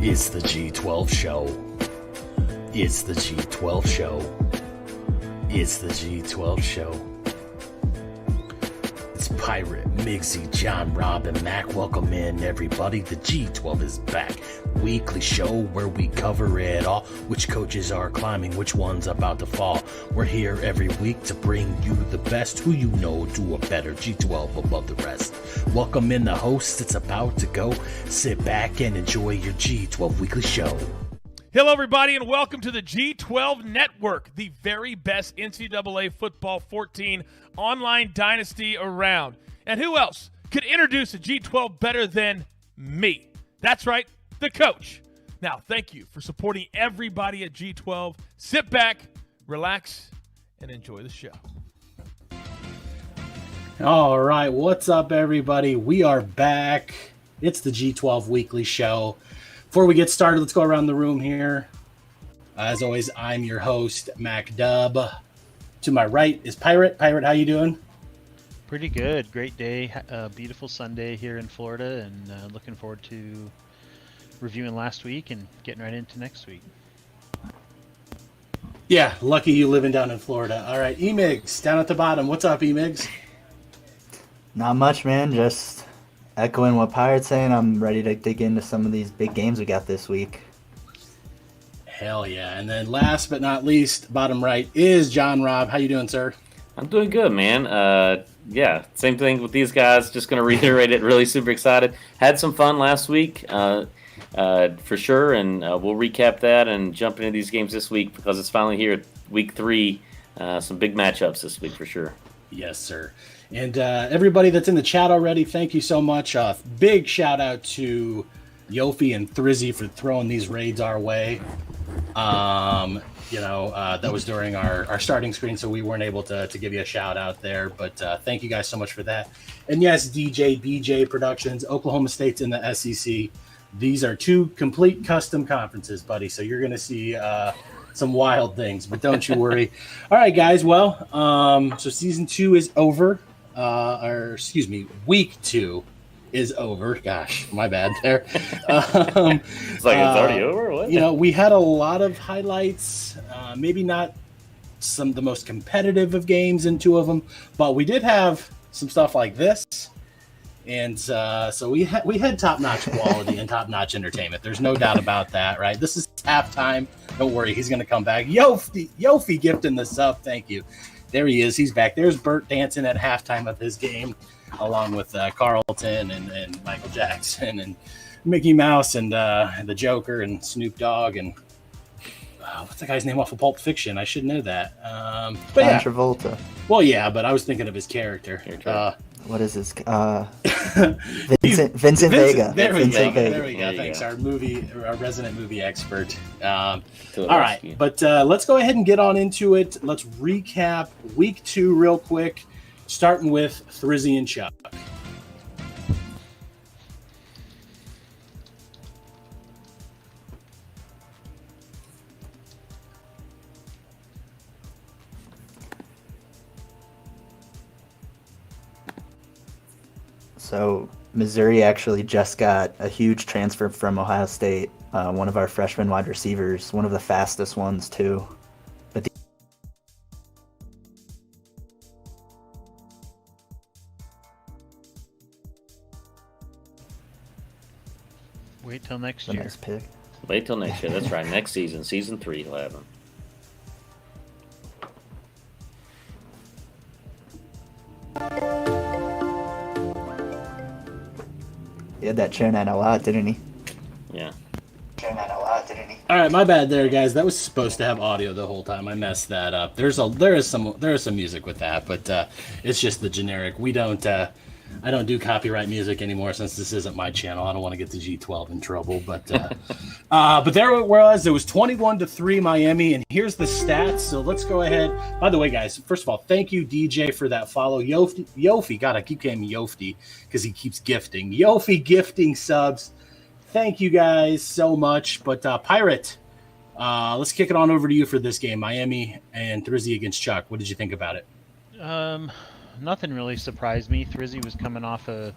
It's the G12 show. It's the G12 show. It's the G12 show. It's Pirate, Migsy, John, Rob, and Mac. Welcome in, everybody. The G12 is back. Weekly show where we cover it all. Which coaches are climbing, which one's about to fall. We're here every week to bring you the best. Who you know do a better G12 above the rest. Welcome in the host. It's about to go. Sit back and enjoy your G12 weekly show. Hello, everybody, and welcome to the G12 Network, the very best NCAA Football 14 online dynasty around. And who else could introduce the G12 better than me? That's right, the coach. Now, thank you for supporting everybody at G12. Sit back, relax, and enjoy the show. All right, what's up, everybody? We are back. It's the G12 weekly show. Before we get started, let's go around the room here. As always, I'm your host, Mac Dub. To my right is Pirate. Pirate, how you doing? Pretty good. Great day. Beautiful Sunday here in Florida, and looking forward to reviewing last week and getting right into next week. Yeah, lucky you living down in Florida. All right, Emigs, down at the bottom. What's up, Emigs? Not much, man. Just echoing what Pirate's saying. I'm ready to dig into some of these big games we got this week. Hell yeah. And then last but not least, bottom right, is John Rob. How you doing, sir? I'm doing good, man. Yeah, same thing with these guys. Just going to reiterate it. Really super excited. Had some fun last week, for sure, and we'll recap that and jump into these games this week because it's finally here, week 3. Some big matchups this week for sure. Yes, sir. And everybody that's in the chat already, thank you so much. Big shout out to Yofi and Thrizzy for throwing these raids our way. That was during our starting screen, so we weren't able to give you a shout out there. But thank you guys so much for that. And yes, DJ, BJ Productions, Oklahoma State's in the SEC. These are 2 complete custom conferences, buddy. So you're going to see some wild things, but don't you worry. All right, guys. Well, so season 2 is over. Week 2 is over. Gosh, my bad there. It's like it's already over? What? We had a lot of highlights, maybe not the most competitive of games in 2 of them, but we did have some stuff like this. And so we had top-notch quality and top-notch entertainment. There's no doubt about that, right? This is halftime. Don't worry, he's going to come back. Yofi gifting the sub. Thank you. There he is. He's back. There's Bert dancing at halftime of his game, along with Carlton and Michael Jackson and Mickey Mouse and the Joker and Snoop Dogg and what's that guy's name off of Pulp Fiction? I should know that. But John Travolta. Well, yeah, but I was thinking of his character. What is his? Vincent Vega. There we go. Vega. Thanks, our resident movie expert. All All right, but let's go ahead and get on into it. Let's recap week 2 real quick, starting with Thrizzy and Chuck. So Missouri actually just got a huge transfer from Ohio State. One of our freshman wide receivers, one of the fastest ones too. But Wait till next the year. nice pick. Wait till next year. That's right. Next season, season 3, he'll have him. He had that chair a lot, didn't he? Yeah. All right, my bad there, guys. That was supposed to have audio the whole time. I messed that up. There is some music with that, but it's just the generic. I don't do copyright music anymore since this isn't my channel. I don't want to get the G12 in trouble, but there it was. It was 21-3 Miami, and here's the stats. So let's go ahead. By the way, guys, first of all, thank you, DJ, for that follow. Yofi, God, I keep calling him Yofty because he keeps gifting. Yofi gifting subs. Thank you guys so much. But Pirate, let's kick it on over to you for this game, Miami and Thrizzy against Chuck. What did you think about it? Nothing really surprised me. Thrizzy was coming off a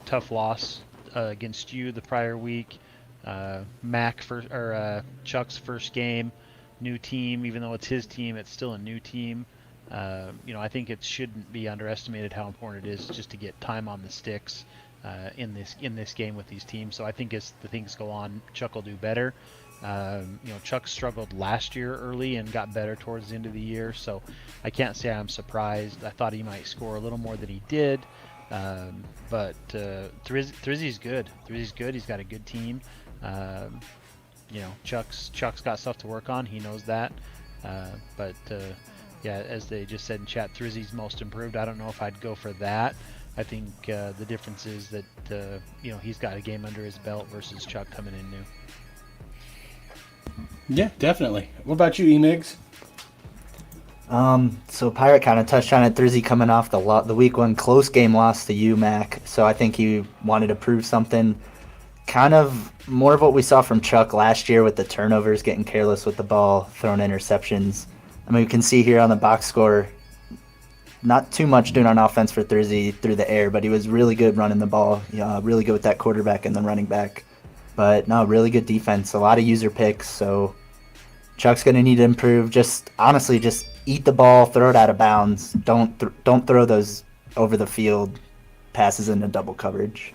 tough loss against you the prior week. Chuck's first game, new team. Even though it's his team, it's still a new team. I think it shouldn't be underestimated how important it is just to get time on the sticks in this game with these teams. So I think as the things go on, Chuck will do better. Chuck struggled last year early and got better towards the end of the year, so I can't say I'm surprised. I thought he might score a little more than he did, but Thrizzy's good. Thrizzy's good. He's got a good team. Chuck's got stuff to work on. He knows that, but as they just said in chat, Thrizzy's most improved. I don't know if I'd go for that. I think the difference is that he's got a game under his belt versus Chuck coming in new. Yeah, definitely. What about you, E-Migs? So Pirate kind of touched on it. Thrizzy coming off the week one close game loss to UMac, so I think he wanted to prove something. Kind of more of what we saw from Chuck last year with the turnovers, getting careless with the ball, throwing interceptions. I mean, we can see here on the box score, not too much doing on offense for Thrizzy through the air, but he was really good running the ball, really good with that quarterback and the running back. But no, really good defense, a lot of user picks, so Chuck's going to need to improve. Just honestly, just eat the ball, throw it out of bounds. Don't throw those over the field passes into double coverage.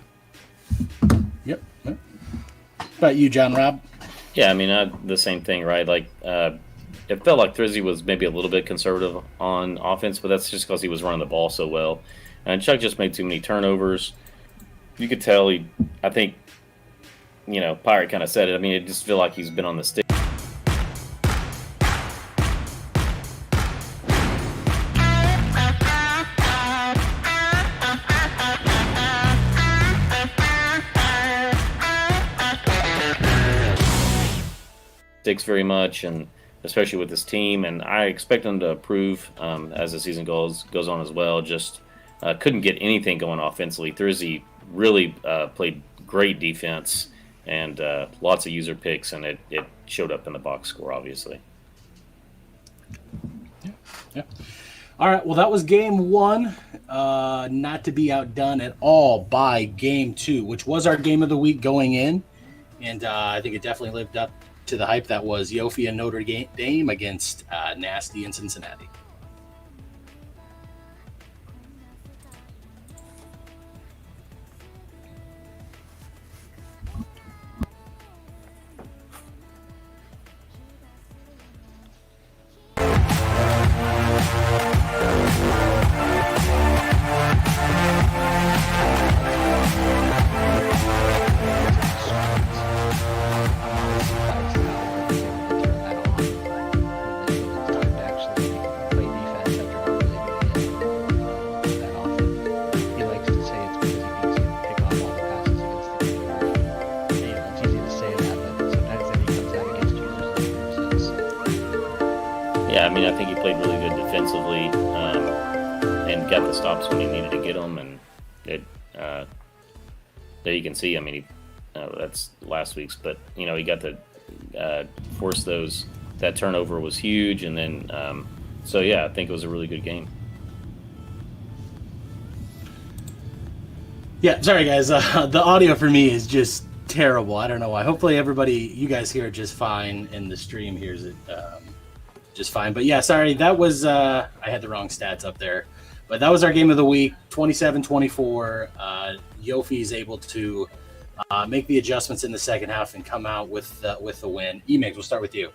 Yep. What about you, John Rob? Yeah, I mean, the same thing, right? Like, it felt like Thrizzy was maybe a little bit conservative on offense, but that's just because he was running the ball so well. And Chuck just made too many turnovers. You could tell I think, Pirate kind of said it. I mean, it just feel like he's been on the stick. Sticks very much, and especially with this team, and I expect them to improve as the season goes on as well. Just couldn't get anything going offensively. Thrizzy really played great defense and lots of user picks, and it showed up in the box score, obviously. Yeah. All right, well, that was game one. Not to be outdone at all by game two, which was our game of the week going in, and I think it definitely lived up to the hype that was Yofi and Notre Dame against Nasty in Cincinnati. Yeah, I mean, I think he played really good defensively and got the stops when he needed to get them. And there you can see, I mean, that's last week's, but, he got to force those. That turnover was huge. And then, so, yeah, I think it was a really good game. Yeah, sorry, guys. The audio for me is just terrible. I don't know why. Hopefully you guys hear it just fine, and the stream hears it just fine. But yeah, sorry, that was I had the wrong stats up there, but that was our game of the week, 27-24. Yofi is able to make the adjustments in the second half and come out with the win. E-Migs, we'll start with you.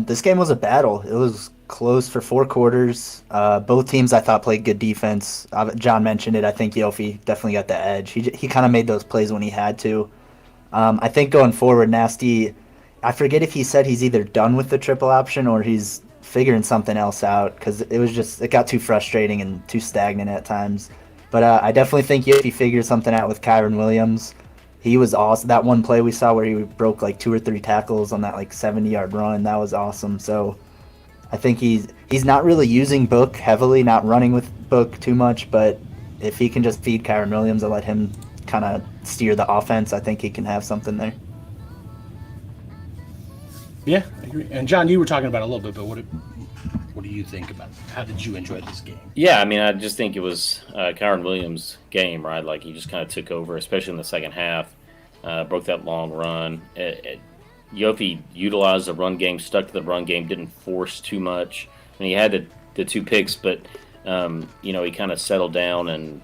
This game was a battle. It was close for 4 quarters. Both teams I thought played good defense. John mentioned it. I think Yofi definitely got the edge. He kind of made those plays when he had to. I think going forward, Nasty, I forget if he said he's either done with the triple option or he's figuring something else out, because it got too frustrating and too stagnant at times. But I definitely think if he figured something out with Kyron Williams, he was awesome. That one play we saw where he broke like 2 or 3 tackles on that like 70-yard run, that was awesome. So I think he's not really using Book heavily, not running with Book too much, but if he can just feed Kyron Williams and let him kind of steer the offense, I think he can have something there. Yeah, I agree. And John, you were talking about it a little bit, but what do you think about it? How did you enjoy this game? Yeah, I mean, I just think it was Kyron Williams' game, right? Like, he just kind of took over, especially in the second half. broke that long run. Yofi utilized the run game, stuck to the run game, didn't force too much. And he had the 2 picks, but he kind of settled down, and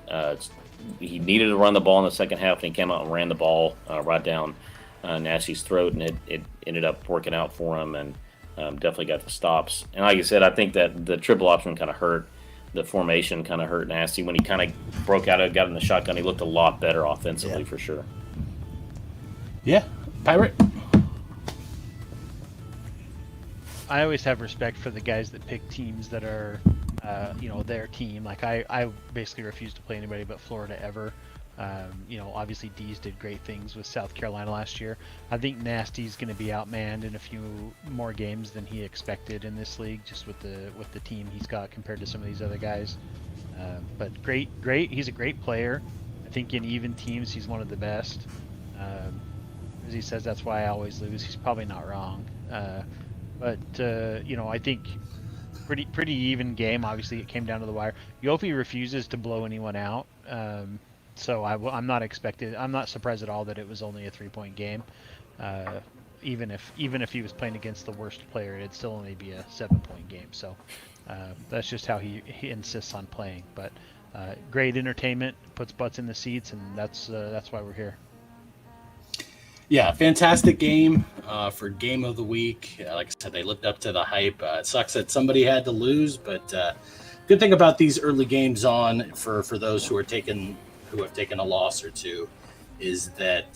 he needed to run the ball in the second half, and he came out and ran the ball right down Nasty's throat, and it ended up working out for him, and definitely got the stops. And like I said, I think that the triple option kind of hurt. The formation kind of hurt Nasty. When he kind of broke out and got in the shotgun, he looked a lot better offensively for sure. Yeah. Pirate? I always have respect for the guys that pick teams that are, their team. Like I basically refuse to play anybody but Florida ever. Obviously Dees did great things with South Carolina last year. I think Nasty's going to be outmanned in a few more games than he expected in this league, just with the team he's got compared to some of these other guys. But great. He's a great player. I think in even teams he's one of the best. As he says, that's why I always lose. He's probably not wrong. I think pretty even game. Obviously, it came down to the wire. Yofi refuses to blow anyone out. So I'm not surprised at all that it was only a 3-point game. Even if he was playing against the worst player, it'd still only be a 7-point game. So that's just how he insists on playing. But great entertainment, puts butts in the seats, and that's why we're here. Yeah, fantastic game for Game of the Week. Like I said, they lived up to the hype. It sucks that somebody had to lose, but good thing about these early games on for those who have taken a loss or two is that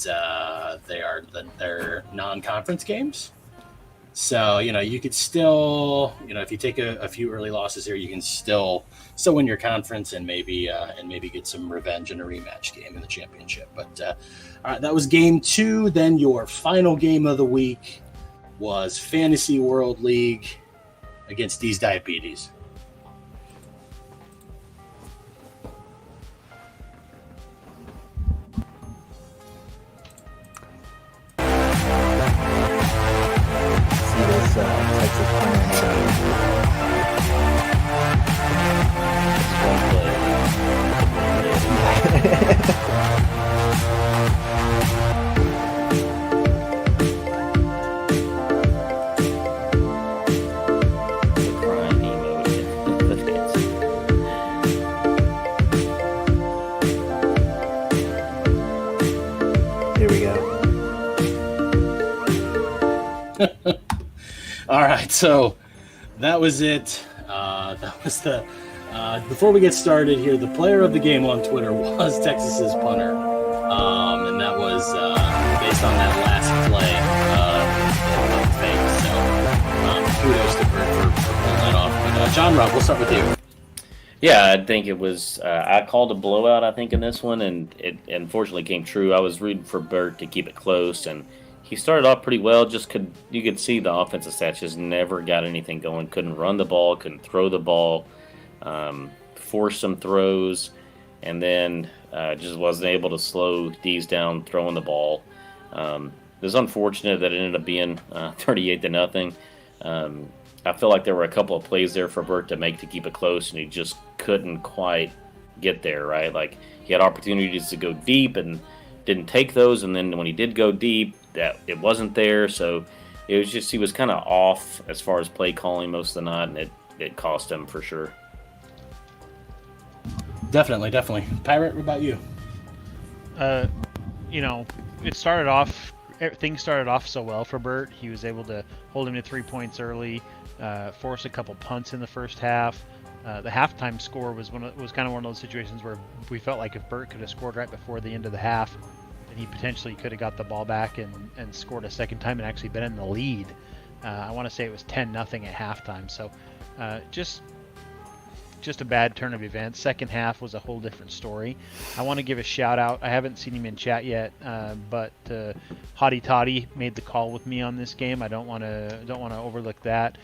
they're non-conference games. So you could still if you take a few early losses here, you can still win your conference and maybe get some revenge in a rematch game in the championship. But all right, that was game 2. Then your final game of the week was Fantasy World League against These Diabetes. Texas Here we go. All right, so that was it. That was the. Before we get started here, the player of the game on Twitter was Texas's punter, and that was based on that last play fake. So kudos to Bert for pulling that off. But John Robb, we'll start with you. Yeah, I think it was. I called a blowout, I think, in this one, and it unfortunately came true. I was rooting for Bert to keep it close, and he started off pretty well. You could see the offensive stats just never got anything going. Couldn't run the ball, couldn't throw the ball, forced some throws, and then just wasn't able to slow D's down throwing the ball. It was unfortunate that it ended up being 38-0. I feel like there were a couple of plays there for Bert to make to keep it close, and he just couldn't quite get there, right? Like, he had opportunities to go deep and didn't take those, and then when he did go deep, that it wasn't there. So it was just, he was kind of off as far as play calling most of the night, and it cost him for sure. Definitely. Pirate, what about you? Things started off so well for Bert. He was able to hold him to 3 points early, force a couple punts in the first half. The halftime score was kind of one of those situations where we felt like if Bert could have scored right before the end of the half, then he potentially could have got the ball back and scored a second time and actually been in the lead. I want to say it was 10-0 at halftime. So just a bad turn of events. Second half was a whole different story. I want to give a shout out. I haven't seen him in chat yet, but Hottie Toddy made the call with me on this game. I don't want to overlook that.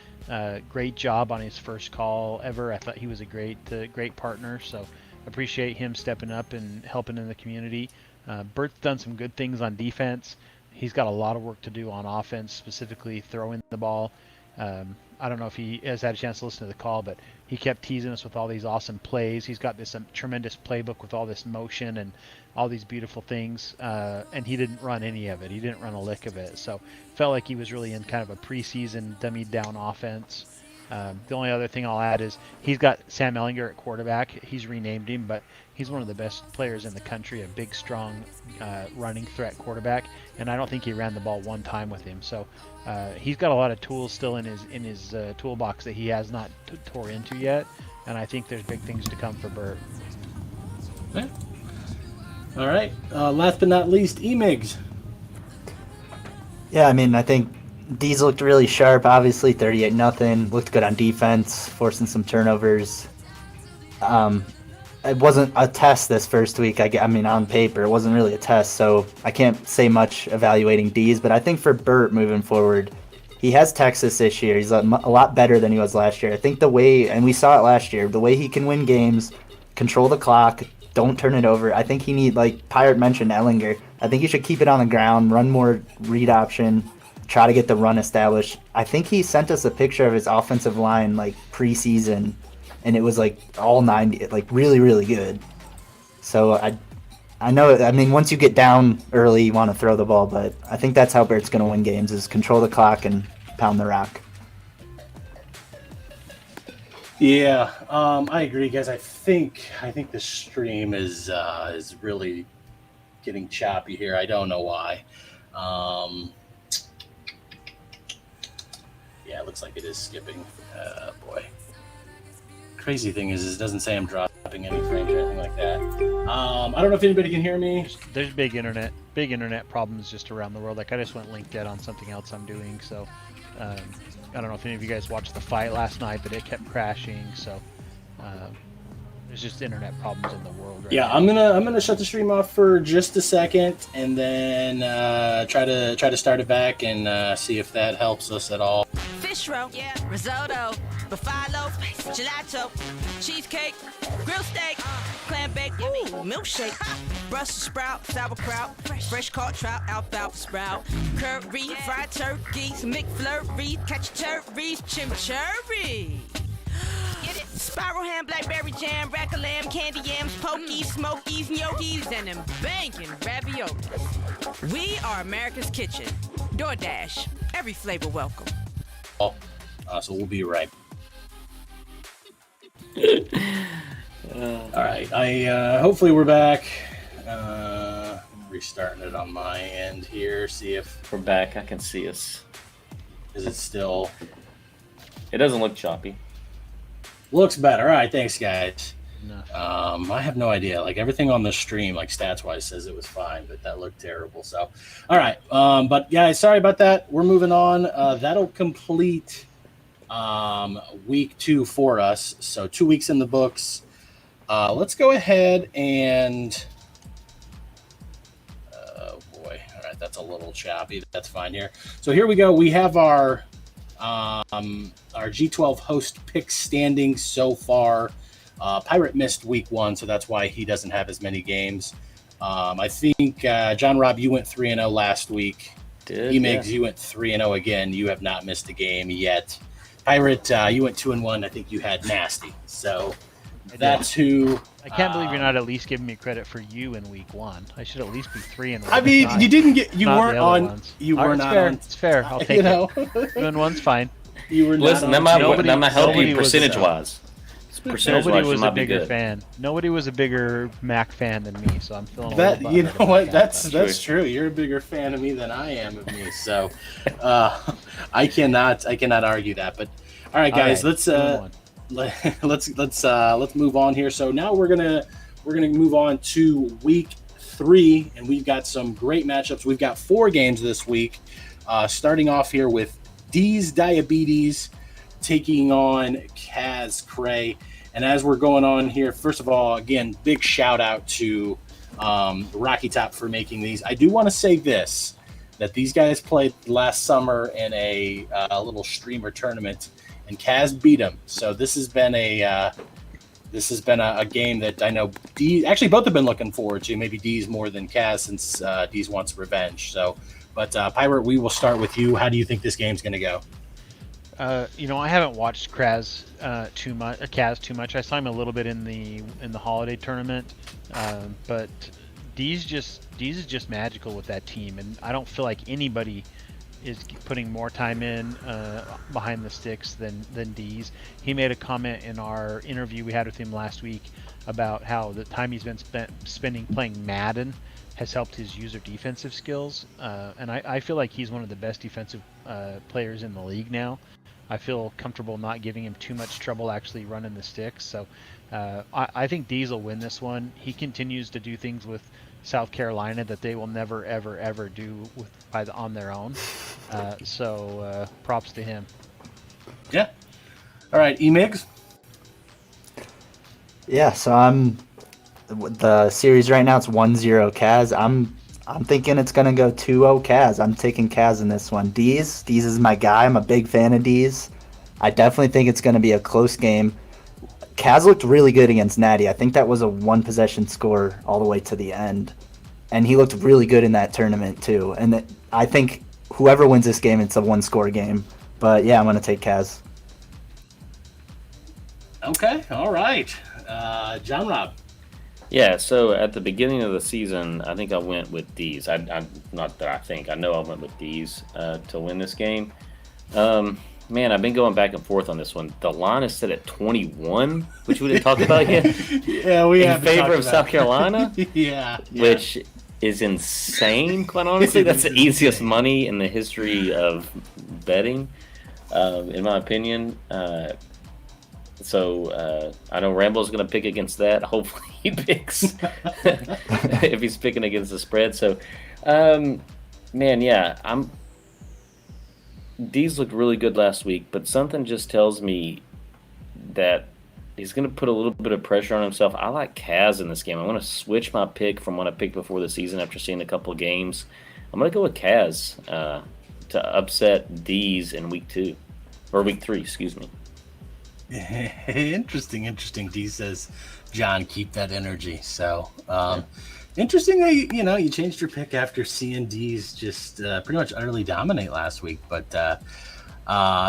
Great job on his first call ever. I thought he was a great partner. So appreciate him stepping up and helping in the community. Bert's done some good things on defense. He's got a lot of work to do on offense, specifically throwing the ball. I don't know if he has had a chance to listen to the call, but he kept teasing us with all these awesome plays. He's got this tremendous playbook with all this motion and all these beautiful things, and he didn't run any of it. He didn't run a lick of it. So felt like he was really in kind of a preseason dummied down offense. The only other thing I'll add is he's got Sam Ehlinger at quarterback. He's renamed him, but he's one of the best players in the country, a big, strong, running threat quarterback, and I don't think he ran the ball one time with him. So he's got a lot of tools still in his toolbox that he has not tore into yet, and I think there's big things to come for Burt. Okay. All right. Last but not least, Emigs. Yeah, I mean, I think D's looked really sharp. Obviously, 38-0. Looked good on defense, forcing some turnovers. It wasn't a test this first week. I mean, on paper, it wasn't really a test, so I can't say much evaluating D's. But I think for Burt moving forward, he has Texas this year. He's a lot better than he was last year. I think the way, and we saw it last year, the way he can win games, control the clock, don't turn it over. I think he need, like Pirate mentioned, Ehlinger. I think he should keep it on the ground, run more read option, try to get the run established. I think he sent us a picture of his offensive line like preseason, and it was like all 90, like really, really good. So I know, I mean, once you get down early, you want to throw the ball, but I think that's how Burt's going to win games, is control the clock and pound the rock. Yeah, I agree, guys. I think the stream is really getting choppy here. I don't know why. Yeah, it looks like it is skipping. Boy. Crazy thing is, it doesn't say I'm dropping any frames or anything like that. I don't know if anybody can hear me. There's big internet problems just around the world. Like I just went link dead on something else I'm doing, so I don't know if any of you guys watched the fight last night, but it kept crashing. So there's just internet problems in the world right now. I'm gonna shut the stream off for just a second, and then try to start it back and see if that helps us at all. Fish roll, yeah, risotto, buffalo, gelato, cheesecake, grilled steak, clam bake, milkshake, Brussels sprout, sauerkraut, fresh caught trout, alfalfa sprout, curry, fried turkeys, McFlurry, catch cherries, chimichurri. Spiral ham, blackberry jam, rack of lamb, candy yams, pokies, smokies, gnocchis, and them bangin' raviolis. We are America's Kitchen. DoorDash. Every flavor welcome. So we'll be right. All right. Hopefully we're back. Restarting it on my end here. See if We're back. I can see us. Is it still? It doesn't look choppy. Looks better. All right. Thanks, guys. No. I have no idea. Like everything on the stream, like stats wise, says it was fine, but that looked terrible. So, all right. But guys, sorry about that. We're moving on. That'll complete week 2 for us. So 2 weeks in the books. Let's go ahead and. Oh boy. All right. That's a little choppy. That's fine here. So here we go. We have our G12 host pick standings so far. Pirate missed week 1, so that's why he doesn't have as many games. I think, John Robb, you went 3-0 last week. Emigs, you went 3-0 again. You have not missed a game yet. Pirate, you went 2-1. I think you had Nasty. So that's who. I can't believe you're not at least giving me credit for you in week 1. I should at least be 3-1. I mean, you didn't get. You weren't on. Ones. You were not fair. on. It's fair. I'll take it. 2-1's fine. You were Listen, that not might help you nobody was- percentage-wise. Nobody was a might be bigger good. fan. Nobody was a bigger Mac fan than me, so I'm feeling a that. little You bummed know about what? that. That's true. You're a bigger fan of me than I am of me. So, I cannot argue that. But all right, guys, All right, let's move on here. So now we're gonna move on to week 3, and we've got some great matchups. We've got 4 games this week. Starting off here with D's Diabetes taking on Kaz Cray. And as we're going on here, first of all, again, big shout out to Rocky Top for making these. I do want to say this, that these guys played last summer in a little streamer tournament, and Kaz beat them. So this has been a game that I know D actually both have been looking forward to. Maybe D's more than Kaz, since D's wants revenge. So, but Pirate, we will start with you. How do you think this game's going to go? I haven't watched Kaz too much. I saw him a little bit in the holiday tournament, but D's is just magical with that team, and I don't feel like anybody is putting more time in behind the sticks than D's. He made a comment in our interview we had with him last week about how the time he's been spending playing Madden has helped his user defensive skills, and I feel like he's one of the best defensive players in the league now. I feel comfortable not giving him too much trouble actually running the sticks. So I think D's will win this one. He continues to do things with South Carolina that they will never, ever, ever do on their own. So props to him. Yeah. All right, E-Migs? Yeah, so the series right now, it's 1-0 Kaz. I'm thinking it's going to go 2-0 Kaz. I'm taking Kaz in this one. D's is my guy. I'm a big fan of D's. I definitely think it's going to be a close game. Kaz looked really good against Natty. I think that was a one-possession score all the way to the end. And he looked really good in that tournament, too. And I think whoever wins this game, it's a one-score game. But, yeah, I'm going to take Kaz. Okay, all right. John Rob? Yeah, so at the beginning of the season, I think I went with D's. I know I went with D's to win this game. Man, I've been going back and forth on this one. The line is set at 21, which we didn't talk about yet. Yeah, we have in favor of South Carolina. Yeah, which is insane. Quite honestly, that's the easiest money in the history of betting, in my opinion. So I know Rambo's going to pick against that. Hopefully he picks if he's picking against the spread. So, man, yeah, D's looked really good last week, but something just tells me that he's going to put a little bit of pressure on himself. I like Kaz in this game. I want to switch my pick from what I picked before the season after seeing a couple of games. I'm going to go with Kaz to upset D's in week 2 or week 3, excuse me. Interesting. D says, John, keep that energy. So, interesting that you changed your pick after seeing D's just pretty much utterly dominate last week. But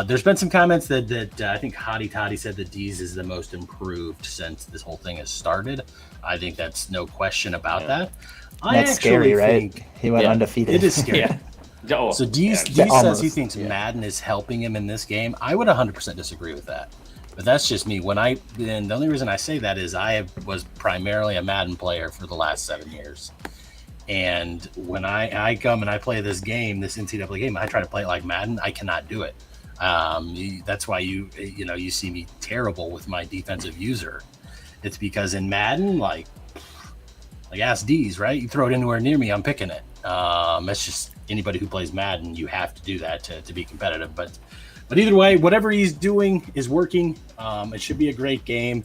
there's been some comments that I think Hottie Toddy said that D's is the most improved since this whole thing has started. I think that's no question about that. That's scary, right? He went undefeated. It is scary. Yeah. Oh, so D says he thinks Madden is helping him in this game. I would 100% disagree with that. But that's just me. And the only reason I say that is I was primarily a Madden player for the last 7 years. And when I come and I play this game, this NCAA game, I try to play it like Madden. I cannot do it. That's why you see me terrible with my defensive user. It's because in Madden, like ask D's, right? You throw it anywhere near me, I'm picking it. That's just anybody who plays Madden. You have to do that to be competitive. But either way, whatever he's doing is working. It should be a great game.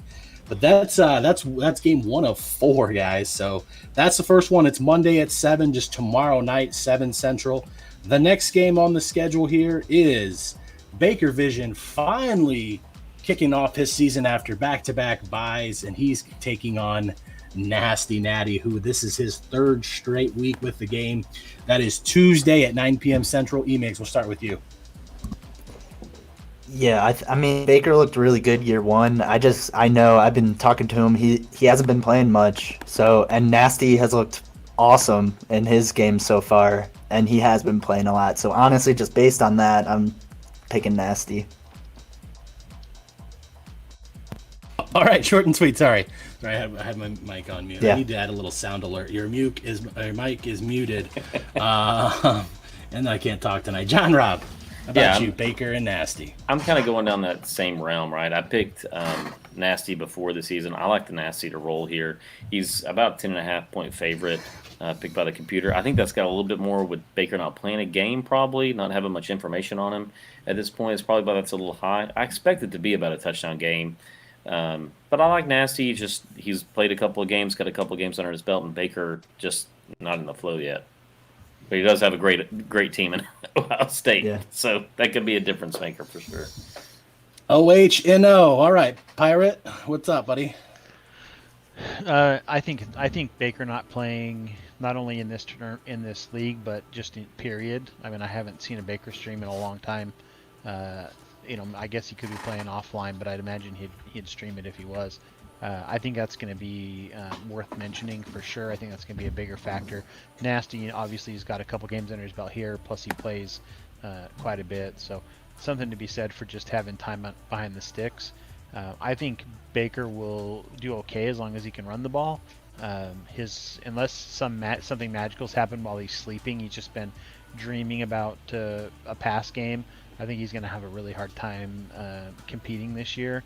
But that's game 1 of 4, guys. So that's the first one. It's Monday at 7, just tomorrow night, 7 Central. The next game on the schedule here is Baker Vision finally kicking off his season after back-to-back buys, and he's taking on Nasty Natty, who this is his 3rd straight week with the game. That is Tuesday at 9 p.m. Central. E-Mix, we'll start with you. Yeah, I mean, Baker looked really good year 1. I know I've been talking to him. He hasn't been playing much. And Nasty has looked awesome in his game so far, and he has been playing a lot. So honestly, just based on that, I'm picking Nasty. All right, short and sweet. Sorry, I had my mic on mute. Yeah. I need to add a little sound alert. Your mic is muted, and I can't talk tonight. John Rob. How about you, Baker and Nasty? I'm kind of going down that same realm, right? I picked Nasty before the season. I like the Nasty to roll here. He's about 10.5 point favorite, picked by the computer. I think that's got a little bit more with Baker not playing a game, probably, not having much information on him at this point. It's probably about that's a little high. I expect it to be about a touchdown game. But I like Nasty. He's played a couple of games, got a couple of games under his belt, and Baker just not in the flow yet. But he does have a great team in Ohio State, so that could be a difference maker for sure. OHNO. All right, Pirate, what's up, buddy? I think Baker not playing not only in this league, but just in period. I mean, I haven't seen a Baker stream in a long time. I guess he could be playing offline, but I'd imagine he'd stream it if he was. I think that's going to be worth mentioning for sure. I think that's going to be a bigger factor. Nasty, obviously, he's got a couple games under his belt here, plus he plays quite a bit. So something to be said for just having time behind the sticks. I think Baker will do okay as long as he can run the ball. Unless something magical's happened while he's sleeping, he's just been dreaming about a pass game. I think he's going to have a really hard time competing this year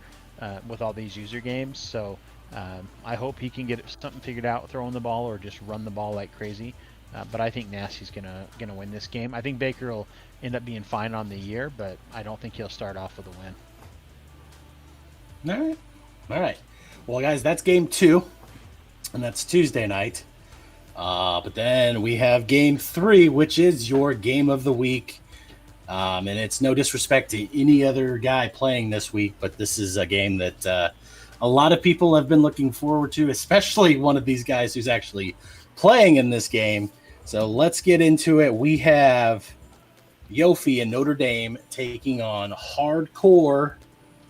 with all these user games. So I hope he can get something figured out throwing the ball or just run the ball like crazy. But I think Nasty's gonna win this game. I think Baker will end up being fine on the year, but I don't think he'll start off with a win. All right. Well, guys, that's game 2, and that's Tuesday night. But then we have game 3, which is your game of the week. And it's no disrespect to any other guy playing this week, but this is a game that a lot of people have been looking forward to, especially one of these guys who's actually playing in this game. So let's get into it. We have Yofi and Notre Dame taking on Hardcore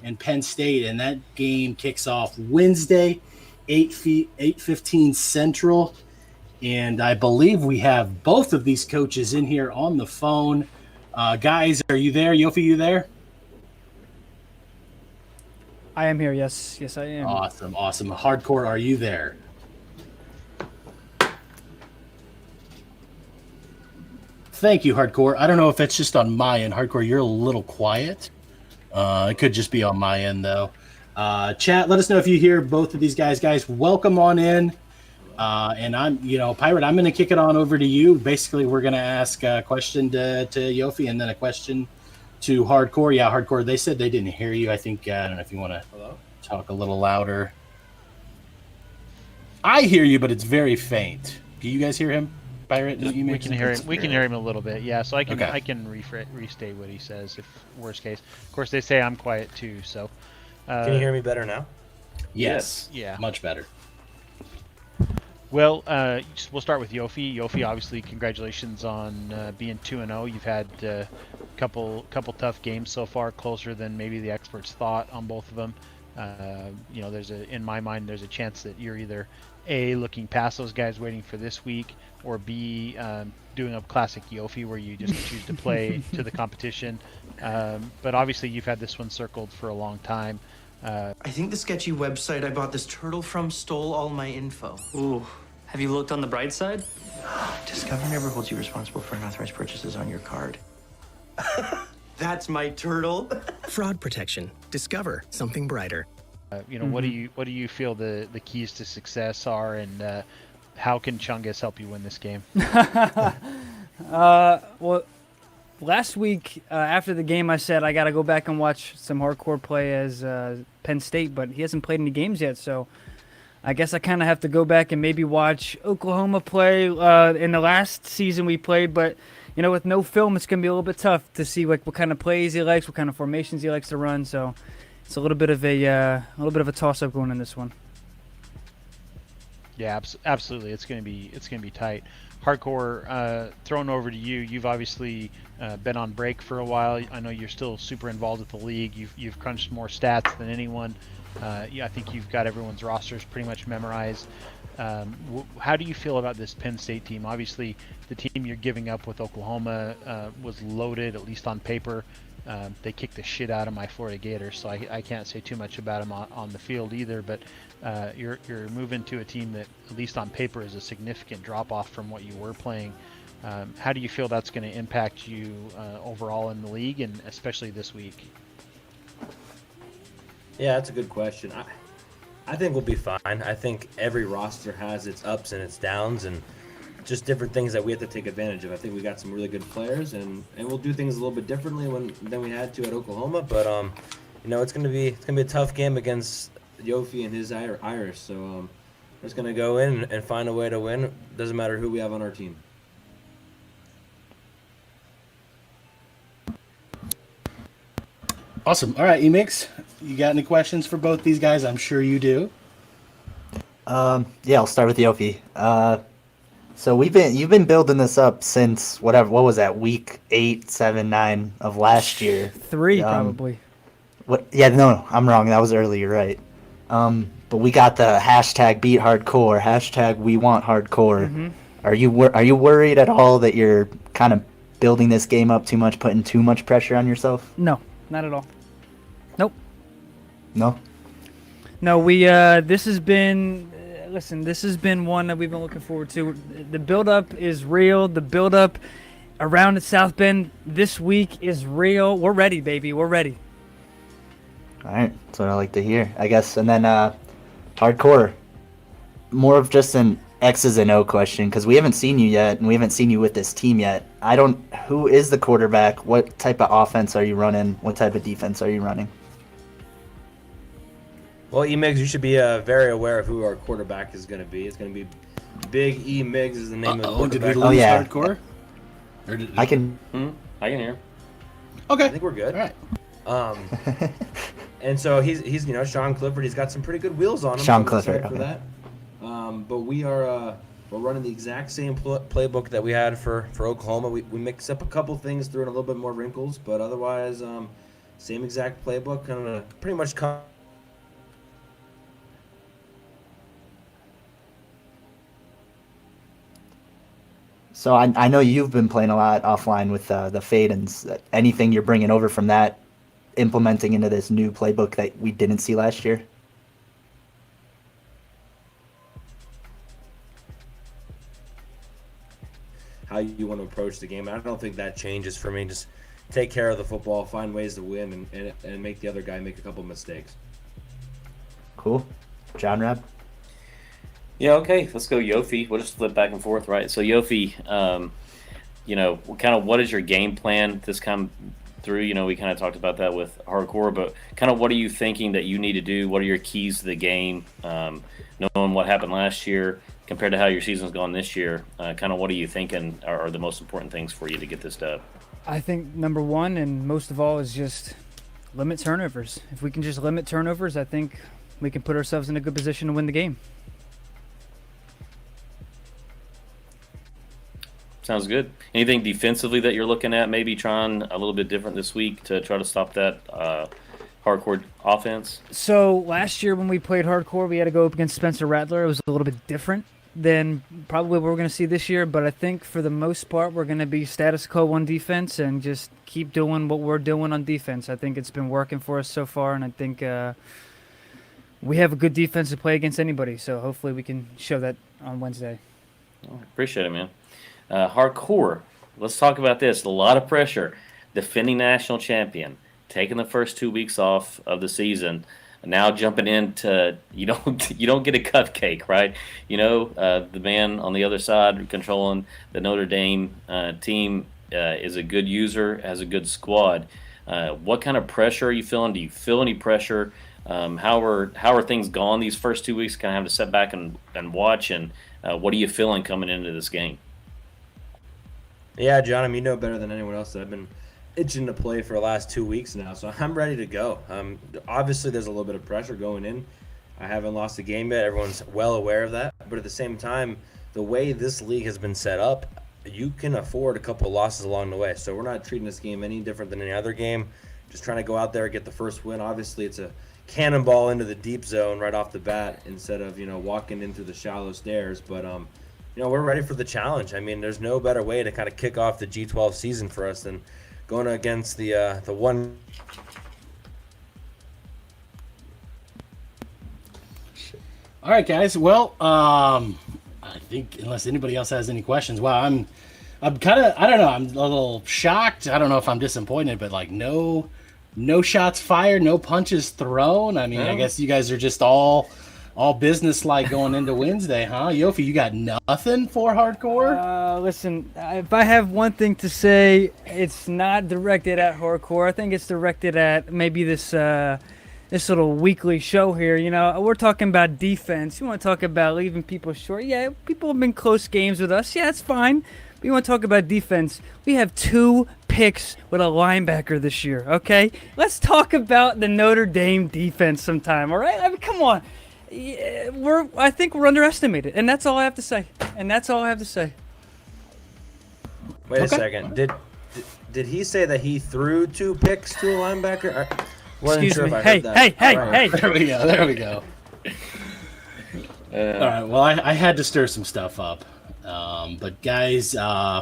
and Penn State, and that game kicks off Wednesday, 8:15 Central. And I believe we have both of these coaches in here on the phone. Guys, are you there? Yofi, you there? I am here. Yes, I am. Awesome. Hardcore, are you there? Thank you, Hardcore. I don't know if it's just on my end. Hardcore, you're a little quiet. It could just be on my end, though. Chat, let us know if you hear both of these guys. Guys, welcome on in. And Pirate, I'm going to kick it on over to you. Basically, we're going to ask a question to Yofi and then a question to Hardcore. Yeah, Hardcore, they said they didn't hear you. I think, I don't know if you want to talk a little louder. I hear you, but it's very faint. Do you guys hear him, Pirate? We can hear him. We can hear him a little bit. Yeah, so I can Okay. I can restate what he says if worst case. Of course, they say I'm quiet too. So Can you hear me better now? Yes. Yeah. Much better. Well, we'll start with Yofi. Yofi, obviously, congratulations on being 2-0. You've had a couple tough games so far, closer than maybe the experts thought on both of them. In my mind, there's a chance that you're either A, looking past those guys waiting for this week, or B, doing a classic Yofi where you just choose to play to the competition. But obviously, you've had this one circled for a long time. I think the sketchy website I bought this turtle from stole all my info. Ooh, have you looked on the bright side? Discover never holds you responsible for unauthorized purchases on your card. That's my turtle. Fraud protection. Discover something brighter. What do you feel the keys to success are, and how can Chungus help you win this game? Well, last week after the game, I said I got to go back and watch some Hardcore play as Penn State, but he hasn't played any games yet, so I guess I kind of have to go back and maybe watch Oklahoma play in the last season we played. But with no film, it's gonna be a little bit tough to see what kind of plays he likes, what kind of formations he likes to run. So it's a little bit of a toss-up going in this one. Yeah, absolutely. It's gonna be tight. Hardcore, thrown over to you. You've obviously been on break for a while. I know you're still super involved with the league. You've crunched more stats than anyone. I think you've got everyone's rosters pretty much memorized. How do you feel about this Penn State team? Obviously, the team you're giving up with Oklahoma was loaded, at least on paper. They kicked the shit out of my Florida Gators, so I can't say too much about them on the field either. But you're moving to a team that, at least on paper, is a significant drop-off from what you were playing. How do you feel that's going to impact you overall in the league, and especially this week? Yeah, that's a good question. I think we'll be fine. I think every roster has its ups and its downs, and just different things that we have to take advantage of. I think we got some really good players, and we'll do things a little bit differently than we had to at Oklahoma. But it's gonna be a tough game against Yofi and his Irish. So we're just gonna go in and find a way to win. Doesn't matter who we have on our team. Awesome. All right, Emix, you got any questions for both these guys? I'm sure you do. Yeah, I'll start with Yofi. So you've been building this up since what was that, week 8, 7, 9 of last year? 3 probably. What? Yeah, no, I'm wrong. That was early. You're right. But we got the hashtag beat hardcore, hashtag we want hardcore. Mm-hmm. Are you worried at all that you're kind of building this game up too much, putting too much pressure on yourself? No, not at all. Nope. No. No, we this has been this has been one that we've been looking forward to. The build-up is real. The build-up around the South Bend this week is real. We're ready, baby. We're ready. All right, that's what I like to hear, I guess. And then hardcore, more of just an X's and O question, because we haven't seen you yet, and we haven't seen you with this team yet. Who is the quarterback? What type of offense are you running? What type of defense are you running? Well, E-Migs, you should be very aware of who our quarterback is going to be. It's going to be Big E-Migs is the name of the quarterback. Did we lose hardcore? Or I can hear. Okay. I think we're good. All right. And so he's Sean Clifford. He's got some pretty good wheels on him. Sean so Clifford. For that. But we're running the exact same playbook that we had for Oklahoma. We mix up a couple things, threw in a little bit more wrinkles, but otherwise, same exact playbook. Kind of pretty much come. So I know you've been playing a lot offline with the Fadens. Anything you're bringing over from that, implementing into this new playbook that we didn't see last year? How you want to approach the game. I don't think that changes for me. Just take care of the football, find ways to win, and make the other guy make a couple mistakes. Cool. John Rab? Yeah, okay. Let's go Yofi. We'll just flip back and forth, right? So Yofi, kind of what is your game plan this come through? We kind of talked about that with hardcore, but kind of what are you thinking that you need to do? What are your keys to the game? Knowing what happened last year compared to how your season's gone this year, kind of what are you thinking are the most important things for you to get this done? I think number one and most of all is just limit turnovers. If we can just limit turnovers, I think we can put ourselves in a good position to win the game. Sounds good. Anything defensively that you're looking at, maybe trying a little bit different this week to try to stop that hardcore offense? So last year when we played hardcore, we had to go up against Spencer Rattler. It was a little bit different than probably what we're going to see this year, but I think for the most part we're going to be status quo on defense and just keep doing what we're doing on defense. I think it's been working for us so far, and I think we have a good defense to play against anybody, so hopefully we can show that on Wednesday. Appreciate it, man. Hardcore, let's talk about this. A lot of pressure. Defending national champion, taking the first 2 weeks off of the season, now jumping into you don't get a cupcake, right? The man on the other side controlling the Notre Dame team is a good user, has a good squad. What kind of pressure are you feeling? Do you feel any pressure? How are things gone these first 2 weeks? Kind of have to sit back and watch. And what are you feeling coming into this game? Yeah, John, you know better than anyone else that I've been itching to play for the last 2 weeks now, so I'm ready to go. Obviously, there's a little bit of pressure going in. I haven't lost a game yet. Everyone's well aware of that. But at the same time, the way this league has been set up, you can afford a couple of losses along the way. So we're not treating this game any different than any other game. Just trying to go out there and get the first win. Obviously, it's a cannonball into the deep zone right off the bat instead of walking in through the shallow stairs. But we're ready for the challenge. There's no better way to kind of kick off the G12 season for us than going against the one. All right, guys. Well, I think unless anybody else has any questions, wow, I'm kind of, I don't know, I'm a little shocked. I don't know if I'm disappointed, but no shots fired, no punches thrown. I guess you guys are just all business-like going into Wednesday, huh? Yofi, you got nothing for hardcore? Listen, if I have one thing to say, it's not directed at hardcore. I think it's directed at maybe this little weekly show here. We're talking about defense. You want to talk about leaving people short? Yeah, people have been close games with us. Yeah, that's fine. But you want to talk about defense? We have 2 picks with a linebacker this year, okay? Let's talk about the Notre Dame defense sometime, all right? Come on. Yeah, I think we're underestimated, and that's all I have to say. Wait a second. Did he say that he threw 2 picks to a linebacker? I wasn't Excuse sure me. if I heard that. Hey. There we go. All right. Well, I had to stir some stuff up. But guys,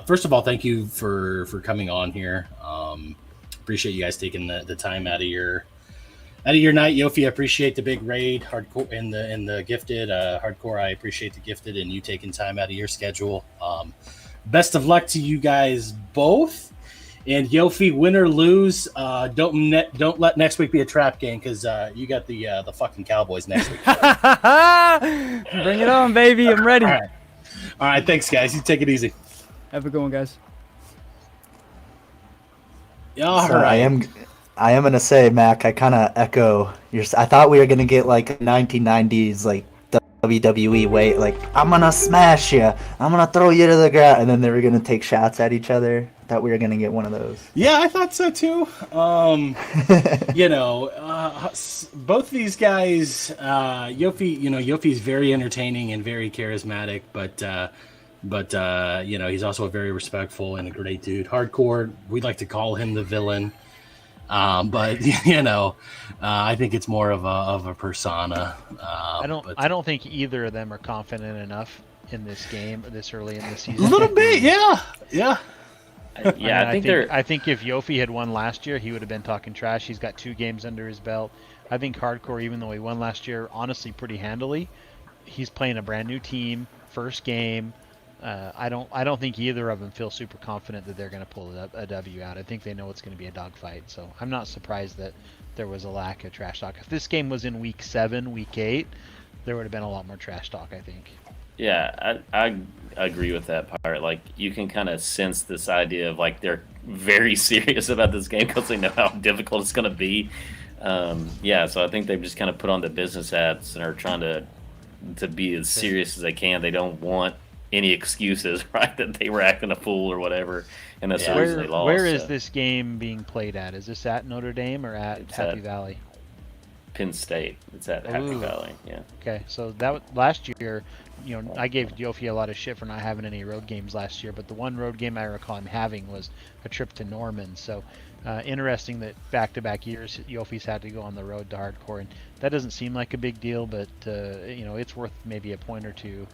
first of all, thank you for coming on here. Appreciate you guys taking the time out of your night. Yofi, I appreciate the big raid, hardcore and the gifted. Hardcore, I appreciate the gifted and you taking time out of your schedule. Best of luck to you guys both. And Yofi, win or lose, don't let next week be a trap game because you got the fucking Cowboys next week. Bring it on, baby. I'm ready. All right. Thanks, guys. You take it easy. Have a good one, guys. All right. I am gonna say, Mac. I kind of echo your. I thought we were gonna get like 1990s like WWE way, like I'm gonna smash you, I'm gonna throw you to the ground, and then they were gonna take shots at each other. I thought we were gonna get one of those. Yeah, I thought so too. Both these guys, Yofi's very entertaining and very charismatic, but he's also a very respectful and a great dude. Hardcore, we'd like to call him the villain. But I think it's more of a persona. I don't think either of them are confident enough in this game this early in the season. A little bit, yeah. I think if Yofi had won last year, he would have been talking trash. He's got 2 games under his belt. I think Hardcore, even though he won last year, honestly pretty handily, he's playing a brand new team, first game. I don't think either of them feel super confident that they're going to pull a W out. I think they know it's going to be a dogfight. So I'm not surprised that there was a lack of trash talk. If this game was in week 7, week 8, there would have been a lot more trash talk, I think. Yeah, I agree with that part. Like, you can kind of sense this idea of, like, they're very serious about this game because they know how difficult it's going to be. So I think they've just kind of put on the business hats and are trying to be as serious as they can. They don't want any excuses, right, that they were acting a fool or whatever, and that's the reason they lost. Where is this game being played at? Is this at Notre Dame or at Happy Valley? Penn State. It's at Happy Valley, yeah. Okay, so that last year, I gave Yofi a lot of shit for not having any road games last year, but the one road game I recall him having was a trip to Norman. So interesting that back-to-back years Yofi's had to go on the road to Hardcore, and that doesn't seem like a big deal, but it's worth maybe a point or two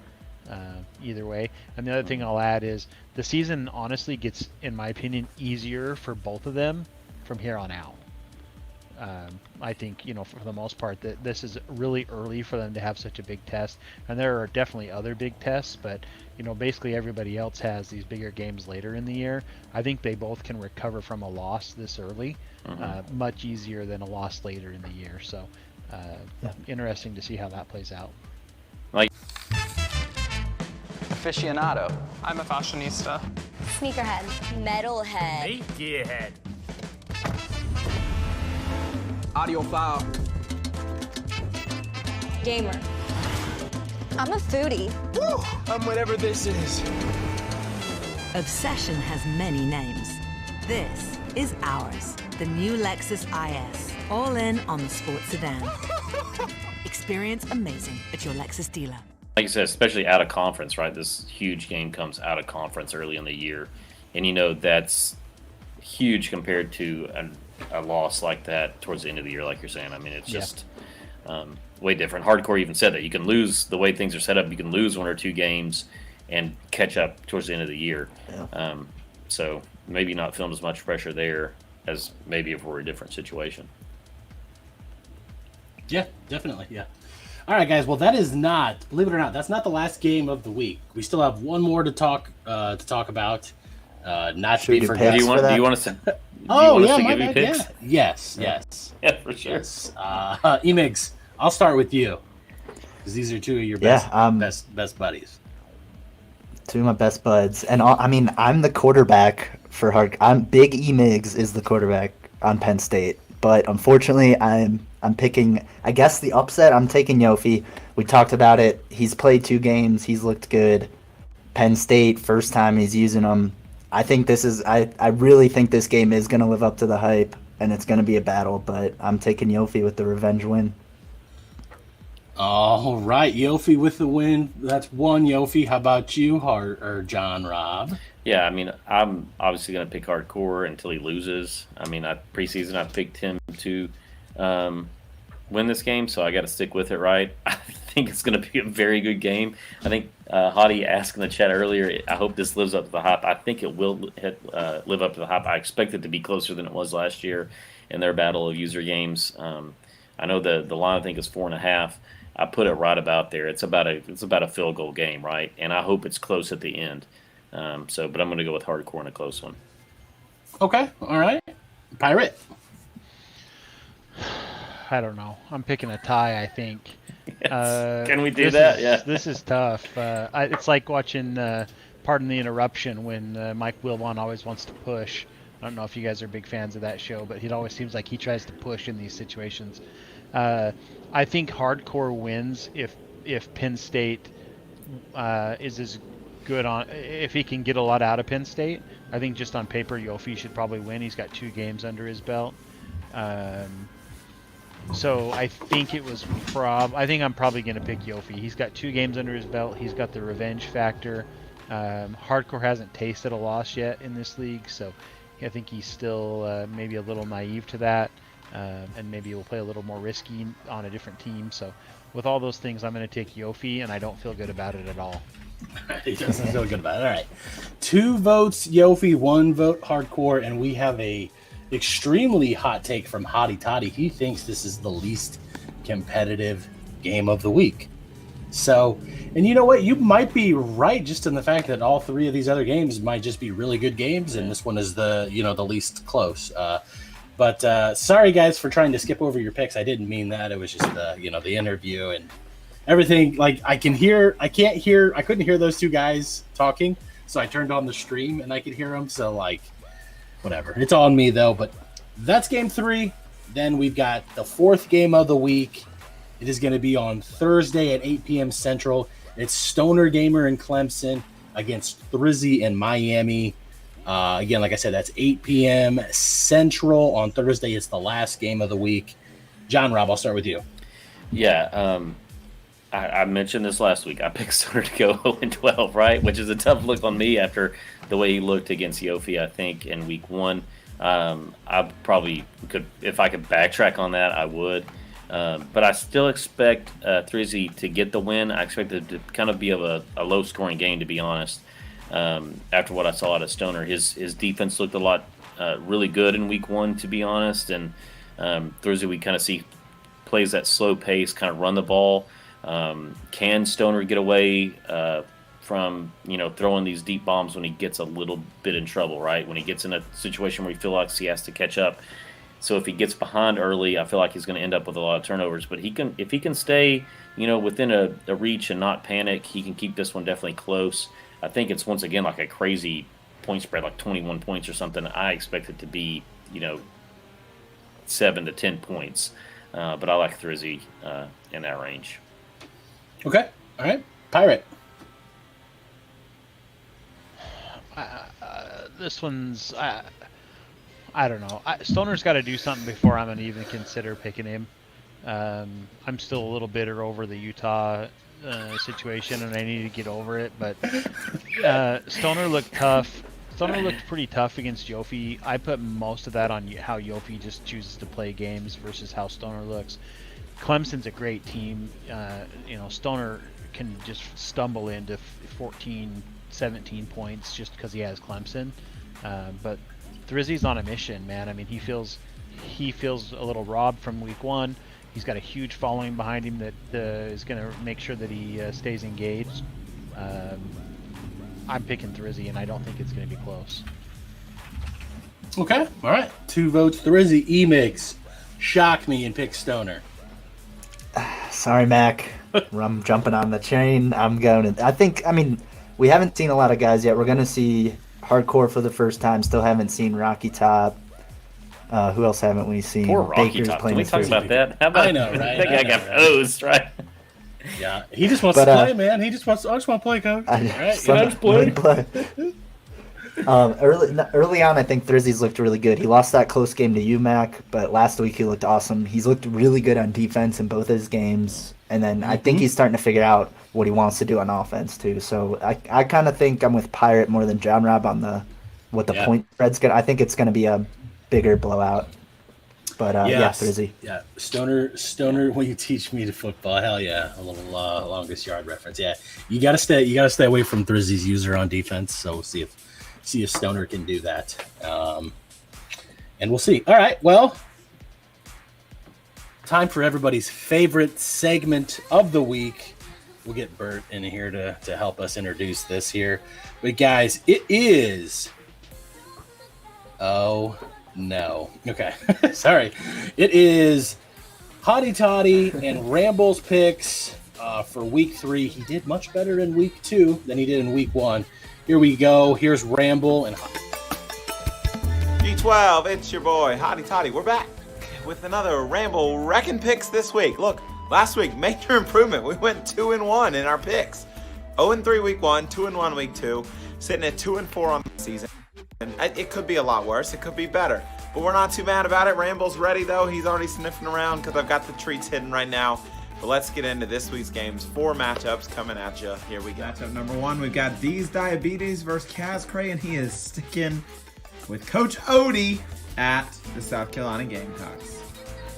either way. And the other thing I'll add is the season honestly gets, in my opinion, easier for both of them from here on out. I think, for the most part, that this is really early for them to have such a big test, and there are definitely other big tests, but basically everybody else has these bigger games later in the year. I think they both can recover from a loss this early much easier than a loss later in the year. So interesting to see how that plays out. Like aficionado. I'm a fashionista. Sneakerhead. Metalhead. Gearhead. Audiophile. Gamer. I'm a foodie. Woo! I'm whatever this is. Obsession has many names. This is ours. The new Lexus IS. All in on the sports sedan. Experience amazing at your Lexus dealer. Like you said, especially out of conference, right? This huge game comes out of conference early in the year. And, that's huge compared to a loss like that towards the end of the year, like you're saying. I mean, it's just way different. Hardcore even said that. You can lose, the way things are set up, you can lose 1 or 2 games and catch up towards the end of the year. Yeah. So maybe not feeling as much pressure there as maybe if we're a different situation. Yeah, definitely, yeah. All right, guys. Well, that is not, believe it or not, that's not the last game of the week. We still have one more to talk about. Not to be forgotten. Do you want us to? My bad. Yeah. Yes. Yeah, for sure. Yes. Emigs, I'll start with you because these are 2 of your best buddies. 2 of my best buds, and I'm the quarterback for Big Emigs is the quarterback on Penn State, but unfortunately, I'm picking, I guess, the upset. I'm taking Yofi. We talked about it. He's played 2 games. He's looked good. Penn State, first time he's using them. I think I really think this game is going to live up to the hype, and it's going to be a battle, but I'm taking Yofi with the revenge win. All right, Yofi with the win. That's one, Yofi. How about you, John Robb? Yeah, I mean, I'm obviously going to pick Hardcore until he loses. I mean, preseason I picked him to win this game, so I got to stick with it, right? I think it's going to be a very good game. I think Hottie asked in the chat earlier, I hope this lives up to the hype. I think it will live up to the hype. I expect it to be closer than it was last year in their battle of user games. I know the line I think is 4.5. I put it right about there. It's about a field goal game, right? And I hope it's close at the end. But I'm going to go with Hardcore in a close one. Okay, all right. Pirate. I don't know. I'm picking a tie, I think. Yes. Can we do that? Yeah. This is tough. It's like watching Pardon the Interruption when Mike Wilbon always wants to push. I don't know if you guys are big fans of that show, but it always seems like he tries to push in these situations. I think Hardcore wins if Penn State is as good on, if he can get a lot out of Penn State. I think just on paper, Yofi should probably win. He's got 2 games under his belt. So I think I think I'm probably going to pick Yofi. He's got 2 games under his belt. He's got the revenge factor. Hardcore hasn't tasted a loss yet in this league, so I think he's still maybe a little naive to that. And maybe he'll play a little more risky on a different team. So with all those things, I'm going to take Yofi, and I don't feel good about it at all. He doesn't feel good about it. All right. 2 votes Yofi, 1 vote Hardcore, and we have a extremely hot take from Hottie Toddy. He thinks this is the least competitive game of the week. So, and you know what? You might be right just in the fact that all 3 of these other games might just be really good games, and this one is the least close. But sorry guys for trying to skip over your picks. I didn't mean that. It was just the interview and everything. Like I couldn't hear those 2 guys talking, so I turned on the stream and I could hear them. So like, whatever. It's on me though. But that's game 3. Then we've got the 4th game of the week. It is going to be on Thursday at 8 p.m. Central. It's Stoner Gamer in Clemson against Thrizzy in Miami. Again, like I said, that's 8 p.m. Central on Thursday. It's the last game of the week. John Robb, I'll start with you. Yeah, I mentioned this last week. I picked Stoner to go 0-12, right? Which is a tough look on me after the way he looked against Yofi, I think, in week 1. I probably could, if I could backtrack on that, I would. But I still expect Thrizzy to get the win. I expect it to kind of be of a low-scoring game, to be honest. After what I saw out of Stoner, his defense looked a lot really good in week 1, to be honest. And Thrizzy, we kind of see plays that slow pace, kind of run the ball. Can Stoner get away from throwing these deep bombs when he gets a little bit in trouble, right? When he gets in a situation where he feels like he has to catch up. So if he gets behind early, I feel like he's going to end up with a lot of turnovers. But if he can stay, within a reach and not panic, he can keep this one definitely close. I think it's once again like a crazy point spread, like 21 points or something. I expect it to be, 7 to 10 points. But I like Thrizzy in that range. Okay. All right. Pirate. This one's... I don't know. Stoner's got to do something before I'm going to even consider picking him. I'm still a little bitter over the Utah situation, and I need to get over it. But Stoner looked tough. Stoner looked pretty tough against Yofi. I put most of that on how Yofi just chooses to play games versus how Stoner looks. Clemson's a great team. Stoner can just stumble into 14, 17 points just because he has Clemson. But Thrizzy's on a mission, man. I mean, he feels a little robbed from week 1. He's got a huge following behind him that is going to make sure that he stays engaged. I'm picking Thrizzy, and I don't think it's going to be close. Okay, all right. 2 votes Thrizzy. E-Mix, shock me and pick Stoner. Sorry, Mac. I'm jumping on the train. I'm going to... we haven't seen a lot of guys yet. We're going to see Hardcore for the first time. Still haven't seen Rocky Top. Who else haven't we seen? Poor Rocky Baker's Top. playing Can we talk about that? How about, I know, right? That guy got hosed, right? Yeah, he just wants to play, man. I just want to play, coach. All right, just play. Early on, I think Thursday's looked really good. He lost that close game to UMac, but last week he looked awesome. He's looked really good on defense in both his games, and then I think he's starting to figure out what he wants to do on offense too. So I kind of think I'm with Pirate more than John Rob on the point spread's gonna. I think it's gonna be a bigger blowout. But Thursday. Yeah, Stoner. When you teach me to football, hell yeah, a little longest yard reference. Yeah, you gotta stay away from Thursday's user on defense. So we'll see if Stoner can do that, and we'll see. All right, well, time for everybody's favorite segment of the week. We'll get Bert in here to help us introduce this here, but guys, it is. Oh. No. Okay. Sorry. It is Hottie Toddy and Ramble's picks for week 3. He did much better in week 2 than he did in week 1. Here we go. Here's Ramble and G12, it's your boy, Hottie Toddy. We're back with another Ramble Wrecking Picks this week. Look, last week, major improvement. We went 2-1 in our picks. 0-3 week 1, 2-1 week 2, sitting at 2-4 on the season. And it could be a lot worse. It could be better. But we're not too mad about it. Ramble's ready, though. He's already sniffing around because I've got the treats hidden right now. But let's get into this week's games. 4 matchups coming at you. Here we go. Matchup number 1, we've got D's Diabetes versus Kaz Cray, and he is sticking with Coach Odie at the South Carolina Gamecocks.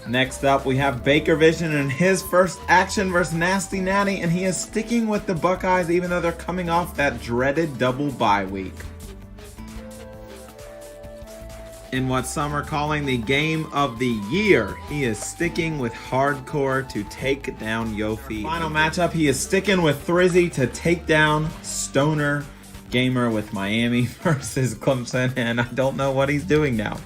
Next up, we have Baker Vision in his first action versus Nasty Natty, and he is sticking with the Buckeyes even though they're coming off that dreaded double bye week. In what some are calling the game of the year, he is sticking with Hardcore to take down Yofi. Final matchup, he is sticking with Thrizzy to take down Stoner Gamer with Miami versus Clemson, and I don't know what he's doing now.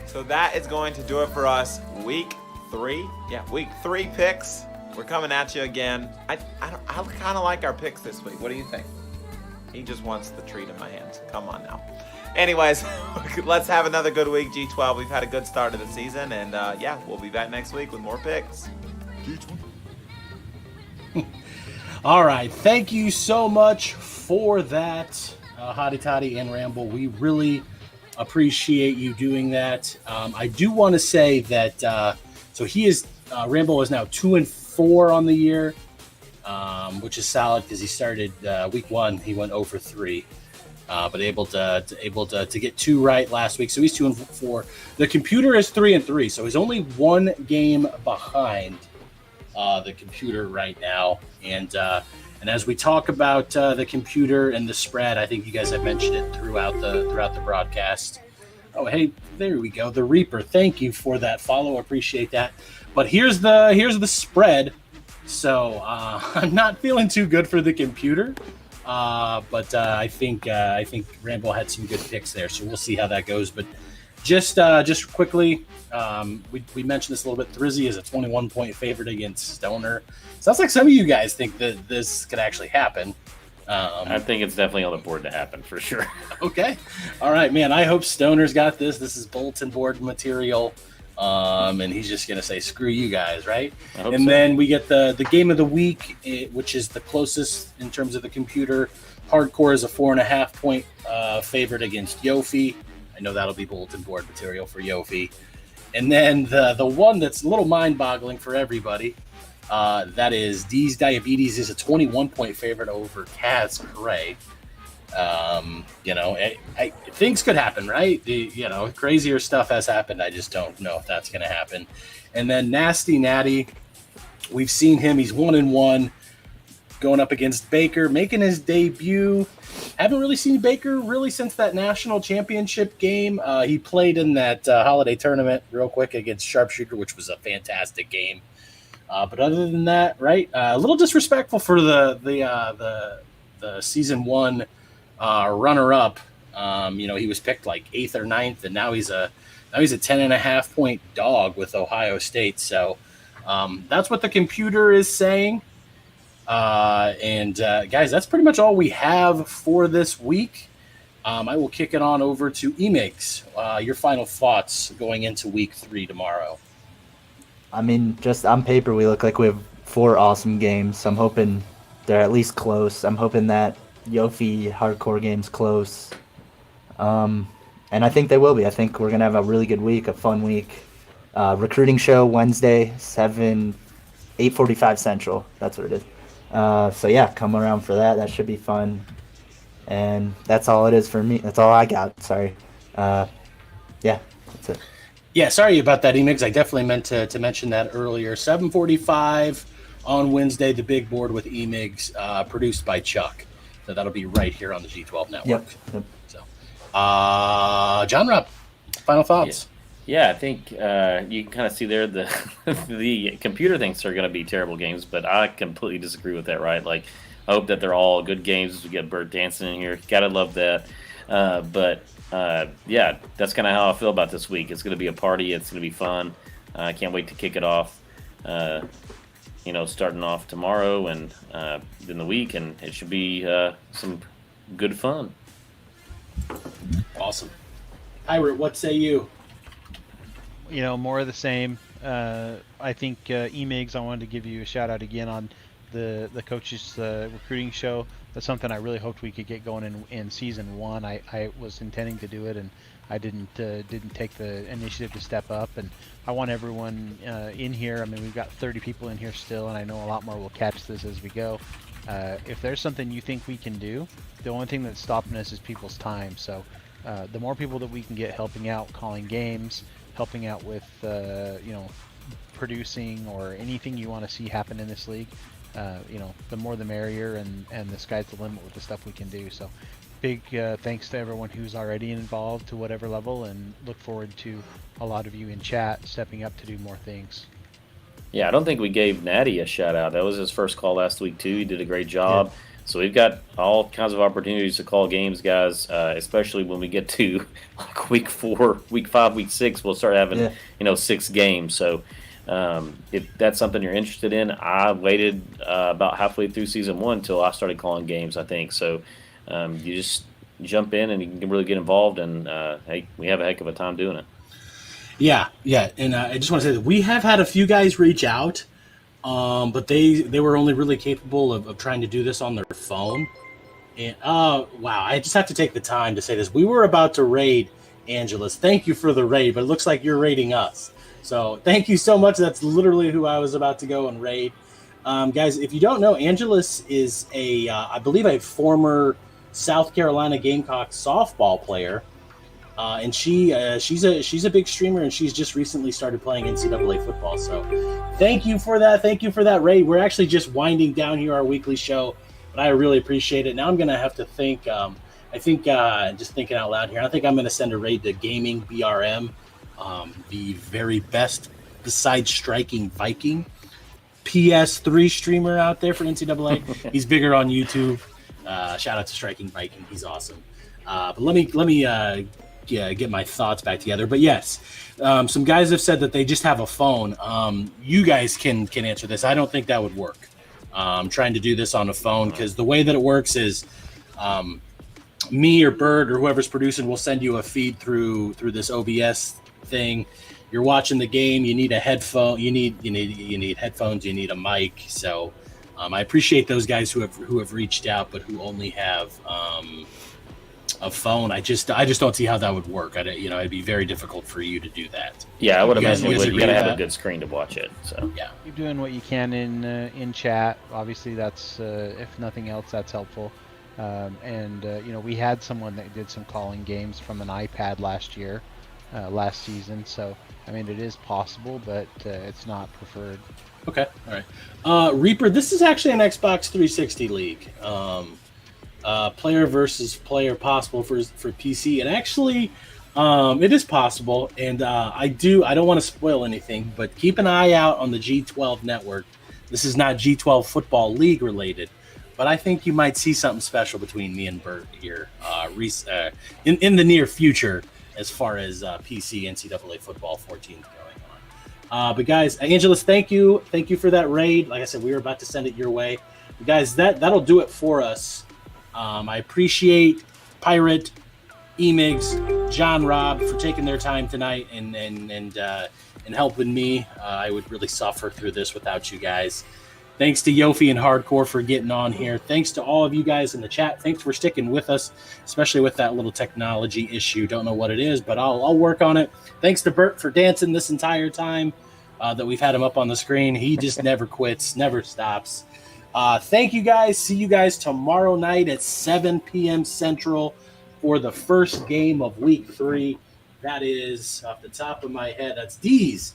So that is going to do it for us. Week 3. Yeah, week 3 picks. We're coming at you again. I kind of like our picks this week. What do you think? He just wants the treat in my hands. Come on now. Anyways, let's have another good week, G12. We've had a good start to the season, and we'll be back next week with more picks. G12. All right, thank you so much for that, Hottie Toddy and Ramble. We really appreciate you doing that. I do want to say that so he is Ramble is now 2-4 on the year, which is solid because he started week 1. He went 0 for 3. But able to get 2 right last week, so he's 2-4. The computer is 3-3, so he's only 1 game behind the computer right now. And as we talk about the computer and the spread, I think you guys have mentioned it throughout the broadcast. Oh, hey, there we go. The Reaper, thank you for that follow. Appreciate that. But here's the spread. So I'm not feeling too good for the computer. But I think Rambo had some good picks there, so we'll see how that goes. But just quickly, we mentioned this a little bit. Thrizzy is a 21-point favorite against Stoner. Sounds like some of you guys think that this could actually happen. I think it's definitely on the board to happen for sure. Okay, all right, man. I hope Stoner's got this. This is bulletin board material. And he's just going to say, screw you guys, right? And then we get the game of the week, which is the closest in terms of the computer. Hardcore is a 4.5-point favorite against Yofi. I know that'll be bulletin board material for Yofi. And then the one that's a little mind-boggling for everybody, that is D's Diabetes is a 21-point favorite over Kaz Cray. Things could happen, right? Crazier stuff has happened. I just don't know if that's going to happen. And then Nasty Natty, we've seen him. He's 1-1 going up against Baker, making his debut. Haven't really seen Baker really since that national championship game. He played in that holiday tournament real quick against Sharpshooter, which was a fantastic game. But other than that, right, a little disrespectful for the season 1 runner-up. He was picked like 8th or 9th, and now he's a 10.5-point dog with Ohio State. So that's what the computer is saying. Guys, that's pretty much all we have for this week. I will kick it on over to Emix. Your final thoughts going into week 3 tomorrow. I mean, just on paper, we look like we have 4 awesome games. I'm hoping they're at least close. I'm hoping that Yofi hardcore games close. And I think they will be. I think we're going to have a really good week, a fun week. Recruiting show Wednesday, 8:45 Central. That's what it is. So yeah, come around for that. That should be fun. And that's all it is for me. That's all I got. Sorry. Yeah, that's it. Yeah, sorry about that, Emix. I definitely meant to mention that earlier. 7:45 on Wednesday, the big board with Emix, produced by Chuck. So that'll be right here on the G12 network. Yep. So, John Rob, final thoughts. Yeah, I think you can kind of see there the the computer thinks they're going to be terrible games, but I completely disagree with that. Right? Like, I hope that they're all good games. We get Bert dancing in here. Gotta love that. Yeah, that's kind of how I feel about this week. It's going to be a party. It's going to be fun. I can't wait to kick it off. Starting off tomorrow and in the week, and it should be some good fun. Awesome. Ira, what say you? More of the same. I think Emigs, I wanted to give you a shout out again on the coaches recruiting show. That's something I really hoped we could get going in season 1. I was intending to do it, and I didn't take the initiative to step up. And I want everyone in here. I mean, we've got 30 people in here still, and I know a lot more will catch this as we go. If there's something you think we can do, the only thing that's stopping us is people's time. So the more people that we can get helping out, calling games, helping out with producing or anything you want to see happen in this league, the more the merrier, and the sky's the limit with the stuff we can do. So big thanks to everyone who's already involved to whatever level, and look forward to a lot of you in chat stepping up to do more things. Yeah, I don't think we gave Natty a shout out. That was his first call last week too. He did a great job. Yeah. So we've got all kinds of opportunities to call games, guys, especially when we get to like week 4, week 5, week 6. We'll start having 6 games. So if that's something you're interested in, I waited about halfway through season 1 until I started calling games, I think. So you just jump in and you can really get involved, and hey, we have a heck of a time doing it. Yeah, and I just want to say that we have had a few guys reach out, but they were only really capable of trying to do this on their phone. And wow, I just have to take the time to say this. We were about to raid Angelus. Thank you for the raid, but it looks like you're raiding us. So thank you so much. That's literally who I was about to go and raid. Guys, if you don't know, Angelus is I believe a former South Carolina Gamecocks softball player. And she's a big streamer, and she's just recently started playing NCAA football. So thank you for that. Thank you for that raid. We're actually just winding down here our weekly show, but I really appreciate it. Now I'm going to have to think, just thinking out loud here, I think I'm going to send a raid to Gaming BRM, the very best besides Striking Viking PS3 streamer out there for NCAA. He's bigger on YouTube. Shout out to Striking Viking. He's awesome. But let me get my thoughts back together. But yes, some guys have said that they just have a phone. You guys can answer this. I don't think that would work. Trying to do this on a phone, because the way that it works is me or Bird or whoever's producing will send you a feed through this OBS thing. You're watching the game. You need a headphone. You need headphones. You need a mic. So I appreciate those guys who have reached out, but who only have a phone. I just don't see how that would work. It'd be very difficult for you to do that. Yeah, I would imagine you gotta have a good screen to watch it. So yeah, keep doing what you can in chat. Obviously, that's if nothing else, that's helpful. We had someone that did some calling games from an iPad last season. So I mean, it is possible, but it's not preferred. Okay, all right. Reaper, this is actually an Xbox 360 league. Player versus player possible for PC, and actually it is possible, and I don't want to spoil anything, but keep an eye out on the G12 network. This is not G12 football league related, but I think you might see something special between me and Bert here in the near future as far as PC NCAA football 14 going on. But guys, Angelus, thank you for that raid. Like I said, we were about to send it your way. But guys, that'll do it for us. I appreciate Pirate, Emigs, John Rob for taking their time tonight and helping me. I would really suffer through this without you guys. Thanks to Yofi and Hardcore for getting on here. Thanks to all of you guys in the chat. Thanks for sticking with us, especially with that little technology issue. Don't know what it is, but I'll work on it. Thanks to Bert for dancing this entire time that we've had him up on the screen. He just never quits, never stops. Thank you guys. See you guys tomorrow night at 7 p.m. Central for the first game of Week 3. That is, off the top of my head, that's D's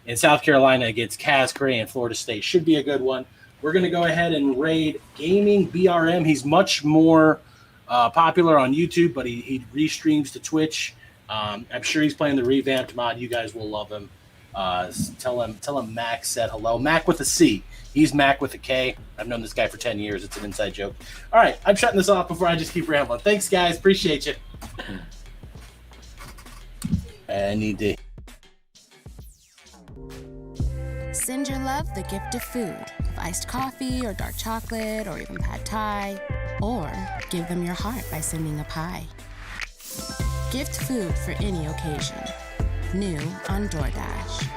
in South Carolina against Kaz Cray and Florida State. Should be a good one. We're going to go ahead and raid Gaming BRM. He's much more popular on YouTube, but he restreams to Twitch. I'm sure he's playing the revamped mod. You guys will love him. Tell him Mac said hello. Mac with a C. He's Mac with a K. I've known this guy for 10 years. It's an inside joke. All right, I'm shutting this off before I just keep rambling. Thanks, guys. Appreciate you. I need to... Send your love the gift of food, of iced coffee or dark chocolate or even pad thai, or give them your heart by sending a pie. Gift food for any occasion. New on DoorDash.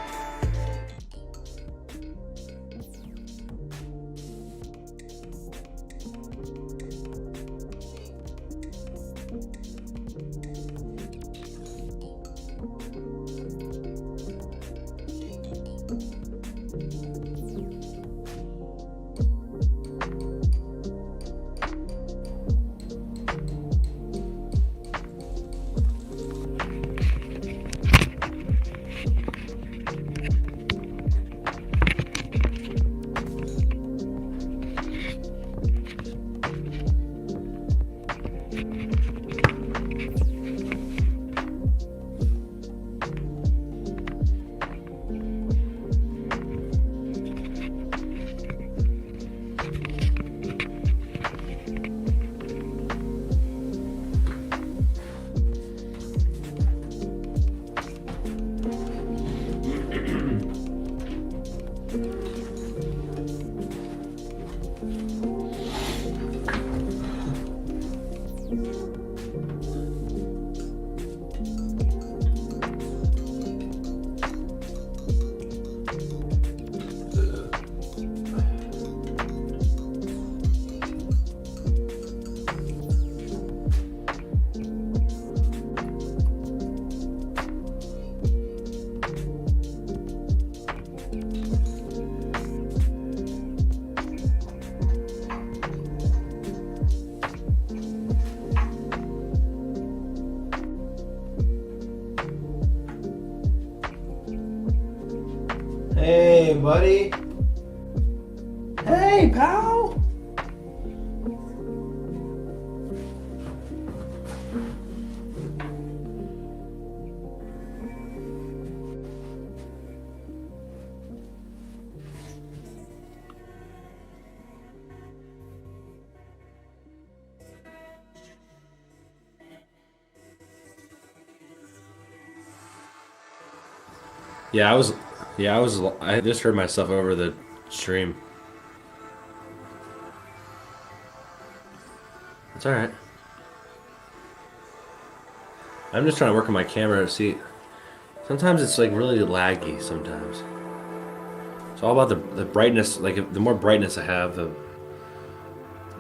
Hey, buddy. Hey, pal. I just heard myself over the stream. It's alright. I'm just trying to work on my camera to see. Sometimes it's like really laggy sometimes. It's all about the brightness. Like the more brightness I have, the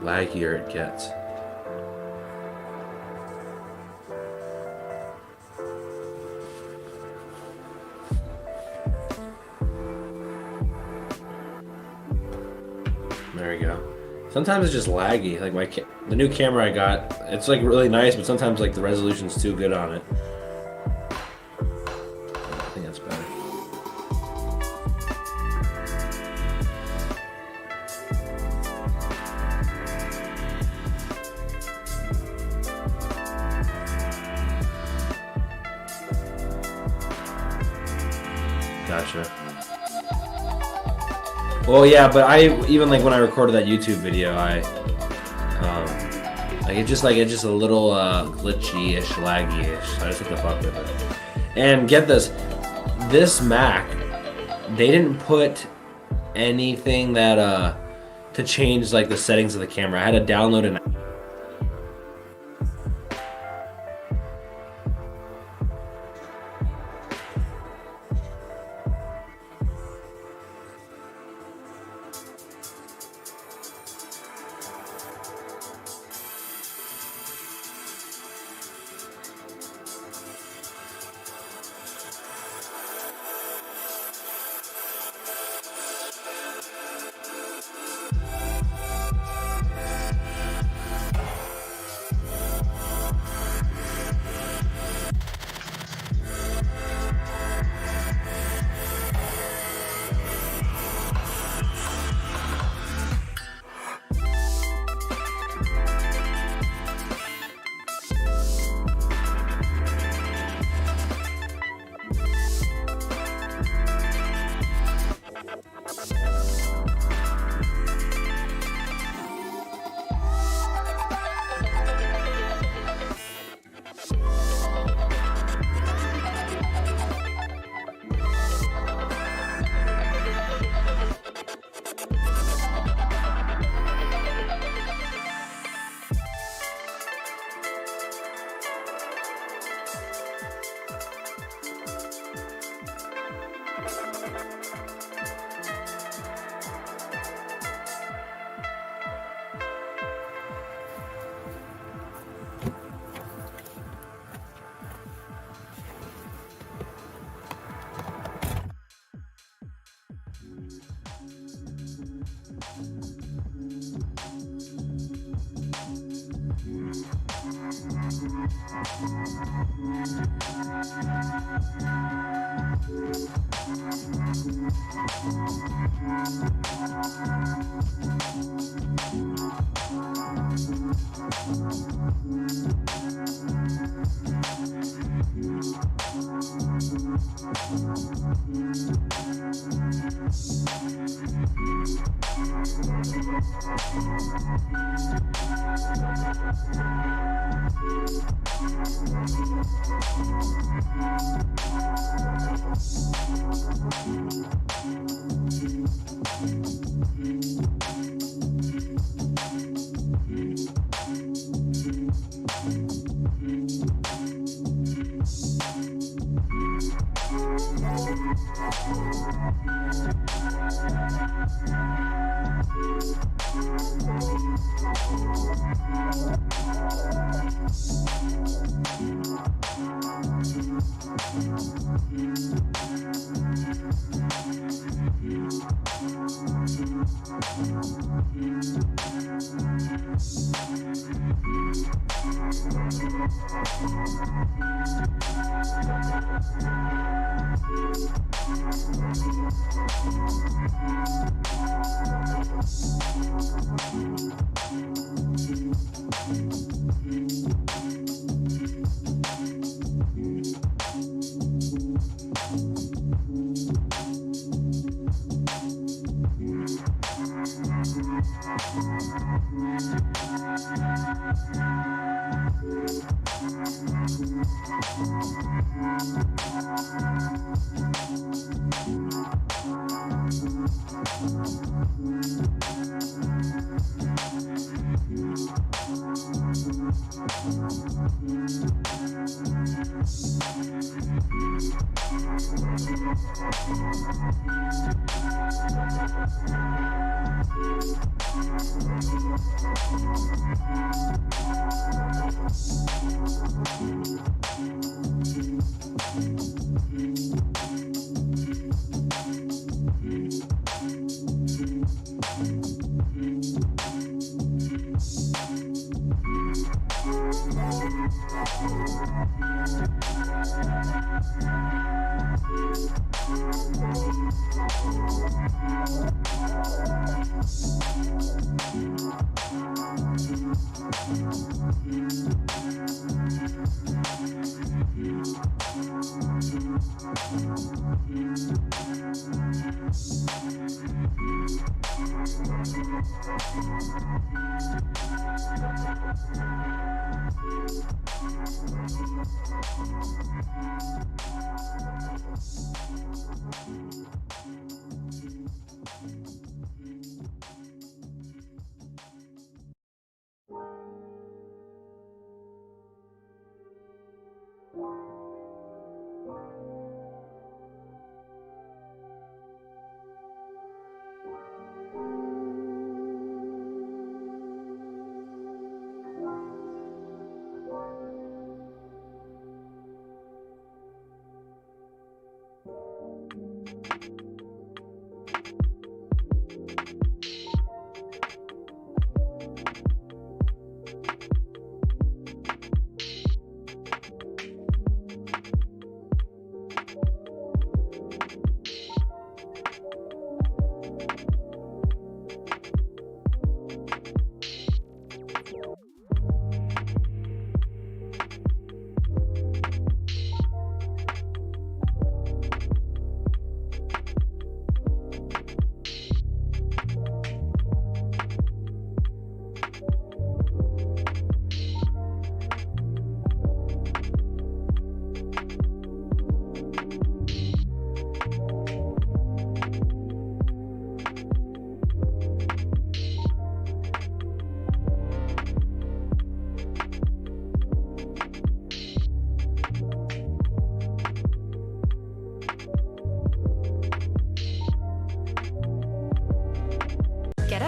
laggier it gets. There we go. Sometimes it's just laggy. Like the new camera I got, it's like really nice, but sometimes like the resolution's too good on it. I think that's better. Gotcha. Well, yeah, but even like when I recorded that YouTube video, it's just a little glitchy-ish, laggy-ish. So I just have to fuck with it. And get this Mac, they didn't put anything that to change like the settings of the camera. I had to download an.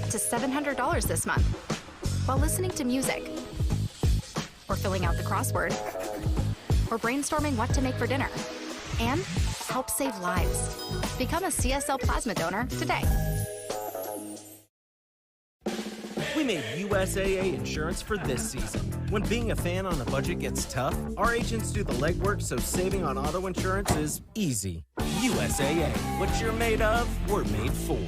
up to $700 this month while listening to music, or filling out the crossword, or brainstorming what to make for dinner, and help save lives. Become a CSL plasma donor today. We made USAA insurance for this season. When being a fan on a budget gets tough, our agents do the legwork so saving on auto insurance is easy. USAA. What you're made of, we're made for.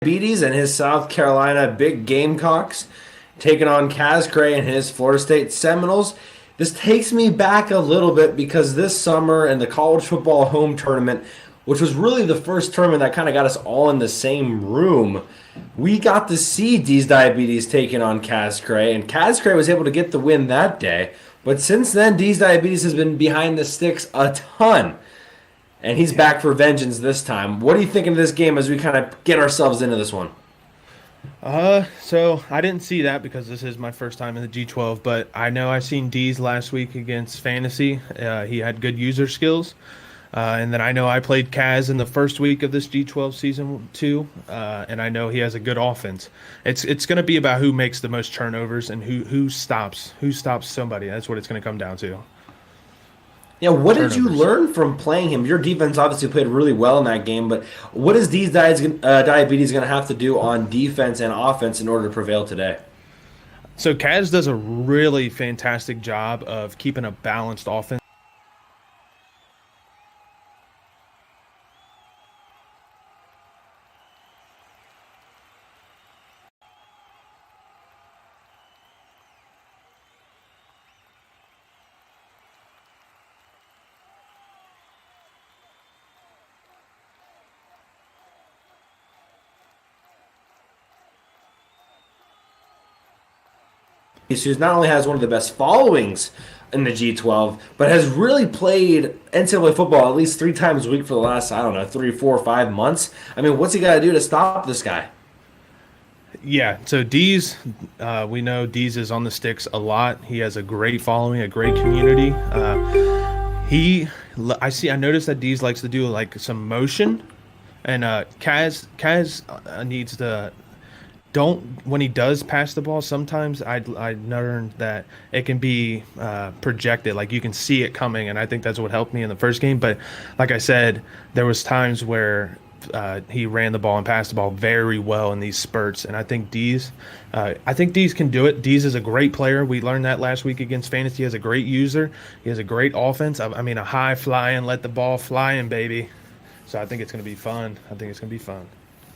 Diabetes and his South Carolina Big Gamecocks taking on Kaz Cray and his Florida State Seminoles. This takes me back a little bit because this summer in the college football home tournament, which was really the first tournament that kind of got us all in the same room, we got to see D's Diabetes taking on Kaz Cray, and Kaz Cray was able to get the win that day. But since then, D's Diabetes has been behind the sticks a ton. And he's back for vengeance this time. What are you thinking of this game as we kind of get ourselves into this one? So I didn't see that because this is my first time in the G12, but I know I seen D's last week against Fantasy. He had good user skills. And then I know I played Kaz in the first week of this G12 season too, and I know he has a good offense. It's going to be about who makes the most turnovers and who stops somebody. That's what it's going to come down to. Yeah, what did you learn from playing him? Your defense obviously played really well in that game, but what is D's Diabetes going to have to do on defense and offense in order to prevail today? So Kaz does a really fantastic job of keeping a balanced offense. Who not only has one of the best followings in the G12, but has really played NCAA football at least 3 times a week for the last, 3, 4, 5 months. I mean, what's he got to do to stop this guy? Yeah, so D's, we know D's is on the sticks a lot. He has a great following, a great community. I noticed that D's likes to do like some motion, and Kaz needs to. When he does pass the ball, sometimes I learned that it can be projected, like you can see it coming, and I think that's what helped me in the first game. But like I said, there was times where he ran the ball and passed the ball very well in these spurts, and I think D's can do it. D's is a great player. We learned that last week against Fantasy. He has a great user. He has a great offense. I mean, a high flying, let the ball fly in, baby. So I think it's going to be fun.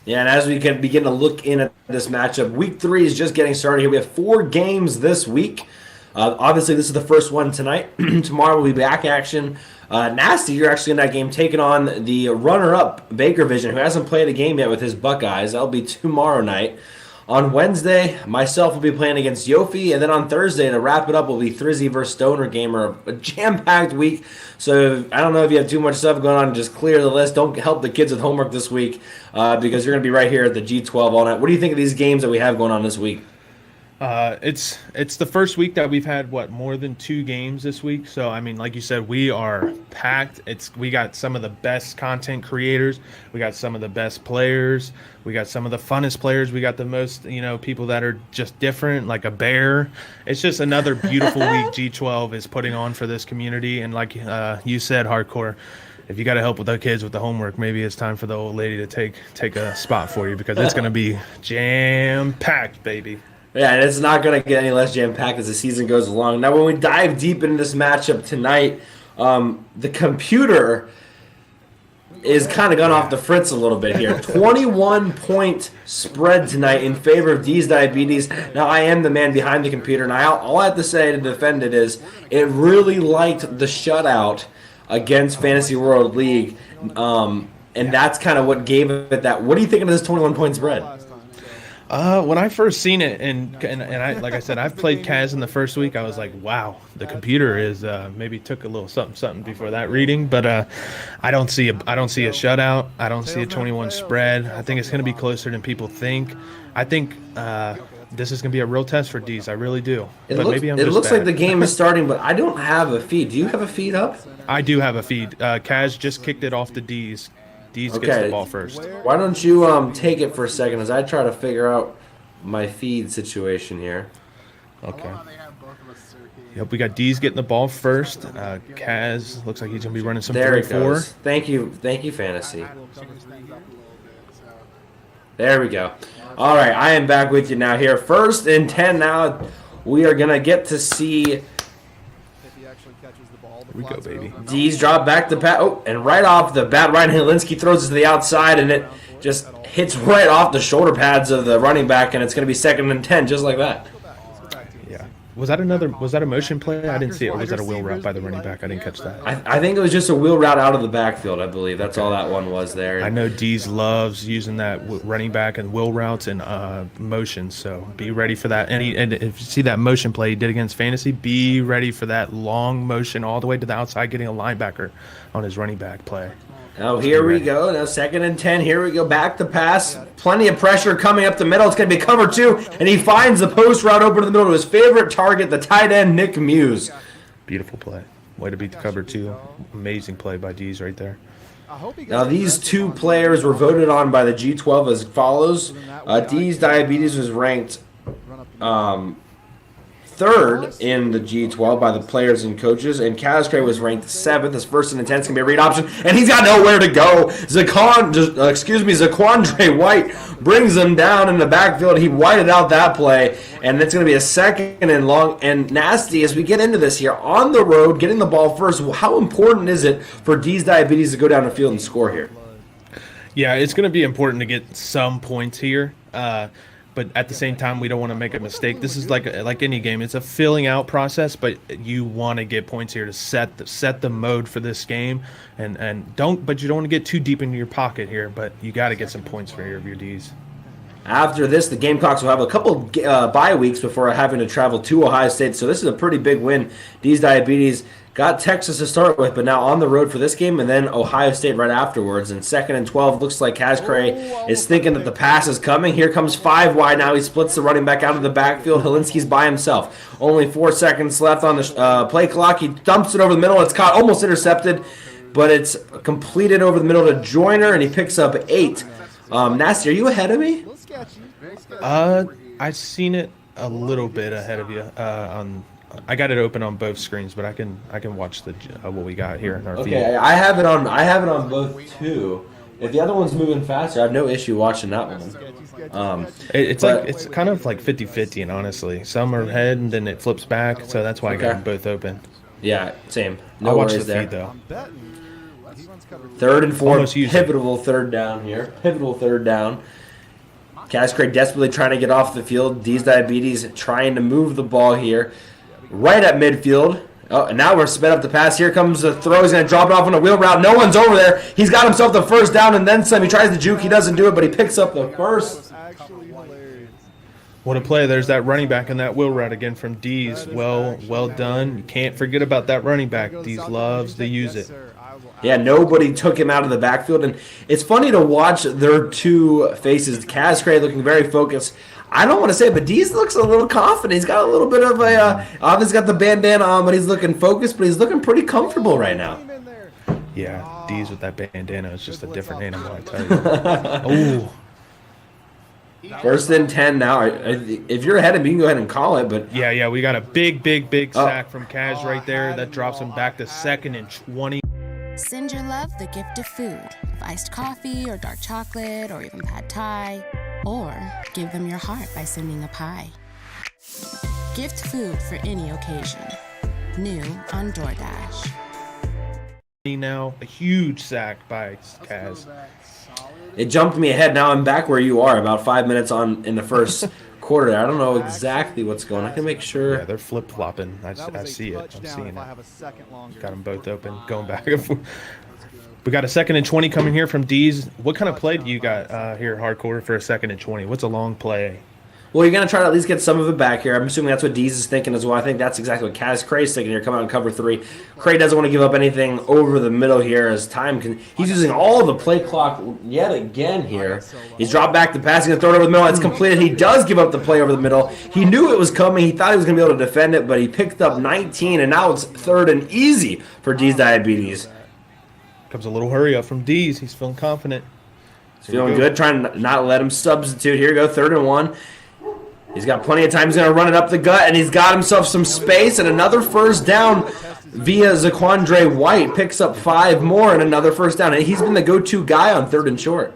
Yeah, and as we can begin to look in at this matchup, Week 3 is just getting started here. We have 4 games this week. Obviously, this is the first one tonight. Tomorrow we'll be back action. Nasty, you're actually in that game taking on the runner-up Baker Vision, who hasn't played a game yet with his Buckeyes. That'll be tomorrow night. On Wednesday, myself will be playing against Yofi, and then on Thursday, to wrap it up, will be Thrizzy versus Stoner Gamer. A jam-packed week, so I don't know if you have too much stuff going on, just clear the list. Don't help the kids with homework this week because you're going to be right here at the G12 all night. What do you think of these games that we have going on this week? It's the first week that we've had more than 2 games this week. So I mean, like you said, we are packed. We got some of the best content creators, we got some of the best players, we got some of the funnest players, we got the most people that are just different, like a bear. It's just another beautiful week G12 is putting on for this community. And like you said, Hardcore, if you got to help with the kids with the homework, maybe it's time for the old lady to take a spot for you, because it's going to be jam packed, baby. Yeah, and it's not going to get any less jam-packed as the season goes along. Now, when we dive deep into this matchup tonight, the computer is kind of gone off the fritz a little bit here. 21-point spread tonight in favor of D's Diabetes. Now, I am the man behind the computer, and all I have to say to defend it is it really liked the shutout against Fantasy World League, and that's kind of what gave it that. What do you think of this 21-point spread? When I first seen it, and I, like I said, I've played Kaz in the first week. I was like, wow, the computer is maybe took a little something before that reading, but I don't see a shutout. I don't see a 21 spread. I think it's going to be closer than people think. I think this is going to be a real test for D's. I really do. It looks like the game is starting, but I don't have a feed. Do you have a feed up? I do have a feed. Kaz just kicked it off to D's. D's gets the ball first. Why don't you take it for a second as I try to figure out my feed situation here. Okay. Yep, we got D's getting the ball first. Kaz looks like he's going to be running some 3-4. Thank you, Fantasy. There we go. All right, I am back with you now here. 1st and 10 now. We are going to get to see... We go, baby. D's drop back to Pat. Oh, and right off the bat, Ryan Helinski throws it to the outside, and it just hits right off the shoulder pads of the running back, and it's going to be 2nd and 10, just like that. Yeah. Was that a motion play? I didn't see it. Or was that a wheel route by the running back? I didn't catch that. I think it was just a wheel route out of the backfield, I believe. That's all that one was there. I know D's loves using that running back and wheel routes and motions, so be ready for that. And if you see that motion play he did against Fantasy, be ready for that long motion all the way to the outside, getting a linebacker on his running back play. Now here we go. Now 2nd and 10. Here we go. Back to pass. Plenty of pressure coming up the middle. It's going to be cover 2. And he finds the post route open to the middle to his favorite target, the tight end, Nick Muse. Beautiful play. Way to beat the cover 2. Amazing play by D's right there. Now these 2 players were voted on by the G12 as follows. D's Diabetes was ranked 3rd in the G12 by the players and coaches, and Kazcray was ranked 7th. His 1st and 10 is going to be a read option, and he's got nowhere to go. Zaquandre White brings him down in the backfield. He whited out that play, and it's going to be a 2nd and long. And nasty as we get into this here on the road, getting the ball first. How important is it for D's Diabetes to go down the field and score here? Yeah, it's going to be important to get some points here. But at the same time, we don't want to make a mistake. This is like any game. It's a filling out process, but you want to get points here to set the mode for this game, but you don't want to get too deep into your pocket here. But you got to get some points for your D's. After this, the Gamecocks will have a couple bye weeks before having to travel to Ohio State. So this is a pretty big win. D's Diabetes got Texas to start with, but now on the road for this game, and then Ohio State right afterwards. And 2nd and 12, looks like Kazcray is thinking that the pass is coming. Here comes 5 wide now. He splits the running back out of the backfield. Helinski's by himself. Only 4 seconds left on the play clock. He dumps it over the middle. It's caught, almost intercepted, but it's completed over the middle to Joyner, and he picks up 8. Nasty, are you ahead of me? I've seen it a little bit ahead of you I got it open on both screens, but I can watch what we got here in our feed. Okay, I have it on both too. If the other one's moving faster, I have no issue watching that one. It's kind of like 50-50, and honestly, some are ahead and then it flips back, so that's why I got them both open. Yeah, same. No I'll watch the feed though. 3rd and 4, pivotal 3rd down here. Pivotal 3rd down. Kazcray desperately trying to get off the field. D's Diabetes trying to move the ball here. Right at midfield. Oh, and now we're sped up the pass. Here comes the throw. He's going to drop it off on a wheel route. No one's over there. He's got himself the 1st down and then some. He tries to juke. He doesn't do it, but he picks up the 1st. What a play. There's that running back and that wheel route again from Dees. Well done. You can't forget about that running back. Dees loves to use it. Yeah, nobody took him out of the backfield. And it's funny to watch their two faces. Kaz Cray looking very focused. I don't want to say it, but Dees looks a little confident. He's got a little bit of a, obviously got the bandana on, but he's looking focused, but he's looking pretty comfortable right now. Yeah, Dees with that bandana is just a different animal, I tell you. Ooh. First and 10 now. If you're ahead of me, you can go ahead and call it. But yeah, we got a big sack from Kaz right there. That drops him back to 2nd and 20. Send your love the gift of food, of iced coffee or dark chocolate or even pad thai. Or give them your heart by sending a pie. Gift food for any occasion. New on DoorDash. Now, a huge sack by Kaz. It jumped me ahead. Now I'm back where you are, about 5 minutes on in the first quarter. I don't know exactly what's going on. I can make sure. Yeah, they're flip-flopping. I see it. I'm seeing it. Got them both open, going back and forth. We got a 2nd and 20 coming here from Dees. What kind of play do you got here, Hardcore, for a 2nd and 20? What's a long play? Well, you're going to try to at least get some of it back here. I'm assuming that's what Dees is thinking as well. I think that's exactly what Kaz Cray's thinking here, coming out in cover 3. Cray doesn't want to give up anything over the middle here as time can. He's using all of the play clock yet again here. He's dropped back the pass. He's going to throw it over the middle. It's completed. He does give up the play over the middle. He knew it was coming. He thought he was going to be able to defend it, but he picked up 19, and now it's 3rd and easy for Dees Diabetes. Comes a little hurry up from Dees. He's feeling confident. He's feeling good, trying to not let him substitute. Here we go, 3rd and 1. He's got plenty of time. He's going to run it up the gut, and he's got himself some space, and another first down via Zaquandre White. Picks up 5 more and another first down. And he's been the go-to guy on 3rd and short.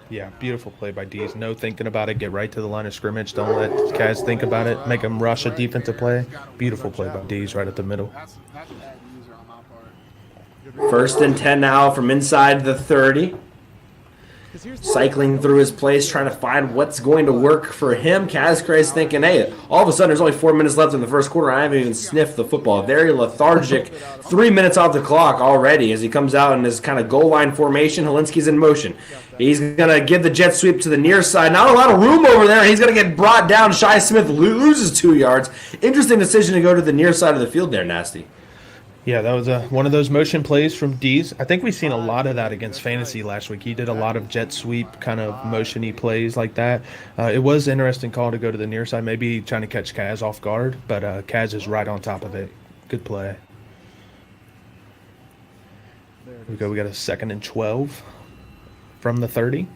Yeah, beautiful play by Dees. No thinking about it. Get right to the line of scrimmage. Don't let Kaz think about it. Make him rush a defensive play. Beautiful play by Dees right at the middle. 1st and 10 now from inside the 30. Cycling through his plays, trying to find what's going to work for him. Kaz Cray's thinking, hey, all of a sudden there's only 4 minutes left in the first quarter. I haven't even sniffed the football. Very lethargic. 3 minutes off the clock already as he comes out in his kind of goal line formation. Helinski's in motion. He's going to give the jet sweep to the near side. Not a lot of room over there. He's going to get brought down. Shi Smith loses 2 yards. Interesting decision to go to the near side of the field there, Nasty. Yeah, that was one of those motion plays from Dees. I think we've seen a lot of that against Fantasy last week. He did a lot of jet sweep kind of motion-y plays like that. It was an interesting call to go to the near side, maybe trying to catch Kaz off guard, but Kaz is right on top of it. Good play. Here we go. We got a 2nd and 12 from the 30.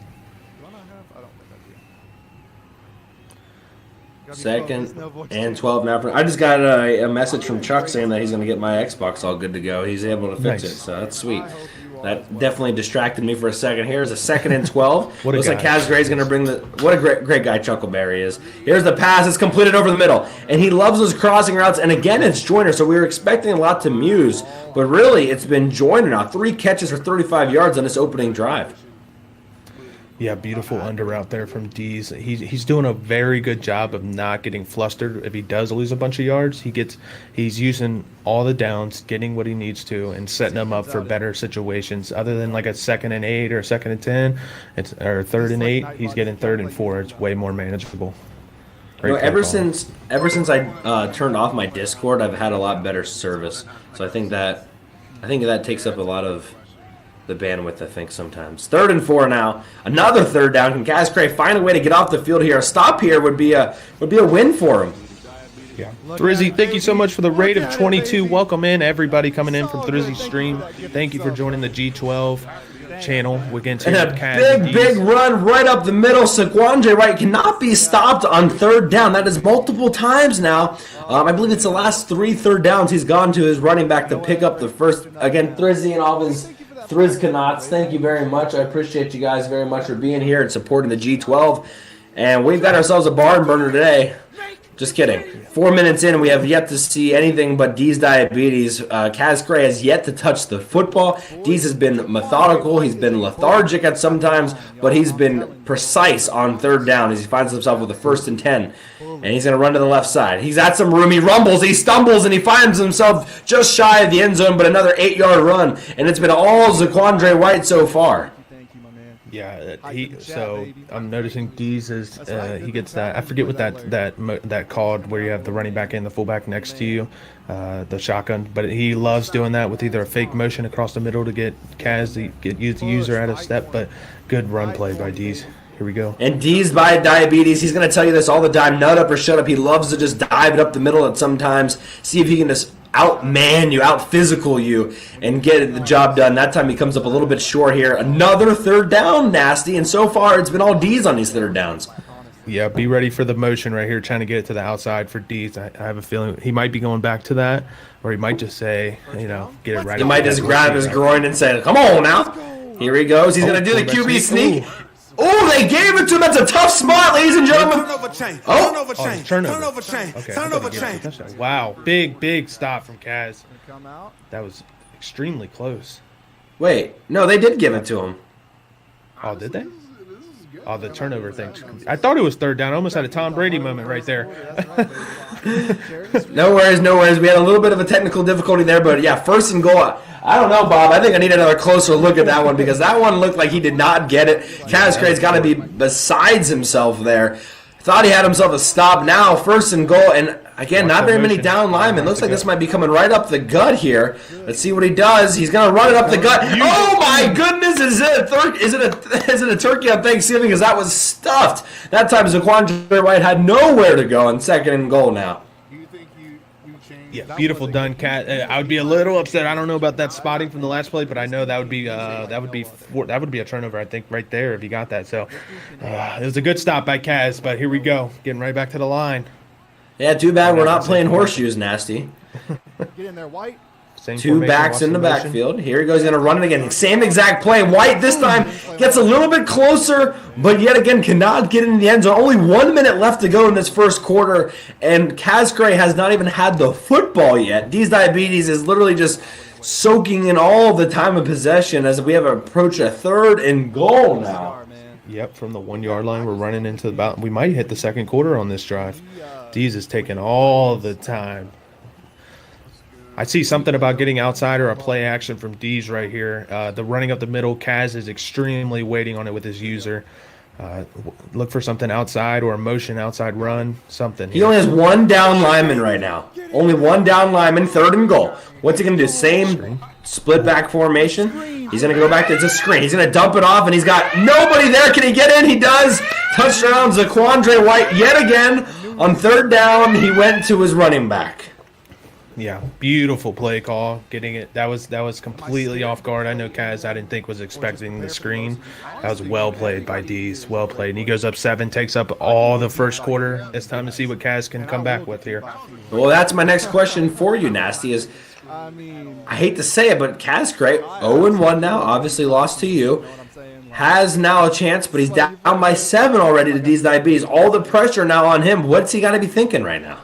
2nd and 12 now. I just got a message from Chuck saying that he's going to get my Xbox all good to go. He's able to fix it, so that's sweet. That definitely distracted me for a second. Here's a 2nd and 12. Looks like Kaz Gray's going to bring the... What a great guy Chuckleberry is. Here's the pass. It's completed over the middle. And he loves those crossing routes. And again, it's Joyner, so we were expecting a lot to Muse. But really, it's been Joyner now. 3 catches for 35 yards on this opening drive. Yeah, beautiful under route there from Dees. He's doing a very good job of not getting flustered. If he does lose a bunch of yards, he's using all the downs, getting what he needs to, and setting them up for better situations. Other than like a 2nd and 8 or a 2nd and 10, or 3rd and 8, he's getting 3rd and 4. It's way more manageable. Ever since I turned off my Discord, I've had a lot better service. So I think that takes up a lot of the bandwidth, I think, sometimes. 3rd and 4 now. Another 3rd down. Can Kaz Cray find a way to get off the field here? A stop here would be a win for him. Yeah. Thrizzy, thank you so much for the rate of 22. Welcome in, everybody coming in from Thrizzy's stream. Thank you for joining the G12 channel. We're getting to and a big run right up the middle. Saquandre Wright cannot be stopped on 3rd down. That is multiple times now. I believe it's the last 3 3rd downs he's gone to his running back to pick up the first. Again, Thrizzy and all of his Thrizkanauts, thank you very much. I appreciate you guys very much for being here and supporting the G12. And we've got ourselves a barn burner today. Just kidding. 4 minutes in, we have yet to see anything but Dees Diabetes. Kaz Cray has yet to touch the football. Dees has been methodical. He's been lethargic at sometimes, but he's been precise on 3rd down as he finds himself with a 1st and 10. And he's going to run to the left side. He's at some room. He rumbles. He stumbles, and he finds himself just shy of the end zone, but another 8-yard run. And it's been all Zaquandre White so far. Yeah, so I'm noticing D's is he gets that. I forget what that called where you have the running back and the fullback next to you, the shotgun. But he loves doing that with either a fake motion across the middle to get Kaz to get the user out of step. But good run play by D's. Here we go. And D's by Diabetes, he's going to tell you this all the time, nut up or shut up. He loves to just dive it up the middle at sometimes, see if he can just outman you, out-physical you, and get the job done. That time he comes up a little bit short here. Another third down, Nasty, and so far it's been all D's on these third downs. Yeah, be ready for the motion right here, trying to get it to the outside for D's. I have a feeling he might be going back to that, or he might just say, get it right. He might just grab his groin and say, come on now. Here he goes. He's going to do the QB sneak. Oh, they gave it to him. That's a tough spot, ladies and gentlemen. Turnover chain. Okay. Wow, big stop from Kaz. That was extremely close. Wait, no, they did give it to him. Oh, did they? Oh, the turnover thing. I thought it was third down. I almost had a Tom Brady moment right there. No worries. We had a little bit of a technical difficulty there, but yeah, first and goal. I don't know, Bob. I think I need another closer look at that one because that one looked like he did not get it. Kaz Cray's got to be besides himself there. Thought he had himself a stop. Now, first and goal, and again, not very many down linemen. Looks like this might be coming right up the gut here. Let's see what he does. He's going to run it up the gut. Oh, my goodness. Is it a turkey on Thanksgiving? Because that was stuffed. That time, Zaquandre White had nowhere to go on second and goal now. Yeah, beautiful done, Cat. I would be a little upset. I don't know about that spotting from the last play, but I know that would be a turnover. I think right there if he got that. So it was a good stop by Kaz. But here we go, getting right back to the line. Yeah, too bad we're not playing horseshoes, Nasty. Get in there, White. Two backs in the backfield. Here he goes. He's going to run it again. Same exact play. White this time gets a little bit closer, but yet again cannot get in the end zone. Only 1 minute left to go in this first quarter, and Kaz Cray has not even had the football yet. D's Diabetes is literally just soaking in all the time of possession as we have approached a third and goal now. Yep, from the 1 yard line, we're running into about. We might hit the second quarter on this drive. D's is taking all the time. I see something about getting outside or a play action from D's right here. The running up the middle, Kaz is extremely waiting on it with his user. Look for something outside or a motion outside run, something. He only has one down lineman right now. Only one down lineman, third and goal. What's he going to do? Same split back formation. He's going to go back to the screen. He's going to dump it off, and he's got nobody there. Can he get in? He does. Touchdown, Zaquandre White yet again. On third down, he went to his running back. Yeah, beautiful play call. Getting it. That was completely off guard. I know Kaz, I didn't think was expecting the screen. That was well played by D's. Well played. And he goes up 7, takes up all the first quarter. It's time to see what Kaz can come back with here. Well, that's my next question for you, Nasty, is I hate to say it, but Kaz Cray, 0-1 now, obviously lost to you. Has now a chance, but he's down by 7 already to D's Diabetes. All the pressure now on him. What's he got to be thinking right now?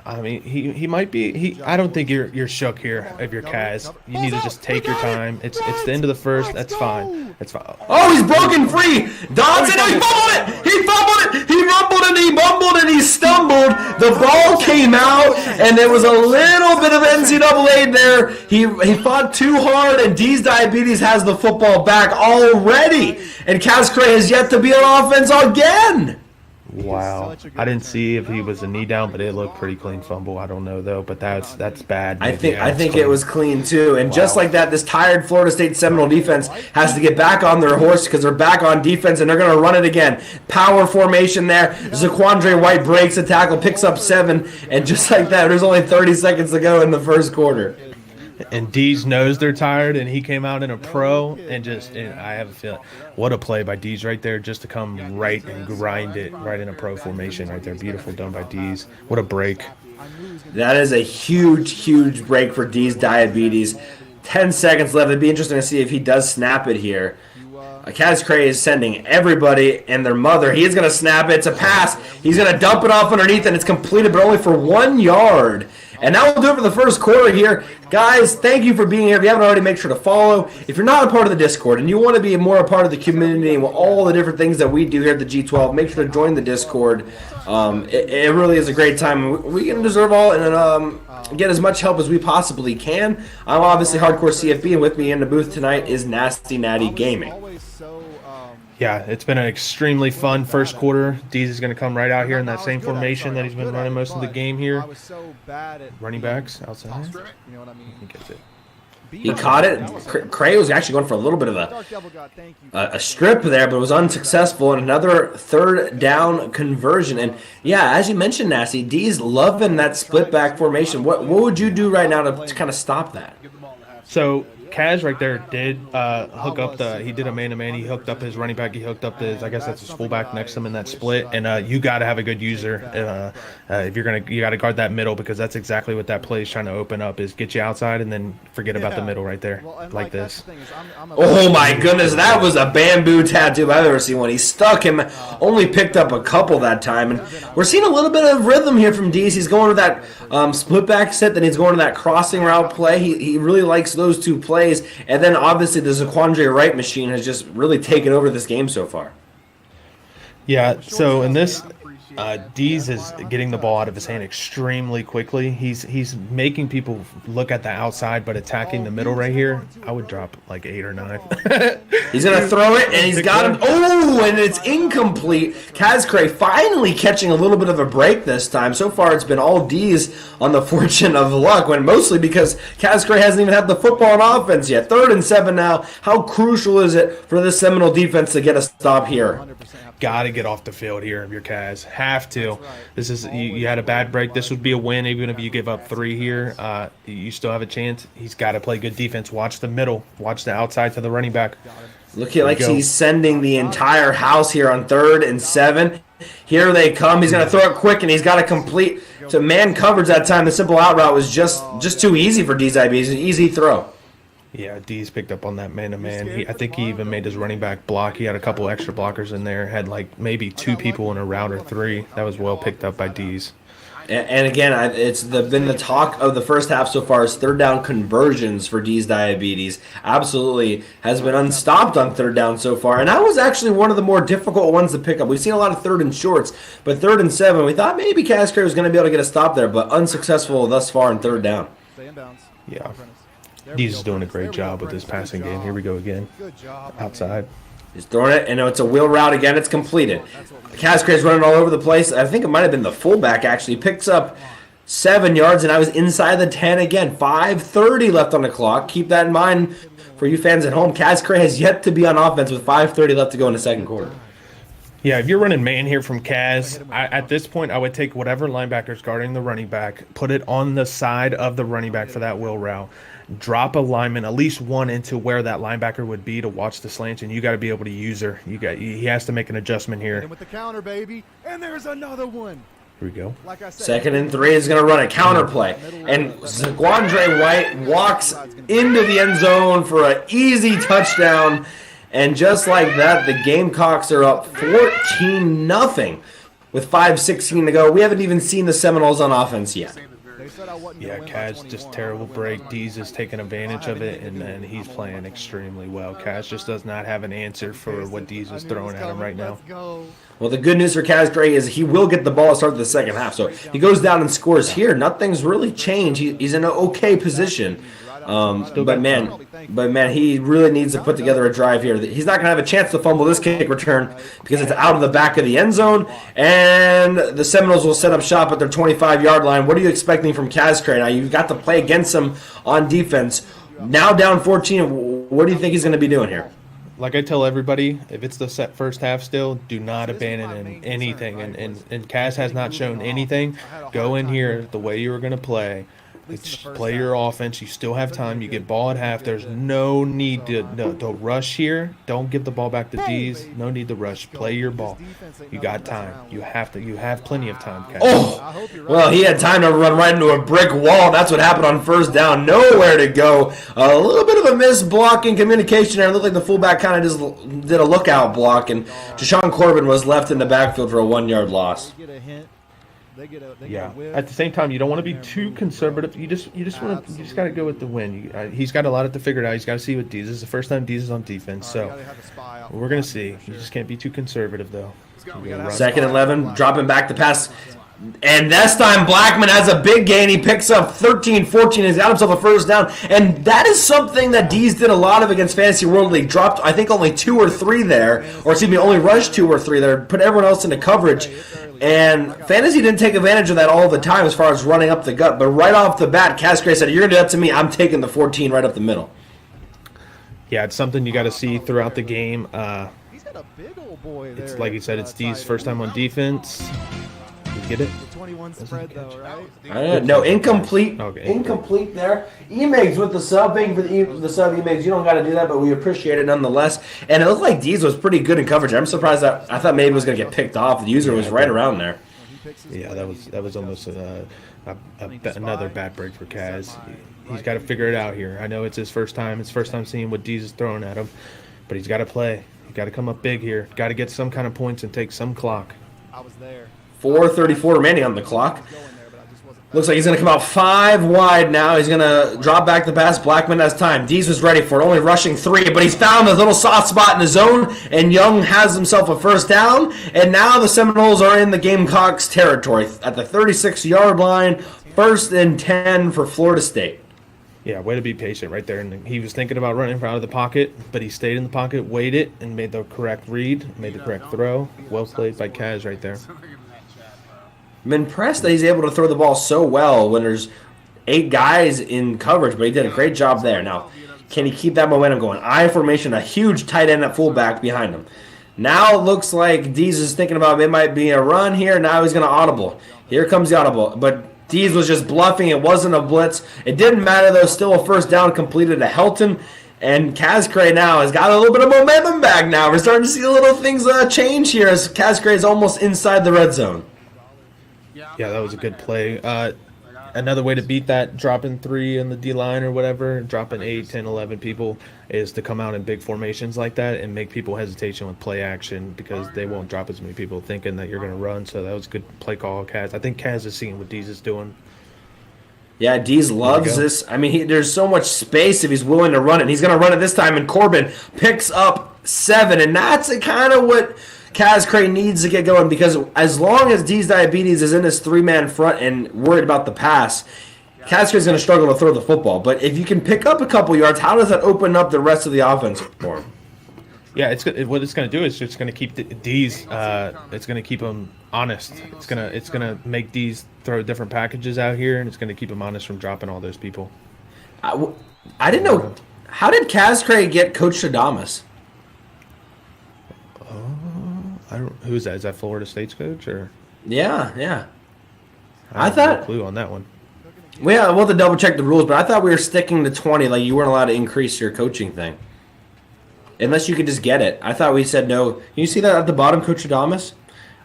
I mean, he might be. I don't think you're shook here if you're Kaz. You need to just take your time. It's the end of the first. That's fine. That's fine. Oh, he's broken free. Dodson, he fumbled it. He fumbled it. He rumbled and he mumbled and he stumbled. The ball came out and there was a little bit of NCAA there. He fought too hard and D's Diabetes has the football back already. And Kaz Cray has yet to be on offense again. Wow. I didn't see if he was a knee down, but it looked pretty clean fumble. I don't know though, but that's bad. I think it was clean too. And just like that, this tired Florida State Seminole defense has to get back on their horse because they're back on defense and they're going to run it again. Power formation there. Zaquandre White breaks a tackle, picks up 7, and just like that, there's only 30 seconds to go in the first quarter. And Dees knows they're tired, and he came out in a pro, and I have a feeling, what a play by Dees right there, just to come right and grind it right in a pro formation right there. Beautiful done by Dees. What a break. That is a huge, huge break for Dees Diabetes. 10 seconds left. It'd be interesting to see if he does snap it here. Kaz Cray is sending everybody and their mother. He is going to snap it. It's a pass. He's going to dump it off underneath, and it's completed, but only for 1 yard. And that will do it for the first quarter here. Guys, thank you for being here. If you haven't already, make sure to follow. If you're not a part of the Discord and you want to be more a part of the community and all the different things that we do here at the G12, make sure to join the Discord. It really is a great time. We can deserve all and get as much help as we possibly can. I'm obviously Hardcore CFB, and with me in the booth tonight is Nasty Natty Gaming. Yeah, it's been an extremely fun first quarter. Dees is going to come right out here in that same formation that he's been running most of the game here. Running backs outside. You know what I mean? He gets it. He caught it. Cray was actually going for a little bit of a strip there, but was unsuccessful. And another third down conversion. And yeah, as you mentioned, Nasty, D's loving that split back formation. What would you do right now to kind of stop that? So Kaz right there did hook up he did a man-to-man. He hooked up his running back. He hooked up his, I guess that's his fullback next to him in that split. And you got to have a good user if you got to guard that middle, because that's exactly what that play is trying to open up, is get you outside and then forget about the middle right there, like this. Oh my goodness, that was a bamboo tattoo I've ever seen one. He stuck him, only picked up a couple that time. And we're seeing a little bit of rhythm here from Dees. He's going to that split back set, then he's going to that crossing route play. He really likes those two plays. And then obviously the Zaquandre Wright machine has just really taken over this game so far. Yeah, so in this, Dees is getting the ball out of his hand extremely quickly. He's making people look at the outside, but attacking the middle right here. I would drop like 8 or 9. He's going to throw it, and he's got him. Oh, and it's incomplete. Kaz Cray finally catching a little bit of a break this time. So far, it's been all D's on the fortune of luck, when mostly because Kaz Cray hasn't even had the football on offense yet. 3rd and 7 now. How crucial is it for this Seminole defense to get a stop here? Got to get off the field here if you're Kaz. Have to. This is you had a bad break. This would be a win. Even if you give up 3 here, you still have a chance. He's got to play good defense. Watch the middle. Watch the outside to the running back. Look like he's sending the entire house here on 3rd and 7. Here they come. He's going to throw it quick, and he's got to complete. So man coverage that time. The simple out route was just too easy for DZIB. It's an easy throw. Yeah, D's picked up on that man-to-man. I think he even made his running back block. He had a couple extra blockers in there. Had like maybe 2 people in a route or 3. That was well picked up by D's. And again, it's been the talk of the first half so far is 3rd down conversions for D's Diabetes. Absolutely has been unstopped on 3rd down so far. And that was actually one of the more difficult ones to pick up. We've seen a lot of 3rd and shorts, but 3rd and 7, we thought maybe Kaz Cray was going to be able to get a stop there, but unsuccessful thus far in 3rd down. Yeah. D's is doing a great job with this passing game. Here we go again. Outside. He's throwing it, and it's a wheel route again. It's completed. Kaz Cray's running all over the place. I think it might have been the fullback, actually. He picks up 7 yards, and I was inside the 10 again. 5:30 left on the clock. Keep that in mind for you fans at home. Kaz Cray has yet to be on offense with 5:30 left to go in the second quarter. Yeah, if you're running man here from Kaz, at this point I would take whatever linebacker's guarding the running back, put it on the side of the running back for that wheel route. Drop a lineman, at least one, into where that linebacker would be to watch the slants, and you got to be able to use her. He has to make an adjustment here. And with the counter, baby, and there's another one. Here we go. 2nd and 3 is going to run a counter play, and Zaquandre White walks into the end zone for an easy touchdown, and just like that, the Gamecocks are up 14-0 with 5:16 to go. We haven't even seen the Seminoles on offense yet. Yeah, Kaz just terrible break. Dees is taking advantage of it, and he's playing extremely well. Kaz just does not have an answer for what Dees is throwing at him right now. Well, the good news for Kaz Cray is he will get the ball to start the second half. So he goes down and scores here. Nothing's really changed. He's in an okay position. But man, he really needs to put together a drive here. He's not going to have a chance to fumble this kick return because it's out of the back of the end zone, and the Seminoles will set up shop at their 25-yard line. What are you expecting from Kaz Cray? Now, you've got to play against him on defense. Now down 14, what do you think he's going to be doing here? Like I tell everybody, if it's the first half still, do not abandon anything. And Kaz has not shown anything. Go in here the way you were going to play. Play your offense. You still have time. You get ball at half. There's no need to rush here. Don't give the ball back to D's. No need to rush. Play your ball. You got time. You have plenty of time, Kaz. Oh, well, he had time to run right into a brick wall. That's what happened on 1st down. Nowhere to go. A little bit of a miss blocking communication there. It looked like the fullback kind of just did a lookout block, and Deshaun Corbin was left in the backfield for a 1-yard loss. Yeah. At the same time, you don't want to be too conservative. You just got to go with the win. He's got a lot to figure it out. He's got to see what Dees. This is the first time Dees is on defense, so we're gonna see. You just can't be too conservative though. 2nd and 11, dropping back the pass. And this time, Blackman has a big gain. He picks up 13, 14. He's got himself a first down. And that is something that Dees did a lot of against Fantasy World League. Dropped, I think, only 2 or 3 there. Or, excuse me, only rushed 2 or 3 there. Put everyone else into coverage. And Fantasy didn't take advantage of that all the time as far as running up the gut. But right off the bat, Cascray said, you're going to do that to me. I'm taking the 14 right up the middle. Yeah, it's something you got to see throughout the game. He's got a big old boy there. It's like you said, it's Dees' first time on defense. You get it? The 21 spread, though, right? No, incomplete. Okay, incomplete there. Emigs with the sub. Thank you for the sub, Emigs. You don't got to do that, but we appreciate it nonetheless. And it looked like Dees was pretty good in coverage. I'm surprised that I thought maybe it was going to get picked off. The user was right around there. Yeah, that was almost another bad break for Kaz. He's got to figure it out here. I know it's his first time. It's first time seeing what Dees is throwing at him, but he's got to play. He's got to come up big here. Got to get some kind of points and take some clock. I was there. 4:34 remaining on the clock. Looks like he's going to come out 5 wide now. He's going to drop back the pass. Blackman has time. Dees was ready for it, only rushing 3, but he's found a little soft spot in the zone, and Young has himself a first down, and now the Seminoles are in the Gamecocks territory at the 36-yard line, 1st and 10 for Florida State. Yeah, way to be patient right there. And he was thinking about running out of the pocket, but he stayed in the pocket, waited, and made the correct read, made the correct throw. Well played by Kaz right there. I'm impressed that he's able to throw the ball so well when there's 8 guys in coverage, but he did a great job there. Now, can he keep that momentum going? I formation, a huge tight end at fullback behind him. Now it looks like Dees is thinking about it might be a run here. Now he's going to audible. Here comes the audible. But Dees was just bluffing. It wasn't a blitz. It didn't matter, though. Still a first down completed to Helton. And Cascray now has got a little bit of momentum back now. We're starting to see little things change here as Cascray is almost inside the red zone. Yeah, that was a good play. Another way to beat that, dropping 3 in the D-line or whatever, dropping 8, 10, 11 people, is to come out in big formations like that and make people hesitation with play action because they won't drop as many people thinking that you're going to run. So that was a good play call, Kaz. I think Kaz is seeing what Dees is doing. Yeah, Dees loves this. I mean, there's so much space if he's willing to run it. He's going to run it this time, and Corbin picks up 7, and that's kind of what Cascray needs to get going because as long as Dees Diabetes is in this 3-man front and worried about the pass, Cascray's going to struggle to throw the football. But if you can pick up a couple yards, how does that open up the rest of the offense for him? Yeah, what it's going to do is it's going to keep Dees. It's going to keep him honest. It's going to make Dees throw different packages out here, and it's going to keep him honest from dropping all those people. I didn't know. How did Cascray get Coach Shadamas? Who's that? Is that Florida State's coach or? Yeah. I thought no clue on that one. Well, we'll have to double check the rules, but I thought we were sticking to 20. Like you weren't allowed to increase your coaching thing, unless you could just get it. I thought we said no. Can you see that at the bottom, Coach Adamas?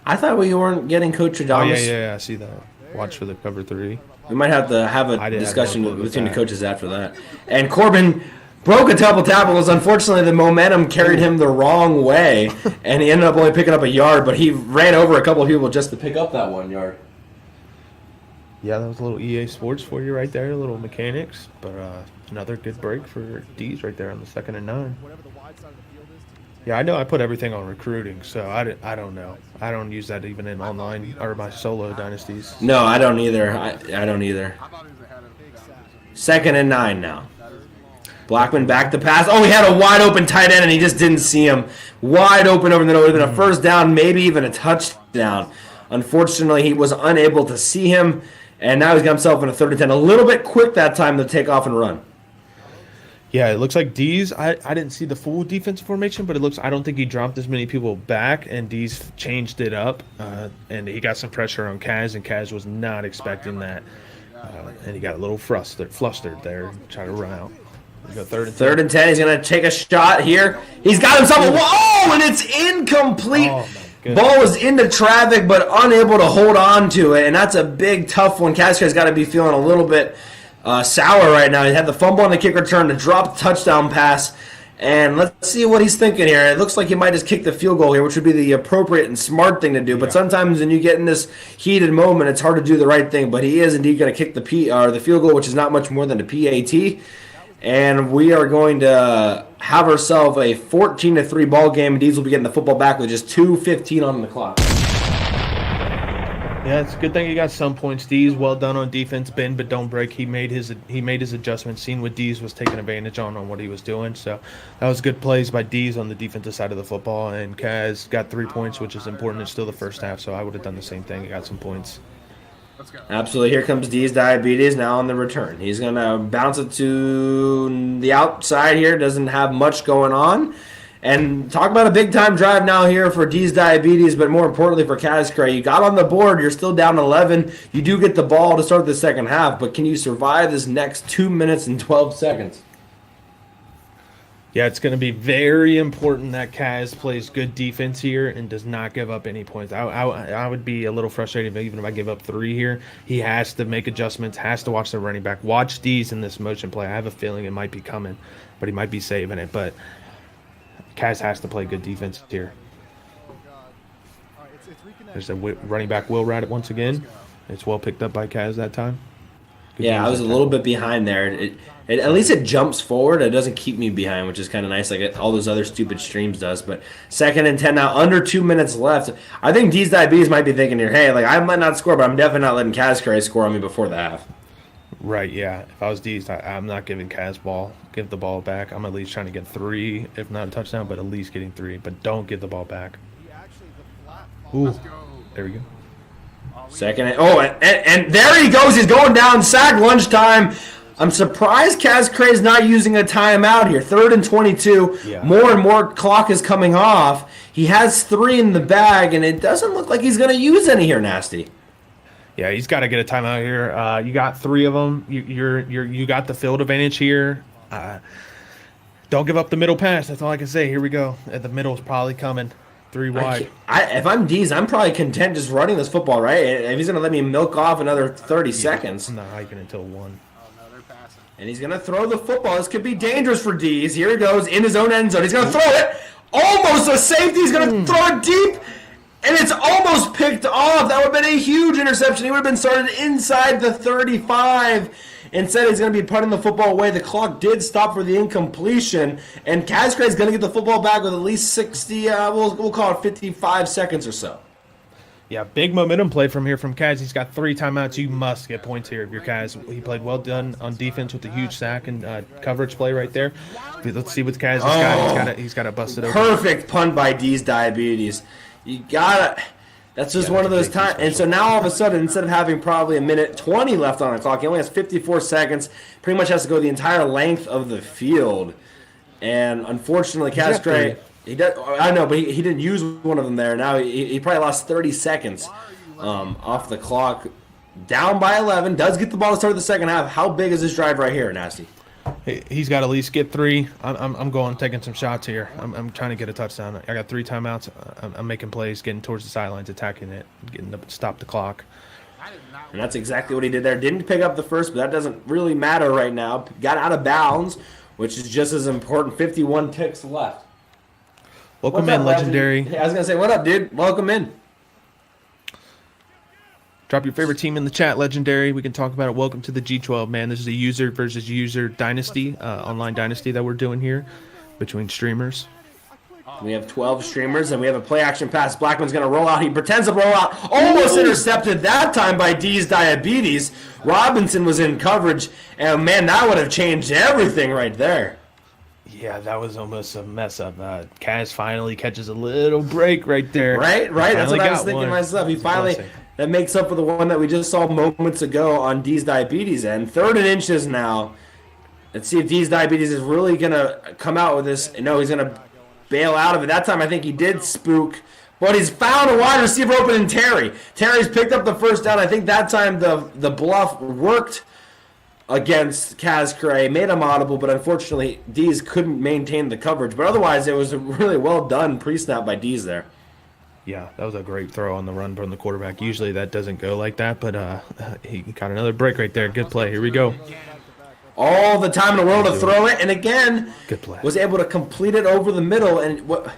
I thought we weren't getting Coach Adamas. Oh yeah, I see that. Watch for the cover 3. We might have to have a discussion between the coaches after that. And Corbin broke a couple tackles. Unfortunately, the momentum carried him the wrong way, and he ended up only picking up a yard, but he ran over a couple of people just to pick up that 1 yard. Yeah, that was a little EA Sports for you right there, a little mechanics, but another good break for Dees right there on the 2nd and 9. Yeah, I know I put everything on recruiting, so I don't know. I don't use that even in online or my solo dynasties. No, I don't either. I don't either. 2nd and 9 now. Blackman back to pass. Oh, he had a wide open tight end, and he just didn't see him. Wide open over the middle. It would have been a first down, maybe even a touchdown. Unfortunately, he was unable to see him, and now he's got himself in a 3rd and 10. A little bit quick that time to take off and run. Yeah, it looks like Dees, I didn't see the full defensive formation, but I don't think he dropped as many people back, and Dees changed it up, and he got some pressure on Kaz, and Kaz was not expecting that, and he got a little flustered there, trying to run out. Go 3rd and 10. He's going to take a shot here. He's got himself a... Oh, and it's incomplete. Ball was into traffic, but unable to hold on to it, and that's a big, tough one. Cascay's got to be feeling a little bit sour right now. He had the fumble on the kick return to drop the touchdown pass, and let's see what he's thinking here. It looks like he might just kick the field goal here, which would be the appropriate and smart thing to do, but sometimes when you get in this heated moment, it's hard to do the right thing, but he is indeed going to kick the field goal, which is not much more than a PAT. And we are going to have ourselves a 14-3 ball game. Dees will be getting the football back with just 2:15 on the clock. Yeah, it's a good thing he got some points. D's well done on defense, bend but don't break. He made his adjustments, seen what D's was taking advantage on what he was doing. So that was good plays by D's on the defensive side of the football. And Kaz got 3 points, which is important. It's still the first half, so I would have done the same thing. He got some points. Absolutely. Here comes D's Diabetes now on the return. He's going to bounce it to the outside here. Doesn't have much going on. And talk about a big-time drive now here for D's Diabetes, but more importantly for Cascray. You got on the board. You're still down 11. You do get the ball to start the second half, but can you survive this next 2 minutes and 12 seconds? Yeah, it's going to be very important that Kaz plays good defense here and does not give up any points. I would be a little frustrated even if I give up 3 here. He has to make adjustments, has to watch the running back. Watch D's in this motion play. I have a feeling it might be coming, but he might be saving it. But Kaz has to play good defense here. There's a running back Will Rat once again. It's well picked up by Kaz that time. Good I was a little bit behind there. At least it jumps forward. It doesn't keep me behind, which is kind of nice, like all those other stupid streams does. But 2nd and 10 now, under 2 minutes left. I think D's Diabetes might be thinking here, hey, like I might not score, but I'm definitely not letting Cascray score on me before the half. Right, yeah. If I was D's, I'm not giving Kaz ball. Give the ball back. I'm at least trying to get 3, if not a touchdown, but at least getting 3. But don't give the ball back. Ooh, there we go. Second, and there he goes. He's going down. Sack lunchtime. I'm surprised Cascray's not using a timeout here. 3rd and 22. Yeah. More and more clock is coming off. He has 3 in the bag, and it doesn't look like he's going to use any here, Nasty. Yeah, he's got to get a timeout here. You got 3 of them. You got the field advantage here. Don't give up the middle pass. That's all I can say. Here we go. The middle's probably coming. 3 wide. If I'm D's, I'm probably content just running this football, right? If he's going to let me milk off another 30 seconds. I'm not hiking until 1. And he's going to throw the football. This could be dangerous for D's. Here he goes in his own end zone. He's going to throw it. Almost a safety. He's going to throw it deep. And it's almost picked off. That would have been a huge interception. He would have been started inside the 35. Instead, he's going to be putting the football away. The clock did stop for the incompletion. And Cascray is going to get the football back with at least 60, we'll call it 55 seconds or so. Yeah, big momentum play from here from Kaz. He's got 3 timeouts. You must get points here if you're Kaz. He played well done on defense with a huge sack and coverage play right there. Let's see what Kaz has got. He's got to bust it open. Perfect punt by D's Diabetes. You got to... That's just one of those times. And so now all of a sudden, instead of having probably a minute 20 left on the clock, he only has 54 seconds. Pretty much has to go the entire length of the field. And unfortunately, Cascray, he does. I know, but he didn't use one of them there. Now he probably lost 30 seconds off the clock. Down by 11, does get the ball to start the second half. How big is this drive right here, Nasty? He's got to at least get 3. I'm going, taking some shots here. I'm trying to get a touchdown. I got 3 timeouts. I'm making plays, getting towards the sidelines, attacking it, getting to stop the clock. And that's exactly what he did there. Didn't pick up the first, but that doesn't really matter right now. Got out of bounds, which is just as important. 51 ticks left. Welcome in, Legendary. I was going to say, what up, dude? Welcome in. Drop your favorite team in the chat, Legendary. We can talk about it. Welcome to the G12, man. This is a user versus user dynasty, online dynasty that we're doing here between streamers. We have 12 streamers, and we have a play action pass. Blackman's going to roll out. He pretends to roll out. Almost intercepted that time by D's Diabetes. Robinson was in coverage, and, man, that would have changed everything right there. Yeah, that was almost a mess up. Kaz finally catches a little break right there. Right. That's what I was thinking myself. He finally... That makes up for the one that we just saw moments ago on D's Diabetes end. 3rd and inches now. Let's see if D's Diabetes is really going to come out with this. No, he's going to bail out of it. That time I think he did spook. But he's found a wide receiver open in Terry. Terry's picked up the first down. I think that time the bluff worked against Cascray. Made him audible, but unfortunately D's couldn't maintain the coverage. But otherwise it was a really well done pre-snap by D's there. Yeah, that was a great throw on the run from the quarterback. Usually that doesn't go like that, but he got another break right there. Good play. Here we go. All the time in the world to throw it, and again, good play. Was able to complete it over the middle. And what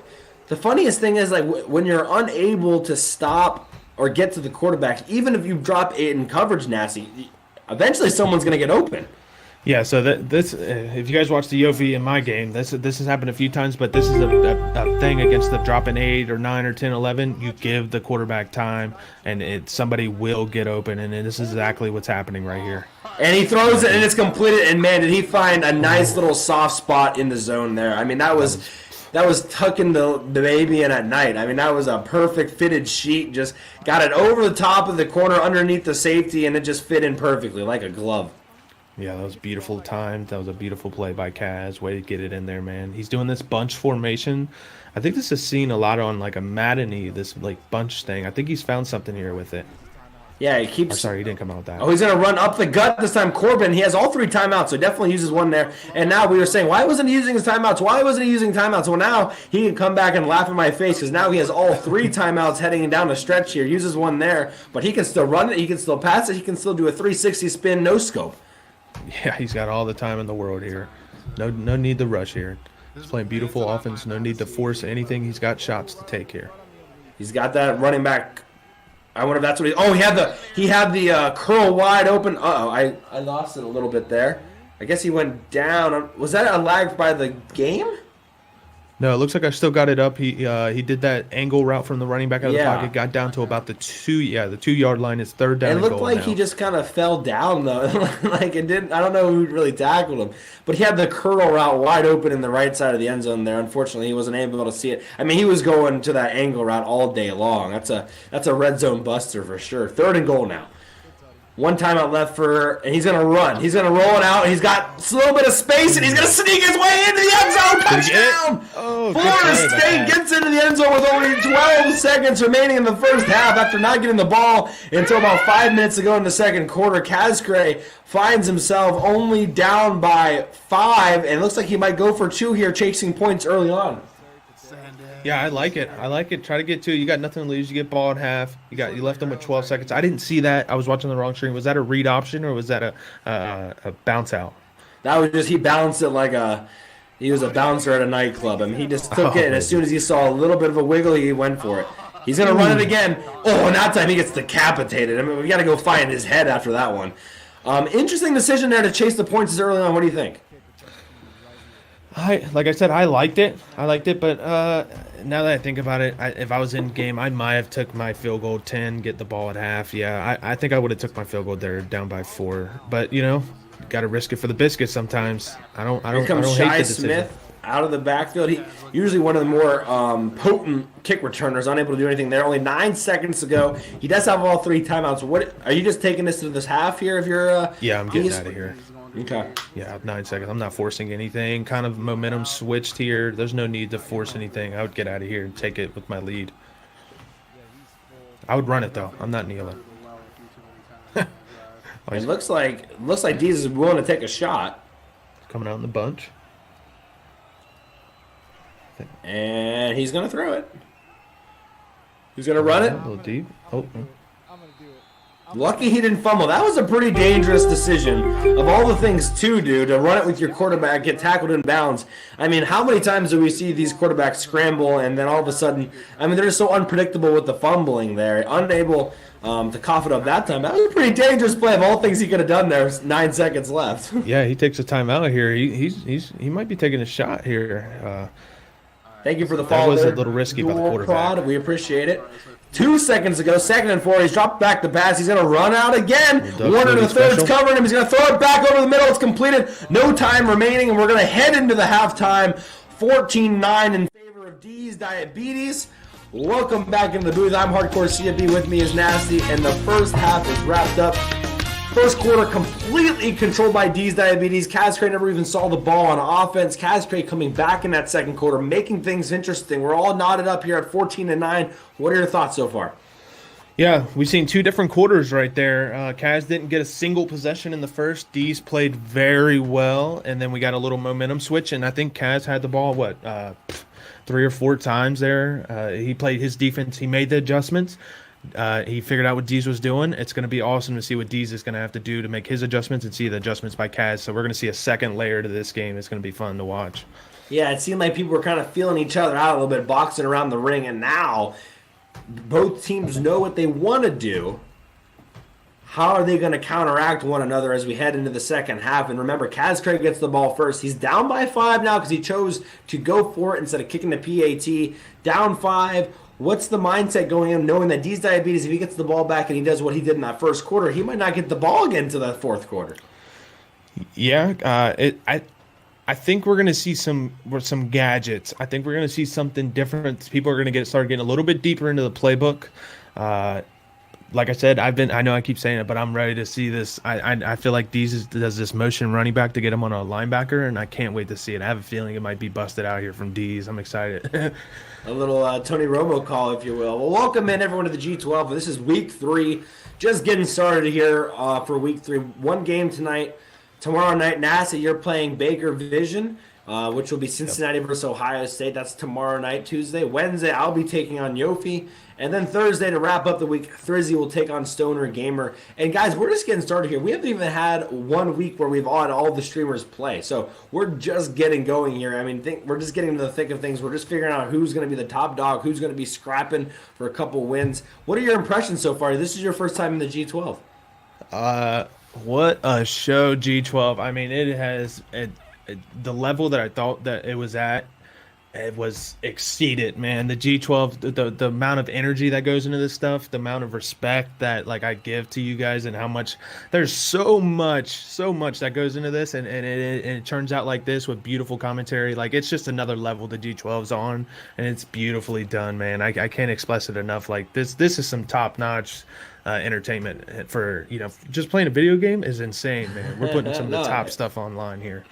the funniest thing is, like when you're unable to stop or get to the quarterback, even if you drop it in coverage, Nasty, eventually someone's going to get open. Yeah, so this if you guys watch the Yofi in my game, this has happened a few times, but this is a thing against the dropping 8 or 9 or 10, 11. You give the quarterback time, and somebody will get open, and this is exactly what's happening right here. And he throws it, and it's completed. And man, did he find a nice little soft spot in the zone there? I mean, that was tucking the baby in at night. I mean, that was a perfect fitted sheet. Just got it over the top of the corner, underneath the safety, and it just fit in perfectly like a glove. Yeah, that was beautiful time. That was a beautiful play by Kaz. Way to get it in there, man. He's doing this bunch formation. I think this is seen a lot on like a Madden-y, this like bunch thing. I think he's found something here with it. Yeah, he keeps... Oh, sorry, he didn't come out with that. Oh, he's going to run up the gut this time. Corbin, he has all 3 timeouts, so he definitely uses one there. And now we were saying, why wasn't he using his timeouts? Why wasn't he using timeouts? Well, now he can come back and laugh in my face because now he has all 3 timeouts heading down the stretch here. Uses one there, but he can still run it. He can still pass it. He can still do a 360 spin, no scope. Yeah, he's got all the time in the world here. No need to rush here. He's playing beautiful offense. No need to force anything. He's got shots to take here. He's got that running back. I wonder if that's what he... Oh, he had the curl wide open. Uh-oh, I lost it a little bit there. I guess he went down. Was that a lag by the game? No, it looks like I still got it up. He did that angle route from the running back out of the pocket, got down to about the 2-yard line. It's third down. It and looked goal like now. he just kind of fell down though. Like it didn't. I don't know who really tackled him, but he had the curl route wide open in the right side of the end zone there. Unfortunately, he wasn't able to see it. I mean, he was going to that angle route all day long. That's a red zone buster for sure. 3rd and goal now. 1 timeout left and he's going to run. He's going to roll it out. He's got a little bit of space, and he's going to sneak his way into the end zone. Touchdown! Florida State gets into the end zone with only 12 seconds remaining in the first half after not getting the ball until about 5 minutes ago in the second quarter. Cascray finds himself only down by 5, and it looks like he might go for 2 here, chasing points early on. Yeah, I like it. Try to get 2. You got nothing to lose. You get ball at half. You left them with 12 seconds. I didn't see that. I was watching the wrong screen. Was that a read option or was that a bounce out? That was just he bounced it like he was a bouncer at a nightclub. I mean, he just took it, and as soon as he saw a little bit of a wiggle, he went for it. He's going to run it again. Oh, and that time he gets decapitated. I mean, we got to go find his head after that one. Interesting decision there to chase the points early on. What do you think? Like I said, I liked it, but now that I think about it, if I was in game, I might have took my field goal 10, get the ball at half. Yeah, I think I would have took my field goal there, down by 4. But got to risk it for the biscuit sometimes. I don't hate the decision. Smith out of the backfield. He usually one of the more potent kick returners, unable to do anything there. Only 9 seconds to go. He does have all 3 timeouts. What are you just taking this to this half here? If you're yeah, I'm getting out of here. Okay. Yeah, 9 seconds. I'm not forcing anything. Kind of momentum switched here. There's no need to force anything. I would get out of here and take it with my lead. I would run it though. I'm not kneeling. It looks like Deez is willing to take a shot. Coming out in the bunch. And he's going to throw it. He's going to run it. A little deep. Oh. Lucky he didn't fumble. That was a pretty dangerous decision. Of all the things to do, to run it with your quarterback, get tackled in bounds. I mean, how many times do we see these quarterbacks scramble and then all of a sudden, I mean, they're just so unpredictable with the fumbling there. Unable to cough it up that time. That was a pretty dangerous play. Of all things he could have done there, 9 seconds left. Yeah, he takes a timeout here. He might be taking a shot here. Thank you for the follow. That was a little risky by the quarterback. Prod. We appreciate it. 2 seconds ago, 2nd and 4. He's dropped back the pass. He's going to run out again. Warner the third's covering him. He's going to throw it back over the middle. It's completed. No time remaining, and we're going to head into the halftime. 14-9 in favor of D's Diabetes. Welcome back into the booth. I'm Hardcore CFB. With me is Nasty, and the first half is wrapped up. First quarter completely controlled by D's Diabetes. Cascray never even saw the ball on offense. Cascray coming back in that second quarter, making things interesting. We're all knotted up here at 14-9. What are your thoughts so far? Yeah, we've seen 2 different quarters right there. Kaz didn't get a single possession in the first. D's played very well, and then we got a little momentum switch, and I think Kaz had the ball, 3 or 4 times there. He played his defense. He made the adjustments. He figured out what Deez was doing. It's going to be awesome to see what Deez is going to have to do to make his adjustments and see the adjustments by Kaz. So we're going to see a second layer to this game. It's going to be fun to watch. Yeah, it seemed like people were kind of feeling each other out a little bit, boxing around the ring, and now both teams know what they want to do. how are they going to counteract one another as we head into the second half? And remember, Kaz Craig gets the ball first. He's down by 5 now because he chose to go for it instead of kicking the PAT. Down 5. What's the mindset going in, knowing that D's Diabetes, if he gets the ball back and he does what he did in that first quarter, he might not get the ball again to the fourth quarter? Yeah, I think we're going to see some gadgets. I think we're going to see something different. People are going to start getting a little bit deeper into the playbook. Like I said, I know I keep saying it, but I'm ready to see this. I feel like does this motion running back to get him on a linebacker, and I can't wait to see it. I have a feeling it might be busted out here from D's. I'm excited. A little Tony Romo call, if you will. Well, welcome in everyone to the G12. This is week 3. Just getting started here for week 3. One game tonight. Tomorrow night, NASA, you're playing Baker Vision, which will be Cincinnati versus Ohio State. That's tomorrow night, Tuesday. Wednesday, I'll be taking on Yofi. And then Thursday, to wrap up the week, Thrizzy will take on Stoner Gamer. And guys, we're just getting started here. We haven't even had 1 week where we've had all the streamers play. So we're just getting going here. I mean, we're just getting into the thick of things. We're just figuring out who's going to be the top dog, who's going to be scrapping for a couple wins. What are your impressions so far? This is your first time in the G12. What a show, G12. I mean, it has the level that I thought that it was at. It was exceeded, man. The G12, the amount of energy that goes into this stuff, the amount of respect that I give to you guys, and how much there's so much that goes into this, and it turns out like this with beautiful commentary. Like, it's just another level the G12's on, and it's beautifully done, man. I can't express it enough. Like, this is some top notch entertainment for, just playing a video game is insane, man. We're putting some of the top stuff online here.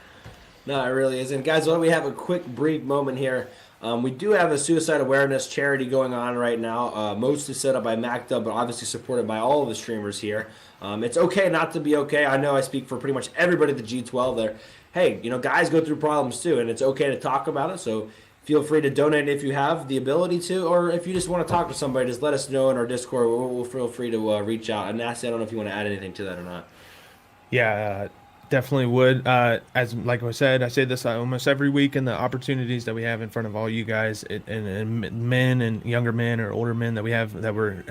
No, it really is. And guys, while we have a quick brief moment here, we do have a suicide awareness charity going on right now, mostly set up by MacDub, but obviously supported by all of the streamers here. It's okay not to be okay. I know I speak for pretty much everybody at the G12 there. Hey, guys go through problems too, and it's okay to talk about it. So feel free to donate if you have the ability to, or if you just want to talk to somebody, just let us know in our Discord. We'll feel free to reach out. And Nasty, I don't know if you want to add anything to that or not. Yeah, definitely would. As like I said, I say this almost every week, and the opportunities that we have in front of all you guys, and men and younger men or older men that we have that we're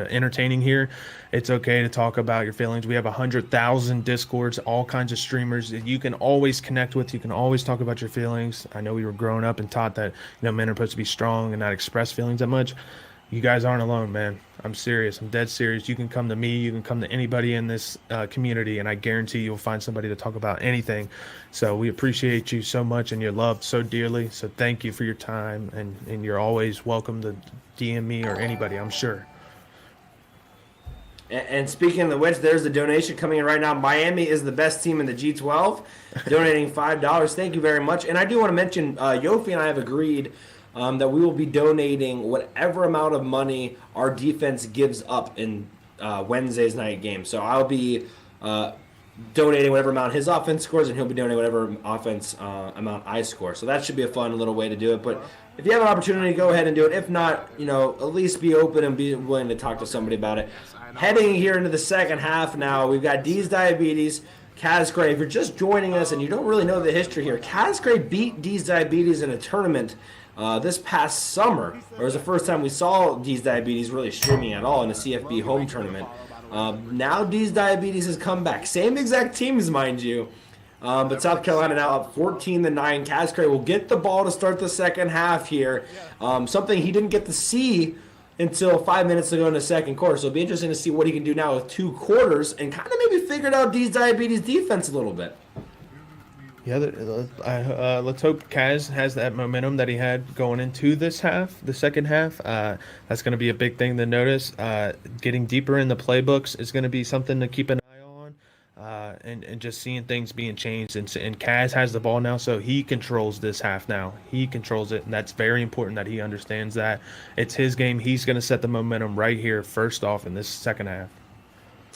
entertaining here. It's okay to talk about your feelings. We have 100,000 Discords, all kinds of streamers that you can always connect with. You can always talk about your feelings. I know we were growing up and taught that men are supposed to be strong and not express feelings that much. You guys aren't alone, man. I'm serious. I'm dead serious. You can come to me. You can come to anybody in this community, and I guarantee you'll find somebody to talk about anything. So we appreciate you so much, and you're loved so dearly. So thank you for your time, and you're always welcome to DM me or anybody, I'm sure. And speaking of which, there's the donation coming in right now. Miami is the best team in the G12, donating $5. Thank you very much. And I do want to mention, Yofi and I have agreed that we will be donating whatever amount of money our defense gives up in Wednesday's night game. So I'll be donating whatever amount his offense scores, and he'll be donating whatever offense amount I score. So that should be a fun little way to do it. But if you have an opportunity, go ahead and do it. If not, at least be open and be willing to talk to somebody about it. Heading here into the second half now, we've got D's Diabetes, Kaz Cray. If you're just joining us and you don't really know the history here, Kaz Cray beat D's Diabetes in a tournament this past summer. It was the first time we saw D's Diabetes really streaming at all in a CFB home tournament. Now D's Diabetes has come back. Same exact teams, mind you. But South Carolina now up 14-9. Kaz Cray will get the ball to start the second half here. Something he didn't get to see until 5 minutes ago in the second quarter. So it'll be interesting to see what he can do now with 2 quarters and kind of maybe figure out D's Diabetes defense a little bit. Yeah, let's hope Kaz has that momentum that he had going into the second half. That's going to be a big thing to notice. Getting deeper in the playbooks is going to be something to keep an eye on, and just seeing things being changed. And Kaz has the ball now, so he controls this half now. He controls it, and that's very important that he understands that. It's his game. He's going to set the momentum right here first off in this second half.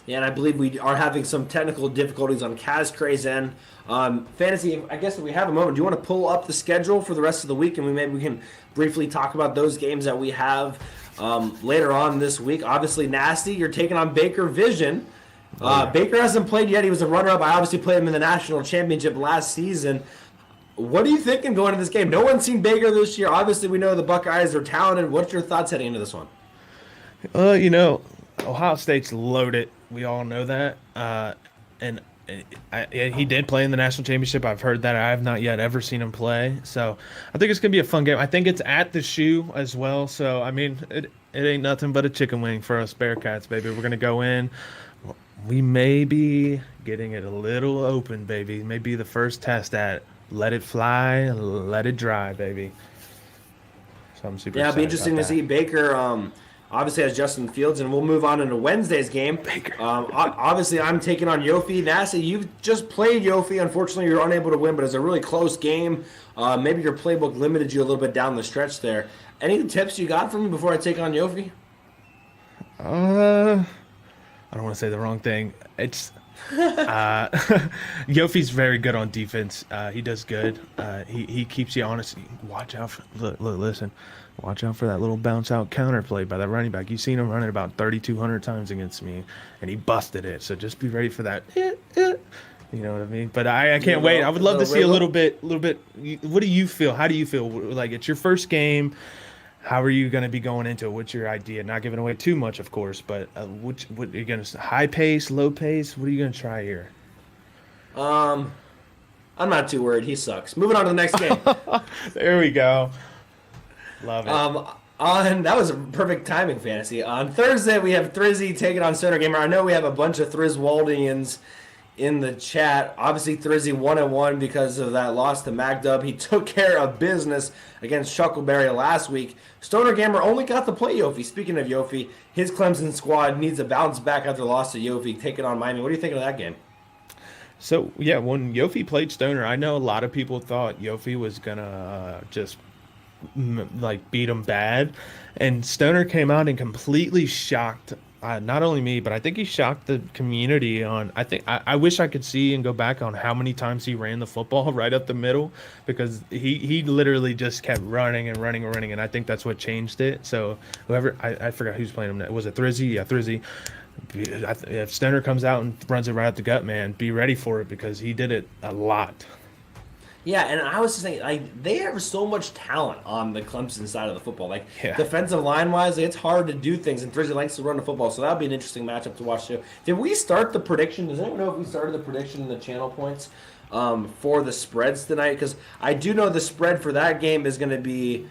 Yeah, and I believe we are having some technical difficulties on Kaz Cray's end. Fantasy, I guess if we have a moment, do you want to pull up the schedule for the rest of the week, and maybe we can briefly talk about those games that we have later on this week? Obviously, Nasty, you're taking on Baker Vision. Baker hasn't played yet. He was a runner-up. I obviously played him in the national championship last season. What are you thinking going into this game? No one's seen Baker this year. Obviously, we know the Buckeyes are talented. What's your thoughts heading into this one? Ohio State's loaded. We all know that. And he did play in the national championship. I've heard that. I have not yet ever seen him play. So I think it's going to be a fun game. I think it's at the Shoe as well. So, I mean, it ain't nothing but a chicken wing for us Bearcats, baby. We're going to go in. We may be getting it a little open, baby. Maybe the first test at let it fly, let it dry, baby. So I'm super excited. It'll be interesting to see Baker. Obviously has Justin Fields, and we'll move on into Wednesday's game. Obviously, I'm taking on Yofi. Nasty, you've just played Yofi. Unfortunately, you're unable to win, but it's a really close game. Maybe your playbook limited you a little bit down the stretch there. Any tips you got for me before I take on Yofi? I don't want to say the wrong thing. It's Yofi's very good on defense. He does good. He keeps you honest. Watch out for listen. Watch out for that little bounce out counter play by that running back. You've seen him running about 3,200 times against me, and he busted it. So just be ready for that. You know what I mean? But I can't wait. I would love to see a little bit. What do you feel? How do you feel? Like, it's your first game. How are you going to be going into it? What's your idea? Not giving away too much, of course, but what are you going to, high pace, low pace? What are you going to try here? I'm not too worried. He sucks. Moving on to the next game. There we go. Love it. That was a perfect timing, fantasy. On Thursday, we have Thrizzy taking on Stoner Gamer. I know we have a bunch of Thrizwaldians in the chat. Obviously, Thrizzy 1-1 because of that loss to MacDub. He took care of business against Chuckleberry last week. Stoner Gamer only got to play Yofi. Speaking of Yofi, his Clemson squad needs to bounce back after the loss to Yofi, taking on Miami. What do you think of that game? So, yeah, when Yofi played Stoner, I know a lot of people thought Yofi was going to just beat him bad, and Stoner came out and completely shocked not only me, but I think he shocked the community on. I wish I could see and go back on how many times he ran the football right up the middle, because he literally just kept running and running and running, and I think that's what changed it. So whoever, I forgot who's playing him. Was it Thrizzy? Yeah, Thrizzy. If Stoner comes out and runs it right up the gut, man, be ready for it, because he did it a lot. Yeah, and I was just saying, they have so much talent on the Clemson side of the football. Defensive line-wise, it's hard to do things, and Thrizzy likes to run the football, so that'll be an interesting matchup to watch, too. Did we start the prediction? Does anyone know if we started the prediction in the channel points for the spreads tonight? Because I do know the spread for that game is going to be,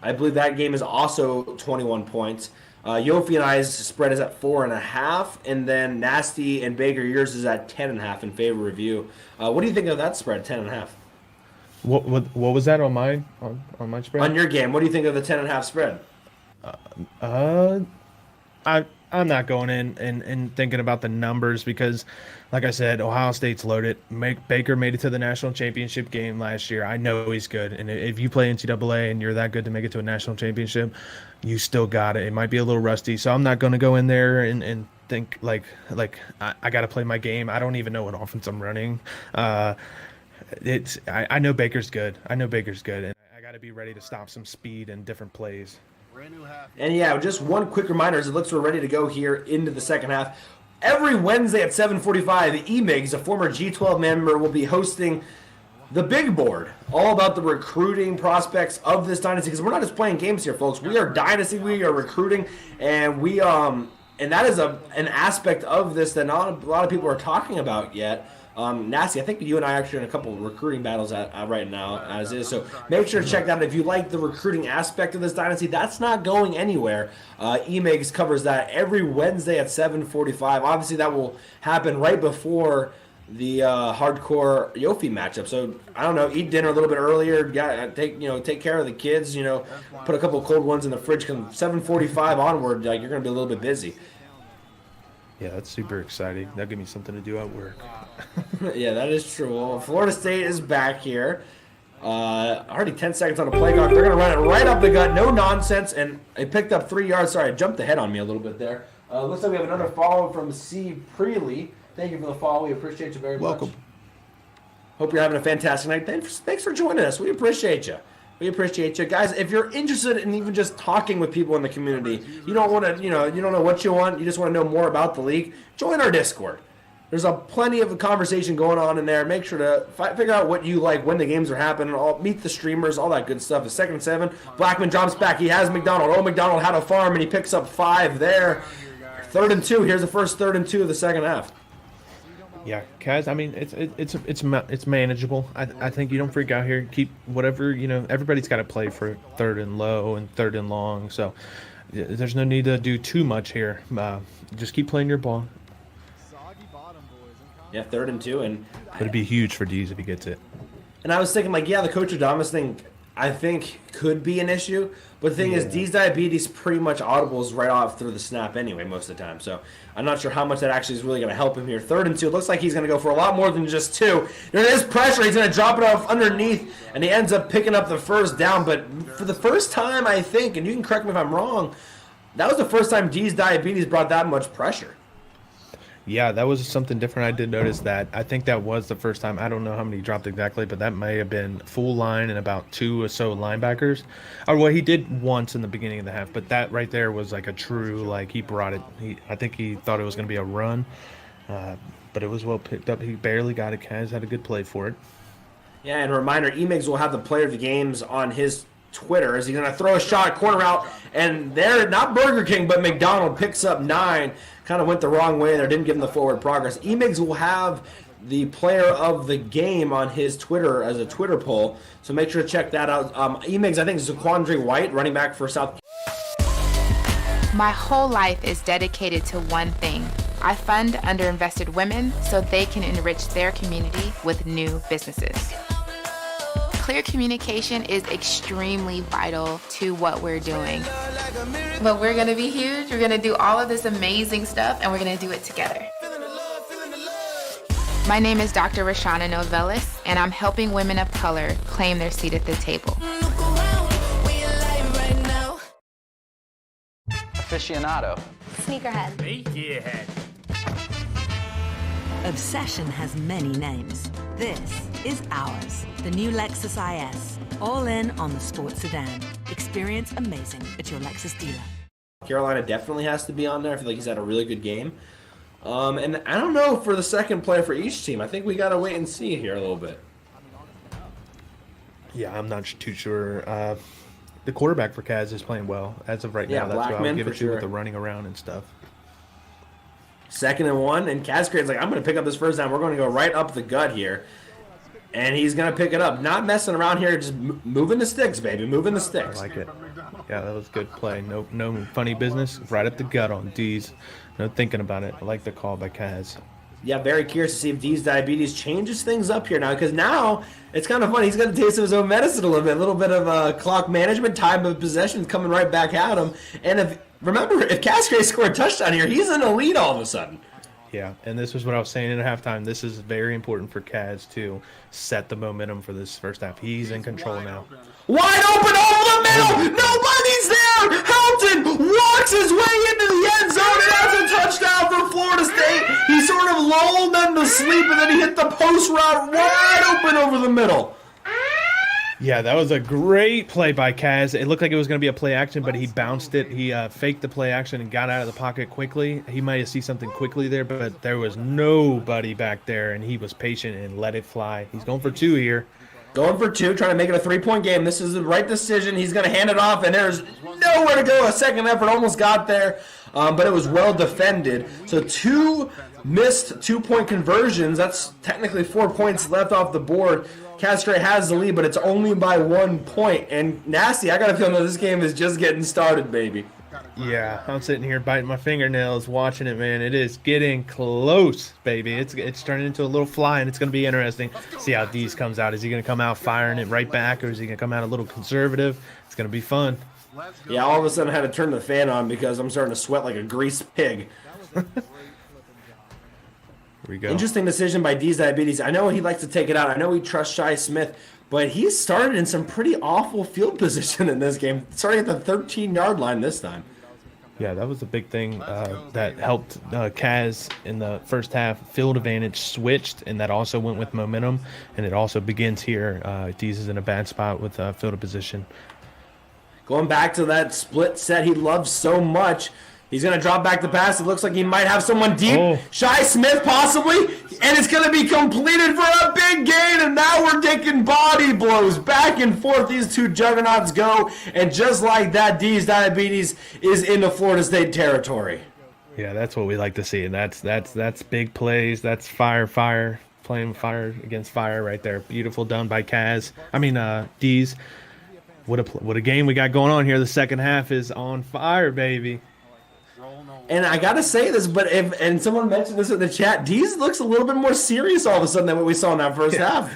I believe that game is also 21 points. Yofi and I's spread is at 4.5, and then Nasty and Baker, yours is at 10.5 in favor of you. What do you think of that spread, 10.5? What was that on my spread? On your game, what do you think of the 10.5 spread? I'm not going in and thinking about the numbers, because, like I said, Ohio State's loaded. Baker made it to the national championship game last year. I know he's good, and if you play NCAA and you're that good to make it to a national championship, you still got it. It might be a little rusty, so I'm not going to go in there and think like I got to play my game. I don't even know what offense I'm running. I know Baker's good. And I got to be ready to stop some speed and different plays. And yeah, just one quick reminder as it looks we're ready to go here into the second half. Every Wednesday at 7:45, E-Migs, a former G12 member, will be hosting the big board, all about the recruiting prospects of this dynasty. Because we're not just playing games here, folks. We are dynasty. We are recruiting, and and that is an aspect of this that not a lot of people are talking about yet. Nasty, I think you and I are actually in a couple of recruiting battles right now as is, so make sure to check that out. If you like the recruiting aspect of this dynasty, that's not going anywhere. E-Migs covers that every Wednesday at 7:45. Obviously, that will happen right before the hardcore Yofi matchup. So I don't know, eat dinner a little bit earlier. Take care of the kids. Put a couple of cold ones in the fridge. 7:45 onward, you're going to be a little bit busy. Yeah, that's super exciting. That'll give me something to do at work. Yeah, that is true. Well, Florida State is back here. Already 10 seconds on the play clock. They're going to run it right up the gut. No nonsense. And they picked up 3 yards. Sorry, I jumped ahead on me a little bit there. Looks like we have another follow from C. Preely. Thank you for the follow. We appreciate you very much. Welcome. Hope you're having a fantastic night. Thanks for joining us. We appreciate you. We appreciate you. Guys, if you're interested in even just talking with people in the community, you don't want to, you don't know what you want, you just want to know more about the league, join our Discord. There's plenty of conversation going on in there. Make sure to figure out what you like, when the games are happening, meet the streamers, all that good stuff. It's 2nd and 7. Blackman jumps back. He has McDonald. McDonald had a farm, and he picks up 5 there. 3rd and 2. Here's the first 3rd and 2 of the second half. Yeah, Kaz. I mean, it's manageable. I think you don't freak out here. Keep whatever Everybody's got to play for 3rd and low and 3rd and long. So there's no need to do too much here. Just keep playing your ball. Yeah, 3rd and 2, and it'd be huge for Dees if he gets it. And I was thinking, like, yeah, the Coach Adamas thing, I think, could be an issue. But the thing is, Dees diabetes pretty much audibles right off through the snap anyway most of the time. So I'm not sure how much that actually is really going to help him here. 3rd and 2, it looks like he's going to go for a lot more than just 2. There is pressure. He's going to drop it off underneath, and he ends up picking up the first down. But for the first time, I think, and you can correct me if I'm wrong, that was the first time Dees diabetes brought that much pressure. Yeah, that was something different. I did notice that. I think that was the first time. I don't know how many he dropped exactly, but that may have been full line and about 2 or so linebackers. Or well, he did once in the beginning of the half, but that right there was like a true, like, he brought it. I think he thought it was going to be a run, but it was well picked up. He barely got it. Kaz had a good play for it. Yeah, and a reminder, Emigs will have the player of the games on his Twitter. Is he going to throw a shot, corner out, and there, not Burger King, but McDonald picks up 9. Kind of went the wrong way there, didn't give him the forward progress. Emigs will have the player of the game on his Twitter as a Twitter poll, so make sure to check that out. Emigs, I think, is Zaquandre White, running back for South. My whole life is dedicated to one thing. I fund underinvested women so they can enrich their community with new businesses. Clear communication is extremely vital to what we're doing. But we're gonna be huge, we're gonna do all of this amazing stuff, and we're gonna do it together. My name is Dr. Rashana Novelis, and I'm helping women of color claim their seat at the table. Aficionado. Sneakerhead. Sneakerhead. Obsession has many names. This is ours, the new Lexus IS. All in on the sports sedan. Experience amazing at your Lexus dealer. Carolina definitely has to be on there. I feel like he's had a really good game. And I don't know for the second player for each team. I think we got to wait and see here a little bit. Yeah, I'm not too sure. The quarterback for Kaz is playing well as of right now. That's what I'll give it to with the running around and stuff. 2nd and 1, and Cascrade's like, I'm going to pick up this first down. We're going to go right up the gut here. And he's going to pick it up. Not messing around here, just moving the sticks, baby. Moving the sticks. I like it. Yeah, that was good play. No funny business. Right up the gut on D's. No thinking about it. I like the call by Kaz. Yeah, very curious to see if D's diabetes changes things up here now. Because now, it's kind of funny. He's going to taste of his own medicine a little bit. A little bit of clock management, time of possession coming right back at him. And remember, if Cascade scored a touchdown here, he's in the lead all of a sudden. Yeah, and this was what I was saying at halftime. This is very important for Kaz to set the momentum for this first half. He's in control now. Wide open over the middle! Nobody's there! Helton walks his way into the end zone, and that's a touchdown for Florida State. He sort of lulled them to sleep, and then he hit the post route wide open over the middle. Yeah, that was a great play by Kaz. It looked like it was going to be a play action, but he bounced it. He faked the play action and got out of the pocket quickly. He might have seen something quickly there, but there was nobody back there, and he was patient and let it fly. He's going for 2 here. Going for 2, trying to make it a 3-point game. This is the right decision. He's going to hand it off, and there's nowhere to go. A second effort almost got there, but it was well defended. So 2 missed 2-point conversions. That's technically 4 points left off the board. Castro has the lead, but it's only by 1 point. And Nasty, I got a feeling that this game is just getting started, baby. Yeah, I'm sitting here biting my fingernails watching it, man. It is getting close, baby. It's turning into a little fly, and it's going to be interesting. See how Dees comes out. Is he going to come out firing it right back, or is he going to come out a little conservative? It's going to be fun. Yeah, all of a sudden I had to turn the fan on because I'm starting to sweat like a greased pig. Here we go. Interesting decision by D's Diabetes. I know he likes to take it out. I know he trusts Shi Smith, but he started in some pretty awful field position in this game, starting at the 13-yard line this time. Yeah, that was a big thing that helped Kaz in the first half. Field advantage switched, and that also went with momentum, and it also begins here. Dees is in a bad spot with field of position. Going back to that split set he loves so much. He's going to drop back the pass. It looks like he might have someone deep. Shi Smith possibly. And it's going to be completed for a big gain. And now we're taking body blows. Back and forth these two juggernauts go. And just like that, D's Diabetes is into Florida State territory. Yeah, that's what we like to see, and that's big plays. That's fire, playing fire against fire right there. Beautiful done by Kaz. I mean, D's. What a game we got going on here. The second half is on fire, baby. And I gotta say this, but and someone mentioned this in the chat, Deez looks a little bit more serious all of a sudden than what we saw in that first half.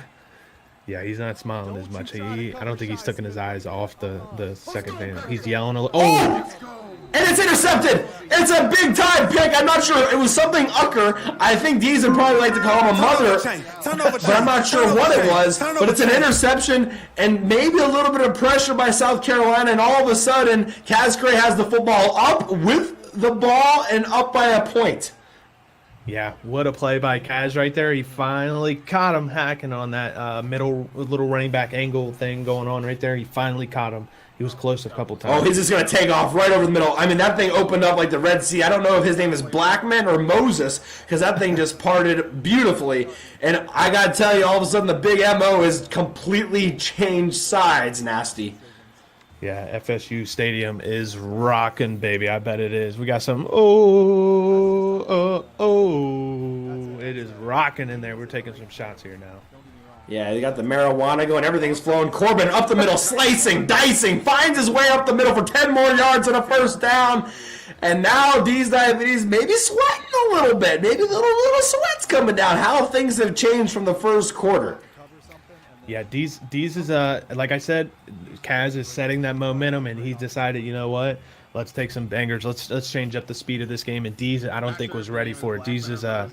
Yeah, he's not smiling as much. I don't think he's taking his eyes off the second game. He's yelling a little. Oh! And it's intercepted! It's a big time pick. I'm not sure. It was something Ucker. I think Deez would probably like to call him a mother, but I'm not sure what it was. But it's an interception and maybe a little bit of pressure by South Carolina, and all of a sudden, Kaz has the football up with the ball and up by a point. Yeah, what a play by Kaz right there. He finally caught him hacking on that middle little running back angle thing going on right there. He finally caught him. He was close a couple times. Oh, he's just going to take off right over the middle. I mean, that thing opened up like the Red Sea. I don't know if his name is Blackman or Moses, because that thing just parted beautifully. And I got to tell you, all of a sudden, the big MO is completely changed sides, Nasty. Yeah, FSU Stadium is rocking, baby. I bet it is. We got some, it is rocking in there. We're taking some shots here now. Yeah, you got the marijuana going. Everything's flowing. Corbin up the middle, slicing, dicing, finds his way up the middle for 10 more yards and a first down. And now D's Diabetes maybe sweating a little bit. Maybe little sweats coming down. How things have changed from the first quarter. Yeah, D's is, like I said, Kaz is setting that momentum, and he decided, you know what? Let's take some bangers. Let's change up the speed of this game. And Deez, I don't think was ready for it. Deez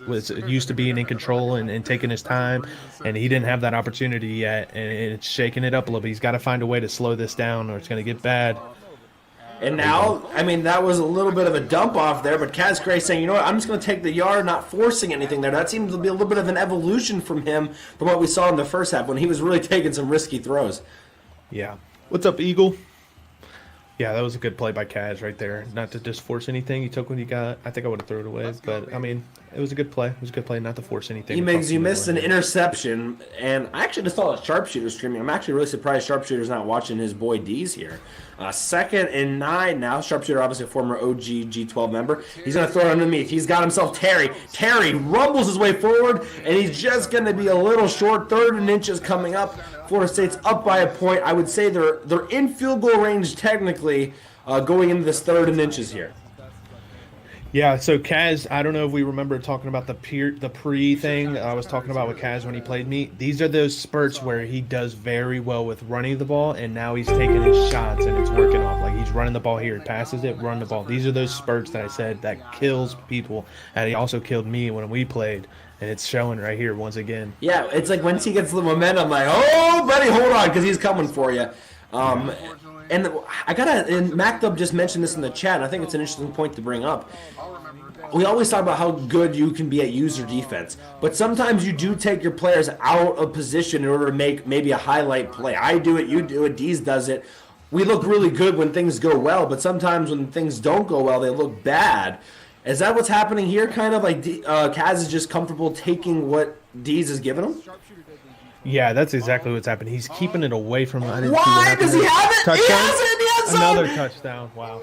was used to being in control and taking his time, and he didn't have that opportunity yet. And it's shaking it up a little bit. He's got to find a way to slow this down, or it's going to get bad. And now, I mean, that was a little bit of a dump off there, but Kaz Gray saying, you know what, I'm just going to take the yard, not forcing anything there. That seems to be a little bit of an evolution from him from what we saw in the first half when he was really taking some risky throws. Yeah. What's up, Eagle? Yeah, that was a good play by Kaz right there. Not to just force anything. He took what he got. I think I would have thrown it away, but I mean, it was a good play. It was a good play not to force anything. You missed an interception, and I actually just saw a sharpshooter streaming. I'm actually really surprised Sharpshooter's not watching his boy Deez here. 2nd and 9 now. Sharpshooter, obviously a former OG G12 member. He's going to throw it underneath. He's got himself Terry. Terry rumbles his way forward, and he's just going to be a little short. 3rd and inches coming up. Florida State's up by a point. I would say they're in field goal range technically going into this 3rd and inches here. Yeah, so Kaz, I don't know if we remember talking about the pre thing I was talking about with Kaz when he played me. These are those spurts where he does very well with running the ball, and now he's taking his shots and it's working off. Like he's running the ball here, passes it, run the ball. These are those spurts that I said that kills people, and he also killed me when we played. And it's showing right here once again. Yeah, it's like once he gets the momentum, like, oh, buddy, hold on, because he's coming for you. And MacDub just mentioned this in the chat, and I think it's an interesting point to bring up. We always talk about how good you can be at user defense, but sometimes you do take your players out of position in order to make maybe a highlight play. I do it, you do it, Deez does it. We look really good when things go well, but sometimes when things don't go well, they look bad. Is that what's happening here? Kind of like Kaz is just comfortable taking what Deez is giving him? Yeah, that's exactly what's happened. He's keeping it away from him. Why does he have it? Touchdown? He has it in the end zone. Another touchdown. Wow.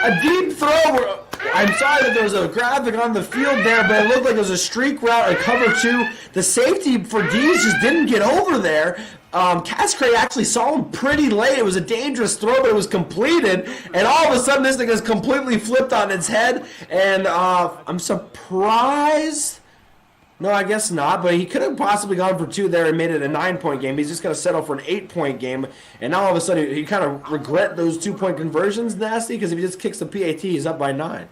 A deep throw. I'm sorry that there was a graphic on the field there, but it looked like it was a streak route, a cover 2. The safety for Deez just didn't get over there. Cascray actually saw him pretty late. It was a dangerous throw, but it was completed. And all of a sudden, this thing is completely flipped on its head. And I'm surprised. No, I guess not. But he could have possibly gone for 2 there and made it a 9-point game. He's just going to settle for an 8-point game. And now all of a sudden, he kind of regret those 2-point conversions, Nasty, because if he just kicks the PAT, he's up by 9.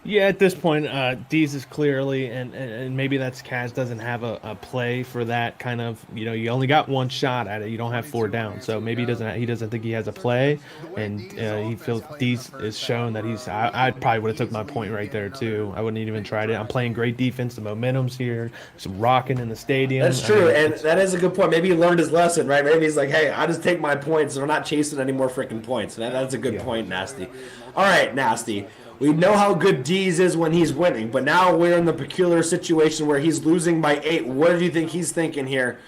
Yeah, at this point, Deez is clearly, and maybe that's Kaz doesn't have a play for that kind of, you only got 1 shot at it. You don't have 4 down, so maybe he doesn't think he has a play, and he feels Deez is shown that he's. I probably would have took my point right there too. I wouldn't even tried it. I'm playing great defense. The momentum's here. It's rocking in the stadium. That's true, and that is a good point. Maybe he learned his lesson, right? Maybe he's like, hey, I just take my points, and we're not chasing any more freaking points. That's a good point, Nasty. All right, Nasty. We know how good Deez is when he's winning, but now we're in the peculiar situation where he's losing by 8. What do you think he's thinking here?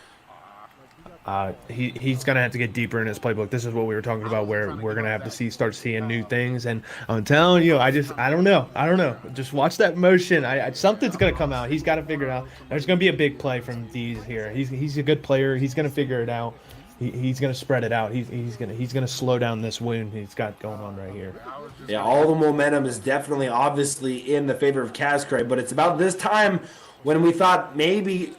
he's going to have to get deeper in his playbook. This is what we were talking about, where we're going to have to start seeing new things. And I'm telling you, I don't know. Just watch that motion. Something's going to come out. He's got to figure it out. There's going to be a big play from D's here. He's a good player. He's going to figure it out. He's going to spread it out. He's going to slow down this wound he's got going on right here. Yeah, all the momentum is definitely obviously in the favor of Cascray, but it's about this time when we thought maybe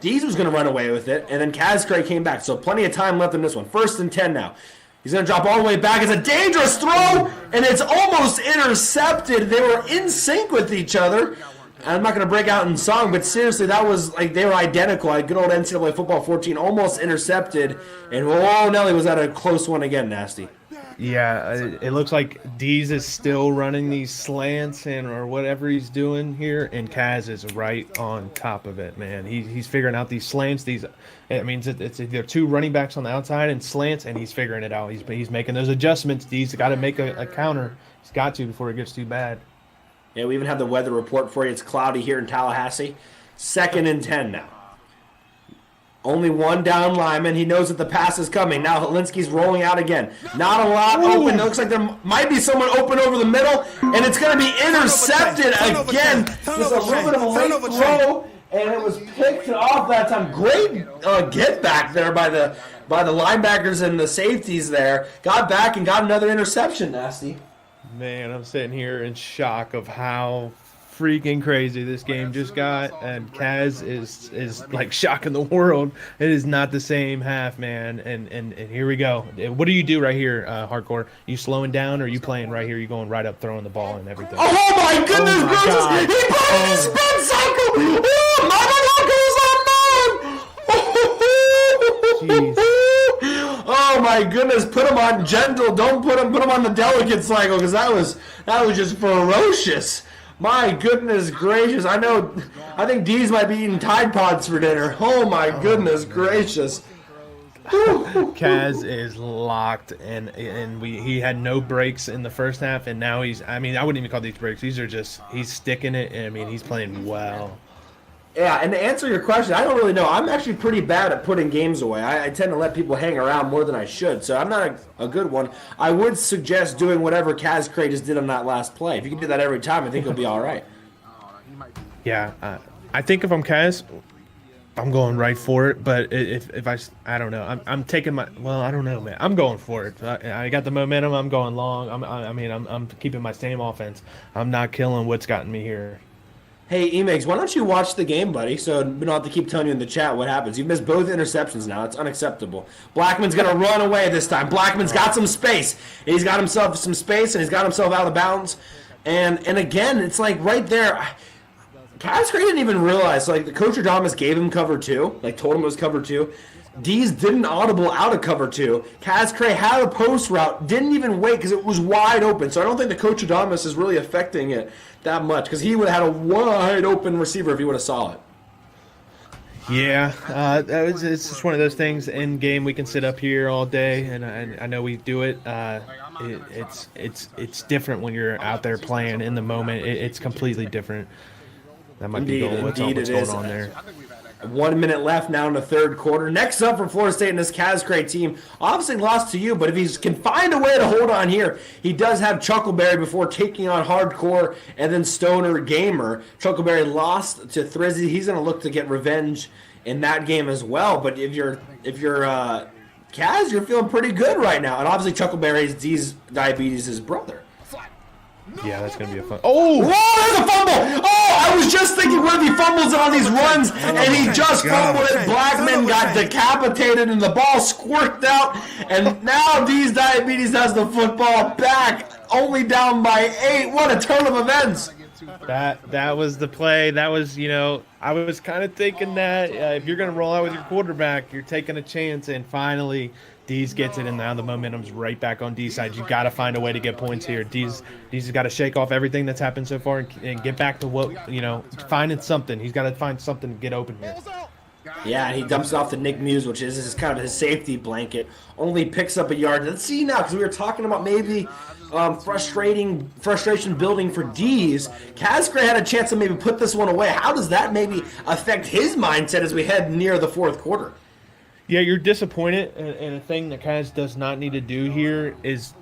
Dees was going to run away with it, and then Cascray came back. So plenty of time left in this one. 1st and 10 now. He's going to drop all the way back. It's a dangerous throw, and it's almost intercepted. They were in sync with each other. I'm not going to break out in song, but seriously, that was like they were identical. Good old NCAA football 14 almost intercepted, and Nelly was at a close one again, Nasty. Yeah, it looks like Dees is still running these slants or whatever he's doing here, and Kaz is right on top of it, man. He's figuring out these slants. It means it's either 2 running backs on the outside and slants, and he's figuring it out. He's making those adjustments. Dees got to make a counter. He's got to before it gets too bad. Yeah, we even have the weather report for you. It's cloudy here in Tallahassee. 2nd and 10 now. Only one down lineman. He knows that the pass is coming. Now Helinski's rolling out again. Not a lot open. It looks like there might be someone open over the middle, and it's going to be intercepted again. Just a little bit of a late throw, and it was picked off that time. Great get back there by the linebackers and the safeties there. Got back and got another interception, Nasty. Man, I'm sitting here in shock of how freaking crazy this game just got, and Kaz is like shocking the world. It is not the same half, man. And here we go. What do you do right here, Hardcore? You slowing down, or are you playing right here? You going right up, throwing the ball and everything? Oh my goodness gracious! He put in his spin cycle. Oh, Jeez. Oh my goodness! Put him on gentle. Don't put him on the delicate cycle, because that was just ferocious. My goodness gracious. I think Dees might be eating Tide Pods for dinner. Oh my goodness gracious. Kaz is locked, and he had no breaks in the first half, and now I wouldn't even call these breaks. These are just, he's sticking it, and he's playing well. Yeah, and to answer your question, I don't really know. I'm actually pretty bad at putting games away. I tend to let people hang around more than I should, so I'm not a good one. I would suggest doing whatever Kaz Cray just did on that last play. If you can do that every time, I think you'll be all right. Yeah, I think if I'm Kaz, I'm going right for it. But if I don't know. I'm taking I don't know, man. I'm going for it. I got the momentum. I'm going long. I'm keeping my same offense. I'm not killing what's gotten me here. Hey, Emegs, why don't you watch the game, buddy, so we don't have to keep telling you in the chat what happens. You've missed both interceptions now. It's unacceptable. Blackman's going to run away this time. Blackman's got some space. He's got himself some space, and he's got himself out of bounds. And again, it's like right there. Cascray didn't even realize, like, the coach Adamas gave him cover 2, like told him it was cover 2. Dees didn't audible out of cover 2. Cascray had a post route, didn't even wait because it was wide open. So I don't think the coach Adamas is really affecting it that much, because he would have had a wide open receiver if he would have saw it. Yeah, it's just one of those things. In game, we can sit up here all day, and I know we do it. It's different when you're out there playing in the moment. It's completely different. That might be what's going on there. 1 minute left now in the third quarter. Next up for Florida State and this Cascray team. Obviously lost to you, but if he can find a way to hold on here, he does have Chuckleberry before taking on Hardcore and then Stoner Gamer. Chuckleberry lost to Thrizzy. He's going to look to get revenge in that game as well. But if you're Kaz, you're feeling pretty good right now. And obviously Chuckleberry's diabetes' brother. Yeah, that's going to be a fun... Oh, there's a fumble! Oh, I was just thinking, what if he fumbles it on these runs, and he just fumbled it. Blackman got decapitated, and the ball squirked out, and now Dees Diabetes has the football back, only down by 8. What a turn of events! That was the play. That was, I was kind of thinking that if you're going to roll out with your quarterback, you're taking a chance, and finally... Dees gets it, and now the momentum's right back on Dees' side. You got to find a way to get points here. Dees has got to shake off everything that's happened so far and get back to what, finding something. He's got to find something to get open here. Yeah, and he dumps it off to Nick Muse, which is kind of his safety blanket. Only picks up a yard. Let's see now, because we were talking about maybe frustration building for Dees. Cascray had a chance to maybe put this one away. How does that maybe affect his mindset as we head near the fourth quarter? Yeah, you're disappointed, and a thing that Kaz does not need to do here is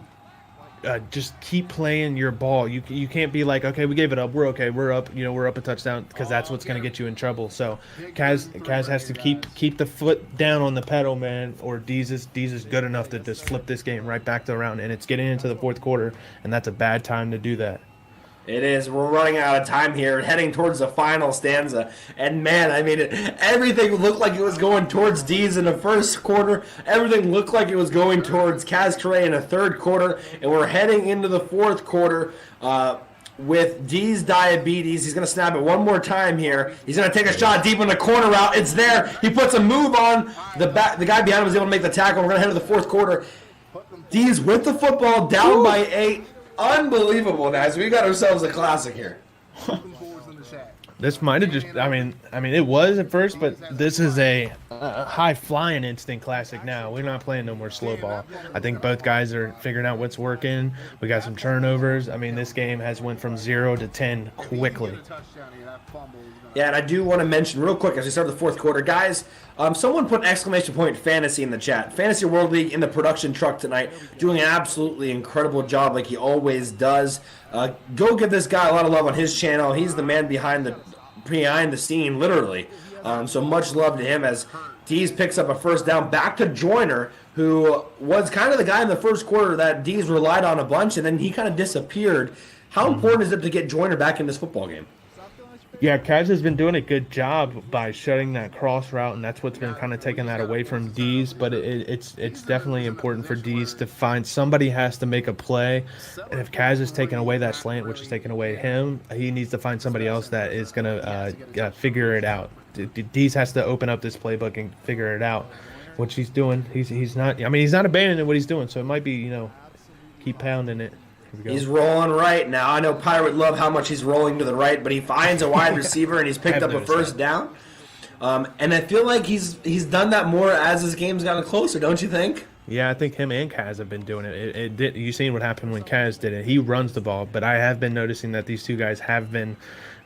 just keep playing your ball. You can't be like, okay, we gave it up, we're okay, we're up, we're up a touchdown, because that's what's going to get you in trouble. So Kaz has to keep the foot down on the pedal, man, or Dees is good enough to just flip this game right back to around, and it's getting into the fourth quarter, and that's a bad time to do that. It is. We're running out of time here, heading towards the final stanza. And man, I mean, everything looked like it was going towards Dees in the first quarter. Everything looked like it was going towards Kaz Correa in the third quarter. And we're heading into the fourth quarter with Dees diabetes. He's going to snap it one more time here. He's going to take a shot deep in the corner route. It's there. He puts a move on. The guy behind him was able to make the tackle. We're going to head to the fourth quarter. Dees with the football, down by 8. Unbelievable, guys. We got ourselves a classic here. This might have just, I mean, it was at first, but this is a high-flying instant classic now. We're not playing no more slow ball. I think both guys are figuring out what's working. We got some turnovers. I mean, this game has went from 0 to 10 quickly. Yeah, and I do want to mention real quick as we start the fourth quarter, guys, someone put exclamation point fantasy in the chat. Fantasy World League in the production truck tonight, doing an absolutely incredible job like he always does. Go give this guy a lot of love on his channel. He's the man behind the scene, literally. So much love to him as Dees picks up a first down back to Joyner, who was kind of the guy in the first quarter that Dees relied on a bunch, and then he kind of disappeared. How important is it to get Joyner back in this football game? Yeah, Kaz has been doing a good job by shutting that cross route, and that's what's been kind of taking that away from Dees. But it's definitely important for Dees to find somebody has to make a play, and if Kaz is taking away that slant, which is taking away him, he needs to find somebody else that is going to figure it out. Dees has to open up this playbook and figure it out, which he's doing. He's not. I mean, he's not abandoning what he's doing, so it might be keep pounding it. He's rolling right now. I know Pirate love how much he's rolling to the right, but he finds a wide receiver and he's picked up a first down. And I feel like he's done that more as his game's gotten closer, don't you think? Yeah, I think him and Kaz have been doing it. You seen what happened when Kaz did it. He runs the ball, but I have been noticing that these two guys have been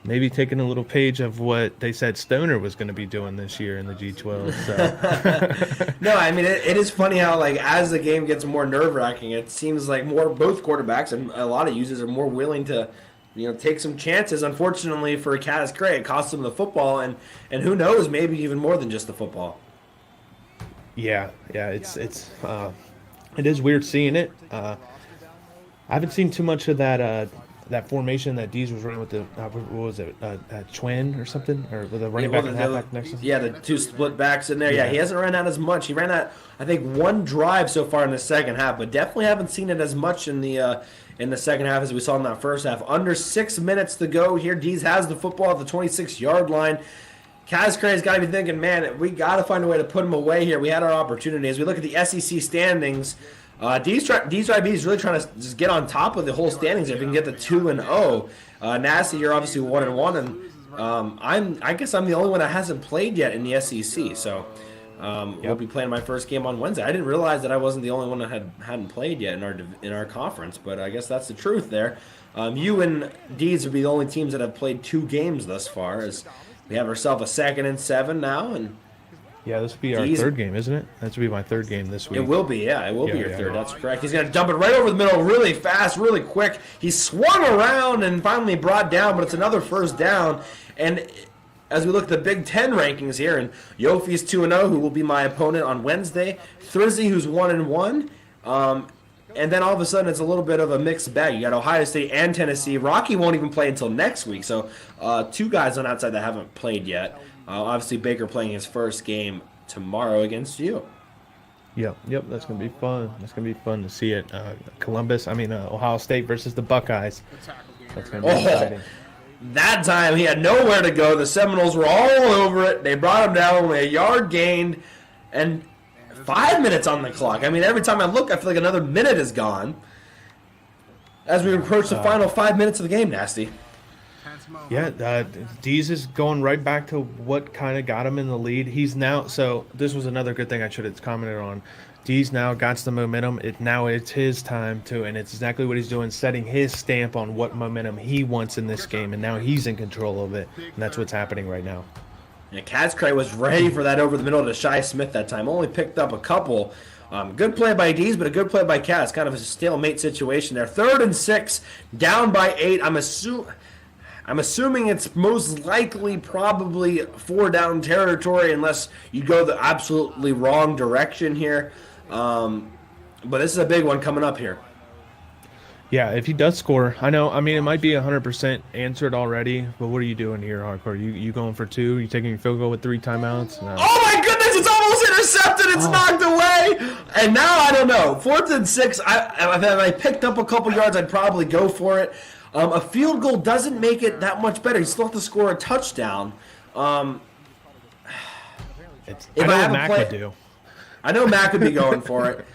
maybe taking a little page of what they said Stoner was going to be doing this year in the G12. So. No, I mean, it is funny how, like, as the game gets more nerve-wracking, it seems like both quarterbacks and a lot of users are more willing to, take some chances. Unfortunately for Kaz Cray, it cost him the football, and who knows, maybe even more than just the football. Yeah, it is weird seeing it. I haven't seen too much of that formation that Dees was running with the what was it, twin or something, or with a running back and halfback next to him? Yeah, the two split backs in there. Yeah, he hasn't ran that as much. He ran that, I think, one drive so far in the second half, but definitely haven't seen it as much in the second half as we saw in that first half. Under 6 minutes to go here. Dees has the football at the 26-yard line. Kaz Cray's got to be thinking, man, we got to find a way to put him away here. We had our opportunity. As we look at the SEC standings, Dees is really trying to just get on top of the whole standings if we can get the 2-0. Nasty, you're obviously 1-1, and I guess I'm the only one that hasn't played yet in the SEC. So we'll be playing my first game on Wednesday. I didn't realize that I wasn't the only one that hadn't played yet in our conference, but I guess that's the truth there. You and Dees would be the only teams that have played 2 games thus far. As we have ourselves a 2nd and 7 now, and. Yeah, this will be our third game, isn't it? That will be my third game this week. It will be, yeah. It will be your third. That's correct. He's going to dump it right over the middle really fast, really quick. He swung around and finally brought down, but it's another first down. And as we look at the Big Ten rankings here, and Yofi's 2-0, who will be my opponent on Wednesday. Thrizzy, who's 1-1. And then all of a sudden, it's a little bit of a mixed bag. You got Ohio State and Tennessee. Rocky won't even play until next week. So 2 guys on outside that haven't played yet. Obviously, Baker playing his first game tomorrow against you. Yep, that's going to be fun. That's going to be fun to see it. Ohio State versus the Buckeyes. That's going to be exciting. That time, he had nowhere to go. The Seminoles were all over it. They brought him down, only a yard gained, and 5 minutes on the clock. I mean, every time I look, I feel like another minute is gone as we approach the final 5 minutes of the game, Nasty. Yeah, Dees is going right back to what kind of got him in the lead. He's now, so this was another good thing I should have commented on. Dees now got the momentum. Now it's his time to, and it's exactly what he's doing, setting his stamp on what momentum he wants in this game, and now he's in control of it, and that's what's happening right now. And Kazcray was ready for that over the middle to Shai Smith that time. Only picked up a couple. Good play by Dees, but a good play by Kaz. Kind of a stalemate situation there. 3rd and 6, down by 8. I'm assuming it's most likely probably 4 down territory unless you go the absolutely wrong direction here. But this is a big one coming up here. Yeah, if he does score, I know. I mean, it might be 100% answered already, but what are you doing here, Hardcore? You going for 2? You taking your field goal with 3 timeouts? No. Oh my goodness! It's almost intercepted. It's knocked away. And now I don't know. 4th and 6. If I picked up a couple yards, I'd probably go for it. A field goal doesn't make it that much better. You still have to score a touchdown. I know what Mac would do. I know Mac would be going for it.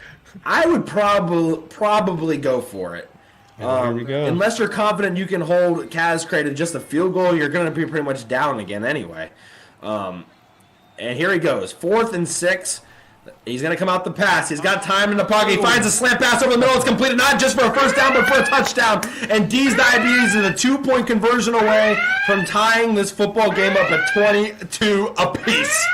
I would probably go for it. Here we go. Unless you're confident you can hold Kazcray to just a field goal, you're going to be pretty much down again anyway. And here he goes. 4th and 6. He's going to come out the pass. He's got time in the pocket. He finds a slant pass over the middle. It's completed not just for a first down, but for a touchdown. And D's Diabetes is a 2-point conversion away from tying this football game up at 22 apiece.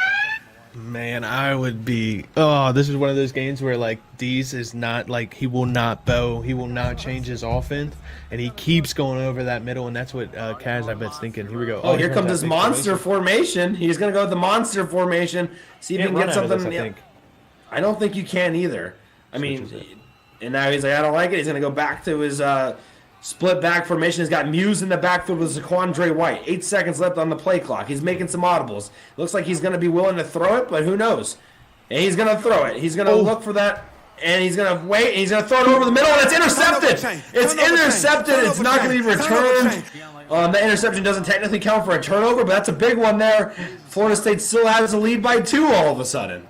Man, I would be. Oh, this is one of those games where like Dees is not like he will not bow, he will not change his offense, and he keeps going over that middle, and that's what Kaz I bet's thinking. Here we go. Oh, here comes this monster formation. He's gonna go with the monster formation. See if he can get something. I don't think you can either. I mean, and now he's like, I don't like it. He's gonna go back to his split back formation. He's got Muse in the backfield with Zaquandre White. 8 seconds left on the play clock. He's making some audibles. Looks like he's going to be willing to throw it, but who knows? And he's going to throw it. He's going to look for that, and he's going to wait, and he's going to throw it over the middle, and it's intercepted. It's intercepted. It's not going to be returned. The interception doesn't technically count for a turnover, but that's a big one there. Florida State still has a lead by 2 all of a sudden.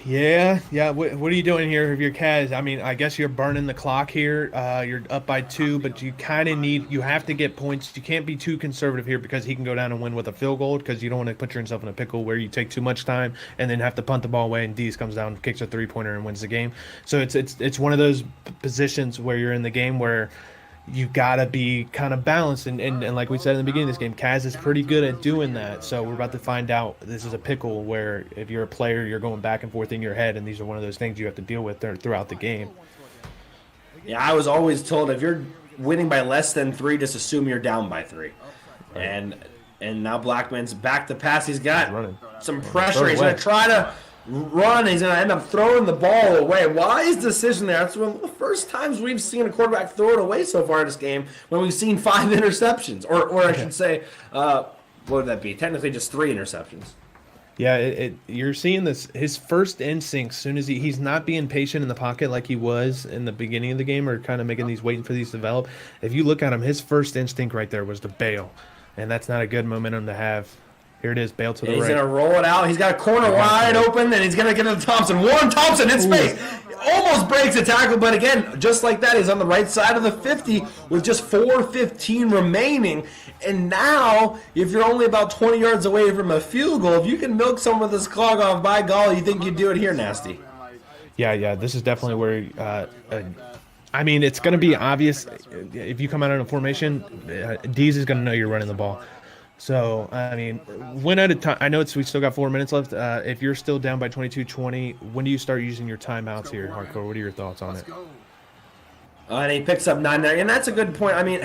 Yeah. What are you doing here if you're Kaz? I mean, I guess you're burning the clock here. You're up by 2, but you kind of you have to get points. You can't be too conservative here because he can go down and win with a field goal because you don't want to put yourself in a pickle where you take too much time and then have to punt the ball away and Dees comes down, kicks a 3-pointer and wins the game. So it's one of those positions where you're in the game where you gotta be kind of balanced, and like we said in the beginning of this game, Kaz is pretty good at doing that. So we're about to find out. This is a pickle where if you're a player, you're going back and forth in your head, and these are one of those things you have to deal with throughout the game. Yeah, I was always told if you're winning by less than 3, just assume you're down by 3. Right. And now Blackman's back to pass. He's got some pressure. He's going to try to run. He's going to end up throwing the ball away. Wise decision there. That's one of the first times we've seen a quarterback throw it away so far in this game when we've seen 5 interceptions. Or I should say, what would that be? Technically just 3 interceptions. Yeah, you're seeing this. His first instinct, as soon as he's not being patient in the pocket like he was in the beginning of the game or kind of waiting for these to develop. If you look at him, his first instinct right there was to bail. And that's not a good momentum to have. Here it is, bail to the right. He's going to roll it out. He's got a corner wide open, and he's going to get it to Thompson. Warren Thompson in space. Almost breaks a tackle, but again, just like that, he's on the right side of the 50 with just 4:15 remaining. And now, if you're only about 20 yards away from a field goal, if you can milk some of this clock off, by golly, you think you'd do it here, Nasty. Yeah, this is definitely where I mean, it's going to be obvious if you come out in a formation, Dees is going to know you're running the ball. So, I mean, when at a time, I know we still got 4 minutes left. If you're still down by 22-20, when do you start using your timeouts here, Hardcore? What are your thoughts on it? And he picks up 9 there, and that's a good point. I mean,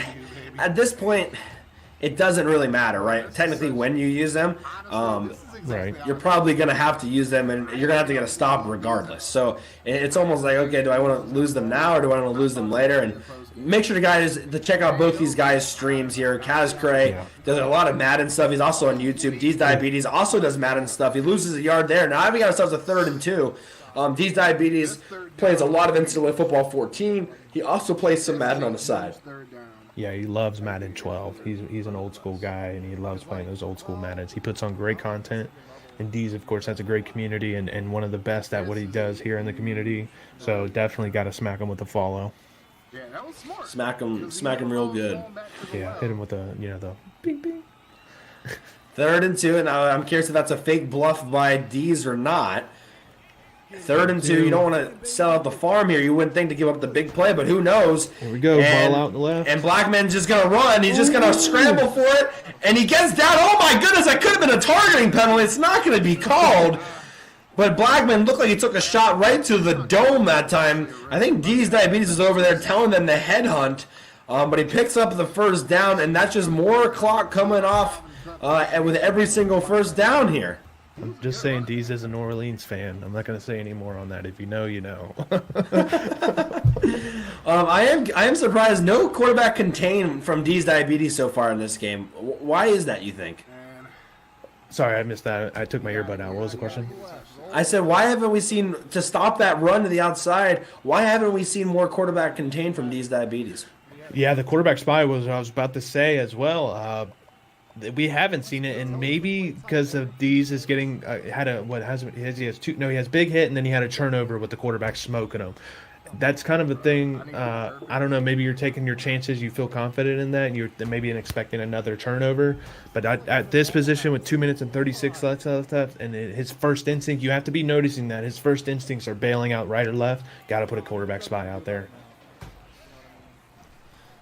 at this point, it doesn't really matter, right? Technically, when you use them, right, you're probably going to have to use them, and you're going to have to get a stop regardless. So it's almost like, okay, do I want to lose them now or do I want to lose them later? And make sure to check out both these guys' streams here. Kazcray does a lot of Madden stuff. He's also on YouTube. D's Diabetes also does Madden stuff. He loses a yard there. Now we got ourselves a 3rd and 2. D's Diabetes plays a lot of NCAA Football 14. He also plays some Madden on the side. Yeah, he loves Madden 12. He's an old school guy, and he loves playing those old school Maddens. He puts on great content. And D's, of course, has a great community and one of the best at what he does here in the community. So definitely got to smack him with a follow. Yeah, that was smart. Smack him real good. Yeah, hit him with the bing bing. 3rd and 2, and I'm curious if that's a fake bluff by D's or not. 3rd and 2, you don't want to sell out the farm here. You wouldn't think to give up the big play, but who knows? Here we go, ball out in the left. And Blackman's just going to run. He's just going to scramble for it, and he gets down. Oh, my goodness, that could have been a target. targeting penalty. It's not going to be called. But Blackman looked like he took a shot right to the dome that time. I think D's Diabetes is over there telling them to headhunt. But he picks up the first down, and that's just more clock coming off with every single first down here. I'm just saying Deez is a New Orleans fan. I'm not going to say any more on that. If you know, you know. I am surprised no quarterback contained from D's Diabetes so far in this game. Why is that, you think? Sorry, I missed that. I took my earbud out. What was the question? I said, why haven't we seen, to stop that run to the outside, why haven't we seen more quarterback contained from D's Diabetes? Yeah, the quarterback spy was what I was about to say as well. We haven't seen it, and maybe because of D's is getting he has big hit, and then he had a turnover with the quarterback smoking him. That's kind of a thing. I don't know. Maybe you're taking your chances. You feel confident in that, and you're maybe expecting another turnover. But at this position with 2 minutes and 36 left, and his first instinct, you have to be noticing that his first instincts are bailing out right or left. Got to put a quarterback spy out there.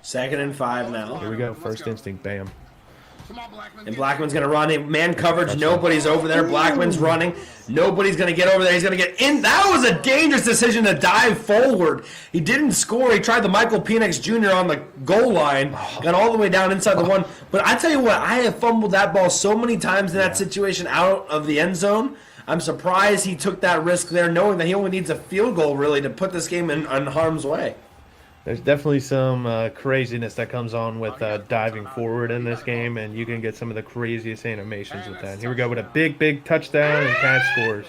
2nd and 5 now. Here we go. First instinct. Bam. And Blackman's going to run. Man coverage. Nobody's over there. Blackman's running. Nobody's going to get over there. He's going to get in. That was a dangerous decision to dive forward. He didn't score. He tried the Michael Penix Jr. on the goal line. Got all the way down inside the one. But I tell you what, I have fumbled that ball so many times in that situation out of the end zone. I'm surprised he took that risk there, knowing that he only needs a field goal, really, to put this game in harm's way. There's definitely some craziness that comes on with diving forward in this game, and you can get some of the craziest animations with that. And here we go with a big touchdown, and Cash scores.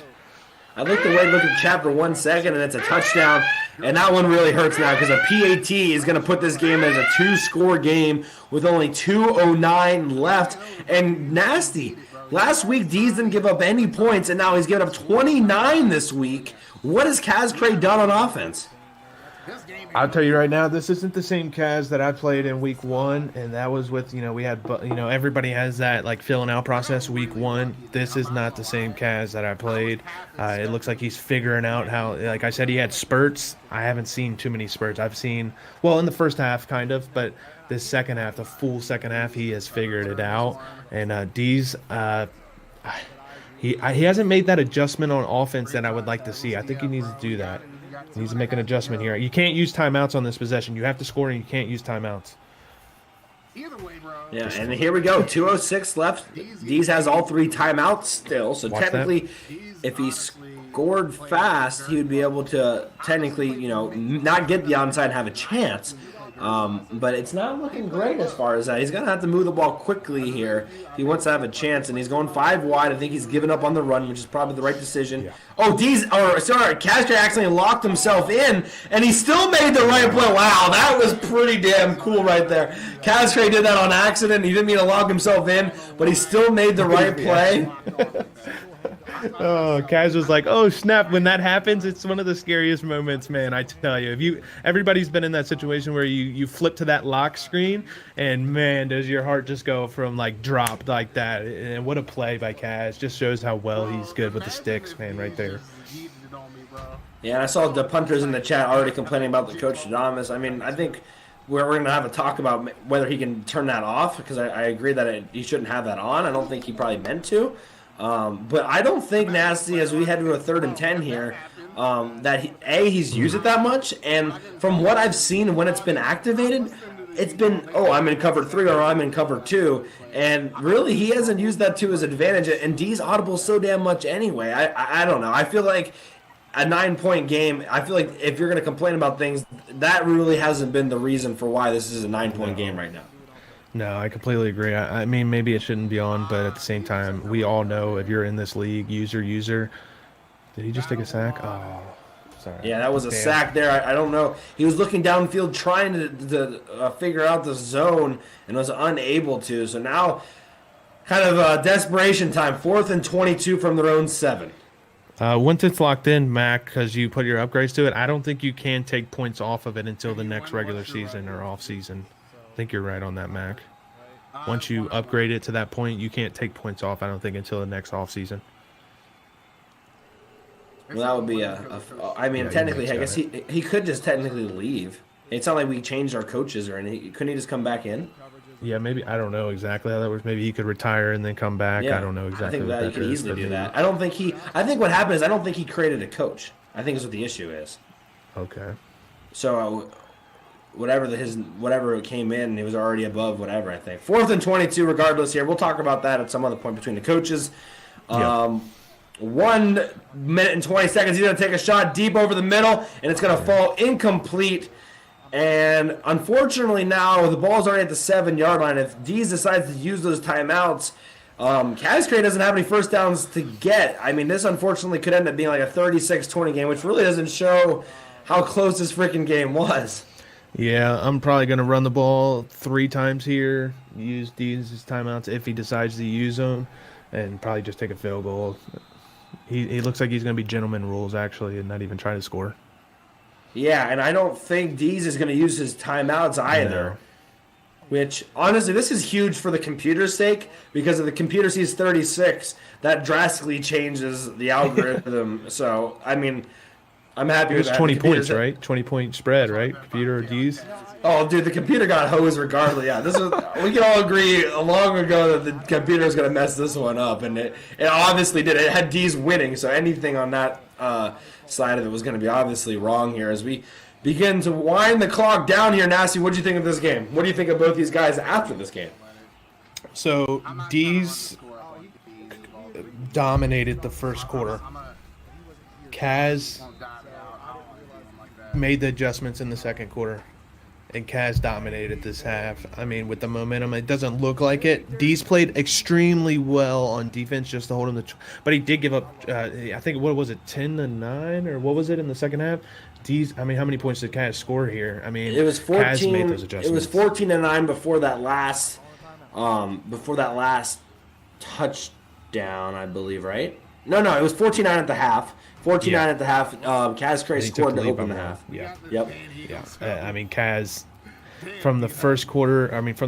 I looked away to look at chat for 1 second, and it's a touchdown. And that one really hurts now because a PAT is going to put this game as a 2-score game with only 2:09 left. And nasty. Last week, Deez didn't give up any points, and now he's given up 29 this week. What has Kaz Cray done on offense? I'll tell you right now, this isn't the same Kaz that I played in week 1, and that was with, we had, everybody has that, filling out process week 1. This is not the same Kaz that I played. It looks like he's figuring out how, like I said, he had spurts. I haven't seen too many spurts. I've seen, in the first half, kind of, but this second half, the full second half, he has figured it out. And D's, he hasn't made that adjustment on offense that I would like to see. I think he needs to do that. He needs to make an adjustment here. You can't use timeouts on this possession. You have to score, and you can't use timeouts. Yeah, and here we go. 2:06 left. Deez has all 3 timeouts still. So technically, if he scored fast, he would be able to technically, not get the onside and have a chance. But it's not looking great as far as that. He's going to have to move the ball quickly here if he wants to have a chance. And he's going 5 wide. I think he's given up on the run, which is probably the right decision. Yeah. Oh, Castro accidentally locked himself in, and he still made the right play. Wow, that was pretty damn cool right there. Castro did that on accident. He didn't mean to lock himself in, but he still made the right play. Oh, Kaz was like, "Oh snap!" When that happens, it's one of the scariest moments, man. I tell you, everybody's been in that situation where you flip to that lock screen, and man, does your heart just go from drop like that? And what a play by Kaz! Just shows how well he's good with the sticks, man, right there. Yeah, I saw the punters in the chat already complaining about the coach Adamas. I mean, I think we're going to have a talk about whether he can turn that off because I agree that he shouldn't have that on. I don't think he probably meant to. But I don't think Nasty, as we head to a 3rd and 10 here, that he's used it that much. And from what I've seen when it's been activated, it's been, I'm in cover 3 or I'm in cover 2. And really, he hasn't used that to his advantage. And D's audible so damn much anyway. I don't know. I feel like a 9-point game, I feel like if you're going to complain about things, that really hasn't been the reason for why this is a 9-point game right now. No, I completely agree. I mean, maybe it shouldn't be on, but at the same time, we all know if you're in this league, user. Did he just take a sack? Oh, sorry. Yeah, that was a sack there. I don't know. He was looking downfield trying to figure out the zone and was unable to. So now kind of desperation time. 4th and 22 from their own 7. Once it's locked in, Mac, because you put your upgrades to it, I don't think you can take points off of it until the next regular season or off season. I think you're right on that, Mac. Once you upgrade it to that point, you can't take points off, I don't think, until the next offseason. Well, that would be technically, I guess he could just technically leave. It's not like we changed our coaches or anything. Couldn't he just come back in? Yeah, maybe I don't know exactly how that works. Maybe he could retire and then come back. Yeah. I don't know exactly. I think what that he could is, easily but do maybe. that. I think what happened is I don't think he created a coach. I think is what the issue is. Okay. So whatever came in, he was already above whatever. I think 4th and 22. Regardless, here we'll talk about that at some other point between the coaches. 1 minute and 20 seconds. He's gonna take a shot deep over the middle, and it's gonna fall incomplete. And unfortunately, now the ball's already at the 7-yard line. If Dees decides to use those timeouts, Cascade doesn't have any first downs to get. I mean, this unfortunately could end up being like a 36-20 game, which really doesn't show how close this freaking game was. Yeah, I'm probably going to run the ball 3 times here, use Dean's timeouts if he decides to use them, and probably just take a field goal. He looks like he's going to be gentleman rules, actually, and not even try to score. Yeah, and I don't think Dees is going to use his timeouts either. No. Which, honestly, this is huge for the computer's sake, because if the computer sees 36, that drastically changes the algorithm. So, I mean, I'm happy with It was that. 20 points, right? 20-point spread, right? Computer or Dees? Oh, dude, the computer got hosed regardless. Yeah, we can all agree long ago that the computer is going to mess this one up, and it obviously did. It had Dees winning, so anything on that side of it was going to be obviously wrong here. As we begin to wind the clock down here, Nasty, what do you think of this game? What do you think of both these guys after this game? So, Dees dominated the first quarter. Kaz made the adjustments in the second quarter, and Kaz dominated this half. I mean, with the momentum, it doesn't look like it. Dees played extremely well on defense just to hold him but he did give up, I think, what was it, 10-9, or what was it in the second half? Dees, I mean, how many points did Kaz score here? I mean, It was 14. Kaz made those adjustments. It was 14-9 before that last touchdown, I believe, right? No, it was 14-9 at the half. 14-9 at the half. Kaz Cray scored to open the half. Yeah. Yep. Yeah. I mean, Kaz, from the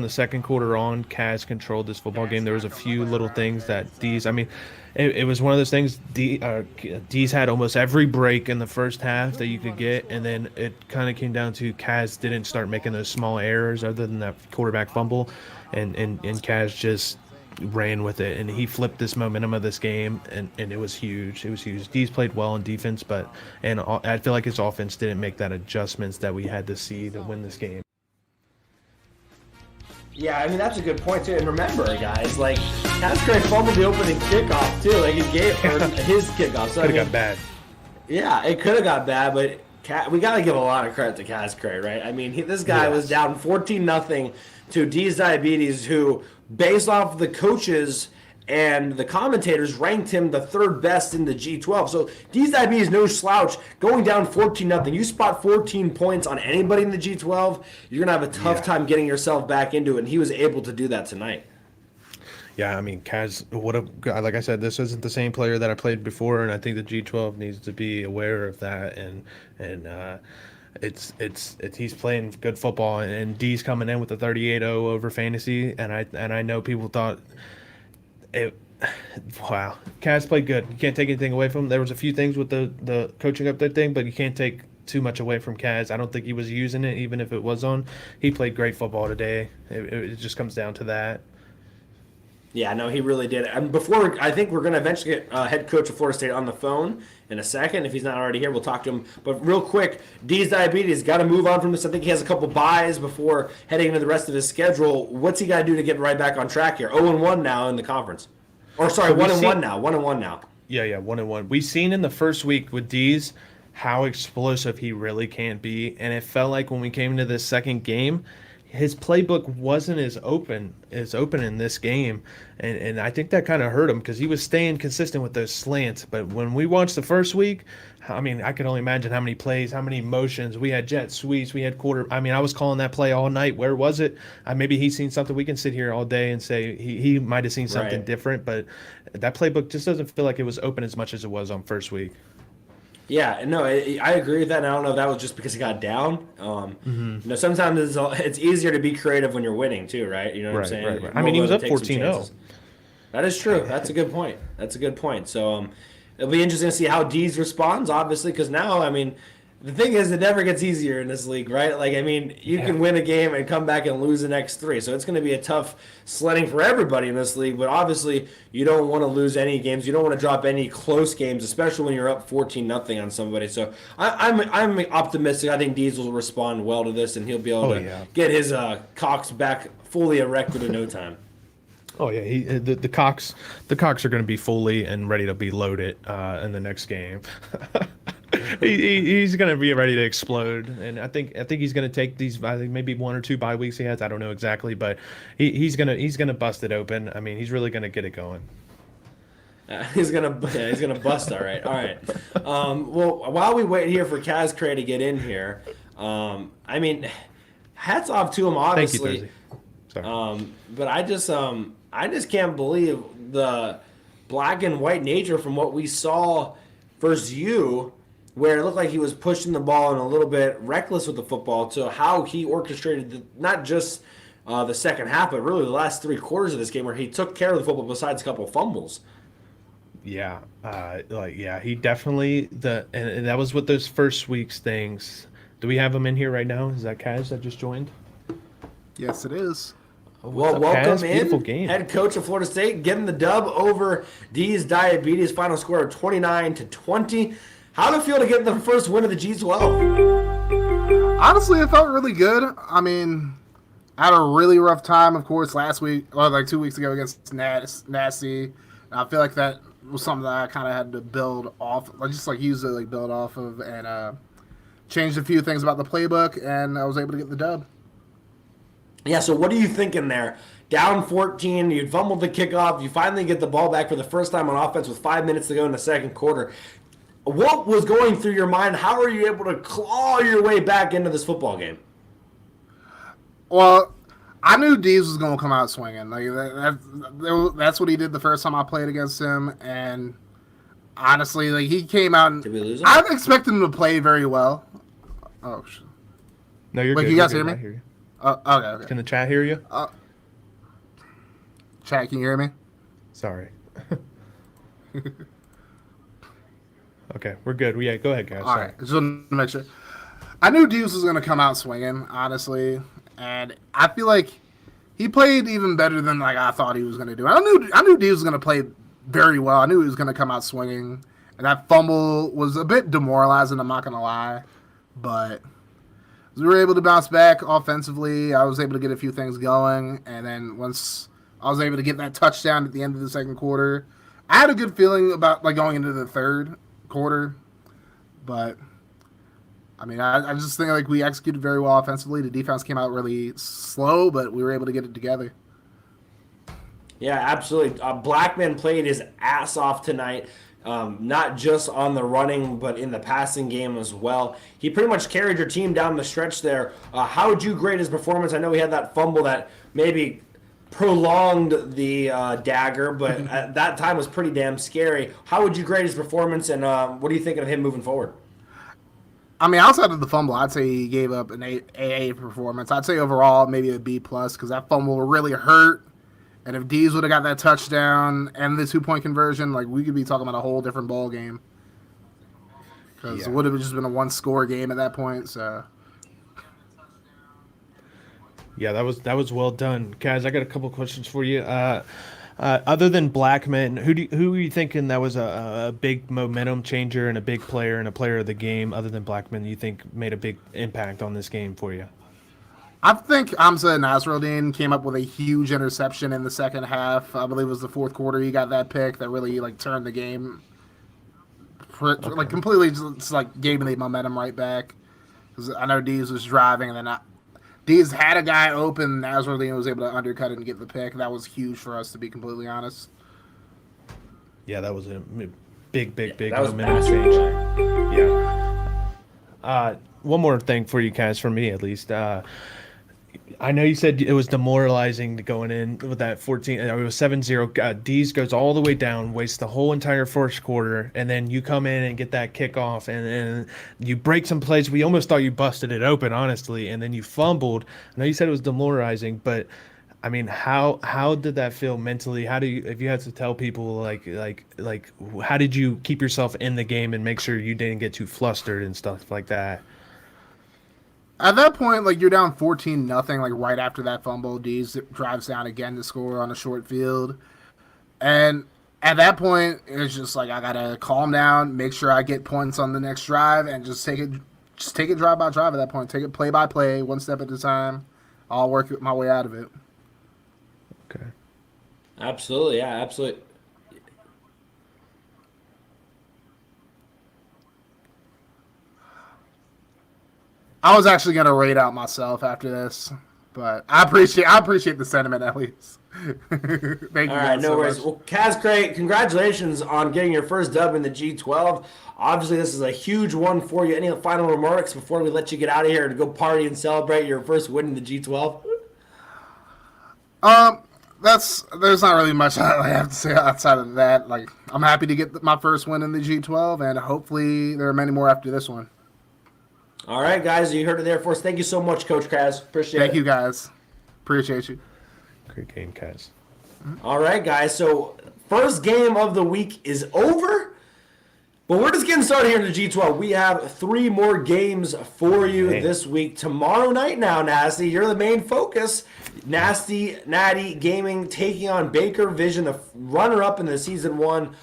second quarter on, Kaz controlled this football game. There was a few little things that Dees, I mean, it was one of those things. Dees had almost every break in the first half that you could get, and then it kind of came down to Kaz didn't start making those small errors other than that quarterback fumble, and Kaz just ran with it, and he flipped this momentum of this game, and it was huge. It was huge. Dees played well on defense, and I feel like his offense didn't make that adjustments that we had to see to win this game. Yeah, I mean, that's a good point, too. And remember, guys, like, Cascray fumbled the opening kickoff, too. Like, he gave his kickoff. So, Could have got bad. Yeah, it could have got bad, but we got to give a lot of credit to Cascray, right? I mean, this guy was down 14-0 to Dees Diabetes, who, based off the coaches and the commentators, ranked him the 3rd best in the G12. So Dees Diabetes, no slouch, going down 14-0. You spot 14 points on anybody in the G12, you're going to have a tough time getting yourself back into it, and he was able to do that tonight. Yeah, I mean, Kaz, like I said, this isn't the same player that I played before, and I think the G12 needs to be aware of that, and he's playing good football, and D's coming in with a 38-0 over fantasy, and I know people thought wow, Kaz played good. You can't take anything away from him. There was a few things with the coaching up that thing, but you can't take too much away from Kaz. I don't think he was using it, even if it was on. He played great football today. It just comes down to that. Yeah, no, he really did. And I think we're going to eventually get head coach of Florida State on the phone in a second. If he's not already here, we'll talk to him. But real quick, Dees Diabetes got to move on from this. I think he has a couple buys before heading into the rest of his schedule. What's he got to do to get right back on track here? 0-1 now in the conference. Or sorry, 1-1 now. 1-1 now. Yeah, 1-1. We've seen in the first week with Dees how explosive he really can be, and it felt like when we came into this second game, his playbook wasn't as open in this game, and I think that kind of hurt him because he was staying consistent with those slants. But when we watched the first week, I mean, I can only imagine how many plays, how many motions. We had jet sweeps, we had quarter. I mean, I was calling that play all night. Where was it? Maybe he's seen something. We can sit here all day and say he might have seen something different, but that playbook just doesn't feel like it was open as much as it was on first week. Yeah, no, I agree with that. And I don't know if that was just because he got down. You know, sometimes it's easier to be creative when you're winning too, right? You know what I'm saying? Right. I mean, he was up 14-0. That is true. That's a good point. So it'll be interesting to see how Dees responds, obviously, because now, I mean, The thing is, it never gets easier in this league, right? Like, I mean, you can win a game and come back and lose the next 3. So it's going to be a tough sledding for everybody in this league. But obviously, you don't want to lose any games. You don't want to drop any close games, especially when you're up 14-0 on somebody. So I'm optimistic. I think Dees will respond well to this, and he'll be able to get his cocks back fully erected in no time. Oh yeah, the cocks are going to be fully and ready to be loaded in the next game. He's going to be ready to explode, and I think he's going to take these. I think maybe 1 or 2 bye weeks he has. I don't know exactly, but he's gonna bust it open. I mean, he's really going to get it going. He's gonna bust. All right. Well, while we wait here for Kaz Cray to get in here, I mean, hats off to him, honestly. Thank you, Sorry. But I just can't believe the black and white nature from what we saw versus you, where it looked like he was pushing the ball and a little bit reckless with the football, to how he orchestrated not just the second half, but really the last 3 quarters of this game, where he took care of the football besides a couple of fumbles. Yeah, he definitely and that was with those first week's things. Do we have him in here right now? Is that Kaz that just joined? Yes, it is. Well, welcome in, head coach of Florida State, getting the dub over D's Diabetes. Final score of 29-20. How did it feel to get the first win of the G12? Honestly, it felt really good. I mean, I had a really rough time, of course, last week, or like 2 weeks ago against Nasty. I feel like that was something that I kind of had to build off, just like use it, like build off of, and changed a few things about the playbook, and I was able to get the dub. Yeah, so what are you thinking there? Down 14, you fumbled the kickoff, you finally get the ball back for the first time on offense with 5 minutes to go in the second quarter. What was going through your mind? How are you able to claw your way back into this football game? Well, I knew Dees was going to come out swinging. Like that's what he did the first time I played against him, and honestly, like he came out. Did we lose him? I expected him to play very well. Oh shit! No, you're Wait, good. Can you guys You're hear good. me? I hear you. Okay. Can the chat hear you? Chat, can you hear me? Sorry. Okay, we're good. Yeah, go ahead, guys. All right, just wanted to make sure. I knew Dees was going to come out swinging, honestly, and I feel like he played even better than like I thought he was going to do. I knew Dees was going to play very well. I knew he was going to come out swinging, and that fumble was a bit demoralizing. I'm not going to lie, but we were able to bounce back offensively. I was able to get a few things going, and then once I was able to get that touchdown at the end of the second quarter, I had a good feeling about like going into the third quarter. But I mean, I just think like we executed very well offensively. The defense came out really slow, but we were able to get it together. Yeah, absolutely. Blackman played his ass off tonight. Not just on the running, but in the passing game as well. He pretty much carried your team down the stretch there. How would you grade his performance? I know he had that fumble that maybe prolonged the dagger, but at that time was pretty damn scary. How would you grade his performance, and what are you thinking of him moving forward? I mean, outside of the fumble, I'd say he gave up an AA performance. I'd say overall maybe a B+, because that fumble really hurt. And if Dees would have got that touchdown and the 2-point conversion, like we could be talking about a whole different ball game. Because it would have just been a 1-score game at that point. So, yeah, that was well done, guys. I got a couple questions for you. Other than Blackman, who are you thinking that was a big momentum changer and a big player and a player of the game? Other than Blackman, you think made a big impact on this game for you? I think Amsa Nasruddin came up with a huge interception in the second half. I believe it was the fourth quarter. He got that pick that really like turned the game, like completely just like gave me the momentum right back. Because I know Dees was driving, and then Dees had a guy open. Nasruddin was able to undercut it and get the pick. That was huge for us, to be completely honest. Yeah, that was a big that was momentum change. Yeah. One more thing for you guys, for me at least. I know you said it was demoralizing to going in with that 14. It was 7-0. Dees goes all the way down, wastes the whole entire first quarter, and then you come in and get that kickoff, and you break some plays. We almost thought you busted it open, honestly, and then you fumbled. I know you said it was demoralizing, but I mean, how did that feel mentally? How do you, if you had to tell people how did you keep yourself in the game and make sure you didn't get too flustered and stuff like that? At that point, like, you're down 14-0, like right after that fumble, Dees drives down again to score on a short field. And at that point, it's just like I gotta calm down, make sure I get points on the next drive, and just take it drive by drive at that point. Take it play by play, one step at a time. I'll work my way out of it. Okay. Absolutely, yeah, absolutely. I was actually gonna rate out myself after this, but I appreciate the sentiment at least. Thank you. All right, guys no so worries. much. Well, Kaz Cray, congratulations on getting your first dub in the G12. Obviously, this is a huge one for you. Any final remarks before we let you get out of here to go party and celebrate your first win in the G12? There's not really much I have to say outside of that. Like, I'm happy to get my first win in the G12, and hopefully there are many more after this one. All right, guys, you heard it there for us. Thank you so much, Coach Kaz. Appreciate it. Thank you, guys. Appreciate you. Great game, Kaz. All right, guys. So first game of the week is over, but we're just getting started here in the G12. We have 3 more games for you this week. Tomorrow night now, Nasty, you're the main focus. Nasty Natty Gaming taking on Baker Vision, the runner-up in the Season 1,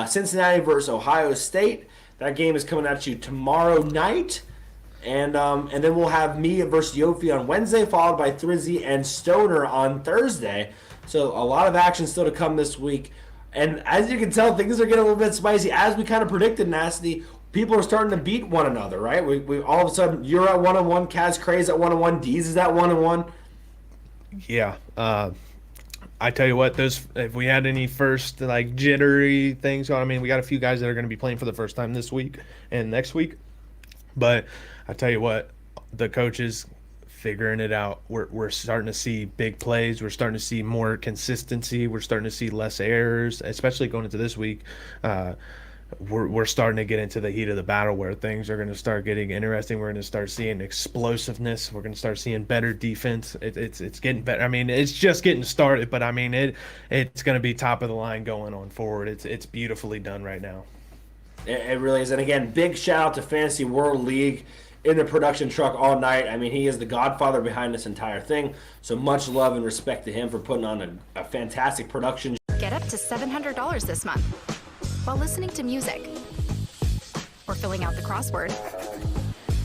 Cincinnati versus Ohio State. That game is coming at you tomorrow night. And then we'll have me versus Yofi on Wednesday, followed by Thrizzy and Stoner on Thursday. So a lot of action still to come this week. And as you can tell, things are getting a little bit spicy. As we kind of predicted, Nasty, people are starting to beat one another, right? We all of a sudden, you're at 1-1, Kaz Cray's at 1-1, Deez is at 1-1. Yeah. I tell you what, if we had any first jittery things, I mean, we got a few guys that are going to be playing for the first time this week and next week. But I tell you what, the coaches figuring it out. We're starting to see big plays. We're starting to see more consistency. We're starting to see less errors, especially going into this week. We're starting to get into the heat of the battle where things are going to start getting interesting. We're going to start seeing explosiveness. We're going to start seeing better defense. It's getting better. I mean, it's just getting started, but I mean it's going to be top of the line going on forward. It's beautifully done right now. It really is. And again, big shout out to Fantasy World League in the production truck all night. I mean, he is the godfather behind this entire thing. So much love and respect to him for putting on a fantastic production. Get up to $700 this month while listening to music, or filling out the crossword,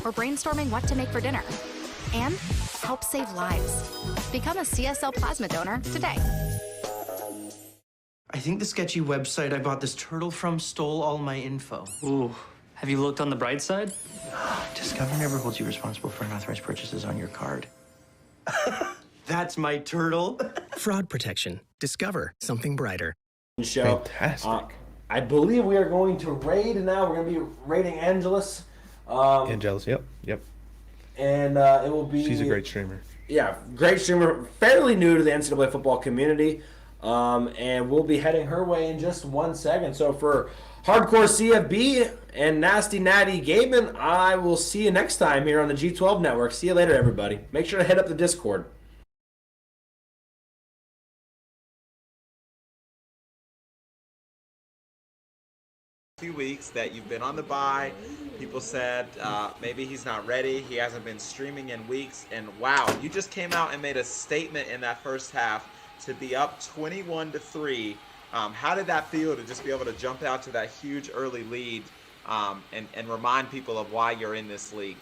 or brainstorming what to make for dinner, and help save lives. Become a CSL plasma donor today. I think the sketchy website I bought this turtle from stole all my info. Ooh, have you looked on the bright side? Discover never holds you responsible for unauthorized purchases on your card. That's my turtle. Fraud protection. Discover something brighter. Show. Fantastic. I believe we are going to raid now. We're going to be raiding Angelus. Angelus, yep. And it will be... She's a great streamer. Yeah, great streamer. Fairly new to the NCAA football community. And we'll be heading her way in just 1 second. So for Hardcore CFB and Nasty Natty Gaming, I will see you next time here on the G12 Network. See you later, everybody. Make sure to head up the Discord. Few weeks that you've been on the bye. People said maybe he's not ready. He hasn't been streaming in weeks. And wow, you just came out and made a statement in that first half to be up 21-3. How did that feel to just be able to jump out to that huge early lead and remind people of why you're in this league?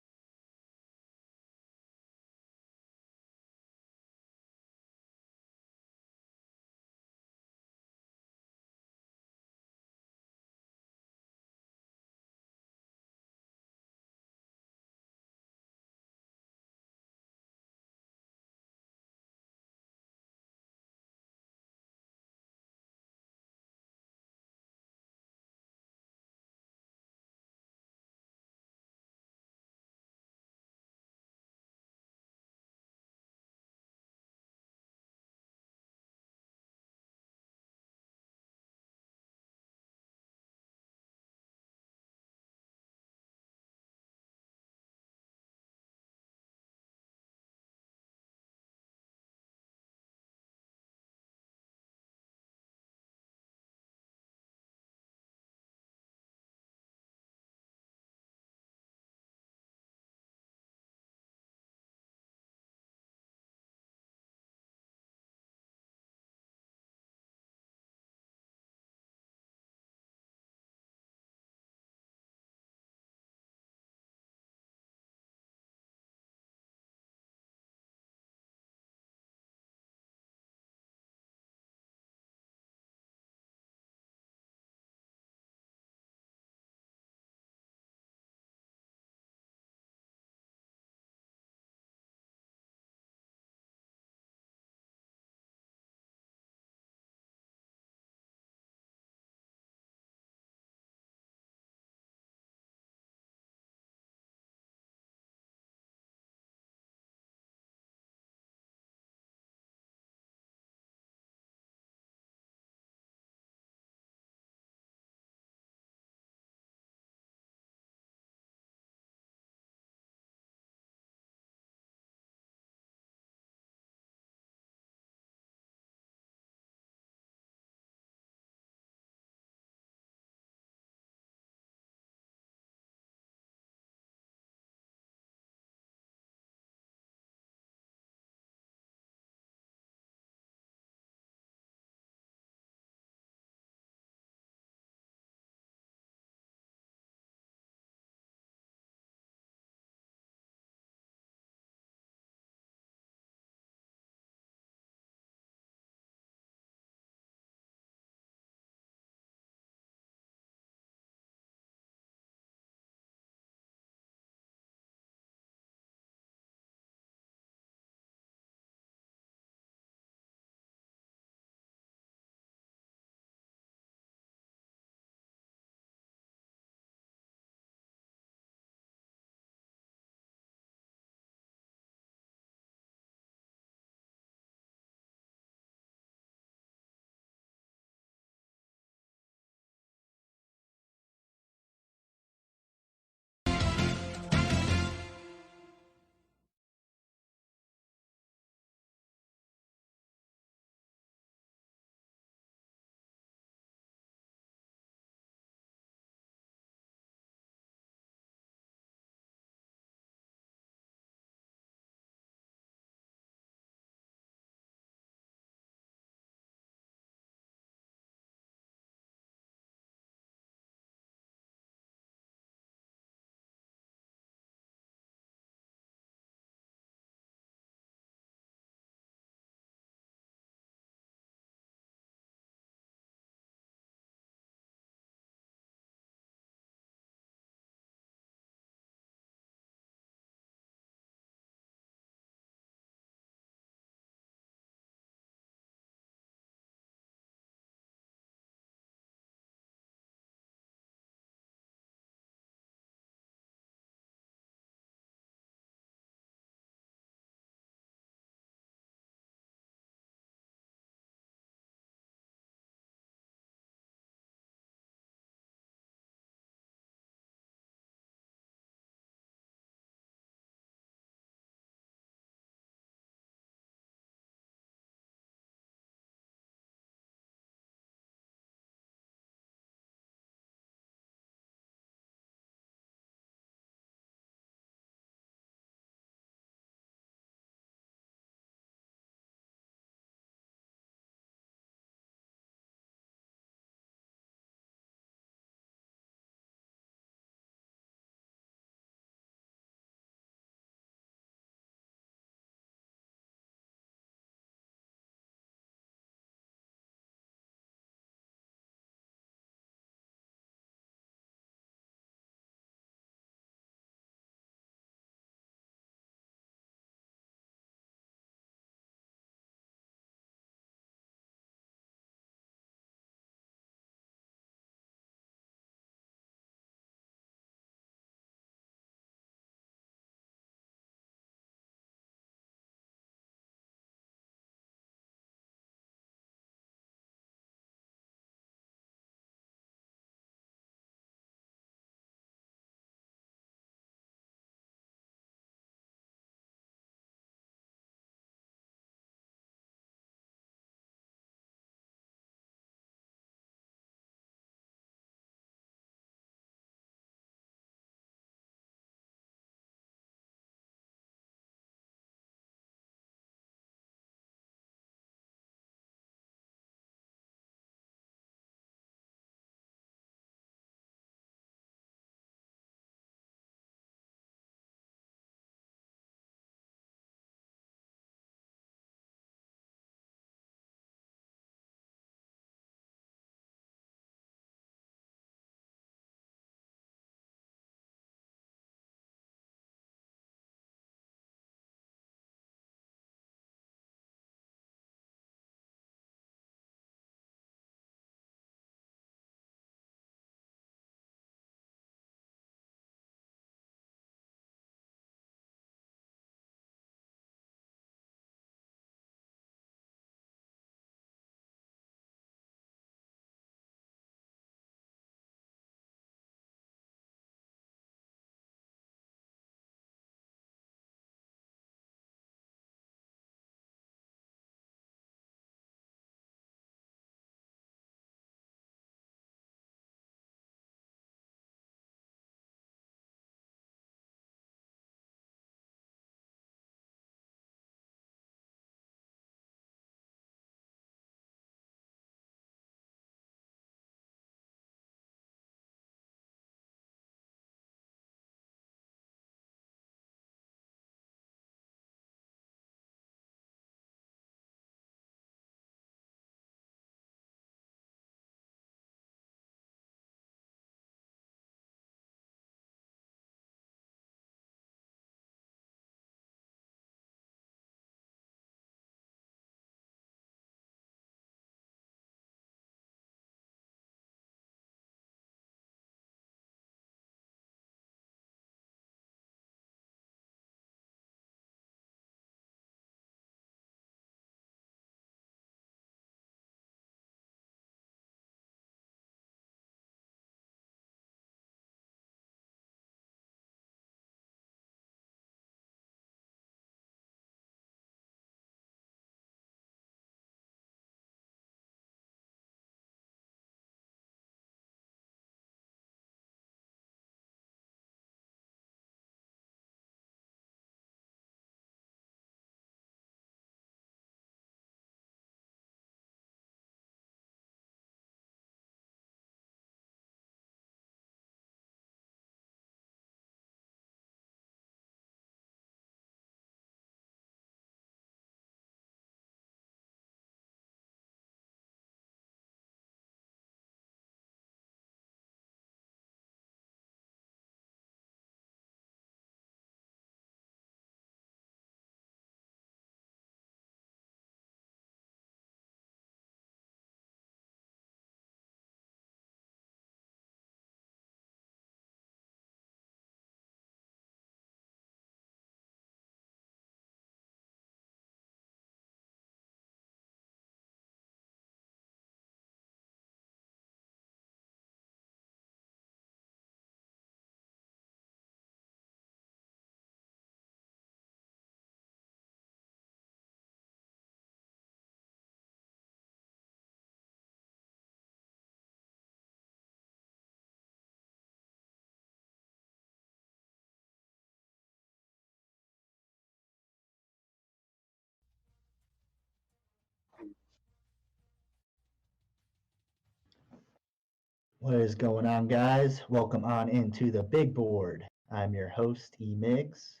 What is going on, guys? Welcome on into the big board. I'm your host, E. Miggs.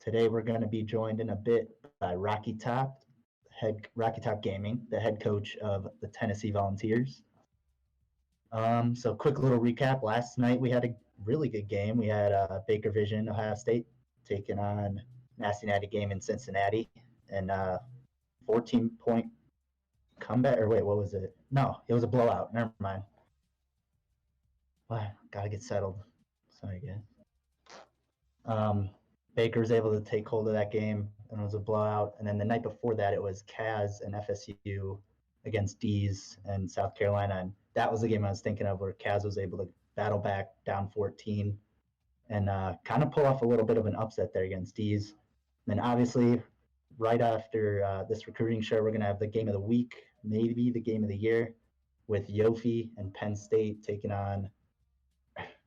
Today we're going to be joined in a bit by Rocky Top Gaming, the head coach of the Tennessee Volunteers. So quick little recap. Last night we had a really good game. We had Baker Vision, Ohio State, taking on Nasty Natty game in Cincinnati, and 14-point comeback. Or wait, what was it? No, it was a blowout. Never mind. Wow, gotta get settled. Sorry, guys. Baker was able to take hold of that game, and it was a blowout. And then the night before that, it was Kaz and FSU against D's and South Carolina. And that was the game I was thinking of, where Kaz was able to battle back down 14 and kind of pull off a little bit of an upset there against D's. And then obviously, right after this recruiting show, we're going to have the game of the week, maybe the game of the year, with Yofi and Penn State taking on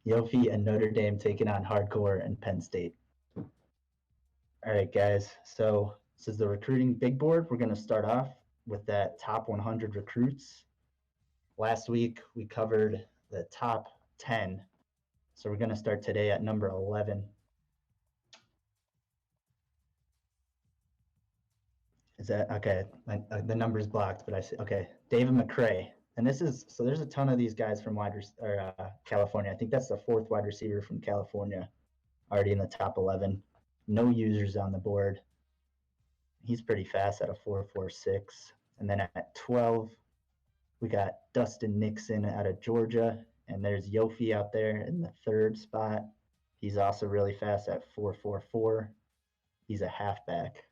Yofi and Notre Dame taking on Hardcore and Penn State. All right, guys. So this is the recruiting big board. We're going to start off with that top 100 recruits. Last week, we covered the top 10. So we're going to start today at number 11. Is that okay? The number's blocked, but I see. Okay, David McCray. And this is, so there's a ton of these guys from California. I think that's the fourth wide receiver from California, already in the top 11. No users on the board. He's pretty fast at a 4.46. And then at 12, we got Dustin Nixon out of Georgia. And there's Yofi out there in the third spot. He's also really fast at 4.44. He's a halfback.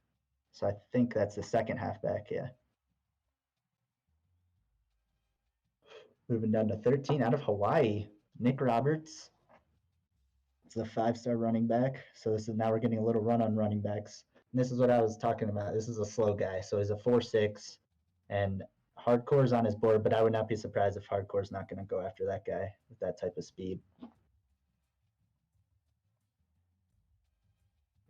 So I think that's the second halfback, yeah. Moving down to 13, out of Hawaii, Nick Roberts. It's a 5-star running back. So this is, now we're getting a little run on running backs. And this is what I was talking about. This is a slow guy. So he's a 4.6, and Hardcore's on his board, but I would not be surprised if Hardcore's not going to go after that guy with that type of speed.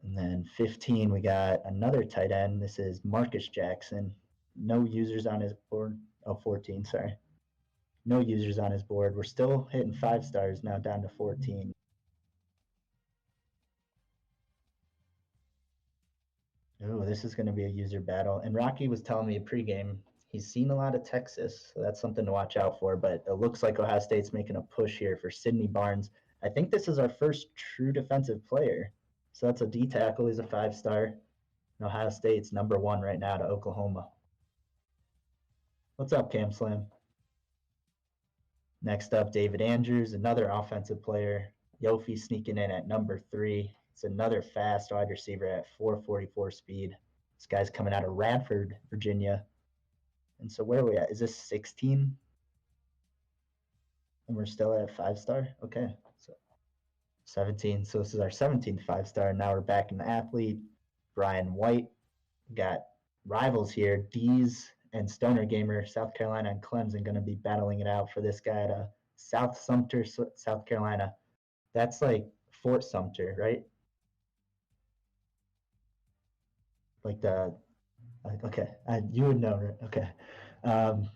And then 15, we got another tight end. This is Marcus Jackson. No users on his board. Oh, 14, sorry. No users on his board. We're still hitting 5 stars now, down to 14. Oh, this is going to be a user battle. And Rocky was telling me pregame, he's seen a lot of Texas, so that's something to watch out for. But it looks like Ohio State's making a push here for Sidney Barnes. I think this is our first true defensive player. So that's a D tackle. He's a 5-star. And Ohio State's number 1 right now to Oklahoma. What's up, Cam Slam? Next up, David Andrews, another offensive player. Yofi sneaking in at number 3. It's another fast wide receiver at 4.44 speed. This guy's coming out of Radford, Virginia. And so where are we at? Is this 16? And we're still at 5-star? Okay. So 17. So this is our 17th 5-star. Now we're back in the athlete. Brian White. We got rivals here. D's and Stoner Gamer, South Carolina and Clemson, going to be battling it out for this guy at South Sumter, South Carolina. That's like Fort Sumter, right? Like okay, you would know, right? Okay.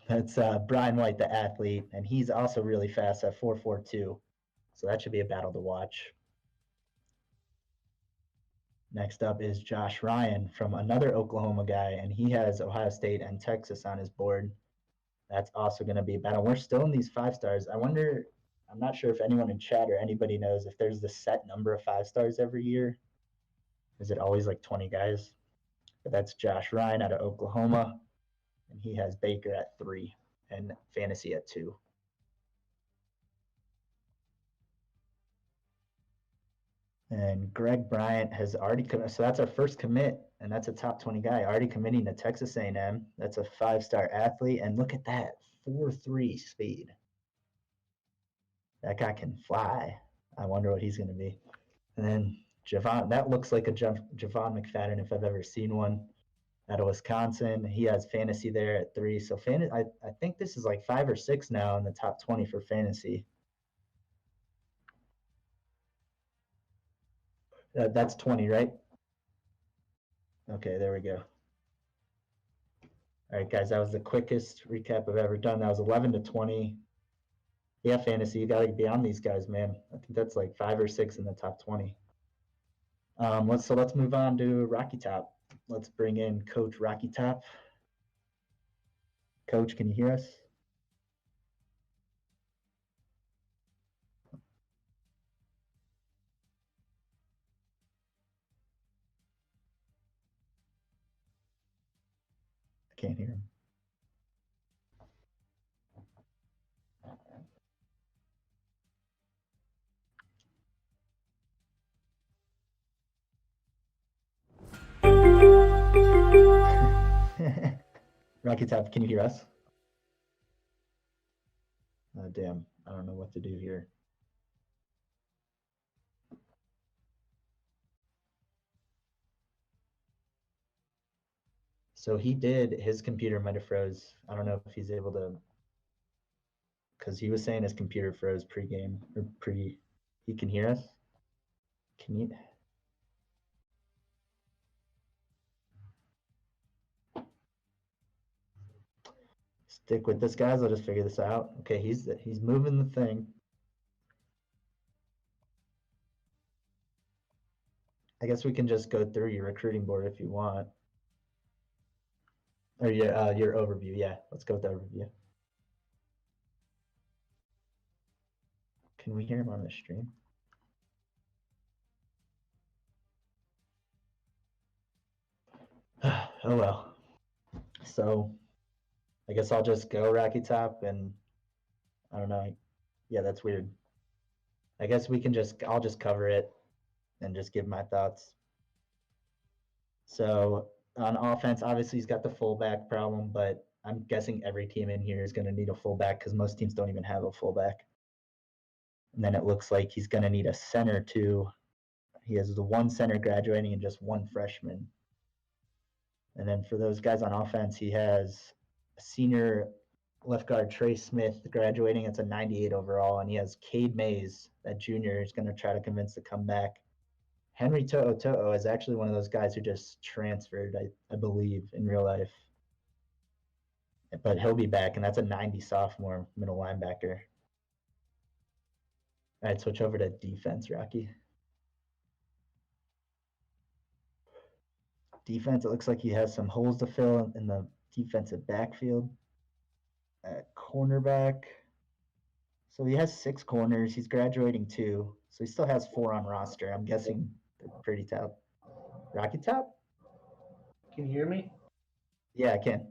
That's Brian White, the athlete, and he's also really fast at 4.42. So that should be a battle to watch. Next up is Josh Ryan from another Oklahoma guy, and he has Ohio State and Texas on his board. That's also going to be a battle. We're still in these 5 stars. I wonder, I'm not sure if anyone in chat or anybody knows if there's the set number of 5 stars every year. Is it always like 20 guys? But that's Josh Ryan out of Oklahoma, and he has Baker at 3 and Fantasy at 2. And Greg Bryant has already committed. So that's our first commit, and that's a top 20 guy already committing to Texas A&M. That's a 5-star athlete, and look at that, 4.3 speed. That guy can fly. I wonder what he's going to be. And then Javon, that looks like a Javon McFadden if I've ever seen one, out of Wisconsin. He has Fantasy there at 3. So I think this is like 5 or 6 now in the top 20 for Fantasy. That's 20, right? Okay, there we go. All right, guys, that was the quickest recap I've ever done. That was 11 to 20 Yeah, fantasy. You got to be on these guys, man. I think that's like 5 or 6 in the top 20. Let's move on to Rocky Top. Let's bring in Coach Rocky Top. Coach, can you hear us? I can't hear him. Rocky Top, can you hear us? Oh, damn. I don't know what to do here. So his computer might have froze. I don't know if he's able to, because he was saying his computer froze pre-game or he can hear us? Can you? Stick with this, guys. I'll just figure this out. Okay, he's moving the thing. I guess we can just go through your recruiting board if you want. Or your overview. Yeah, let's go with the overview. Can we hear him on the stream? Oh well. So I guess I'll just go Rocky Top, and I don't know. Yeah, that's weird. I guess I'll just cover it and just give my thoughts. So on offense, obviously he's got the fullback problem, but I'm guessing every team in here is going to need a fullback because most teams don't even have a fullback. And then it looks like he's going to need a center too. He has the one center graduating and just one freshman. And then for those guys on offense, he has a senior left guard Trey Smith graduating. It's a 98 overall, and he has Cade Mays, that junior, is going to try to convince to come back. Henry To'o is actually one of those guys who just transferred, I believe, in real life. But he'll be back, and that's a 90 sophomore middle linebacker. All right, switch over to defense, Rocky. Defense, it looks like he has some holes to fill in the defensive backfield. Cornerback. So he has 6 corners. He's graduating 2. So he still has 4 on roster. I'm guessing they're pretty top. Rocky Top? Can you hear me? Yeah, I can.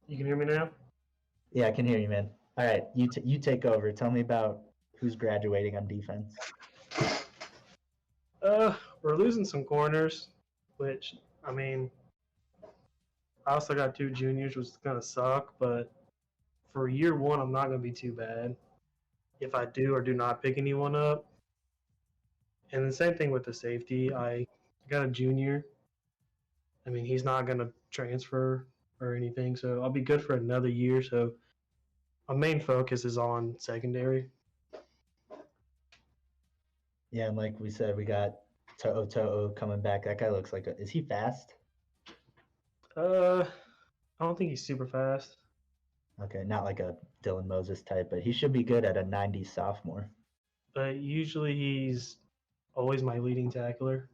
You can hear me now? Yeah, I can hear you, man. All right, you take over. Tell me about who's graduating on defense. We're losing some corners, which, I mean, I also got 2 juniors, which is going to suck, but for year 1, I'm not going to be too bad if I do or do not pick anyone up. And the same thing with the safety. I got a junior. I mean, he's not going to transfer or anything, so I'll be good for another year. So my main focus is on secondary. Yeah, and like we said, we got To'o coming back. That guy looks like is he fast? I don't think he's super fast. Okay, not like a Dylan Moses type, but he should be good at a 90 sophomore. But usually he's always my leading tackler.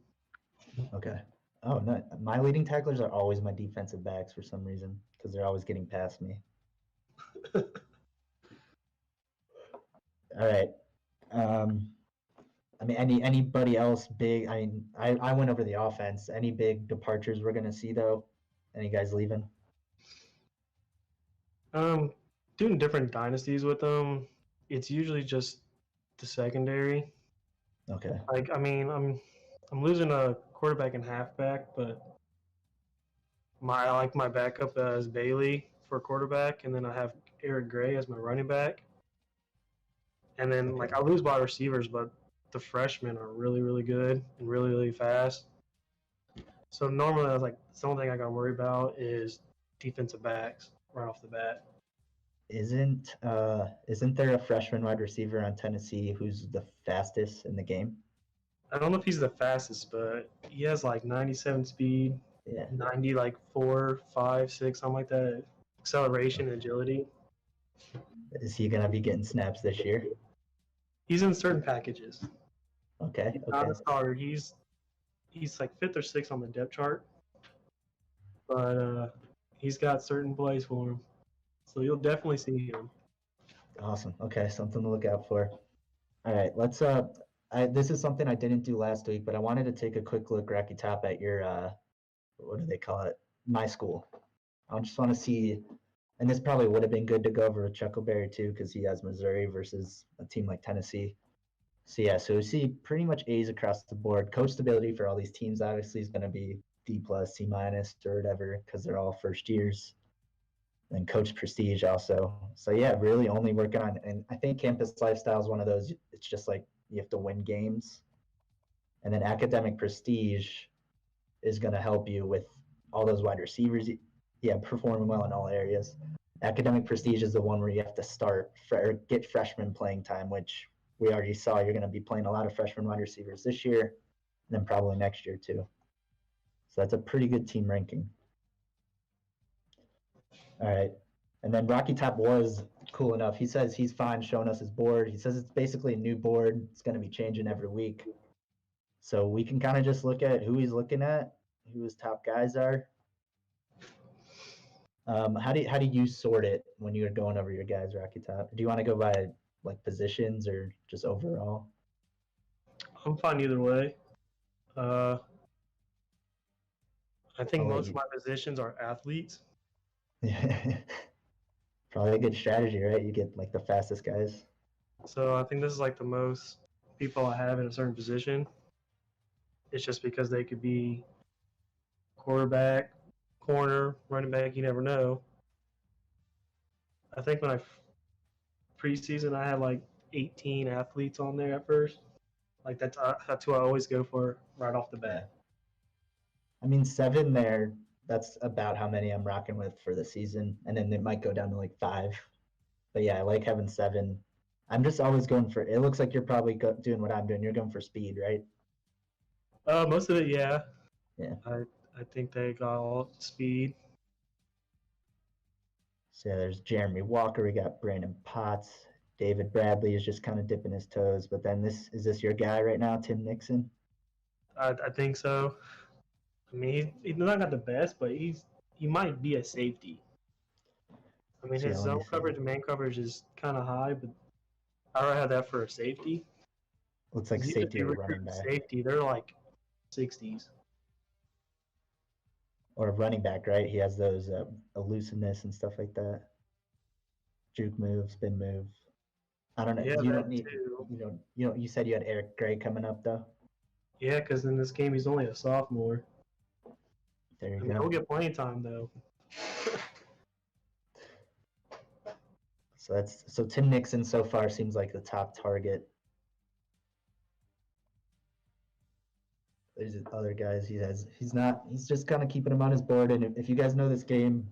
Okay. Oh, no. My leading tacklers are always my defensive backs for some reason because they're always getting past me. All right. I mean, anybody else big? I mean, I went over the offense. Any big departures we're gonna see though? Any guys leaving? Doing different dynasties with them. It's usually just the secondary. Okay. Like, I mean, I'm losing a quarterback and halfback, but I like my backup as Bailey for quarterback, and then I have Eric Gray as my running back. And then like I lose wide receivers, but the freshmen are really, really good and really, really fast. So normally I was like, the only thing I got to worry about is defensive backs right off the bat. Isn't there a freshman wide receiver on Tennessee who's the fastest in the game? I don't know if he's the fastest, but he has like 97 speed, 90 like 4, 5, 6, something like that. Acceleration, agility. Is he gonna be getting snaps this year? He's in certain packages. Okay. He's not Okay. a starter. He's like 5th or 6th on the depth chart, but he's got certain plays for him, so you'll definitely see him. Awesome. Okay, something to look out for. All right, let's this is something I didn't do last week, but I wanted to take a quick look, Racky Top, at your what do they call it? My school. I just want to see, and this probably would have been good to go over with Chuckleberry too, because he has Missouri versus a team like Tennessee. So yeah, so we see pretty much A's across the board. Coach stability for all these teams obviously is going to be D plus, C minus, or whatever, because they're all first years. And coach prestige also. So yeah, really only working on, and I think campus lifestyle is one of those. It's just like you have to win games, and then academic prestige is going to help you with all those wide receivers. Yeah, performing well in all areas. Academic prestige is the one where you have to start or get freshman playing time, which we already saw. You're going to be playing a lot of freshman wide receivers this year, and then probably next year too. So that's a pretty good team ranking. All right. And then Rocky Top was cool enough. He says he's fine showing us his board. He says it's basically a new board. It's going to be changing every week. So we can kind of just look at who he's looking at, who his top guys are. How do you sort it when you're going over your guys, Rocky Top? Do you want to go by like positions or just overall? I'm fine either way. I think most of my positions are athletes. Probably a good strategy, right? You get like the fastest guys. So I think this is like the most people I have in a certain position. It's just because they could be quarterback, corner, running back. You never know. I think when preseason, I had like 18 athletes on there at first. Like that's who I always go for right off the bat. I mean, 7 there. That's about how many I'm rocking with for the season, and then it might go down to like 5. But yeah, I like having 7. I'm just always going for. It looks like you're probably doing what I'm doing. You're going for speed, right? Most of it, yeah. Yeah. I think they got all speed. So yeah, there's Jeremy Walker. We got Brandon Potts. David Bradley is just kind of dipping his toes. But then is this your guy right now, Tim Nixon? I think so. I mean, he's not got the best, but he might be a safety. I mean, his zone coverage and man coverage is kind of high, but I would have that for a safety. Looks like safety or running back. Safety, they're like 60s. Or a running back, right? He has those elusiveness and stuff like that. Juke move, spin move. I don't know. Yeah, you don't need. Too. You said you had Eric Gray coming up though. Yeah, because in this game he's only a sophomore. There you go. He'll get playing time though. So Tim Nixon so far seems like the top target. There's other guys he's just kind of keeping him on his board. And if you guys know this game,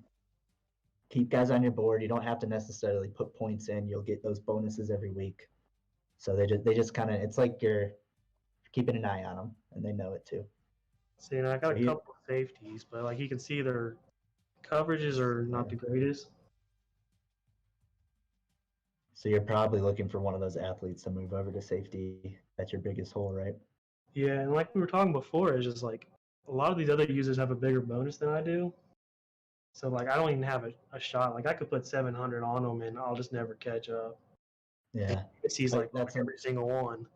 keep guys on your board. You don't have to necessarily put points in. You'll get those bonuses every week. So they just kind of, it's like you're keeping an eye on them, and they know it too. So I got a couple of safeties, but like you can see their coverages are not the greatest. So you're probably looking for one of those athletes to move over to safety. That's your biggest hole, right? Yeah, and like we were talking before, it's just like a lot of these other users have a bigger bonus than I do. So like I don't even have a shot. Like I could put 700 on them and I'll just never catch up. Yeah. He's like that's every single one.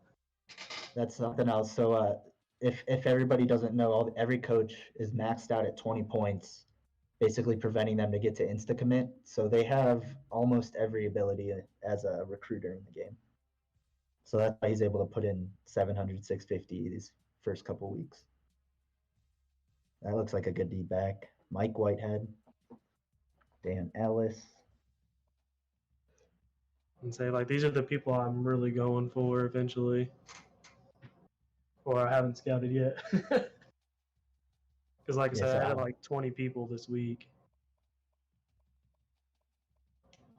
That's something else. So if everybody doesn't know, every coach is maxed out at 20 points, basically preventing them to get to insta commit. So they have almost every ability as a recruiter in the game. So that's why he's able to put in 700, 650 these first couple weeks. That looks like a good D-back. Mike Whitehead, Dan Ellis. And say like these are the people I'm really going for eventually. Or I haven't scouted yet. Because like I said, I had like 20 people this week.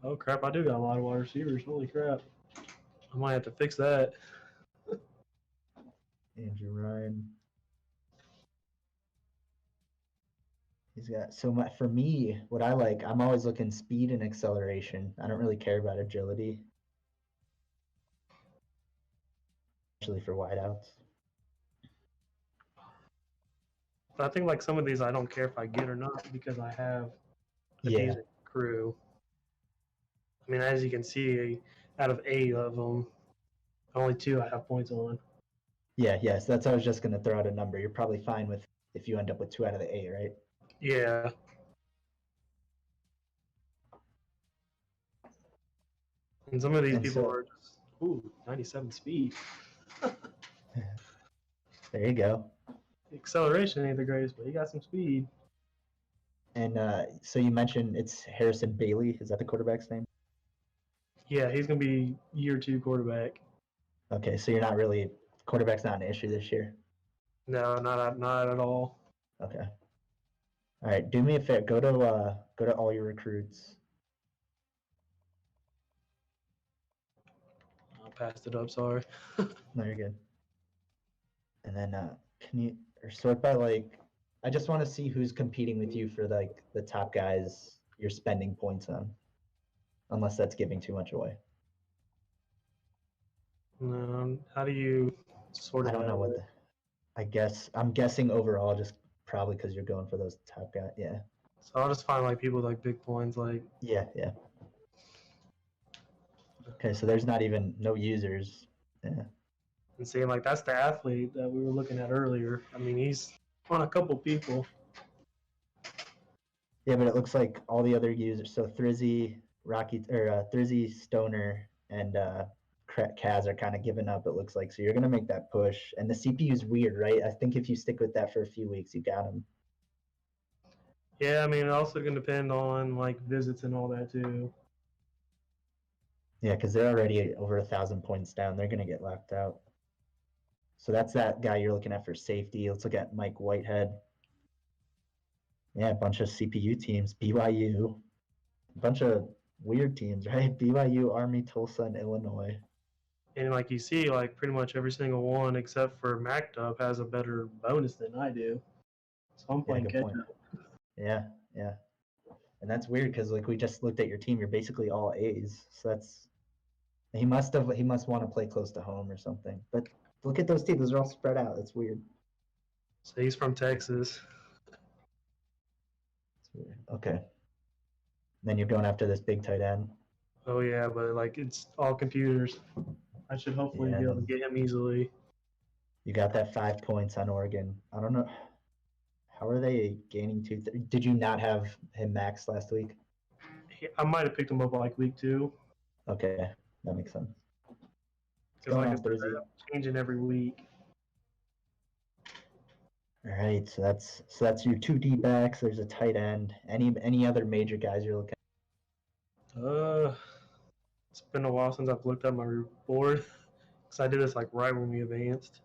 Oh crap, I do got a lot of wide receivers. Holy crap. I might have to fix that. Andrew Ryan. He's got so much. For me, what I like, I'm always looking speed and acceleration. I don't really care about agility, especially for wideouts. But I think like some of these I don't care if I get or not because I have a Yeah. decent crew. I mean, as you can see, out of 8 of them, only 2 I have points on. Yeah, yes. That's I was just gonna throw out a number. You're probably fine with if you end up with 2 out of the 8, right? Yeah. And some of these people are just 97 speed. There you go. Acceleration ain't the greatest, but he got some speed. And so you mentioned it's Harrison Bailey. Is that the quarterback's name? Yeah, he's gonna be year 2 quarterback. Okay, so you're not really quarterback's not an issue this year. No, not at all. Okay. All right, do me a favor. Go to all your recruits. I passed it up. Sorry. No, you're good. And then can you or sort by like? I just want to see who's competing with you for like the top guys you're spending points on. Unless that's giving too much away. How do you sort I it don't out? know what. I'm guessing overall, just probably because you're going for those top guys. Yeah. So I'll just find like people with like big points, like Yeah. Okay, so there's not even no users. Yeah. and seeing like that's the athlete that we were looking at earlier. I mean, he's on a couple people. Yeah, but it looks like all the other users. So Thrizzy, Thrizzy, Stoner, and Kaz are kind of giving up. It looks like so you're gonna make that push, and the CPU is weird, right? I think if you stick with that for a few weeks, you got him. Yeah, I mean, it also can depend on like visits and all that too. Yeah, because they're already over 1,000 points down. They're gonna get left out. So that's that guy you're looking at for safety. Let's look at Mike Whitehead. Yeah, a bunch of CPU teams. BYU, a bunch of weird teams, right? BYU, Army, Tulsa, and Illinois. And like you see, like pretty much every single one except for MacDub has a better bonus than I do. So I'm playing catch up. Yeah. And that's weird because like we just looked at your team, you're basically all A's. So that's he must want to play close to home or something. But look at those teams; those are all spread out. That's weird. So he's from Texas. That's weird. Okay. Then you're going after this big tight end. Oh yeah, but like it's all computers. I should hopefully be able to get him easily. You got that 5 points on Oregon. I don't know. How are they gaining Did you not have him max last week? I might have picked him up like week 2. Okay, that makes sense. Because like I said, they're changing every week. All right, so that's your 2 D backs. There's a tight end. Any other major guys you're looking at? It's been a while since I've looked at my board. Because I did this like right when we advanced.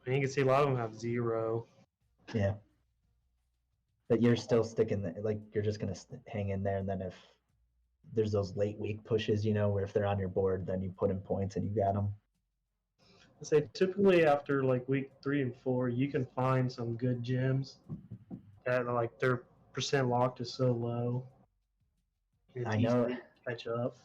And you can see a lot of them have 0. Yeah. But you're still sticking there. Like, you're just going to hang in there. And then if there's those late week pushes, where if they're on your board, then you put in points and you got them. I say typically after like week 3 and 4, you can find some good gems that like their percent locked is so low. I know. Catch up.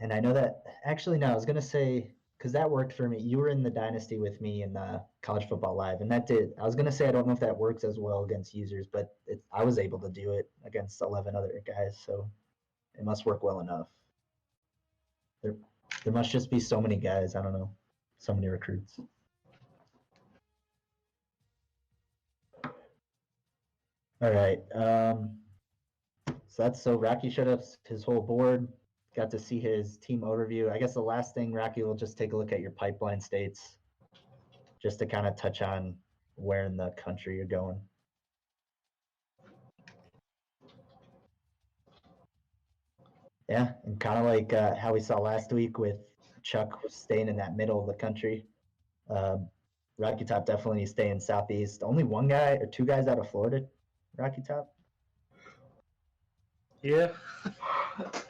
And I know that actually, no, I was going to say, because that worked for me. You were in the Dynasty with me in College Football Live, and that did. I was going to say I don't know if that works as well against users, but I was able to do it against 11 other guys, so it must work well enough. There must just be so many guys. I don't know, so many recruits. All right. So Rocky showed up his whole board. Got to see his team overview. I guess the last thing, Rocky, will just take a look at your pipeline states, just to kind of touch on where in the country you're going. Yeah, and kind of like how we saw last week with Chuck staying in that middle of the country. Rocky Top definitely staying southeast. Only one guy or 2 guys out of Florida, Rocky Top. Yeah.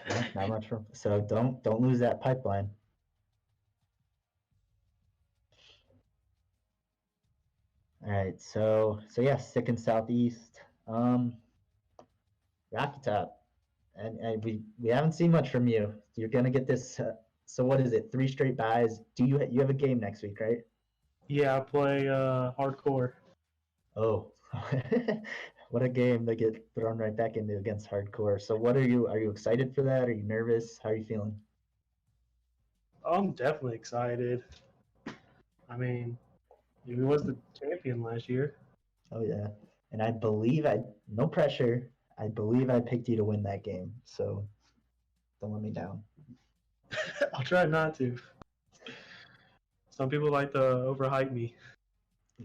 Yeah, not much from. So don't lose that pipeline. All right, so yeah, sticking southeast. Rocky Top, and we haven't seen much from you. You're gonna get this. So what is it? 3 straight buys. Do you have a game next week, right? Yeah, I play hardcore. Oh, what a game to get thrown right back into against hardcore. So what are you excited for that? Are you nervous? How are you feeling? I'm definitely excited. I mean, he was the champion last year. Oh yeah, and I believe no pressure. I believe I picked you to win that game. So don't let me down. I'll try not to. Some people like to overhype me.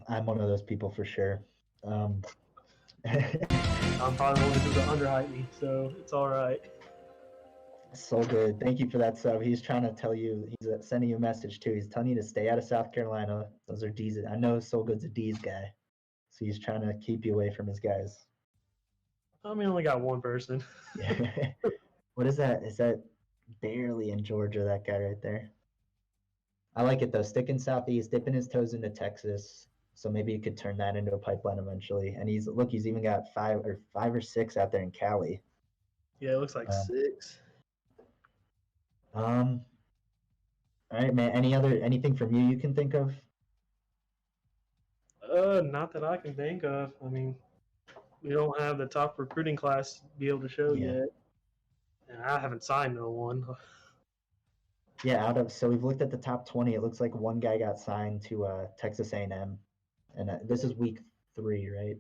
I'm one of those people for sure. I'm probably one of the people that underhype me, so it's all right. So good. Thank you for that sub. He's trying to tell you, he's sending you a message too. He's telling you to stay out of South Carolina. Those are D's. I know So Good's a D's guy. So he's trying to keep you away from his guys. I mean, I only got one person. Yeah. What is that? Is that barely in Georgia, that guy right there? I like it though. Sticking southeast, dipping his toes into Texas. So maybe he could turn that into a pipeline eventually. And he's even got five or six out there in Cali. Yeah, it looks like 6. All right, man. Anything from you can think of? Not that I can think of. I mean, we don't have the top recruiting class to be able to show yet, and I haven't signed no one. Yeah, so we've looked at the top 20. It looks like one guy got signed to Texas A&M, and this is week 3, right?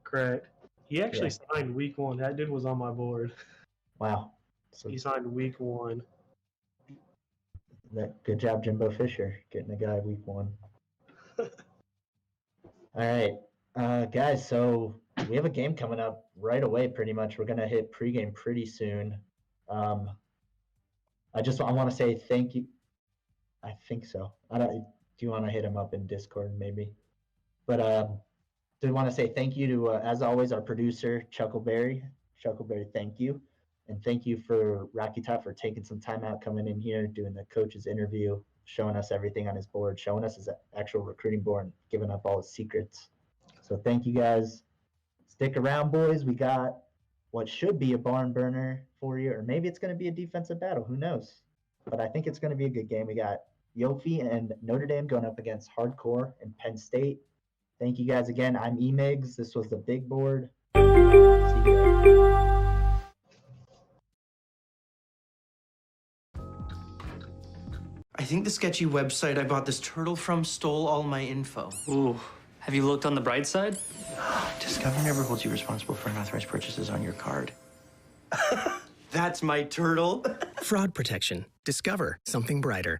Correct. He actually signed week 1. That dude was on my board. Wow. So he signed week 1. Good job, Jimbo Fisher, getting a guy week 1. All right, guys. So we have a game coming up right away. Pretty much, we're gonna hit pregame pretty soon. I want to say thank you. I think so. Do you want to hit him up in Discord maybe? But do want to say thank you to, as always, our producer Chuckleberry. Chuckleberry, thank you, and thank you for Rocky Top for taking some time out, coming in here, doing the coach's interview, showing us everything on his board, showing us his actual recruiting board, and giving up all his secrets. So thank you guys. Stick around, boys. We got what should be a barn burner for you, or maybe it's going to be a defensive battle. Who knows? But I think it's going to be a good game. We got Yofi and Notre Dame going up against Hardcore and Penn State. Thank you guys again. I'm Emigs. This was the big board. See you. I think the sketchy website I bought this turtle from stole all my info. Ooh. Have you looked on the bright side? Discover never holds you responsible for unauthorized purchases on your card. That's my turtle. Fraud protection. Discover something brighter.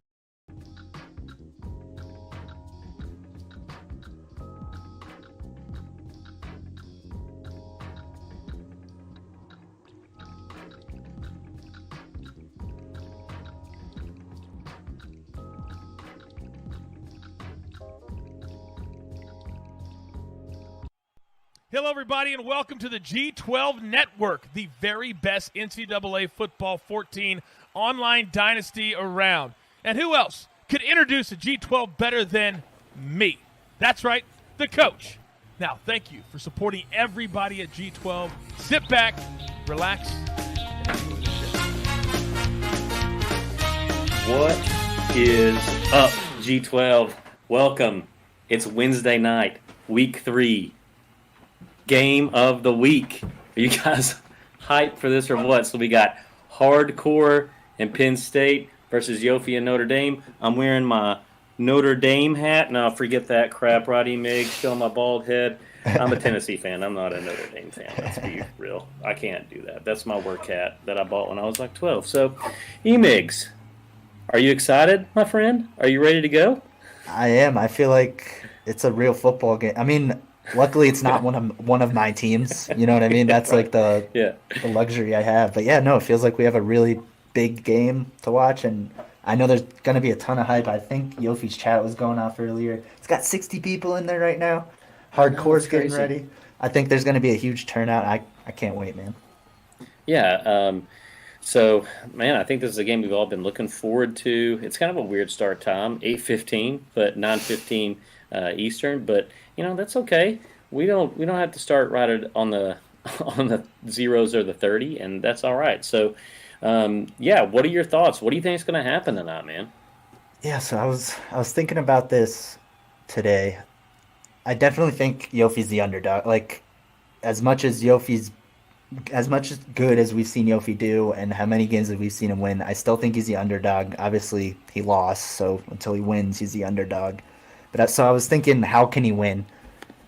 Hello, everybody, and welcome to the G12 Network, the very best NCAA Football 14 online dynasty around. And who else could introduce a G12 better than me? That's right, the coach. Now, thank you for supporting everybody at G12. Sit back, relax, and enjoy the show. What is up, G12? Welcome. It's Wednesday night, week 3. Game of the week. Are you guys hyped for this or what? So we got Hardcore and Penn State versus Yofi and Notre Dame. I'm wearing my Notre Dame hat. No, forget that crap, Roddy Mig, showing my bald head. I'm a Tennessee fan. I'm not a Notre Dame fan. Let's be real. I can't do that. That's my work hat that I bought when I was like 12. So, E-Migs, are you excited, my friend? Are you ready to go? I am. I feel like it's a real football game. I mean, luckily it's not one of my teams. You know what I mean? That's like the luxury I have. But yeah, no, it feels like we have a really big game to watch, and I know there's going to be a ton of hype. I think Yofi's chat was going off earlier. It's got 60 people in there right now. Hardcore's getting ready. I think there's going to be a huge turnout. I can't wait, man. Yeah. So, man, I think this is a game we've all been looking forward to. It's kind of a weird start time, 8:15, but 9:15 Eastern. But that's okay. We don't have to start right on the on the zeros or the 30, and that's all right. So, what are your thoughts? What do you think is going to happen tonight, man? Yeah, so I was thinking about this today. I definitely think Yofi's the underdog. Like, as much as Yofi's as much as good as we've seen Yofi do and how many games that we've seen him win, I still think he's the underdog. Obviously, he lost, so until he wins, he's the underdog. So I was thinking, how can he win?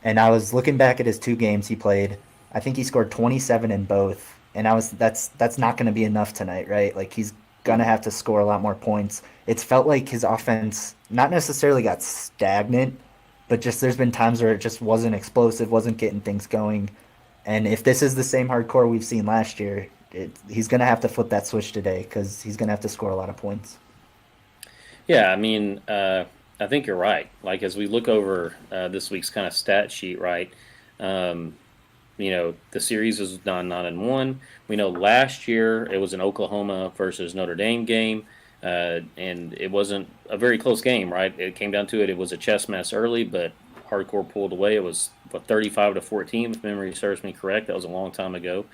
And I was looking back at his 2 games he played. I think he scored 27 in both, and that's not going to be enough tonight, right? Like, he's gonna have to score a lot more points. It's felt like his offense not necessarily got stagnant, but just there's been times where it just wasn't explosive, wasn't getting things going. And if this is the same hardcore we've seen last year, he's going to have to flip that switch today because he's going to have to score a lot of points. Yeah, I mean, I think you're right. Like, as we look over this week's kind of stat sheet, right? The series was done 9-1. We know last year it was an Oklahoma versus Notre Dame game, and it wasn't a very close game, right? It came down to it. It was a chess mess early, but hardcore pulled away. It was 35-14, if memory serves me correct. That was a long time ago.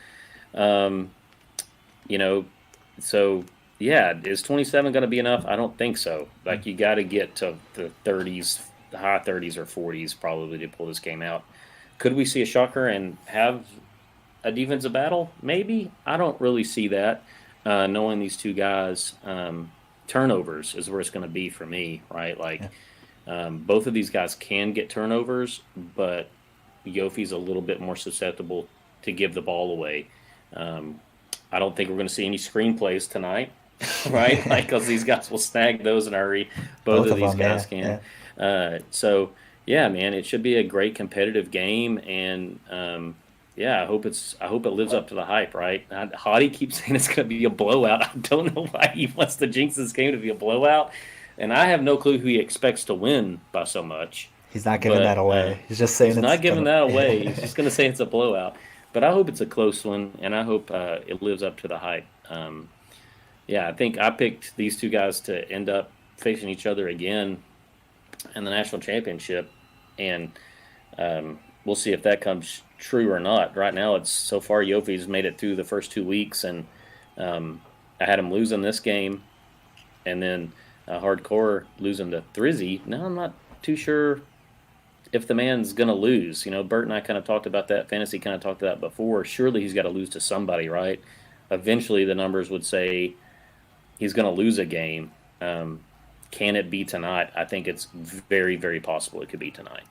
So yeah, is 27 going to be enough? I don't think so. Like, you got to get to the 30s, the high 30s or 40s probably to pull this game out. Could we see a shocker and have a defensive battle? Maybe. I don't really see that. Knowing these two guys, turnovers is where it's going to be for me, right? Like. Yeah. Both of these guys can get turnovers, but Yofi's a little bit more susceptible to give the ball away. I don't think we're going to see any screenplays tonight, right? Like, because these guys will snag those in a hurry. Both of these guys can. Yeah. So, yeah, man, it should be a great competitive game, and I hope it lives up to the hype, right? Hottie keeps saying it's going to be a blowout. I don't know why he wants to jinx this game to be a blowout. And I have no clue who he expects to win by so much. He's not giving that away. He's just saying he's not giving that away. He's just going to say it's a blowout. But I hope it's a close one, and I hope it lives up to the hype. I think I picked these two guys to end up facing each other again in the national championship, and we'll see if that comes true or not. Right now, it's so far Yofi's made it through the first 2 weeks, and I had him losing this game, and then hardcore losing to Thrizzy. Now I'm not too sure if the man's going to lose. Bert and I kind of talked about that. Fantasy kind of talked about that before. Surely he's got to lose to somebody, right? Eventually the numbers would say he's going to lose a game. Can it be tonight? I think it's very, very possible it could be tonight.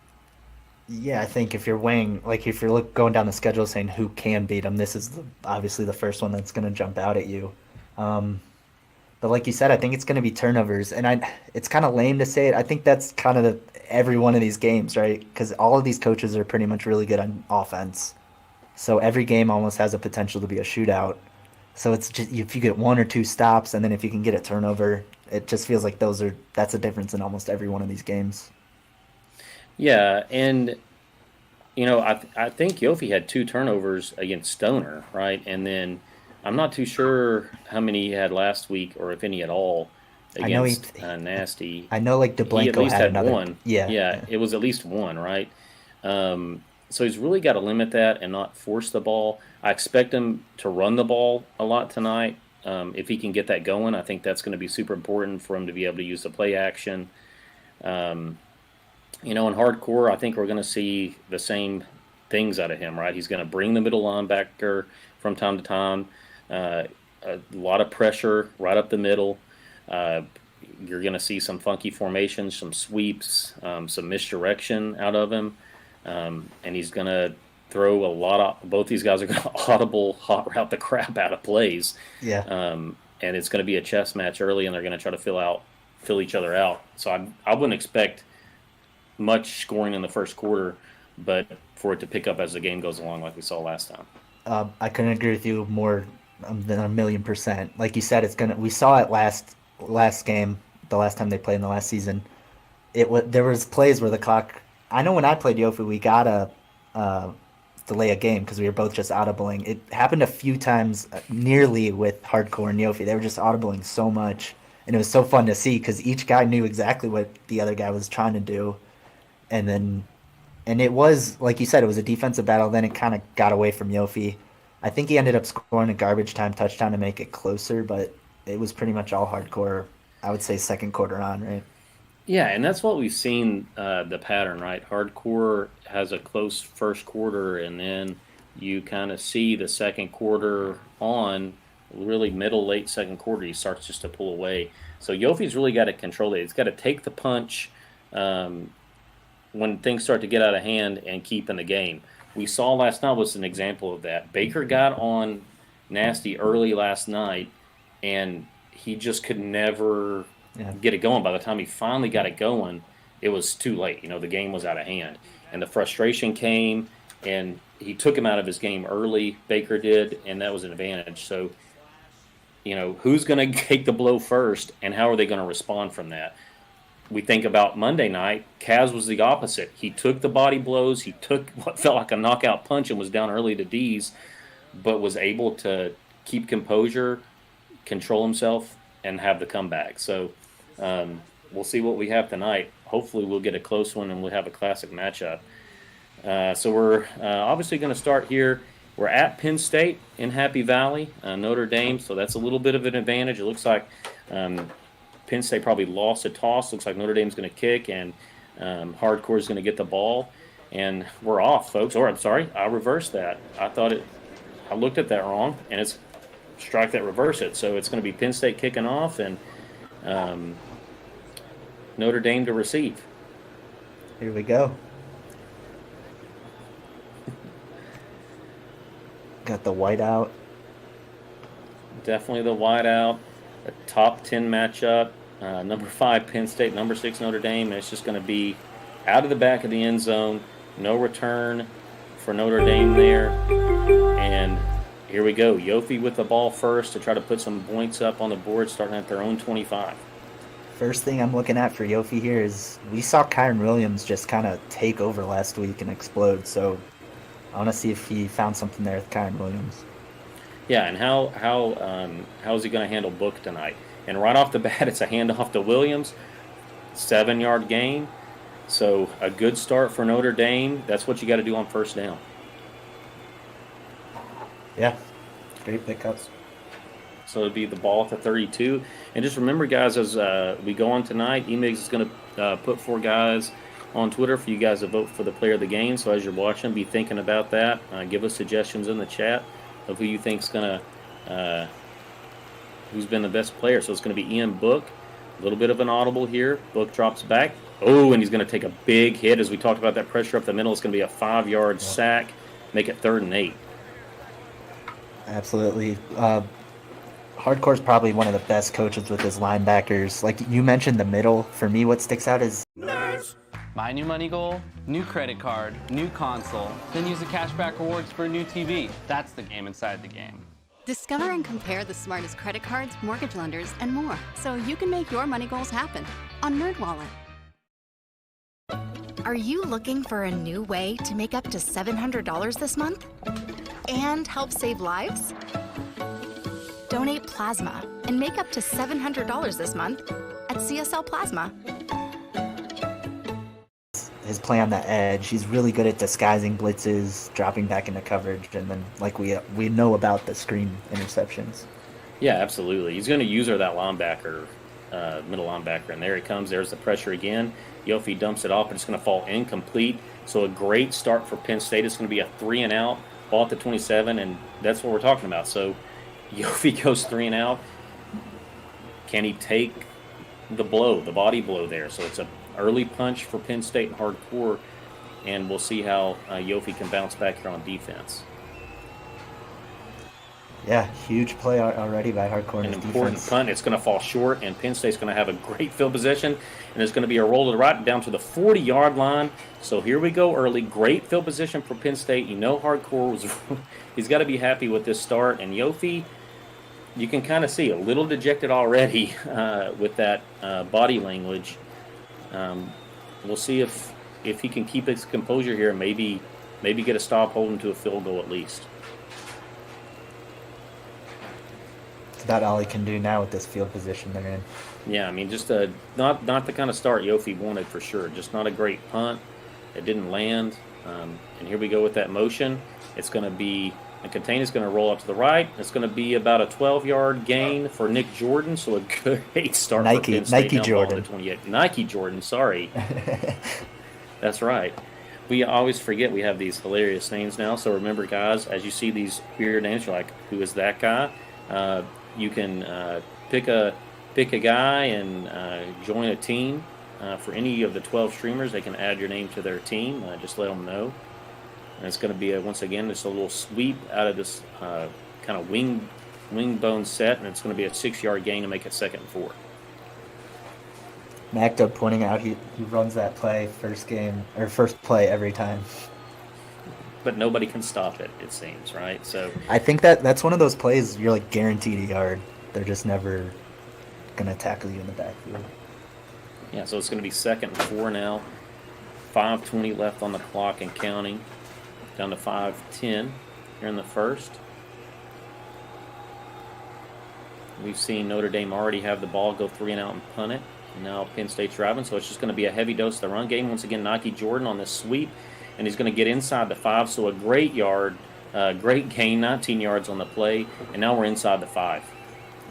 Yeah, I think if you're weighing, like, if you're going down the schedule saying who can beat him, this is obviously the first one that's going to jump out at you. But like you said, I think it's going to be turnovers, and it's kind of lame to say it. I think that's kind of every one of these games, right? Because all of these coaches are pretty much really good on offense. So every game almost has a potential to be a shootout. So it's just, if you get 1 or 2 stops, and then if you can get a turnover, it just feels like that's a difference in almost every one of these games. Yeah, and I think Yofi had 2 turnovers against Stoner, right? And then I'm not too sure how many he had last week, or if any at all, against Nasty. I know, like, DeBlanco he at least had another one. Yeah, it was at least one, right? So he's really got to limit that and not force the ball. I expect him to run the ball a lot tonight. If he can get that going, I think that's going to be super important for him to be able to use the play action. In hardcore, I think we're going to see the same things out of him, right? He's going to bring the middle linebacker from time to time. A lot of pressure right up the middle. You're going to see some funky formations, some sweeps, some misdirection out of him. And he's going to throw a lot of – both these guys are going to hot route the crap out of plays. Yeah. And it's going to be a chess match early, and they're going to try to fill each other out. So I wouldn't expect much scoring in the first quarter, but for it to pick up as the game goes along like we saw last time. I couldn't agree with you more than 1,000,000%. Like you said, we saw it last game, the last time they played in the last season. There was plays where the clock. I know when I played Yofi, we got a delay a game because we were both just audibling. It happened a few times, nearly with hardcore and Yofi. They were just audibling so much, and it was so fun to see because each guy knew exactly what the other guy was trying to do. And it was, like you said, it was a defensive battle. Then it kind of got away from Yofi. I think he ended up scoring a garbage time touchdown to make it closer, but it was pretty much all hardcore, I would say, second quarter on, right? Yeah, and that's what we've seen the pattern, right? Hardcore has a close first quarter, and then you kind of see the second quarter on, really middle, late second quarter, he starts just to pull away. So Yofi's really got to control it. He's got to take the punch when things start to get out of hand and keep in the game. We saw last night was an example of that. Baker got on Nasty early last night, and he just could never get it going. By the time he finally got it going, it was too late. The game was out of hand. And the frustration came, and he took him out of his game early, Baker did, and that was an advantage. So, who's going to take the blow first, and how are they going to respond from that? We think about Monday night, Kaz was the opposite. He took the body blows. He took what felt like a knockout punch and was down early to D's, but was able to keep composure, control himself, and have the comeback. So we'll see what we have tonight. Hopefully we'll get a close one and we'll have a classic matchup. So we're obviously going to start here. We're at Penn State in Happy Valley, Notre Dame, so that's a little bit of an advantage. It looks like Penn State probably lost a toss. Looks like Notre Dame's going to kick, and Hardcore is going to get the ball. And we're off, folks. Or I'm sorry, I reversed that. I looked at that wrong, and it's strike that, reverse it. So it's going to be Penn State kicking off, and Notre Dame to receive. Here we go. Got the whiteout. Definitely the whiteout. A top 10 matchup. Number 5 Penn State, number 6 Notre Dame. And it's just going to be out of the back of the end zone. No return for Notre Dame there. And here we go. Yofi with the ball first to try to put some points up on the board, starting at their own 25. First thing I'm looking at for Yofi here is we saw Kyron Williams just kind of take over last week and explode. So I want to see if he found something there with Kyron Williams. Yeah, and how is he going to handle Book tonight? And right off the bat, it's a handoff to Williams, 7-yard gain. So a good start for Notre Dame. That's what you got to do on first down. Yeah, great pickups. So it'll be the ball at the 32. And just remember, guys, as we go on tonight, Emigs is going to put 4 guys on Twitter for you guys to vote for the player of the game. So as you're watching, be thinking about that. Give us suggestions in the chat of who you think's going to who's been the best player. So it's going to be Ian Book. A little bit of an audible here. Book drops back. Oh, and he's going to take a big hit. As we talked about that pressure up the middle, it's going to be a 5-yard sack. Make it 3rd and 8. Absolutely. Hardcore's probably one of the best coaches with his linebackers. Like you mentioned, the middle. For me, what sticks out is My new money goal, new credit card, new console, then use the cashback rewards for a new TV. That's the game inside the game. Discover and compare the smartest credit cards, mortgage lenders, and more, so you can make your money goals happen on NerdWallet. Are you looking for a new way to make up to $700 this month and help save lives? Donate plasma and make up to $700 this month at CSL Plasma. his play on the edge. He's really good at disguising blitzes, dropping back into coverage, and then like we know about the screen interceptions. Yeah, absolutely. He's going to use her that linebacker, middle linebacker, and there he comes. There's the pressure again. Yofi dumps it off, but it's going to fall incomplete. So a great start for Penn State. It's going to be a 3-and-out, ball at the 27, and that's what we're talking about. So Yofi goes 3-and-out. Can he take the blow, the body blow there? So it's an early punch for Penn State and hardcore, and we'll see how Yofi can bounce back here on defense. Yeah, huge play already by hardcore. An important punt. It's going to fall short, and Penn State's going to have a great field position, and it's going to be a roll to the right down to the 40-yard line. So here we go early. Great field position for Penn State. You know hardcore was he's got to be happy with this start, and Yofi, you can kind of see a little dejected already with that body language. We'll see if he can keep his composure here and maybe get a stop holding to a field goal at least. It's about all he can do now with this field position they're in. Yeah, I mean, just not the kind of start Yofi wanted for sure. Just not a great punt. It didn't land. And here we go with that motion. It's going to be, the container's going to roll up to the right. It's going to be about a 12-yard gain for Nick Jordan, so a great start for Penn State. Nike Now Jordan. to 28. Nike Jordan, sorry. That's right. We always forget we have these hilarious names now. So remember, guys, as you see these weird names, you're like, who is that guy? You can pick a guy and join a team. For any of the 12 streamers, they can add your name to their team. Just let them know. And it's going to be, once again, just a little sweep out of this kind of wing bone set, and it's going to be a 6-yard gain to make it 2nd and 4. Macdub pointing out he runs that play first play every time. But nobody can stop it, it seems, right? So I think that's one of those plays you're like guaranteed a yard. They're just never going to tackle you in the backfield. Yeah, so it's going to be 2nd and 4 now. 5:20 left on the clock and counting. Down to 5:10 here in the first. We've seen Notre Dame already have the ball, go 3 and out and punt it. And now Penn State's driving, so it's just going to be a heavy dose of the run game. Once again, Nike Jordan on this sweep, and he's going to get inside the 5, so a great gain, 19 yards on the play, and now we're inside the 5.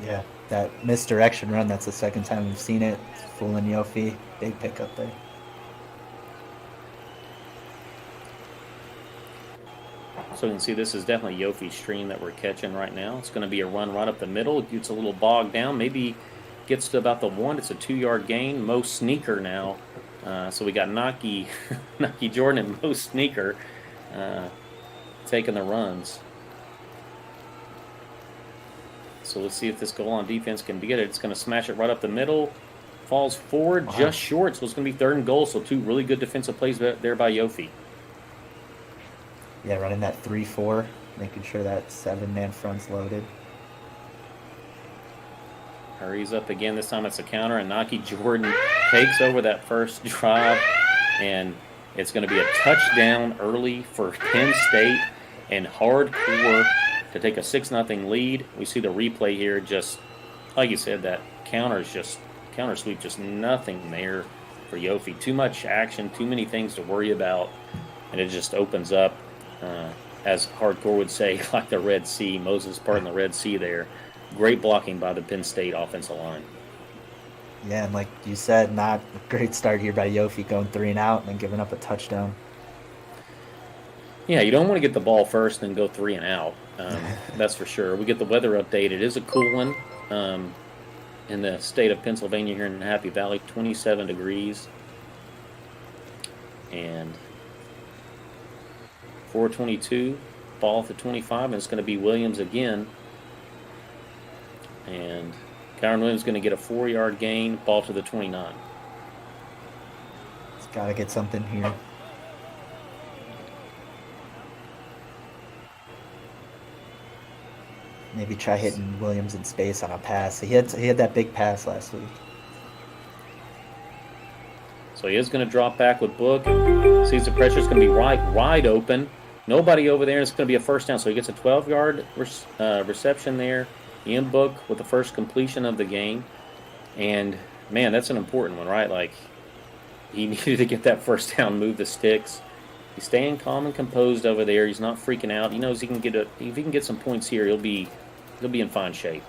Yeah, that misdirection run, that's the second time we've seen it. Fooling Yofi, big pickup there. So you can see this is definitely Yofi's stream that we're catching right now. It's going to be a run right up the middle. It gets a little bogged down, maybe gets to about the 1. It's a 2-yard gain. Mo Sneaker now. So we got Nike Jordan and Mo Sneaker taking the runs. So let's see if this goal on defense can get it. It's going to smash it right up the middle. Falls forward just short, so it's going to be 3rd and goal. So 2 really good defensive plays there by Yofi. Yeah, running that 3-4, making sure that 7-man front's loaded. Hurries up again. This time it's a counter, and Nike Jordan takes over that first drive, and it's going to be a touchdown early for Penn State and Hardcore to take a 6-0 lead. We see the replay here. Just like you said, that counter sweep, just nothing there for Yofi. Too much action, too many things to worry about, and it just opens up. As Hardcore would say, like the Red Sea, Moses parting the Red Sea there. Great blocking by the Penn State offensive line. Yeah, and like you said, not a great start here by Yofi, going 3 and out and then giving up a touchdown. Yeah, you don't want to get the ball first and go 3 and out. That's for sure. We get the weather update. It is a cool one in the state of Pennsylvania here in Happy Valley, 27 degrees. And 4:22, ball at the 25, and it's going to be Williams again. And Kyron Williams is going to get a 4-yard gain, ball to the 29. He's got to get something here. Maybe try hitting Williams in space on a pass. He had that big pass last week. So he is going to drop back with Book. Sees the pressure is going to be wide open. Nobody over there. It's going to be a first down. So he gets a 12-yard reception there. Ian Book with the first completion of the game. And, man, that's an important one, right? Like, he needed to get that first down, move the sticks. He's staying calm and composed over there. He's not freaking out. He knows he can if he can get some points here, he'll be in fine shape.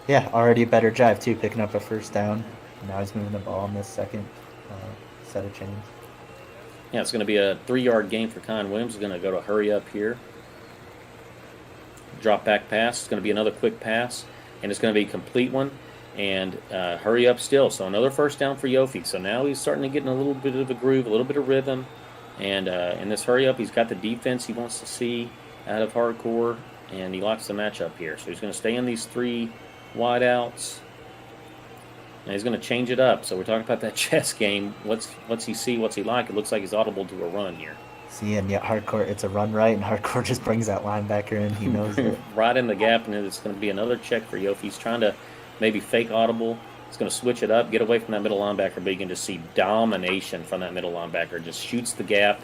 Yeah, already a better drive, too, picking up a first down. Now he's moving the ball in this second set of chains. Yeah, it's going to be a 3-yard gain for Kyron Williams. He's going to go to hurry up here. Drop back pass. It's going to be another quick pass, and it's going to be a complete one. And hurry up still. So another first down for Yofi. So now he's starting to get in a little bit of a groove, a little bit of rhythm. And in this hurry up, he's got the defense he wants to see out of Hardcore, and he likes the matchup here. So he's going to stay in these 3 wideouts. And he's going to change it up. So we're talking about that chess game. What's he see? What's he like? It looks like he's audible to a run here. See, and yet Hardcore, it's a run right, and Hardcore just brings that linebacker in. He knows it. Right in the gap, and it's going to be another check for Yofi. He's trying to maybe fake audible. He's going to switch it up, get away from that middle linebacker, but you can just see domination from that middle linebacker. Just shoots the gap,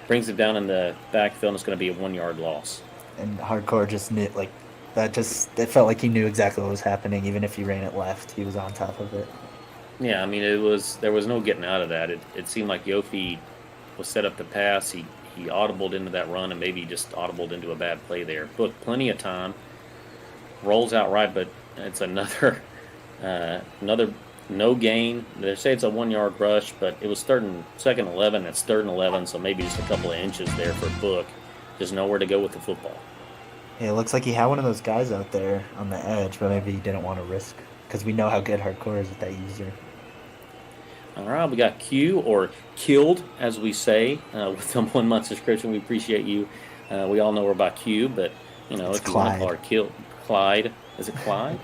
brings it down in the backfield, and it's going to be a 1-yard loss. And Hardcore just knew, like, it felt like he knew exactly what was happening. Even if he ran it left, he was on top of it. Yeah, I mean, there was no getting out of that. It seemed like Yofi was set up to pass. He audibled into that run, and maybe just audibled into a bad play there. Book plenty of time, rolls out right, but it's another no gain. They say it's a 1 yard rush, but it was second 11. It's third and 11, so maybe just a couple of inches there for Book. There's nowhere to go with the football. Yeah, it looks like he had one of those guys out there on the edge, but maybe he didn't want to risk because we know how good Hardcore is with that user. All right, we got Q, or Killed, as we say, with the 1 month subscription. We appreciate you. We all know we're about Q, but, you know, It's if you want to call Clyde. her Killed, Clyde. Is it Clyde?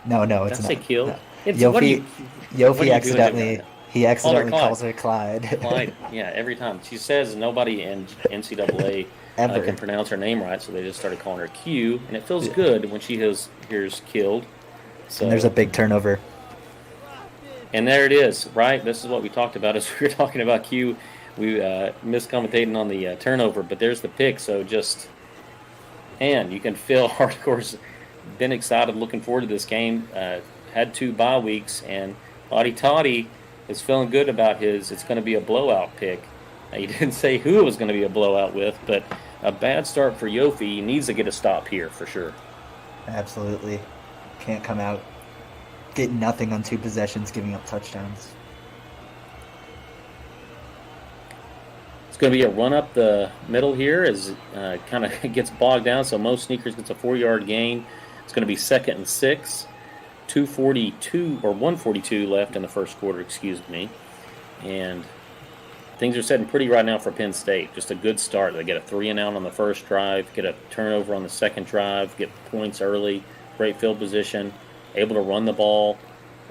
No, Did it's I not. say Killed? No. It's, what are you, what are you Yofi doing accidentally there? he accidentally Clyde. calls her Clyde. Clyde, yeah, every time. She says nobody in NCAA Ever. can pronounce her name right, so they just started calling her Q, and it feels good when she hears Killed. So, And there's a big turnover. and there it is, right? This is what we talked about as we were talking about Q. We miscommentating on the turnover, but there's the pick. So and you can feel Hardcore's been excited, looking forward to this game. Had 2 bye weeks, and Audie Toddy is feeling good about his. It's going to be a blowout pick. He didn't say who it was going to be a blowout with, but a bad start for Yofi. He needs to get a stop here for sure. Absolutely. Can't come out getting nothing on 2 possessions, giving up touchdowns. It's going to be a run up the middle here as it kind of gets bogged down. So Mo Sneakers gets a 4-yard gain. It's going to be 2nd and 6. 142 left in the first quarter, excuse me. And things are setting pretty right now for Penn State. Just a good start. They get a 3-and-out on the first drive, get a turnover on the second drive, get points early, great field position, able to run the ball.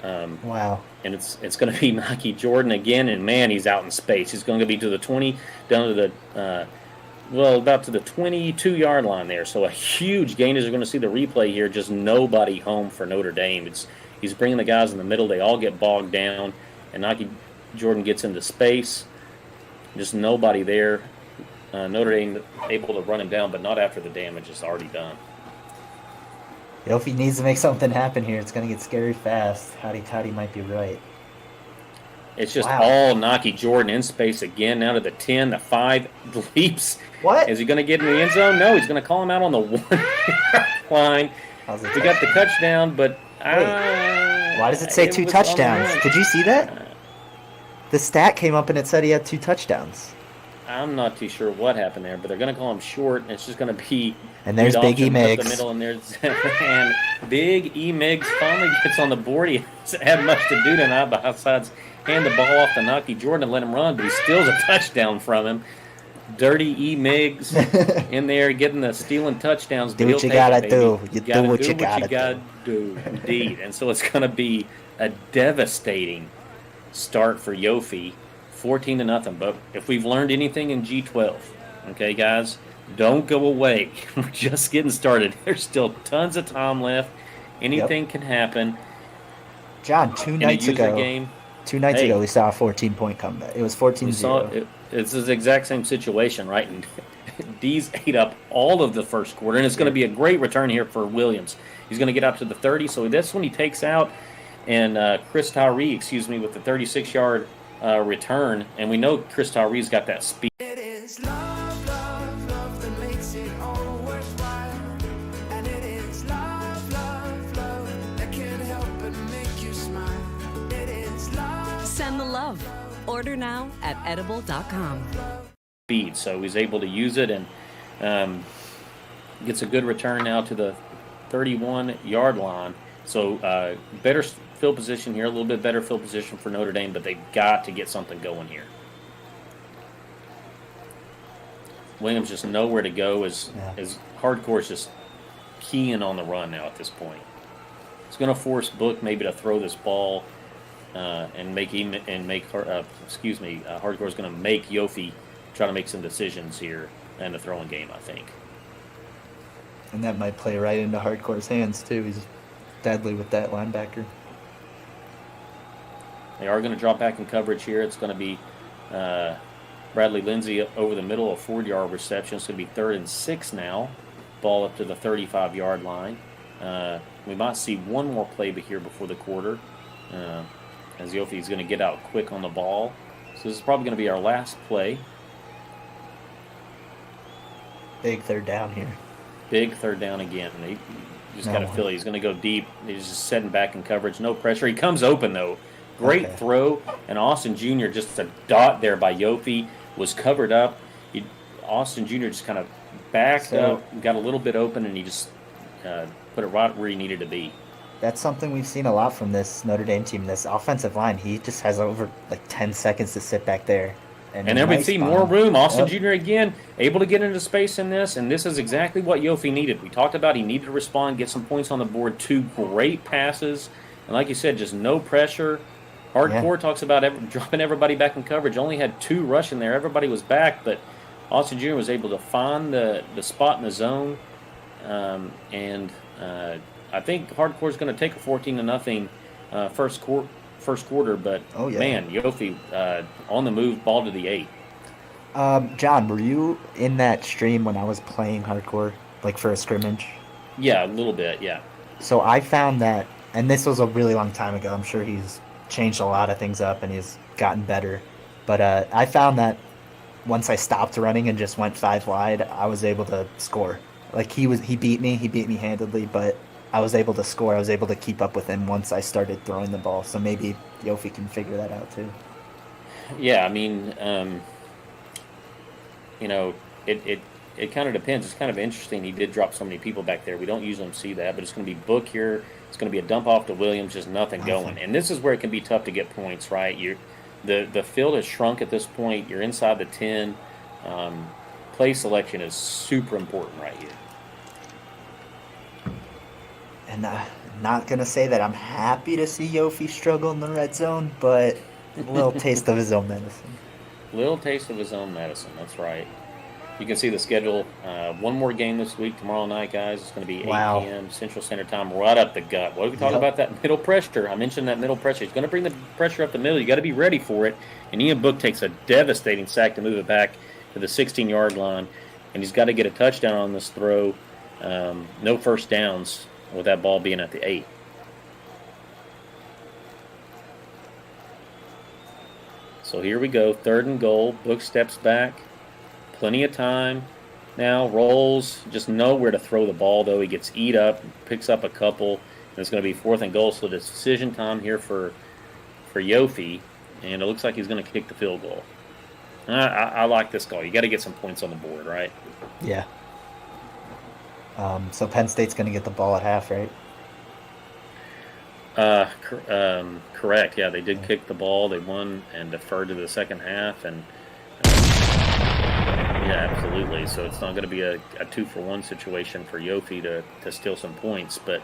Wow. And it's going to be Nike Jordan again, and man, he's out in space. He's going to be to the 20, down to the about to the 22-yard line there. So a huge gain. As you're going to see the replay here, just nobody home for Notre Dame. He's bringing the guys in the middle. They all get bogged down, and Nike Jordan gets into space. Just nobody there. Notre Dame able to run him down, but not after the damage is already done. Yofi needs to make something happen here. It's going to get scary fast. Howdy Toddy might be right. It's just Wow. all Nike Jordan in space again. Now to the 10, the 5 leaps. What? Is he going to get in the end zone? No, he's going to call him out on the 1-yard line. We got the touchdown, but Why does it say 2 was on the touchdowns? run. Did you see that? The stat came up and it said he had 2 touchdowns. I'm not too sure what happened there, but they're going to call him short, and it's just going to be. And there's read Big E option up the Miggs. middle, and there's and Big E Miggs finally gets on the board. He hasn't had much to do tonight, besides hand the ball off to Naki Jordan and let him run, but he steals a touchdown from him. Dirty E Miggs in there getting the stealing touchdowns. Do but what he'll you take gotta it, do. baby. You gotta do what you gotta gotta do. Indeed, and so it's going to be a devastating start for Yofi. 14-0. But if we've learned anything in G12, okay, guys, don't go away. We're just getting started. There's still tons of time left. Anything can happen. John, 2 nights ago. Game. 2 nights Hey. ago, we saw a 14-point comeback. It was We 14-0. saw it's the exact same situation, right? And D's ate up all of the first quarter, and it's going to be a great return here for Williams. He's going to get up to the 30, so that's when he takes out, and Chris Tyree, with the 36-yard return, and we know Chris Tyree's got that speed. It is love, love, love that makes it all worthwhile. And it is love, love, love that can't help but make you smile. It is love. Send the love. Order now at edible.com. Speed, so he's able to use it and gets a good return now to the 31-yard line. So better field position here, a little bit better field position for Notre Dame, but they've got to get something going here. Williams just nowhere to go as Hardcore's just keying on the run now at this point. It's going to force Book maybe to throw this ball and Hardcore's going to make Yofi try to make some decisions here in the throwing game, I think. And that might play right into Hardcore's hands, too. He's deadly with that linebacker. They are going to drop back in coverage here. It's going to be Bradley Lindsey over the middle, a 4-yard reception. It's going to be 3rd and 6 now. Ball up to the 35-yard line. We might see one more play here before the quarter as Yofi's going to get out quick on the ball. So this is probably going to be our last play Big third down here. Big third down again. He just got to feel it. He's going to go deep. He's just setting back in coverage. No pressure. He comes open, though. Great throw. And Austin Jr., just a dot there by Yofi, was covered up. Austin Jr. just kind of backed up, got a little bit open, and he just put it right where he needed to be. That's something we've seen a lot from this Notre Dame team. This offensive line, he just has over 10 seconds to sit back there. And then we see more room. Austin Jr. again, able to get into space in this, and this is exactly what Yofi needed. We talked about he needed to respond, get some points on the board. 2 great passes. And like you said, just no pressure. Hardcore talks about dropping everybody back in coverage. Only had 2 rushing there. Everybody was back, but Austin Jr. was able to find the spot in the zone. I think Hardcore is going to take a 14-0 first quarter, but man, Yofi on the move, ball to the 8. John, were you in that stream when I was playing Hardcore, for a scrimmage? Yeah, a little bit, yeah. So I found that, and this was a really long time ago, I'm sure he's changed a lot of things up and he's gotten better, but I found that once I stopped running and just went 5 wide, I was able to score. He beat me handedly, but I was able to score. I was able to keep up with him once I started throwing the ball. So maybe Yofi can figure that out too. Yeah, I mean, it kind of depends. It's kind of interesting. He did drop so many people back there. We don't usually see that, but it's going to be Book here. It's going to be a dump off to Williams, just nothing going. And this is where it can be tough to get points, right? The field has shrunk at this point. You're inside the 10. Play selection is super important right here. And not going to say that I'm happy to see Yofi struggle in the red zone, but a little taste of his own medicine. Little taste of his own medicine, that's right. You can see the schedule. One more game this week, tomorrow night, guys. It's going to be 8 p.m. Central Standard Time, right up the gut. What are we talking about? That middle pressure. I mentioned that middle pressure. He's going to bring the pressure up the middle. You got to be ready for it. And Ian Book takes a devastating sack to move it back to the 16-yard line. And he's got to get a touchdown on this throw. No first downs with that ball being at the 8. So here we go, 3rd and goal. Book steps back. Plenty of time. Now rolls. Just nowhere to throw the ball, though. He gets eat up, picks up a couple. And it's going to be 4th and goal. So it's decision time here for Yofi. And it looks like he's going to kick the field goal. I like this goal. You got to get some points on the board, right? Yeah. So Penn State's going to get the ball at half, right? Correct. Yeah, they did kick the ball. They won and deferred to the second half. And yeah, absolutely. So it's not going to be a 2-for-1 situation for Yofi to steal some points, but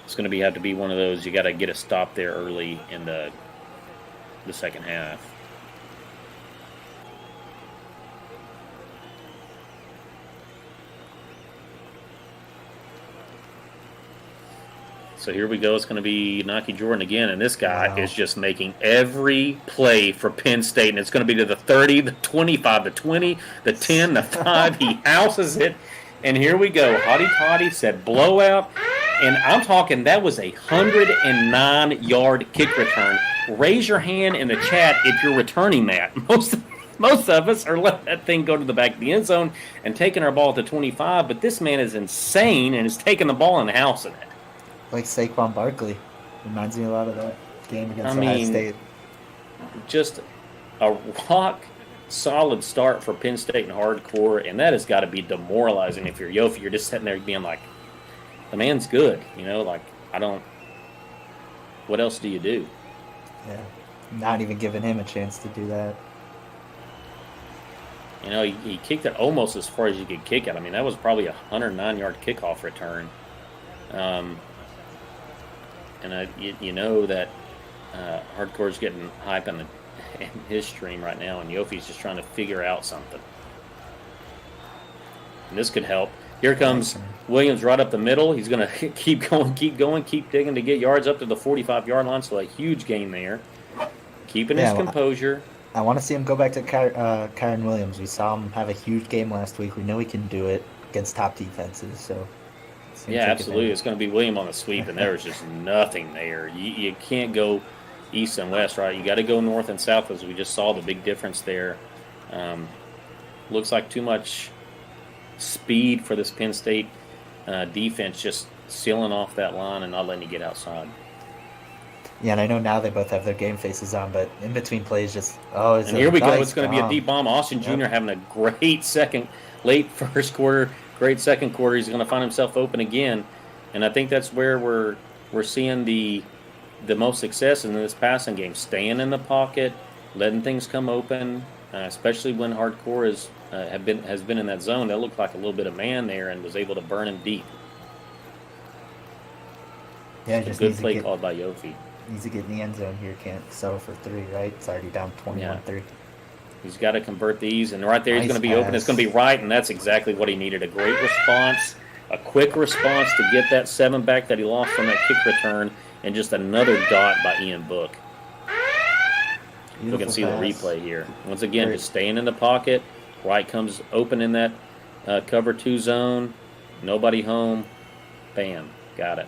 it's going to have to be one of those. You got to get a stop there early in the second half. So here we go. It's going to be Naki Jordan again, and this guy is just making every play for Penn State, and it's going to be to the 30, the 25, the 20, the 10, the 5. He houses it, and here we go. Hotty Toddy said blowout, and I'm talking that was a 109-yard kick return. Raise your hand in the chat if you're returning that. Most of us are letting that thing go to the back of the end zone and taking our ball at the 25, but this man is insane and is taking the ball and housing it. Like Saquon Barkley. Reminds me a lot of that game against Ohio State. Just a rock-solid start for Penn State and Hardcore, and that has got to be demoralizing if you're Yofi. You're just sitting there being like, the man's good. What else do you do? Yeah, not even giving him a chance to do that. He kicked it almost as far as you could kick it. I mean, that was probably a 109-yard kickoff return. And you know that Hardcore's getting hype in his stream right now, and Yofi's just trying to figure out something. And this could help. Here comes Williams right up the middle. He's going to keep going, keep digging to get yards up to the 45-yard line, so a huge gain there. Keeping his composure. I want to see him go back to Kyron Williams. We saw him have a huge game last week. We know he can do it against top defenses, so... Yeah, absolutely. It's going to be William on the sweep, and there's just nothing there. You can't go east and west, right? You got to go north and south, as we just saw the big difference there. Looks like too much speed for this Penn State defense, just sealing off that line and not letting you get outside. Yeah, and I know now they both have their game faces on, but in between plays, and here we go. It's going to be a deep bomb. Austin Jr. having a great late first quarter, great second quarter. He's going to find himself open again, and I think that's where we're seeing the most success in this passing game. Staying in the pocket, letting things come open, especially when Hardcore has been in that zone. That looked like a little bit of man there and was able to burn him deep. Yeah, just a good play called by Yofi. Needs to get in the end zone here. Can't settle for 3, right? It's already down 21-3. He's got to convert these, and right there he's Nice going to be open. It's going to be right, and that's exactly what he needed. A great response, a quick response to get that 7 back that he lost from that kick return, and just another dot by Ian Book. You can see the replay here. Once again, just staying in the pocket. Wright comes open in that cover 2 zone. Nobody home. Bam. Got it.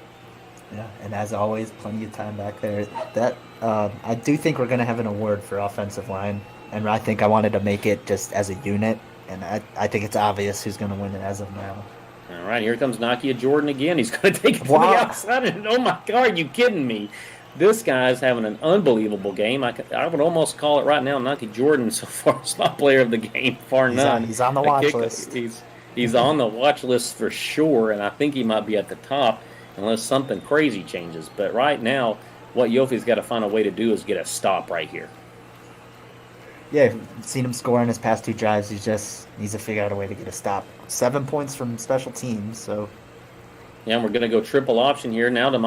Yeah, and as always, plenty of time back there. That I do think we're going to have an award for offensive line, and I think I wanted to make it just as a unit, and I think it's obvious who's going to win it as of now. All right, here comes Nakia Jordan again. He's going to take it to the outside, and oh my God, are you kidding me? This guy's having an unbelievable game. I would almost call it right now Nakia Jordan so far as my player of the game, far none. He's on the watch list. He's on the watch list for sure, and I think he might be at the top unless something crazy changes. But right now, what Yofi's got to find a way to do is get a stop right here. Yeah, seen him score in his past 2 drives. He just needs to figure out a way to get a stop. 7 points from special teams, so... Yeah, and we're going to go triple option here now to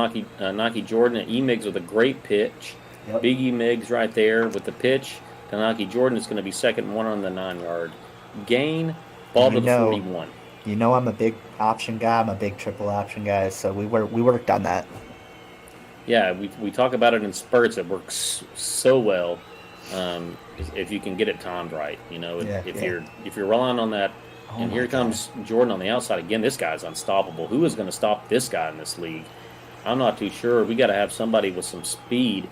Naki Jordan and E-Migs with a great pitch. Yep. Big E-Migs right there with the pitch. To Naki Jordan is going to be second and 1 on the 9-yard gain. Ball to the 41. You know I'm a big option guy. I'm a big triple option guy, so we worked on that. Yeah, we talk about it in spurts. It works so well if you can get it timed right. You know, if you're relying on that. And here comes Jordan on the outside again. This guy's unstoppable. Who is going to stop this guy in this league? I'm not too sure. We got to have somebody with some speed.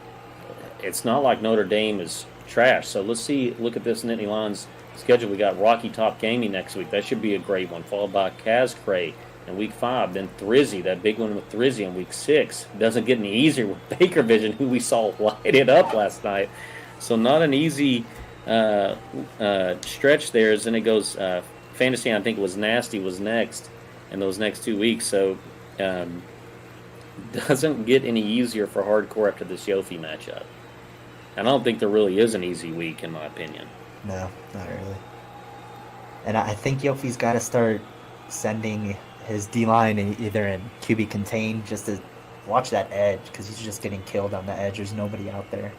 It's not like Notre Dame is trash. So let's look at this Nittany Lions schedule. We got Rocky Top Gaming next week. That should be a great one. Followed by Kaz Cray in week 5. Then Thrizzy, that big one with Thrizzy in week 6. Doesn't get any easier with Baker Vision, who we saw light it up last night. So not an easy stretch there. As then it goes Fantasy, I think it was Nasty was next in those next 2 weeks. So doesn't get any easier for Hardcore after this Yofi matchup. And I don't think there really is an easy week, in my opinion. No, not really. And I think Yofi's got to start sending his D-line either in QB contain just to watch that edge, because he's just getting killed on the edge. There's nobody out there.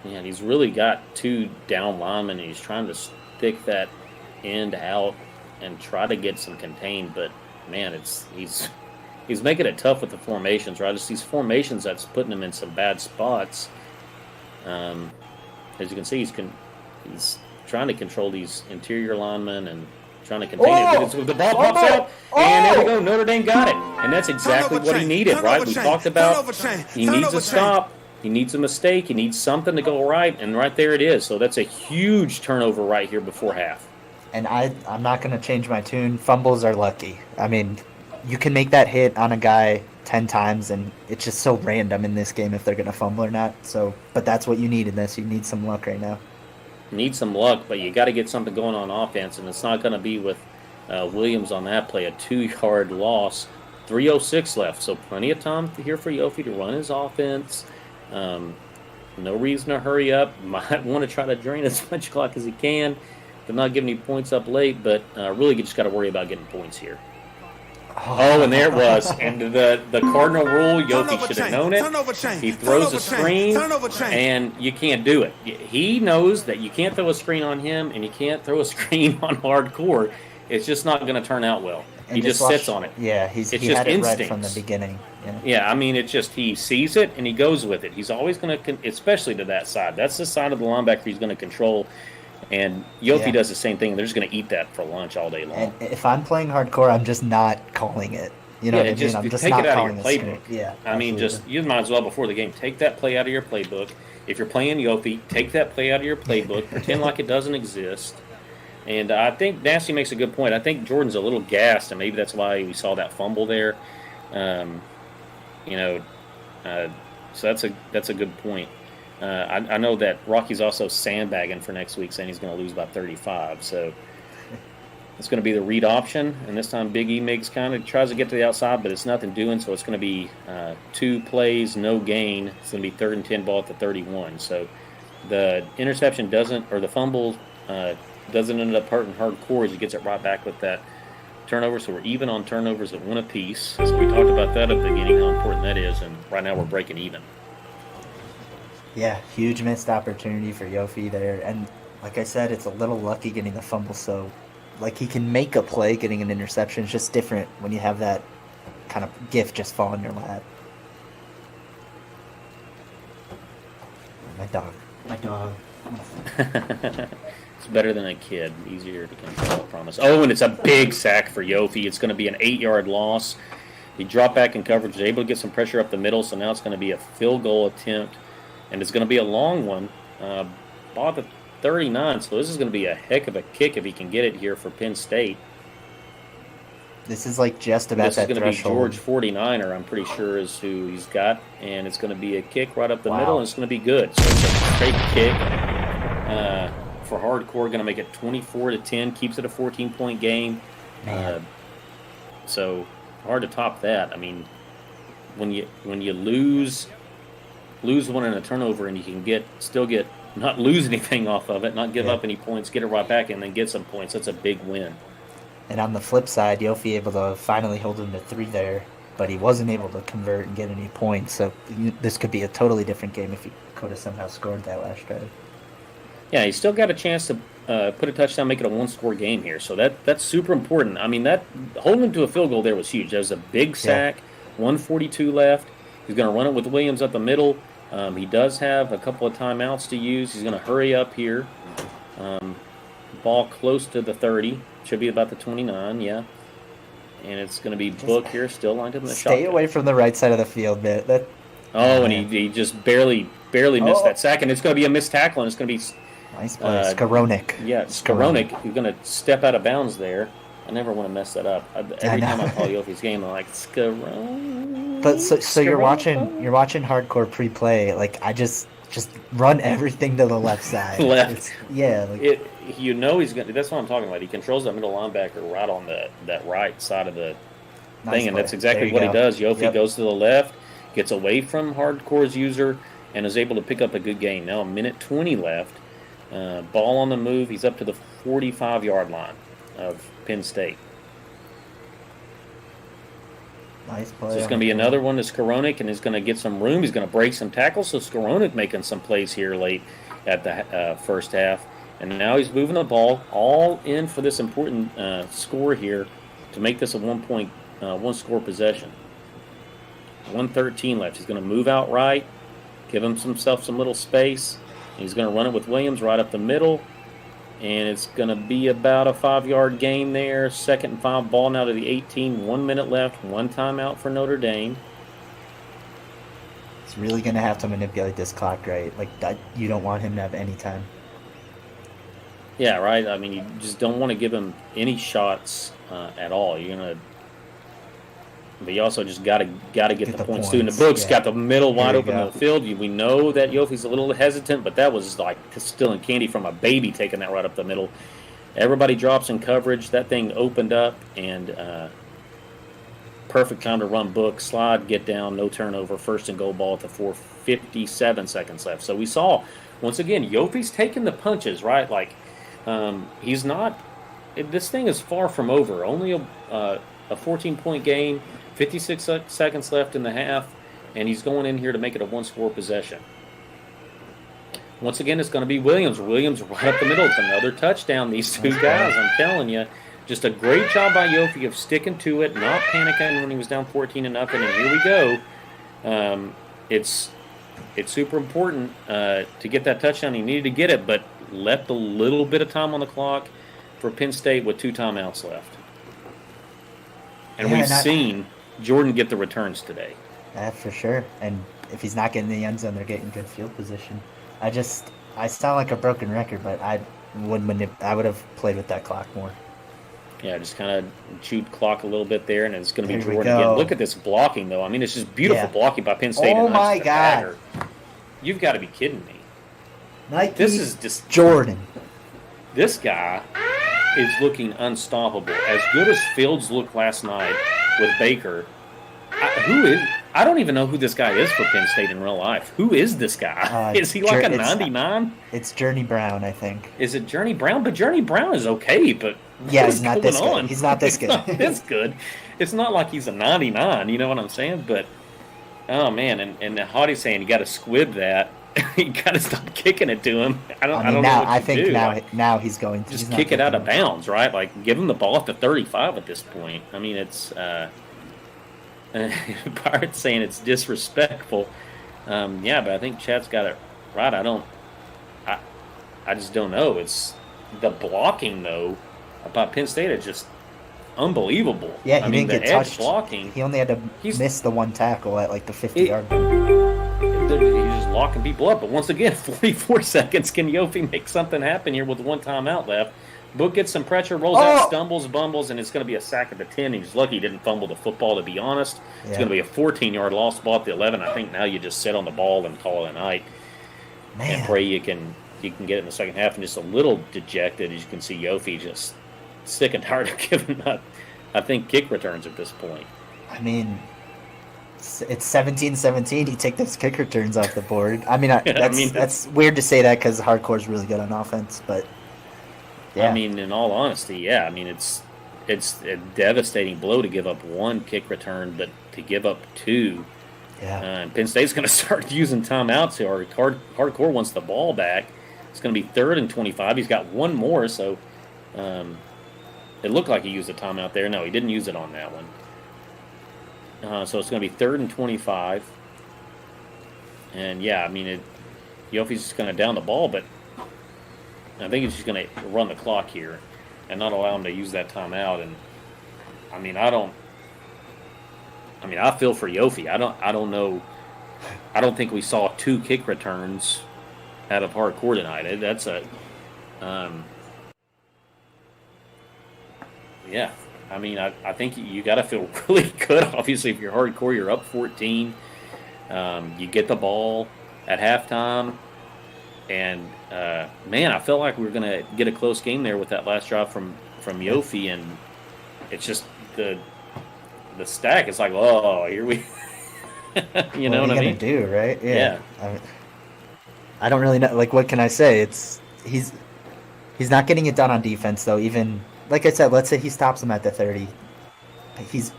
Yeah, and he's really got 2 down linemen, and he's trying to stick that end out and try to get some contained. But, man, he's making it tough with the formations, right? It's these formations that's putting him in some bad spots. As you can see, he's trying to control these interior linemen and trying to contain it. The ball pops out, and there we go. Notre Dame got it. And that's exactly what he needed, right? We talked about he needs a stop. He needs a mistake. He needs something to go right, and right there it is. So that's a huge turnover right here before half. And I'm not going to change my tune. Fumbles are lucky. I mean, you can make that hit on a guy 10 times, and it's just so random in this game if they're going to fumble or not. So, but that's what you need in this. You need some luck right now. Need some luck, but you got to get something going on offense, and it's not going to be with Williams on that play. A 2-yard loss, 3:06 left, so plenty of time here for Yofi to run his offense. No reason to hurry up. Might want to try to drain as much clock as he can to not give any points up late, but really just got to worry about getting points here. Oh, and there it was. And the cardinal rule, Yofi should have known it. He throws a screen, and you can't do it. He knows that you can't throw a screen on him, and you can't throw a screen on Hardcore. It's just not going to turn out well. And he just sits on it. Yeah, he had it right from the beginning. Yeah, I mean, it's just he sees it, and he goes with it. He's always going to, especially to that side. That's the side of the linebacker he's going to control. And Yofi does the same thing. They're just going to eat that for lunch all day long. And if I'm playing Hardcore, I'm just not calling it. You know what I mean? I'm just take not it out calling of your playbook. Yeah, I mean, you might as well before the game take that play out of your playbook. If you're playing Yofi, take that play out of your playbook. Pretend like it doesn't exist, And I think Nasty makes a good point. I think Jordan's a little gassed, and maybe that's why we saw that fumble there. You know, so that's a good point. I know that Rocky's also sandbagging for next week, saying he's going to lose by 35. So it's going to be the read option, and this time Big E makes kind of tries to get to the outside, but it's nothing doing. So it's going to be 2 plays, no gain. It's going to be 3rd and 10 ball at the 31. So the interception the fumble doesn't end up hurting Hardcore as he gets it right back with that turnover. So we're even on turnovers at 1 apiece. So we talked about that at the beginning, how important that is, and right now we're breaking even. Yeah, huge missed opportunity for Yofi there. And like I said, it's a little lucky getting the fumble. So, like, he can make a play getting an interception. It's just different when you have that kind of gift just fall in your lap. My dog. It's better than a kid. Easier to control, I promise. Oh, and it's a big sack for Yofi. It's going to be an 8-yard loss. He dropped back in coverage, was able to get some pressure up the middle, so now it's going to be a field goal attempt. And it's going to be a long one. Ball at the 39, so this is going to be a heck of a kick if he can get it here for Penn State. This is like just about that threshold. This is going to be George 49er, I'm pretty sure, is who he's got. And it's going to be a kick right up the middle, and it's going to be good. So it's a straight kick for Hardcore, going to make it 24-10, keeps it a 14-point game. So hard to top that. I mean, when you lose one in a turnover and you can not lose anything off of it, not give up any points, get it right back, and then get some points, that's a big win. And on the flip side, Yofi able to finally hold him to 3 there, but he wasn't able to convert and get any points. So this could be a totally different game if he could have somehow scored that last drive. Yeah, he's still got a chance to put a touchdown, make it a 1-score game here. So that's super important. I mean, that holding him to a field goal there was huge. That was a big sack, 1:42 left. He's going to run it with Williams up the middle. He does have a couple of timeouts to use. He's going to hurry up here. Ball close to the 30. Should be about the 29, yeah. And it's going to be Book here, still lined up in the shot. Stay away from the right side of the field, man. And he just barely missed that sack. And it's going to be a missed tackle, and it's going to be... Nice play. Skowronek. Yeah, Skowronek. He's going to step out of bounds there. I never want to mess that up. Every time I call Yofi's game, I'm like, Skowronek. But so you're watching Hardcore pre-play. Like, I just run everything to the left side. Left. He's going to... That's what I'm talking about. He controls that middle linebacker right on that right side of the thing, and that's exactly what he does. Yofi goes to the left, gets away from Hardcore's user, and is able to pick up a good gain. Now a minute 20 left. Ball on the move. He's up to the 45-yard line of Penn State. Nice play. So it's going to be another one to Skowronek, and he's going to get some room. He's going to break some tackles. So Skowronek making some plays here late at the first half. And now he's moving the ball all in for this important score here to make this a 1-score possession. 1:13 left. He's going to move out right, give himself some little space. He's going to run it with Williams right up the middle. And it's going to be about a 5-yard gain there. 2nd and 5, ball now to the 18. 1 minute left. 1 timeout for Notre Dame. It's really going to have to manipulate this clock, right? Like, you don't want him to have any time. Yeah, right. I mean, you just don't want to give him any shots at all. But you also just got to get the points too. And the Brooks got the middle wide open in the field. We know that Yofi's a little hesitant, but that was like stealing candy from a baby, taking that right up the middle. Everybody drops in coverage. That thing opened up, and perfect time to run Book, slide, get down, no turnover, 1st and goal ball at the 4:57 seconds left. So we saw, once again, Yofi's taking the punches, right? Like, he's not – this thing is far from over. Only a 14-point game. 56 seconds left in the half, and he's going in here to make it a 1-score possession. Once again, it's going to be Williams. Williams right up the middle. It's another touchdown. These two guys, I'm telling you, just a great job by Yofi of sticking to it, not panicking when he was down 14-0. And here we go. It's super important to get that touchdown. He needed to get it, but left a little bit of time on the clock for Penn State with 2 timeouts left. And we've seen Jordan get the returns today. Yeah, for sure. And if he's not getting the end zone, they're getting good field position. I sound like a broken record, but I would have played with that clock more. Yeah, just kind of chewed clock a little bit there, and it's going to be Here we Jordan go. again. Look at this blocking, though. I mean, it's just beautiful Yeah. blocking by Penn State. Oh and my just a God. dagger. You've got to be kidding me. Nike This is just Jordan. This guy is looking unstoppable. As good as Fields looked last night with Baker, I don't even know who this guy is for Penn State in real life. Who is this guy? Is he like a 99? It's Journey Brown, I think. Is it Journey Brown? But Journey Brown is okay, but Yeah, what he's is not going this good. on? He's not this He's good. not this good. It's not like he's a 99, you know what I'm saying? But, oh, man, and Hottie's saying you got to squib that. You got to stop kicking it to him. I don't know now what I you think do. now he's going to Just kick it out of bounds, right? Like, give him the ball at the 35 at this point. I mean, it's Pirates saying it's disrespectful. Yeah, but I think Chad's got it right. I just don't know. It's the blocking, though, about Penn State is just unbelievable. Yeah, he I mean, didn't get the edge touched. blocking. He only had to miss the one tackle at like the 50-yard line. He's just locking people up. But once again, 44 seconds. Can Yofi make something happen here with one timeout left? Book gets some pressure, rolls out, stumbles, bumbles, and it's going to be a sack at the 10. He's lucky he didn't fumble the football, to be honest. It's going to be a 14-yard lost ball at the 11. I think now you just sit on the ball and call it a night. And pray you can get it in the second half. And just a little dejected, as you can see Yofi just sick and tired of giving up, I think, kick returns at this point. I mean, it's 17-17. You take those kick returns off the board. I mean, that's weird to say that because Hardcore's really good on offense, but yeah. I mean, in all honesty, yeah. I mean, it's a devastating blow to give up one kick return, but to give up two. Yeah. And Penn State's going to start using timeouts here. Or Hardcore wants the ball back. It's going to be 3rd and 25. He's got one more, so it looked like he used a timeout there. No, he didn't use it on that one. So it's going to be 3rd and 25. And, yeah, I mean, Yofi's just going to down the ball, but I think he's just going to run the clock here and not allow him to use that timeout. And, I mean, I feel for Yofi. I don't know. I don't think we saw 2 kick returns out of Hardcore tonight. That's a yeah. I mean, I think you got to feel really good. Obviously, if you're Hardcore, you're up 14. You get the ball at halftime. And, man, I felt like we were going to get a close game there with that last drive from Yofi. And it's just the stack is like, oh, here we you know what I mean? What are you going to do, right? Yeah. I don't really know. Like, what can I say? He's not getting it done on defense, though. Even, like I said, let's say he stops him at the 30. He's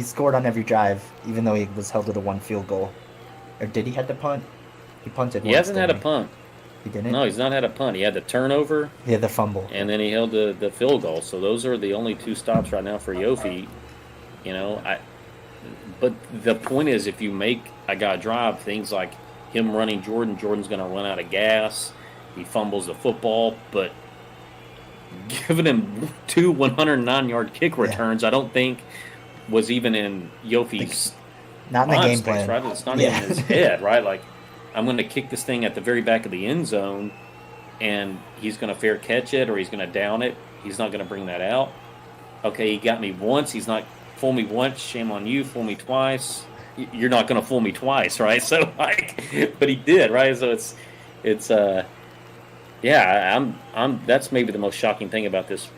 scored on every drive, even though he was held to the 1 field goal. Or did he have to punt? He punted. He hasn't had a punt. He didn't? No, he's not had a punt. He had the turnover. He had the fumble. And then he held the field goal. So those are the only 2 stops right now for Yofi. You know, but the point is, if you make a guy drive, things like him running Jordan's going to run out of gas. He fumbles the football, but giving him 2 109-yard kick returns, I don't think was even in Yofi's not in the game space, plan. right? It's not even in his head, right? Like, I'm going to kick this thing at the very back of the end zone, and he's going to fair catch it, or he's going to down it. He's not going to bring that out. Okay, he got me once. He's not fool me once. Shame on you. Fool me twice. You're not going to fool me twice, right? So, like, but he did, right? So it's yeah. I'm. That's maybe the most shocking thing about this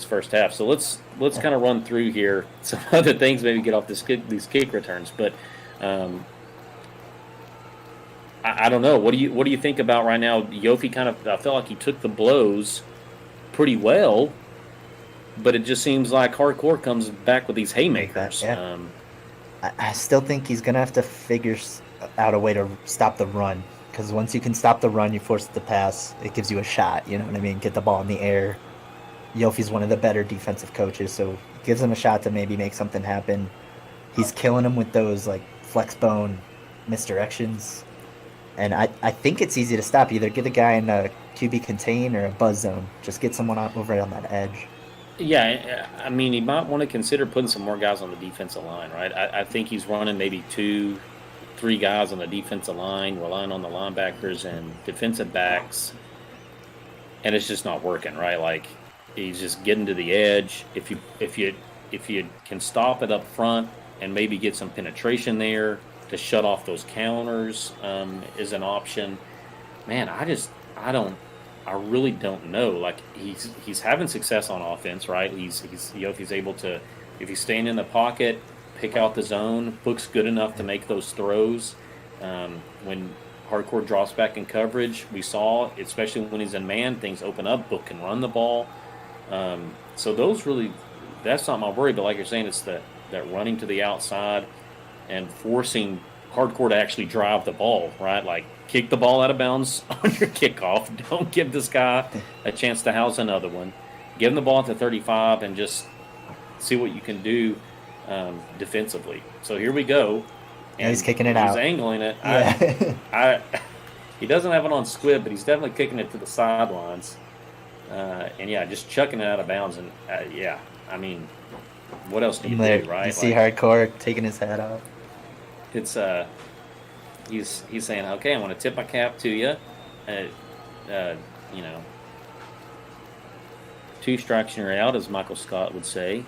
first half. So let's kind of run through here some other things. Maybe get off these kick returns, but I don't know. What do you think about right now? Yofi kind of, I felt like he took the blows pretty well, but it just seems like Hardcore comes back with these haymakers. Yeah. I still think he's gonna have to figure out a way to stop the run, because once you can stop the run, you force it to pass. It gives you a shot. You know what I mean? Get the ball in the air. Yofi's one of the better defensive coaches, so it gives him a shot to maybe make something happen. He's killing him with those like flex bone misdirections. And I think it's easy to stop. Either get a guy in a QB contain or a buzz zone. Just get someone over on that edge. Yeah, I mean, he might want to consider putting some more guys on the defensive line, right? I think he's running maybe 2-3 guys on the defensive line, relying on the linebackers and defensive backs. and it's just not working, right? Like he's just getting to the edge. If you can stop it up front and maybe get some penetration there to shut off those counters, is an option. Man, I really don't know. Like he's having success on offense, right? He's if he's able to, if he's staying in the pocket, pick out the zone, Book's good enough to make those throws. When Hardcore drops back in coverage, we saw, especially when he's in man, things open up. Book can run the ball. So that's not my worry. But like you're saying, it's that running to the outside and forcing Hardcore to actually drive the ball, right? Like kick the ball out of bounds on your kickoff. Don't give this guy a chance to house another one. Give him the ball at the 35 and just see what you can do defensively. So here we go. And he's kicking it out. He's angling it. Yeah. He doesn't have it on squib, but he's definitely kicking it to the sidelines. And just chucking it out of bounds. And I mean, what else do you do, right? You see Hardcore taking his hat off. It's he's saying, okay, I want to tip my cap to you. Two strikes and you're out, as Michael Scott would say.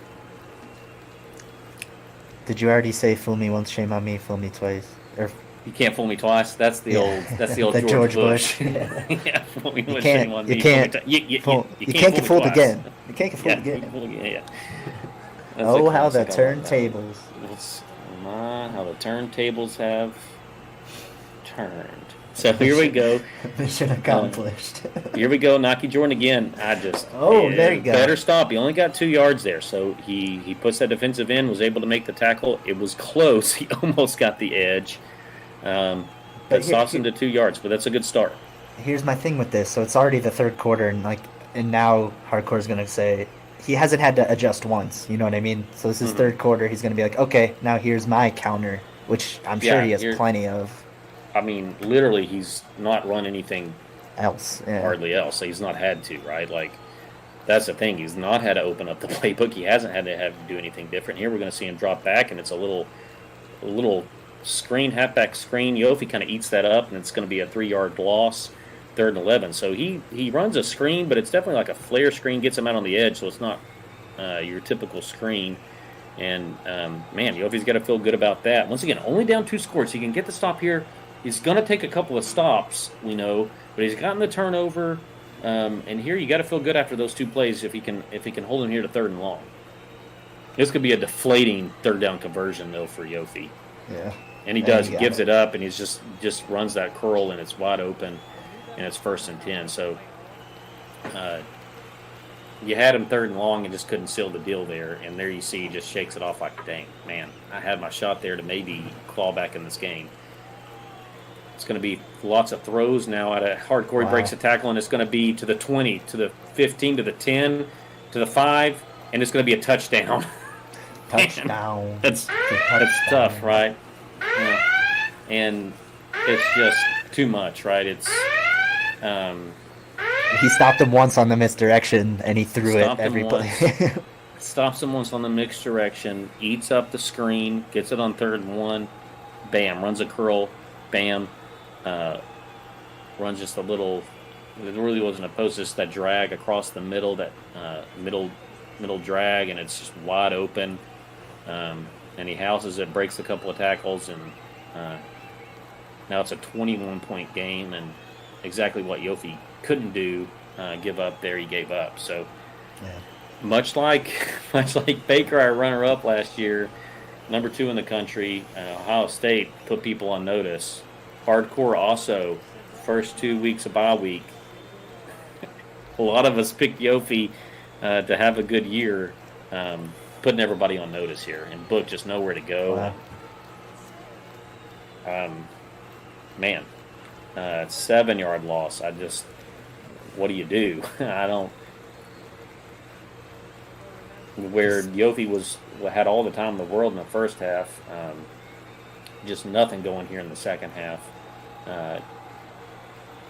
Did you already say "fool me once, shame on me"? Fool me twice, or you can't fool me twice. That's the old. That's the old the George Bush. Yeah, fool me once, you shame on me. You can't you can't get fooled again. You can't get fooled again. Yeah. Oh, how the turntables! How the turntables have turned. So here we go. Mission accomplished. Here we go. Nike Jordan again. There you go. Better stop. He only got 2 yards there. So he puts that defensive end, was able to make the tackle. It was close. He almost got the edge. But stops him to 2 yards. But that's a good start. Here's my thing with this. So it's already the third quarter, and now Hardcore's going to say he hasn't had to adjust once. You know what I mean? So this is third quarter. He's going to be like, okay, now here's my counter, which I'm sure he has plenty of. I mean, literally, he's not run anything else. Yeah. Hardly else. He's not had to, right? Like, that's the thing. He's not had to open up the playbook. He hasn't had to do anything different. Here we're going to see him drop back, and it's a little screen, halfback screen. Yofi kind of eats that up, and it's going to be a 3-yard loss, 3rd and 11. So he runs a screen, but it's definitely like a flare screen, gets him out on the edge, so it's not your typical screen. And, man, Yofi's got to feel good about that. Once again, only down 2 scores. He can get the stop here. He's going to take a couple of stops, we know, but he's gotten the turnover. And here you got to feel good after those 2 plays if he can hold him here to 3rd and long. This could be a deflating 3rd down conversion though for Yofi. Yeah. And he does. He gives it up, and he's just runs that curl, and it's wide open, and it's 1st and 10. So you had him 3rd and long and just couldn't seal the deal there. And there you see he just shakes it off like, dang, man, I had my shot there to maybe claw back in this game. It's going to be lots of throws now at a Hardcore. He breaks a tackle, and it's going to be to the 20, to the 15, to the 10, to the 5, and it's going to be a touchdown. Touchdown. That's tough, right? Yeah. And it's just too much, right? It's he stopped him once on the misdirection, and he threw it every play. Stops him once on the misdirection, eats up the screen, gets it on 3rd and 1, bam, runs a curl, bam. Runs just a little. It really wasn't a post, just that drag across the middle, that middle drag, and it's just wide open. And he houses it, breaks a couple of tackles, and now it's a 21-point game, and exactly what Yofi couldn't do, give up there, he gave up. So much like Baker, our runner-up last year, number 2 in the country, Ohio State put people on notice. Hardcore also, first 2 weeks of bye week. A lot of us picked Yofi to have a good year, putting everybody on notice here. And Book just nowhere to go. Wow. Man, 7-yard loss. What do you do? I don't. Where Yofi had all the time in the world in the first half, just nothing going here in the second half.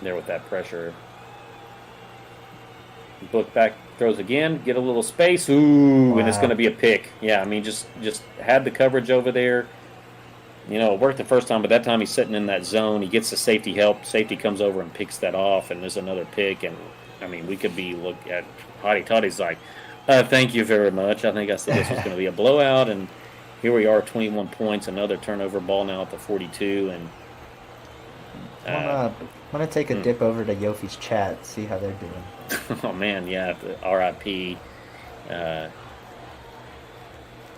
There with that pressure. Book back, throws again, get a little space. Ooh, and it's going to be a pick. Yeah, I mean, just had the coverage over there. It worked the first time, but that time he's sitting in that zone. He gets the safety help. Safety comes over and picks that off, and there's another pick. And I mean, we could be look at Hottie Toddy's like, thank you very much. I think I said this was going to be a blowout, and here we are, 21 points, another turnover ball now at the 42, and I'm gonna take a dip over to Yofi's chat, see how they're doing. oh man, yeah, the RIP.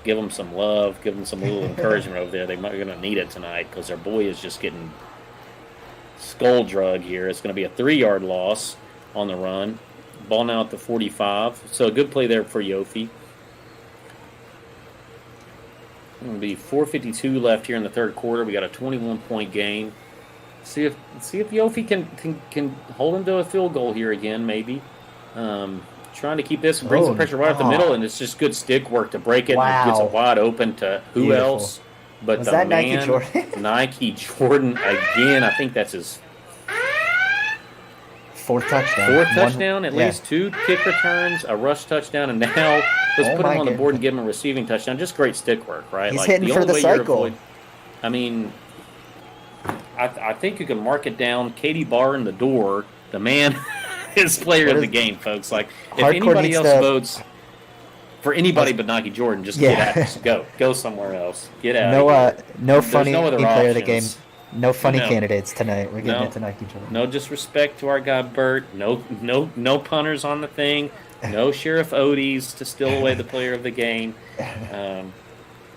Give them some love, give them some little encouragement over there. They're going to need it tonight because their boy is just getting skull drug here. It's going to be a 3-yard loss on the run. Ball now at the 45. So a good play there for Yofi. Going to be 4:52 left here in the third quarter. We got a 21-point game. See if Yofi can hold him to a field goal here again, maybe. Trying to keep this and bring some pressure right up the middle, and it's just good stick work to break it. And it gets it wide open to who else? But Was the that man, Nike Jordan? Nike Jordan again. I think that's his fourth touchdown. Fourth touchdown, at least 2 kick returns, a rush touchdown, and now let's put him on the board and give him a receiving touchdown. Just great stick work, right? He's hitting for the cycle. I mean, I think you can mark it down. Katie Barr in the door, the man is player of the game, folks. Like, if anybody else votes for anybody but Nike Jordan, just get out. Go somewhere else. Get out. No funny no other player of the options. game. No funny candidates tonight. We're getting into Nike Jordan. No disrespect to our guy Bert. No punters on the thing. No Sheriff Odies to steal away the player of the game.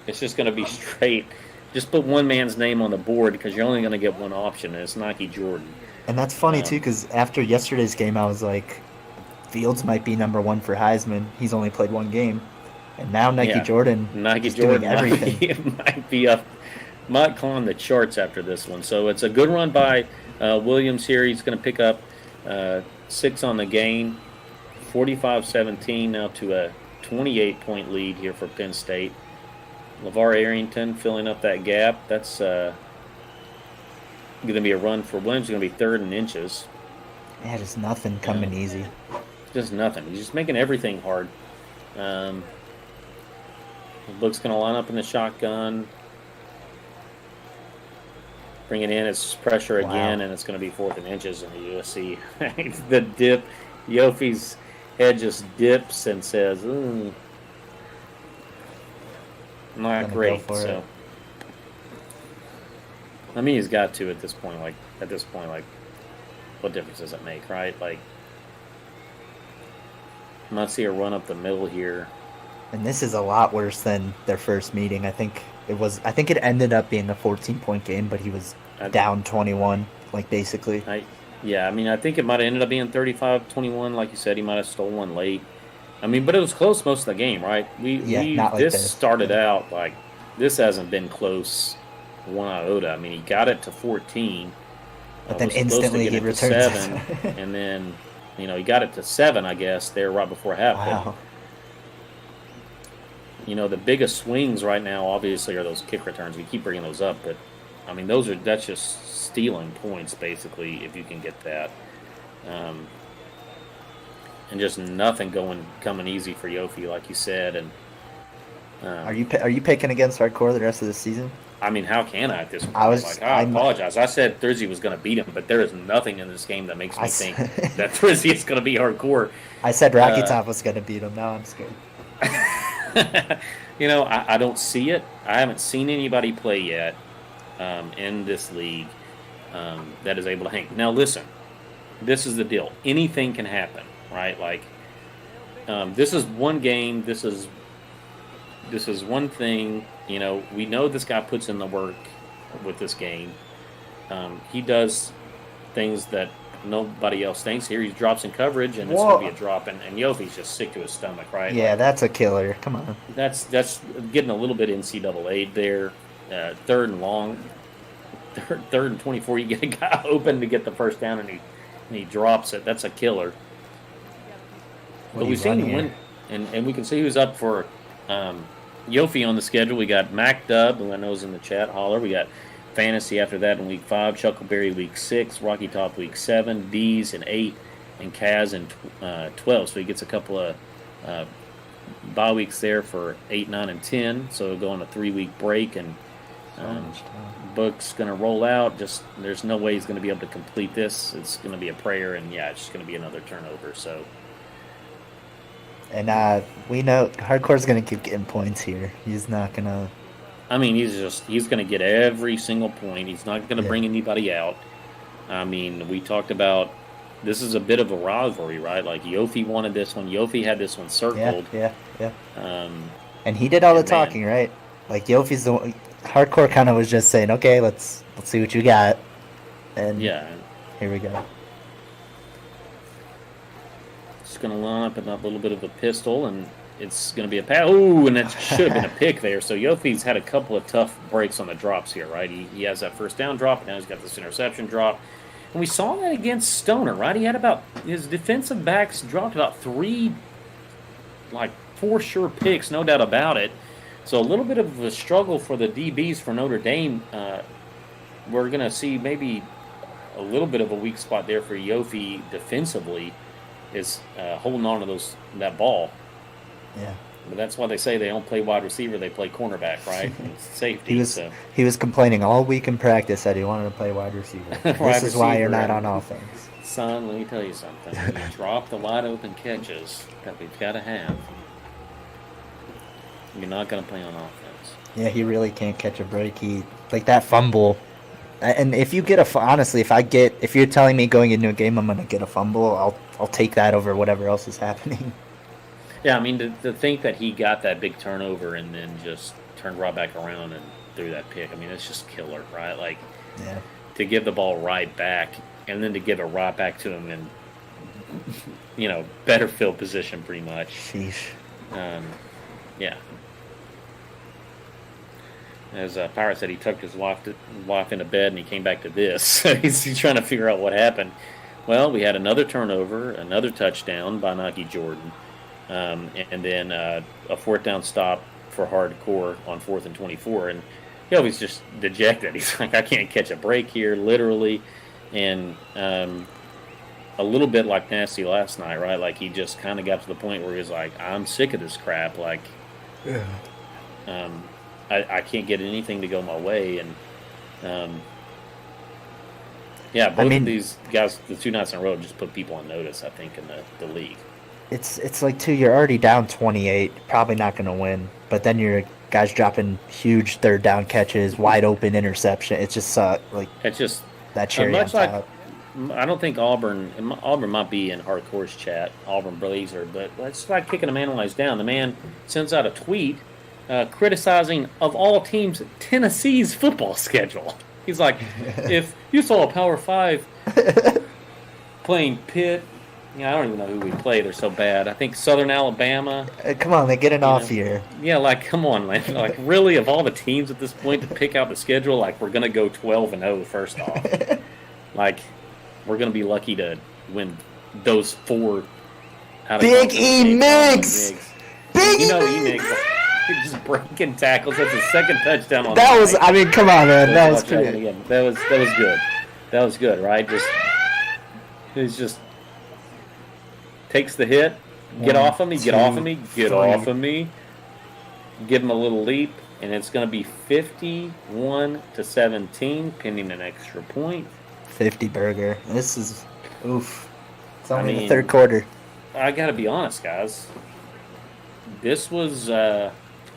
It's just going to be straight. Just put one man's name on the board because you're only going to get one option, and it's Nike Jordan. And that's funny, too, because after yesterday's game, I was like, Fields might be number 1 for Heisman. He's only played 1 game. And now Nike Jordan is doing everything. Might climb the charts after this one. So it's a good run by Williams here. He's going to pick up 6 on the game. 45-17 now to a 28-point lead here for Penn State. LeVar Arrington filling up that gap. That's going to be a run for Williams. Going to be 3rd and inches. Yeah, just nothing coming easy. Just nothing. He's just making everything hard. Book's going to line up in the shotgun. Bring it in. It's pressure again, and it's going to be 4th and inches in the USC. The dip. Yofi's head just dips and says, ooh. Not great. So, I mean, he's got to at this point. Like, what difference does it make, right? Like, I might see a run up the middle here. And this is a lot worse than their first meeting. I think it ended up being a 14-point game, but he was down 21, like basically. I think it might have ended up being 35-21, like you said. He might have stolen one late. I mean, but it was close most of the game, right? This started out like this hasn't been close one iota. I mean, he got it to 14, but then instantly he returned 7, and then he got it to 7, I guess, there right before half. Wow. But, the biggest swings right now, obviously, are those kick returns. We keep bringing those up, but I mean, that's just stealing points basically if you can get that. And just nothing coming easy for Yofi, like you said. And are you picking against Encore the rest of the season? I mean, how can I at this point? I apologize. I said Thursday was going to beat him, but there is nothing in this game that makes me think that Thursday is going to be Hardcore. I said Rocky Top was going to beat him. Now I'm scared. I don't see it. I haven't seen anybody play yet in this league that is able to hang. Now, listen, this is the deal. Anything can happen, right? Like, this is one game. This is one thing. We know this guy puts in the work with this game. He does things that nobody else thinks. Here he drops in coverage, and it's going to be a drop, and Yofi's just sick to his stomach, right? Yeah, that's a killer. Come on. That's getting a little bit NCAA there. 3rd and long, 3rd and 24. You get a guy open to get the first down, and he drops it. That's a killer. But we've seen him win, and we can see who's up for Yofi on the schedule. We got Mac Dub, who I know is in the chat. Holler. We got Fantasy after that in week 5, Chuckleberry week 6, Rocky Top week 7, D's in 8, and Kaz in 12. So he gets a couple of bye weeks there for 8, 9, and 10. So he'll go on a 3-week break, and book's going to roll out. Just there's no way he's going to be able to complete this. It's going to be a prayer, and yeah, it's just going to be another turnover. So, and we know Hardcore's going to keep getting points here. He's not going to. I mean, he's going to get every single point. He's not going to bring anybody out. I mean, we talked about this is a bit of a rivalry, right? Like Yofi wanted this one. Yofi had this one circled. Yeah. And he did all the talking, right? Like Yofi's the one, Hardcore kind of was just saying, "Okay, let's see what you got," and here we go. Just going to line up in that little bit of a pistol, and it's going to be a pass. Oh, and that should have been a pick there. So Yofi's had a couple of tough breaks on the drops here, right? He has that first down drop, and now he's got this interception drop. And we saw that against Stoner, right? He had his defensive backs dropped about 4 sure picks, no doubt about it. So a little bit of a struggle for the DBs for Notre Dame. We're going to see maybe a little bit of a weak spot there for Yofi defensively is holding on to that ball. Yeah. But that's why they say they don't play wide receiver, they play cornerback, right? And safety. He was complaining all week in practice that he wanted to play wide receiver. This is why you're not on offense. Son, let me tell you something. You drop the wide open catches that we've got to have. You're not going to play on offense. Yeah, he really can't catch a break. He like that fumble. And if you get honestly, if you're telling me going into a game I'm going to get a fumble, I'll take that over whatever else is happening. Yeah, I mean, to think that he got that big turnover and then just turned right back around and threw that pick, I mean, it's just killer, right? Like, to give the ball right back and then to give it right back to him in, better field position pretty much. Sheesh. Yeah. As Pirate said, he tucked his wife into bed and he came back to this. So he's trying to figure out what happened. Well, we had another turnover, another touchdown by Nike Jordan. And then a 4th down stop for Hardcore on 4th and 24. And he's just dejected. He's like, I can't catch a break here, literally. And a little bit like Nasty last night, right? Like, he just kind of got to the point where he was like, I'm sick of this crap. Like, I can't get anything to go my way. And, both of these guys, the 2 nights in a row, just put people on notice, I think, in the league. It's like, too, you're already down 28, probably not going to win. But then your guys dropping huge 3rd down catches, wide open interception. It's just it's just that cherry on top. I don't think Auburn might be in Hardcore's chat, Auburn Blazer, but it's like kicking a man while he's down. The man sends out a tweet criticizing, of all teams, Tennessee's football schedule. He's like, if you saw a Power 5 playing Pitt, I don't even know who we play. They're so bad. I think Southern Alabama. Come on, they're getting off here. Yeah, come on, man. Like, really, of all the teams at this point to pick out the schedule, we're going to go 12-0 first off. We're going to be lucky to win those 4 out of Big E Mix! Big E Mix. Just breaking tackles. That's his 2nd touchdown on that was, I mean, come on, man. That was pretty. That was good. That was good, right? He's just takes the hit. Get off of me. Get off of me. Get off of me. Give him a little leap, and it's going to be 51-17, pending an extra point. 50 burger. This is oof. It's only the 3rd quarter. I got to be honest, guys. This was.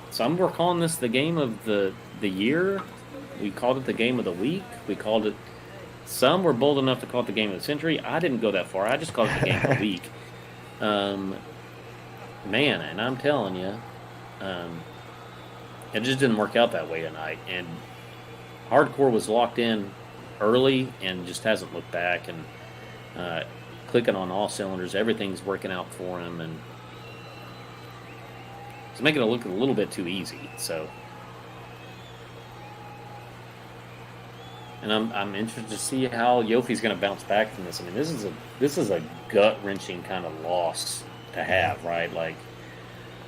Some were calling this the game of the year. We called it the game of the week. We called it. Some were bold enough to call it the game of the century. I didn't go that far. I just called it the game of the week. Man, and I'm telling you, it just didn't work out that way tonight. And Hardcore was locked in early and just hasn't looked back. And clicking on all cylinders, everything's working out for him, and it's making it look a little bit too easy. So, and I'm interested to see how Yofi's going to bounce back from this. I mean, this is a gut-wrenching kind of loss to have, right? Like,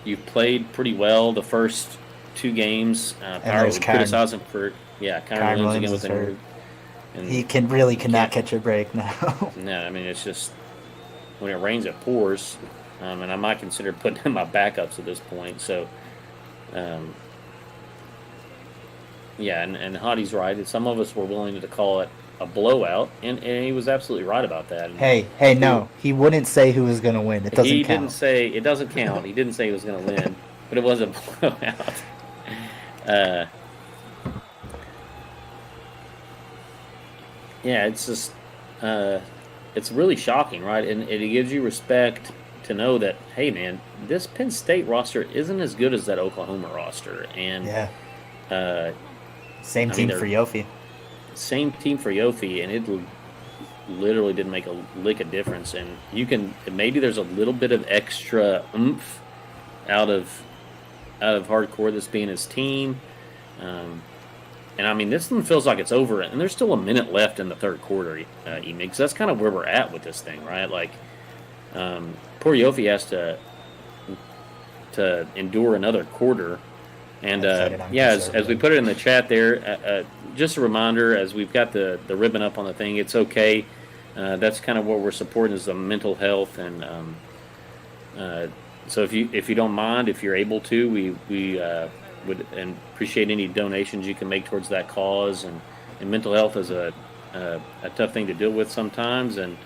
you've played pretty well the first 2 games. Power was criticizing for Kyron Williams again with hurt. He cannot catch a break now. No, I mean, it's just when it rains, it pours. And I might consider putting in my backups at this point. So, Yeah, and Hottie's right. Some of us were willing to call it a blowout, and he was absolutely right about that. Hey, no, he wouldn't say who was going to win. It doesn't He count. didn't say it doesn't count. He didn't say he was going to win, but it was a blowout. Yeah, it's just it's really shocking, right? And it gives you respect to know that, hey, man, this Penn State roster isn't as good as that Oklahoma roster, and same team for Yofi. Same team for Yofi, and it literally didn't make a lick of difference. And maybe there's a little bit of extra oomph out of Hardcore, this being his team. And I mean, this one feels like it's over, and there's still a minute left in the third quarter, because that's kind of where we're at with this thing, right? Like, poor Yofi has to endure another quarter. And as we put it in the chat there, just a reminder, as we've got the ribbon up on the thing, it's okay. That's kind of what we're supporting, is the mental health, and so if you don't mind, if you're able to, we would appreciate any donations you can make towards that cause. And mental health is a tough thing to deal with sometimes, and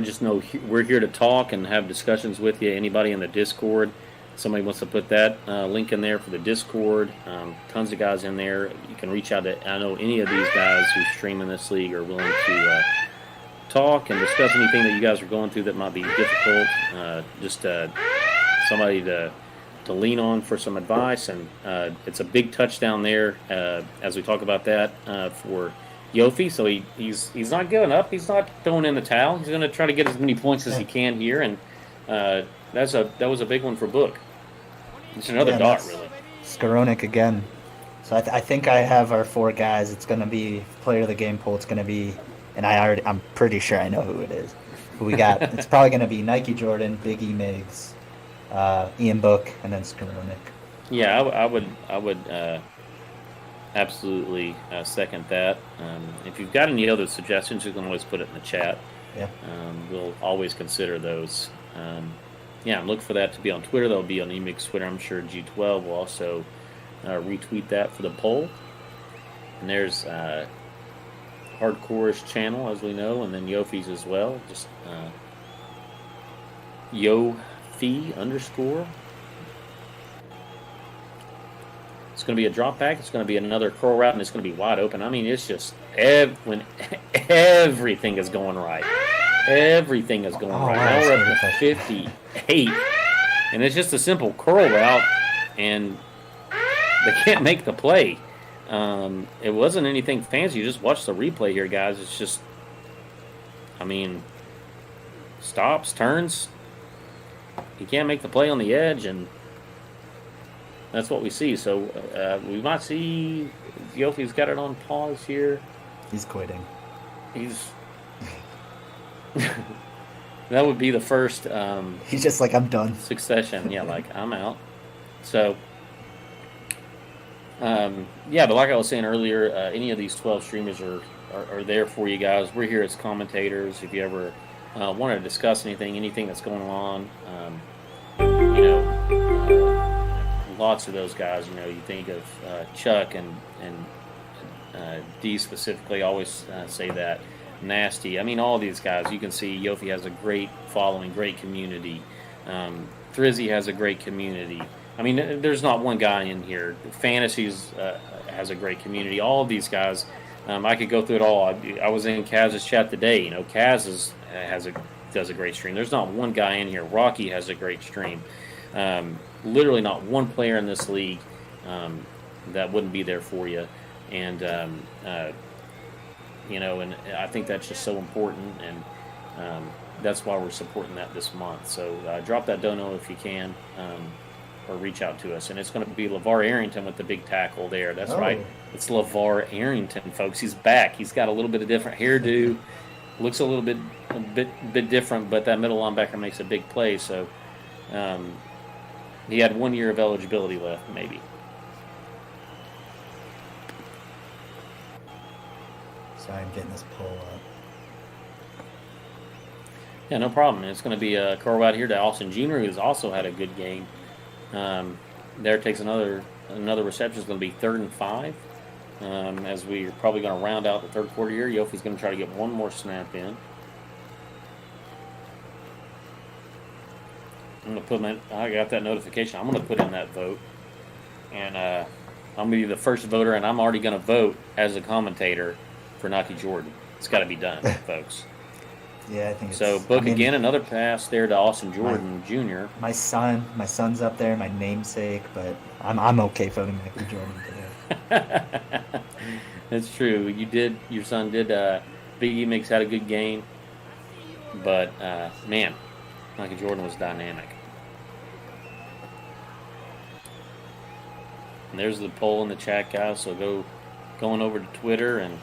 just know we're here to talk and have discussions with you. Anybody in the Discord, somebody wants to put that link in there for the Discord. Tons of guys in there. You can reach out to, I know any of these guys who stream in this league are willing to talk and discuss anything that you guys are going through that might be difficult. Just somebody to lean on for some advice. And it's a big touchdown there as we talk about that for Yofi. So he's not giving up. He's not throwing in the towel. He's going to try to get as many points as he can here. And that was a big one for Book. It's another dot, really. Skoronek again. So I think I have our 4 guys. It's going to be player of the game poll. It's going to be, and I'm pretty sure I know who it is. Who we got? It's probably going to be Nike Jordan, Big E Miggs, Ian Book, and then Skoronek. Yeah, I would absolutely second that. If you've got any other suggestions, you can always put it in the chat. Yeah. We'll always consider those. Look for that to be on Twitter. That'll be on Emig's Twitter. I'm sure G12 will also retweet that for the poll. And there's Hardcore's channel, as we know, and then Yofi's as well. Just Yofi_. It's going to be a drop back. It's going to be another curl route, and it's going to be wide open. I mean, it's just when everything is going right. Everything is going right. Now we're up to 58, and it's just a simple curl route, and they can't make the play. It wasn't anything fancy. You just watch the replay here, guys. It's just, stops, turns. He can't make the play on the edge, and that's what we see. So we might see Yofi's got it on pause here. He's quitting. That would be the first. He's just like, I'm done. Succession, yeah, like I'm out. So, but like I was saying earlier, any of these 12 streamers are there for you guys. We're here as commentators. If you ever want to discuss anything that's going on, lots of those guys. You think of Chuck and D specifically. Always say that. Nasty. All these guys. You can see Yofi has a great following, great community. Thrizzy has a great community. There's not one guy in here. Fantasies has a great community. All of these guys, I could go through it all. I was in Kaz's chat today. Kaz does a great stream. There's not one guy in here. Rocky has a great stream. Literally not one player in this league that wouldn't be there for you. And and I think that's just so important, and that's why we're supporting that this month. So drop that dono if you can, or reach out to us. And it's going to be LeVar Arrington with the big tackle there. That's right. It's LeVar Arrington, folks. He's back. He's got a little bit of different hairdo. Looks a bit different, but that middle linebacker makes a big play. So he had 1 year of eligibility left, maybe. Sorry, I'm getting this poll up. Yeah, no problem. It's going to be a curl out here to Austin Jr., who's also had a good game. There takes another another reception is going to be 3rd and 5. As we're probably going to round out the third quarter here. Yofi's going to try to get one more snap in. I'm going to put I got that notification. I'm going to put in that vote. And I'm going to be the first voter, and I'm already going to vote as a commentator for Nike Jordan. It's got to be done, folks. Yeah, I think so. Again, another pass there to Austin Jordan Jr. My son's up there, my namesake, but I'm okay voting Nike Jordan today. That's true. Your son did. Biggie Mix had a good game, but man, Nike Jordan was dynamic. And there's the poll in the chat, guys. So going over to Twitter and.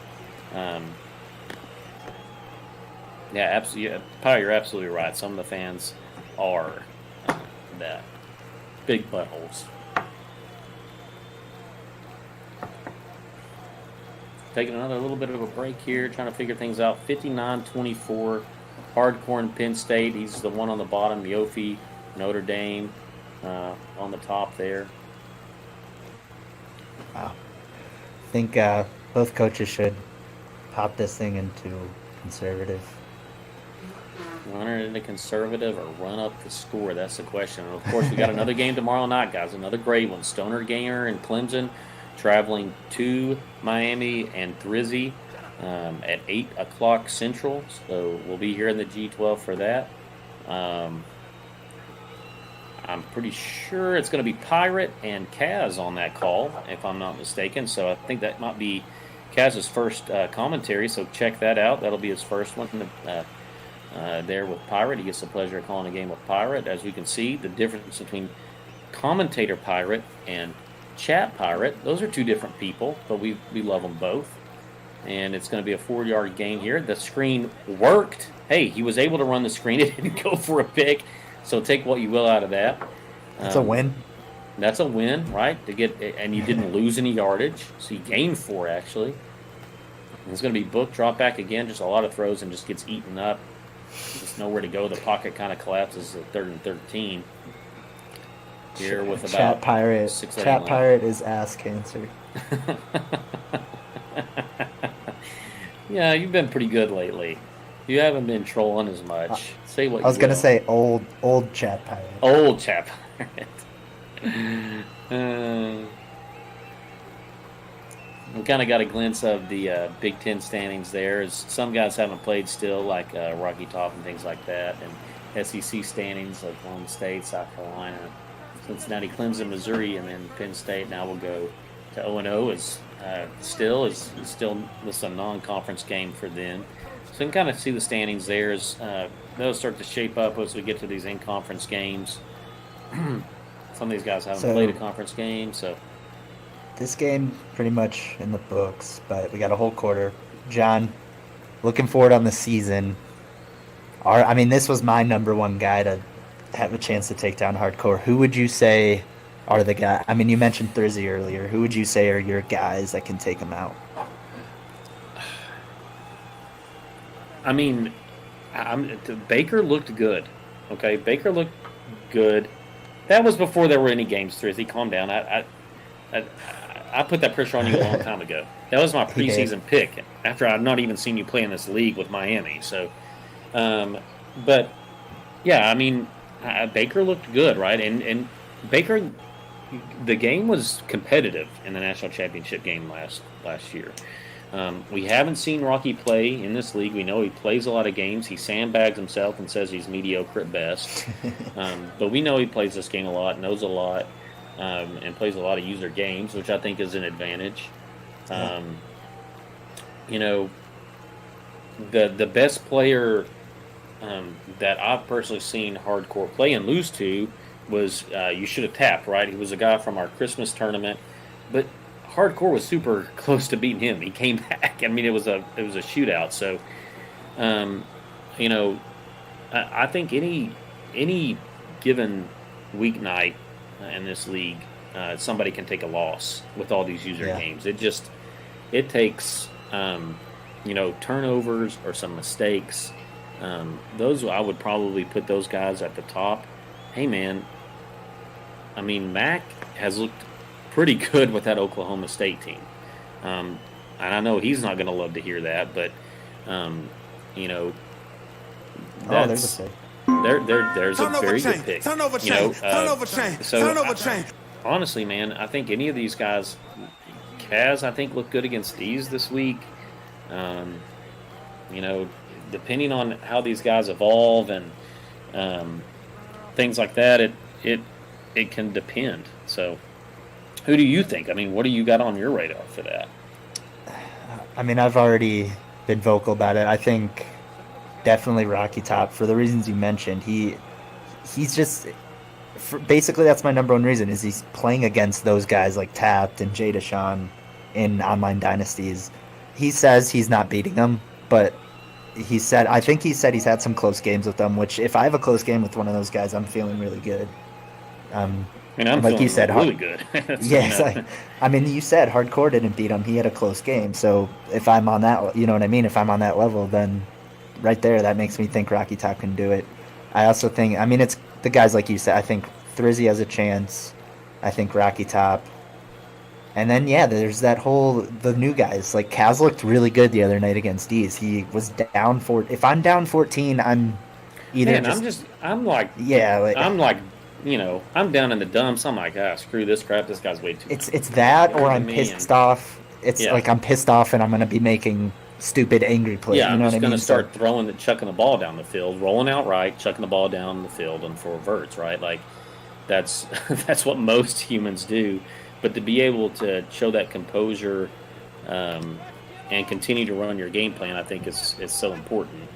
Yeah, absolutely. Power, you're absolutely right. Some of the fans are that big buttholes. Taking another little bit of a break here, trying to figure things out. 59-24, Hardcore in Penn State. He's the one on the bottom. Yofi, Notre Dame on the top there. Wow. I think both coaches should pop this thing into conservative. Run it into conservative or run up the score? That's the question. And of course, we got another game tomorrow night, guys. Another great one. Stoner Gamer and Clemson traveling to Miami and Thrizzy at 8 o'clock Central. So we'll be here in the G12 for that. I'm pretty sure it's going to be Pirate and Kaz on that call, if I'm not mistaken. So I think that might be Kaz's first commentary. So check that out. That'll be his first one. There with Pirate. He gets the pleasure of calling a game with Pirate. As we can see, the difference between commentator Pirate and chat Pirate, those are two different people, but we love them both. And it's going to be a 4-yard gain here. The screen worked. Hey, he was able to run the screen. It didn't go for a pick. So take what you will out of that. That's a win. That's a win, right? And you didn't lose any yardage. So you gained 4, actually. And it's going to be book, drop back again. Just a lot of throws and just gets eaten up. Just nowhere to go. The pocket kind of collapses at 3rd and 13. Here with about Chat Pirate is ass cancer. Yeah, you've been pretty good lately. You haven't been trolling as much. Say what I was gonna say old Chat Pirate. Old Chat Pirate. We kind of got a glimpse of the Big Ten standings there. As some guys haven't played still, like Rocky Top and things like that, and SEC standings like Oklahoma State, South Carolina, Cincinnati, Clemson, Missouri, and then Penn State. Now we'll go to 0-0. Is still this a non-conference game for them. So you can kind of see the standings there as they'll start to shape up as we get to these in-conference games. Some of these guys haven't played a conference game, so. This game pretty much in the books, but we got a whole quarter. John, looking forward on the season. This was my number one guy to have a chance to take down Hardcore. Who would you say are the guys? You mentioned Thrizzy earlier. Who would you say are your guys that can take him out? Baker looked good. Okay, Baker looked good. That was before there were any games, Thrizzy. Calm down. I put that pressure on you a long time ago. That was my preseason pick after I'd not even seen you play in this league with Miami. So, but yeah, Baker looked good, right? And Baker, the game was competitive in the national championship game last year. We haven't seen Rocky play in this league. We know he plays a lot of games. He sandbags himself and says he's mediocre at best. But we know he plays this game a lot, knows a lot, and plays a lot of user games, which I think is an advantage. The best player that I've personally seen Hardcore play and lose to was You Should Have Tapped, right? He was a guy from our Christmas tournament, but Hardcore was super close to beating him. He came back. It was a shootout. So, I think any given weeknight in this league, somebody can take a loss with all these user games. It takes turnovers or some mistakes. Those I would probably put those guys at the top. Hey man, Mac has looked pretty good with that Oklahoma State team. And I know he's not going to love to hear that, but you know, that's there's a very good pick. You know, so honestly, man, I think any of these guys, Kaz, I think looked good against D's this week. You know, depending on how these guys evolve and things like that, it can depend. So, who do you think? I mean, what do you got on your radar for that? I mean, I've already been vocal about it. I think definitely Rocky Top for the reasons you mentioned. He's just basically that's my number one reason is he's playing against those guys like Tapt and Jay Deshawn in online dynasties. He says he's not beating them, but I think he said he's had some close games with them, which if I have a close game with one of those guys, I'm feeling really good. I'm like feeling you said, really good. Yeah, I mean, you said Hardcore didn't beat him. He had a close game. So if I'm on that, you know what I mean? If I'm on that level, then right there, that makes me think Rocky Top can do it. I also think, I mean, it's the guys like you said. I think Thrizzy has a chance. I think Rocky Top. And then, yeah, there's the new guys. Like, Kaz looked really good the other night against D's. He was down 4. If I'm down 14, I'm either I'm like, you know, I'm down in the dumps. I'm like, screw this crap. This guy's way too. It's that, or I'm pissed off. It's like I'm pissed off and I'm going to be making stupid, angry plays. Yeah, you know I'm just going to start so, chucking the ball down the field, rolling out right, chucking the ball down the field, and for verts, right? Like, that's what most humans do. But to be able to show that composure and continue to run your game plan, I think is so important.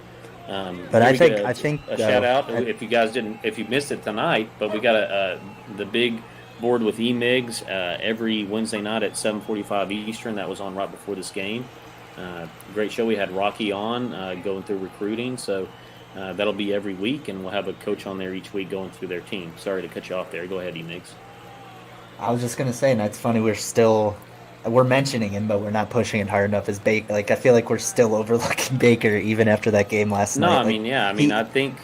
But I think a shout out if you missed it tonight. But we got the big board with E-Migs every Wednesday night at 7:45 Eastern. That was on right before this game. Great show. We had Rocky on going through recruiting, so that'll be every week, and we'll have a coach on there each week going through their team. Sorry to cut you off there. Go ahead, E-Migs. I was just gonna say, and it's funny we're mentioning him, but we're not pushing it hard enough as Baker. Like, I feel like we're still overlooking Baker even after that game last night. No, I think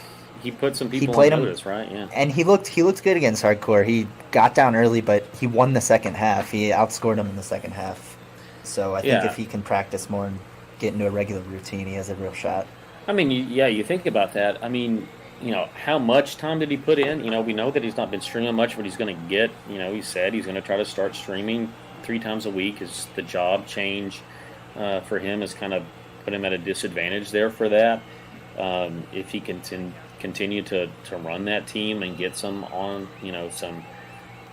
he put some people on notice, right? Yeah. And he looked good against Hardcore. He got down early, but he won the second half. He outscored him in the second half. So I think if he can practice more and get into a regular routine, he has a real shot. I mean, you think about that. I mean, you know, how much time did he put in? You know, we know that he's not been streaming much, but he's going to get, you know, he said he's going to try to start streaming 3 times a week. Is the job change for him has kind of put him at a disadvantage there for that. If he can continue to run that team and get some on, you know, some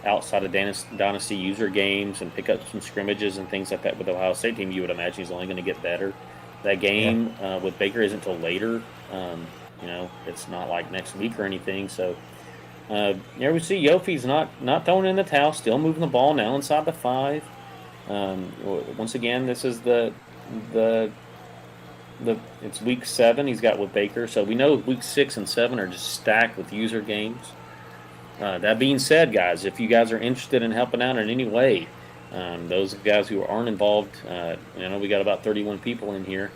outside of Dynasty user games and pick up some scrimmages and things like that with the Ohio State team, you would imagine he's only going to get better. That game with Baker isn't until later. You know, it's not like next week or anything. So, there we see Yofi's not throwing in the towel, still moving the ball now inside the 5. Once again, this is it's week 7 he's got with Baker. So we know week 6 and 7 are just stacked with user games. That being said, guys, if you guys are interested in helping out in any way, those guys who aren't involved, you know, we got about 31 people in here.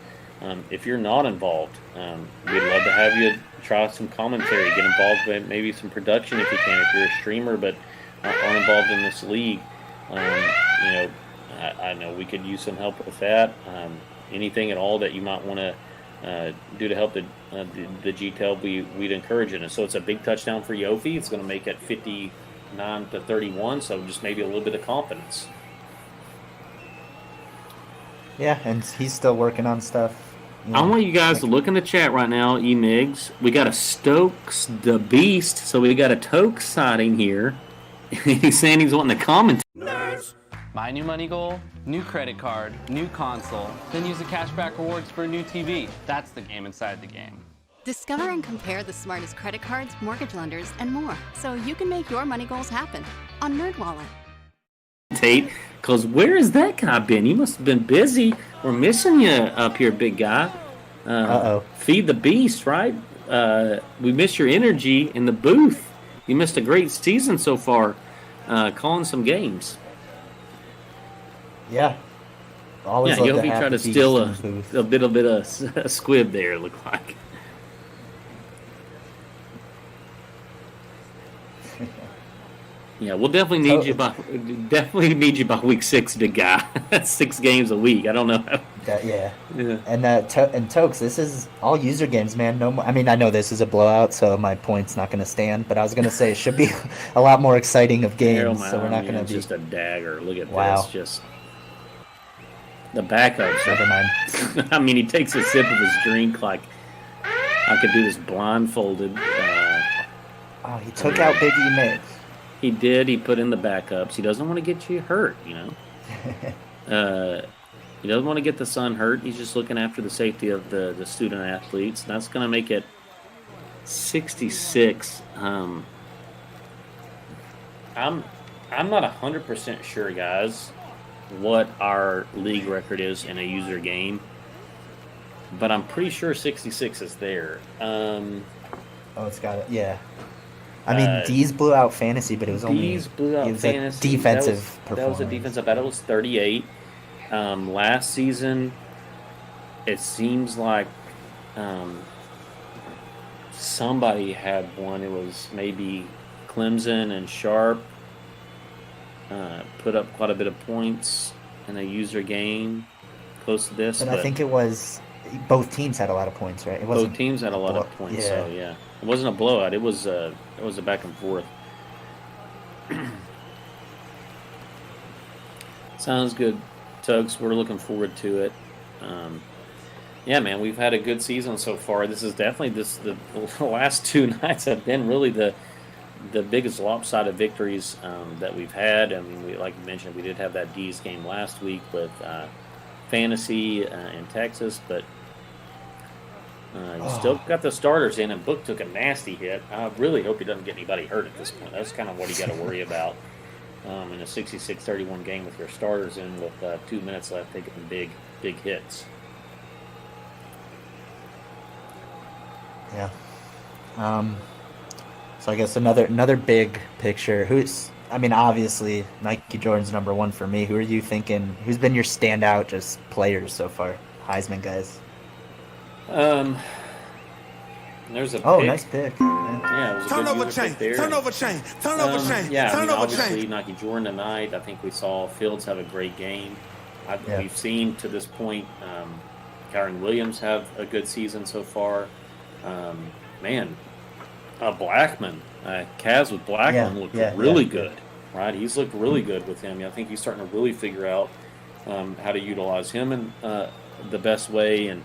If you're not involved, we'd love to have you try some commentary, get involved with maybe some production if you can, if you're a streamer but aren't involved in this league. You know, I know we could use some help with that. Anything at all that you might want to do to help the G12, we'd encourage it. And so it's a big touchdown for Yofi. It's going to make it 59-31, so just maybe a little bit of confidence. Yeah, and he's still working on stuff. I want you guys to look in the chat right now, E-Migs. We got a Stokes the Beast, so we got a Toke sighting here. He's saying he's wanting to comment. My new money goal, new credit card, new console, then use the cashback rewards for a new TV. That's the game inside the game. Discover and compare the smartest credit cards, mortgage lenders, and more, so you can make your money goals happen on NerdWallet. Tate, because where has that guy been? You must have been busy. We're missing you up here, big guy. Feed the beast, right? We miss your energy in the booth. You missed a great season so far, calling some games. Yeah. Always you'll be trying to steal a little bit of squib there, it looked like. Yeah, we'll definitely need you by week 6, big guy. That's 6 games a week. I don't know. Yeah. Yeah. And Tokes, this is all user games, man. No more. I mean, I know this is a blowout, so my point's not going to stand. But I was going to say it should be a lot more exciting of games. So we're not going to be just a dagger. Look at Wow. this. Just the backups. Never mind. I mean, he takes a sip of his drink like I could do this blindfolded. Oh, he took out Big E Mick. He did. He put in the backups. He doesn't want to get you hurt, you know. He doesn't want to get the son hurt. He's just looking after the safety of the student athletes. That's going to make it 66. I'm not 100% sure, guys, what our league record is in a user game, but I'm pretty sure 66 is there. Oh, it's got it. Yeah. I mean, D's blew out fantasy, but it was only blew out fantasy. A defensive That performance. was a defensive battle. It was 38. Last season, it seems like somebody had one. It was maybe Clemson and Sharp put up quite a bit of points in a user game close to this. But I think it was both teams had a lot of points, right? It Both teams had a lot of points, yeah. so yeah. It wasn't a blowout. It was a back and forth. Sounds good, Tugs. We're looking forward to it. Yeah, man, we've had a good season so far. This is definitely the last 2 nights have been really the biggest lopsided victories that we've had. I mean, like you mentioned, we did have that D's game last week with Fantasy in Texas, but you still got the starters in, and Book took a nasty hit. I really hope he doesn't get anybody hurt at this point. That's kind of what you got to worry about in a 66-31 game with your starters in with 2 minutes left, taking big hits. Yeah. So I guess another big picture. Obviously Nike Jordan's number 1 for me. Who are you thinking? Who's been your standout just players so far? Heisman guys. There's a pick. Nice pick. Yeah, it was a Turnover good chain, pick there. turnover chain, turnover chain, Yeah, turnover obviously chain. Nike Jordan tonight. I think we saw Fields have a great game. We've seen to this point Kyron Williams have a good season so far. Blackman, Kaz with Blackman looked really good, right? He's looked really good with him. I think he's starting to really figure out how to utilize him in the best way. And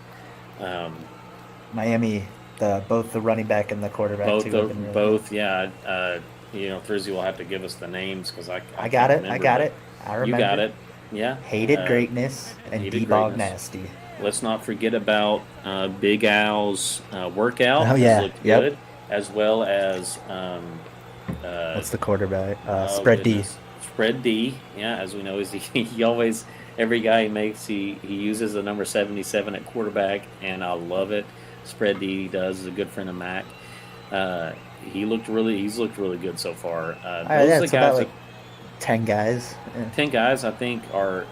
Miami, both the running back and the quarterback too. Frizzy will have to give us the names because I got can't it. remember, I got but it. I remember. You got it. Yeah. Hated Greatness and D-Bog Nasty. Let's not forget about Big Al's workout. Oh, yeah. Looked good, as well as what's the quarterback? Spread D. Spread D. Yeah, as we know, he always every guy he makes he uses the number 77 at quarterback, and I love it. Spread D does. Is a good friend of Mac. He's looked really good so far. Those are the guys. About 10 guys. Yeah. 10 guys, I think, are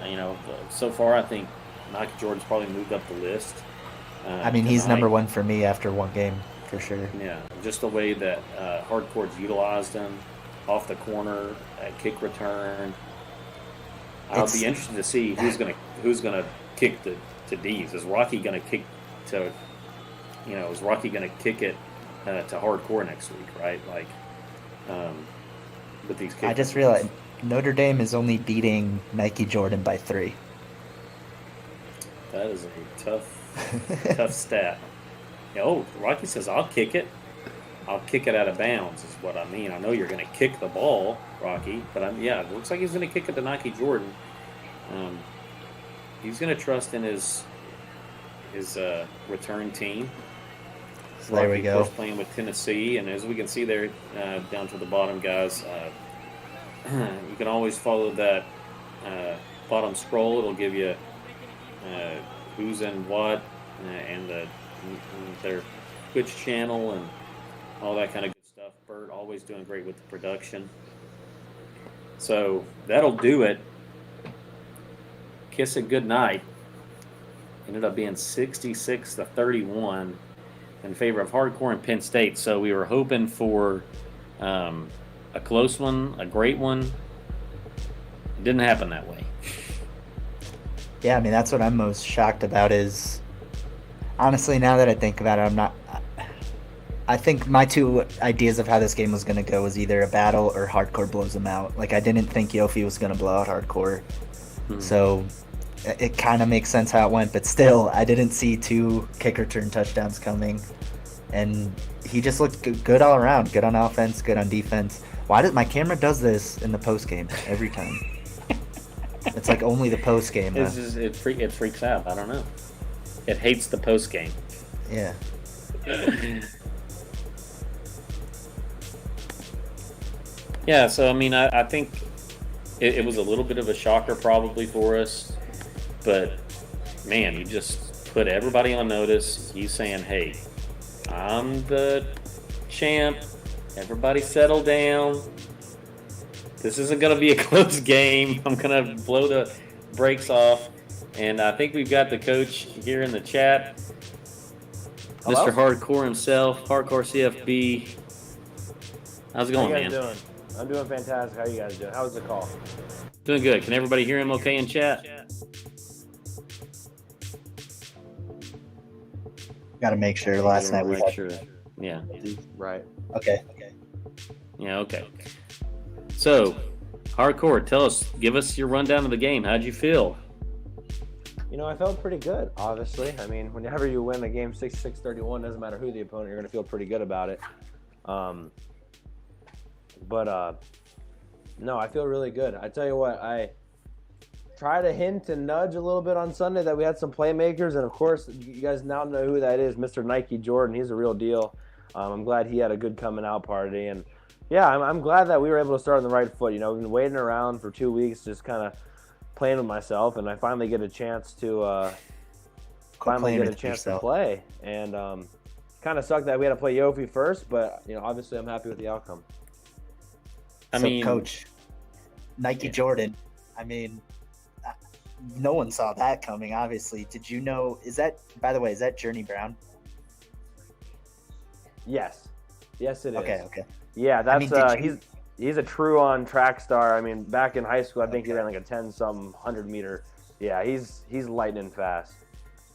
so far. I think Nike Jordan's probably moved up the list. He's tonight. number 1 for me after one game, for sure. Yeah, just the way that Hardcore's utilized him off the corner, at kick return. I'll be interested to see who's gonna kick to D's. Is Rocky gonna kick to? Is Rocky gonna kick it to Hardcore next week? Right, with these. I just realized Notre Dame is only beating Nike Jordan by 3. That is a tough stat. Rocky says, I'll kick it. I'll kick it out of bounds is what I mean. I know you're going to kick the ball, Rocky, but it looks like he's going to kick it to Nike Jordan. He's going to trust in his return team. So there we go. Of course, playing with Tennessee, and as we can see there down to the bottom, guys, you can always follow that bottom scroll. It'll give you who's in what and their Twitch channel and all that kind of good stuff. Bert always doing great with the production. So that'll do it. Kiss it good night. Ended up being 66-31 in favor of Hardcore and Penn State. So we were hoping for a a close one, a great one. It didn't happen that way. Yeah, I mean, that's what I'm most shocked about is, honestly, now that I think about it, I think my two ideas of how this game was going to go was either a battle or Hardcore blows them out. Like, I didn't think Yofi was going to blow out Hardcore. So it kind of makes sense how it went, but still, I didn't see 2 kick return touchdowns coming. And he just looked good all around, good on offense, good on defense. Why did my camera does this in the post game every time? It's like only the post game. It freaks out. I don't know. It hates the post game. Yeah. Yeah, so I mean, I think it was a little bit of a shocker probably for us, but man, you just put everybody on notice. You saying, "Hey, I'm the champ. Everybody settle down. This isn't going to be a close game. I'm going to blow the brakes off." And I think we've got the coach here in the chat, Hello? Mr. Hardcore himself, Hardcore CFB. How's it going, How you man? guys doing? I'm doing fantastic. How you guys doing? How was the call? Doing good. Can everybody hear him okay in chat? Got to make sure last night we had... Sure. Yeah. Right. Okay. Yeah, okay. So, Hardcore, give us your rundown of the game. How'd you feel? You know, I felt pretty good, obviously. I mean, whenever you win a game 66-31, doesn't matter who the opponent, you're going to feel pretty good about it. No, I feel really good. I tell you what, I try to hint and nudge a little bit on Sunday that we had some playmakers, and of course, you guys now know who that is, Mr. Nike Jordan. He's a real deal. I'm glad he had a good coming out party, and yeah, I'm glad that we were able to start on the right foot. You know, we've been waiting around for 2 weeks, just kind of playing with myself, and I finally get a chance to play. And kind of sucked that we had to play Yofi first, but you know, obviously, I'm happy with the outcome. I mean, Coach, Nike Jordan. I mean, no one saw that coming. Obviously, did you know? By the way, is that Journey Brown? Yes, it is. Okay. Yeah, that's I mean, he's a true on track star. I mean, back in high school, I think he ran like a 10-some 100-meter. Yeah, he's lightning fast.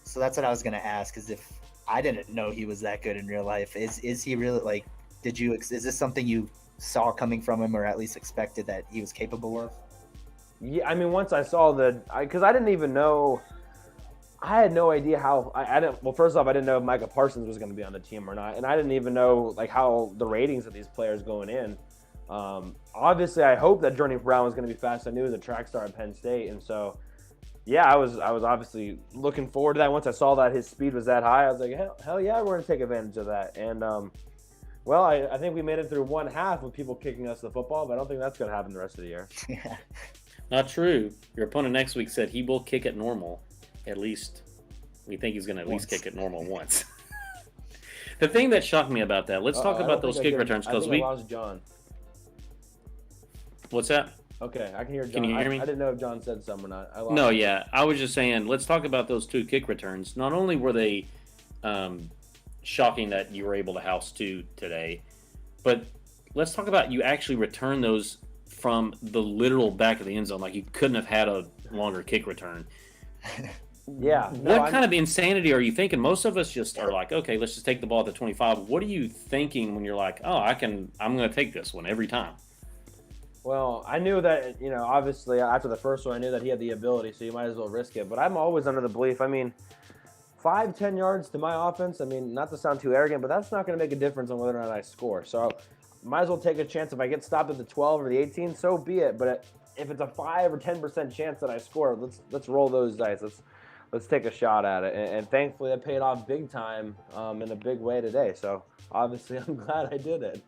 So that's what I was gonna ask. Is if I didn't know he was that good in real life, is he really like? Is this something you saw coming from him, or at least expected that he was capable of? Yeah, I mean, once I saw because I didn't even know. I had no idea how. I didn't. Well, first off, I didn't know if Micah Parsons was going to be on the team or not, and I didn't even know like how the ratings of these players going in. Obviously, I hope that Journey Brown was going to be fast. I knew he was a track star at Penn State, and so yeah, I was obviously looking forward to that. Once I saw that his speed was that high, I was like, hell yeah, we're going to take advantage of that. And well, I think we made it through one half with people kicking us the football, but I don't think that's going to happen the rest of the year. Yeah. Not true. Your opponent next week said he will kick it normal. At least, we think he's going to at least kick it normal once. The thing that shocked me about that, let's talk about those kick returns. I lost John. What's that? Okay, I can hear John. Can you hear me? I didn't know if John said something or not. No, yeah. I was just saying, let's talk about those 2 kick returns. Not only were they shocking that you were able to house 2 today, but let's talk about you actually return those from the literal back of the end zone. Like you couldn't have had a longer kick return. Yeah. What kind of insanity are you thinking? Most of us just are like, okay, let's just take the ball at the 25. What are you thinking when you're like, oh, I'm going to take this one every time? Well, I knew that, you know, obviously after the first one, I knew that he had the ability, so you might as well risk it. But I'm always under the belief, I mean, 5-10 yards to my offense, I mean, not to sound too arrogant, but that's not going to make a difference on whether or not I score. So might as well take a chance. If I get stopped at the 12 or the 18, so be it. But if it's a 5 or 10% chance that I score, let's roll those dice. Let's take a shot at it. And thankfully, that paid off big time in a big way today. So obviously, I'm glad I did it.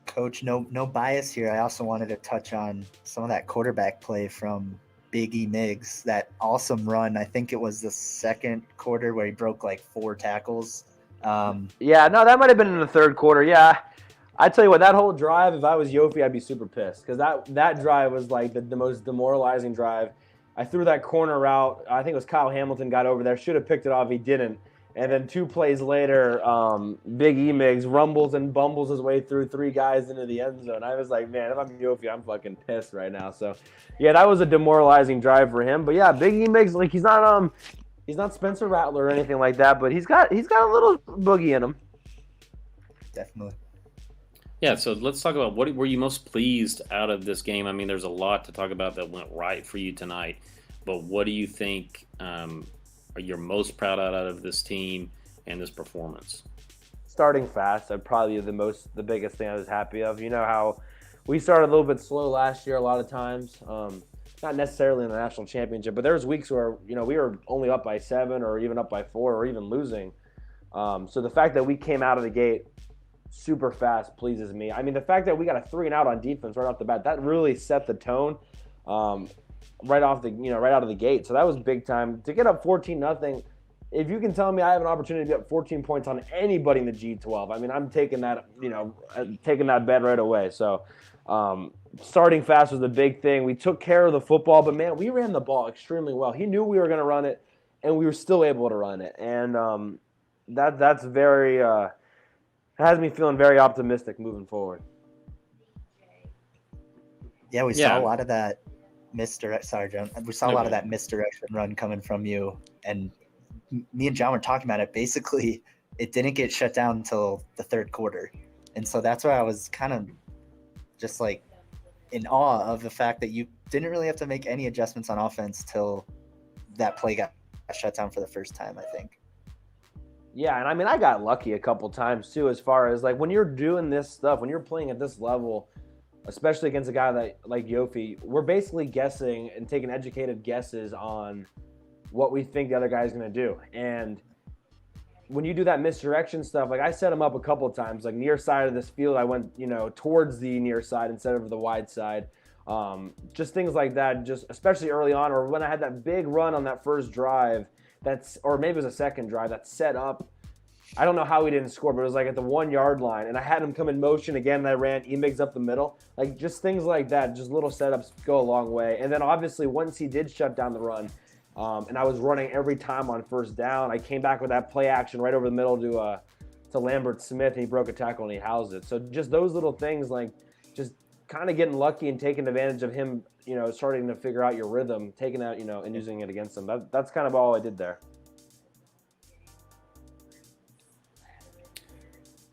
Coach, no bias here. I also wanted to touch on some of that quarterback play from Big E Miggs, that awesome run. I think it was the second quarter where he broke like 4 tackles. Yeah, no, that might have been in the third quarter. Yeah, I tell you what, that whole drive, if I was Yofi, I'd be super pissed because that drive was like the most demoralizing drive. I threw that corner route. I think it was Kyle Hamilton got over there. Should have picked it off. He didn't. And then 2 plays later, Big E-Migs rumbles and bumbles his way through 3 guys into the end zone. I was like, man, if I'm Yofi, I'm fucking pissed right now. So, yeah, that was a demoralizing drive for him. But yeah, Big E-Migs, like he's not Spencer Rattler or anything like that, but he's got a little boogie in him. Definitely. Yeah, so let's talk about what were you most pleased out of this game? I mean, there's a lot to talk about that went right for you tonight, but what do you think you're most proud out of this team and this performance? Starting fast, probably the biggest thing I was happy of. You know how we started a little bit slow last year a lot of times. Not necessarily in the national championship, but there was weeks where we were only up by 7 or even up by 4 or even losing. So the fact that we came out of the gate super fast pleases me. I mean, the fact that we got a 3-and-out on defense right off the bat, that really set the tone right out of the gate. So that was big time. To get up 14-0, if you can tell me I have an opportunity to get 14 points on anybody in the G12, I mean, I'm taking that, taking that bet right away. So starting fast was the big thing. We took care of the football, but man, we ran the ball extremely well. He knew we were going to run it, and we were still able to run it. And that's very has me feeling very optimistic moving forward. Yeah, we saw a lot of that misdirection. Sorry, John. We saw a lot of that misdirection run coming from you, and me and John were talking about it. Basically, it didn't get shut down until the 3rd quarter, and so that's why I was kind of just like in awe of the fact that you didn't really have to make any adjustments on offense till that play got shut down for the first time, I think. Yeah, and I mean, I got lucky a couple times too, as far as like when you're doing this stuff, when you're playing at this level, especially against a guy like Yofi, we're basically guessing and taking educated guesses on what we think the other guy's going to do. And when you do that misdirection stuff, like I set him up a couple of times, like near side of this field, I went, towards the near side instead of the wide side. Just things like that, just especially early on, or when I had that big run on that first drive, or maybe it was a second drive that set up. I don't know how he didn't score, but it was like at the 1-yard line, and I had him come in motion again, and I ran E-Migs up the middle. Like just things like that, just little setups go a long way. And then obviously once he did shut down the run, and I was running every time on first down, I came back with that play action right over the middle to Lambert Smith, and he broke a tackle and he housed it. So just those little things, like just kind of getting lucky and taking advantage of him, starting to figure out your rhythm, taking that, and using it against him. That's kind of all I did there.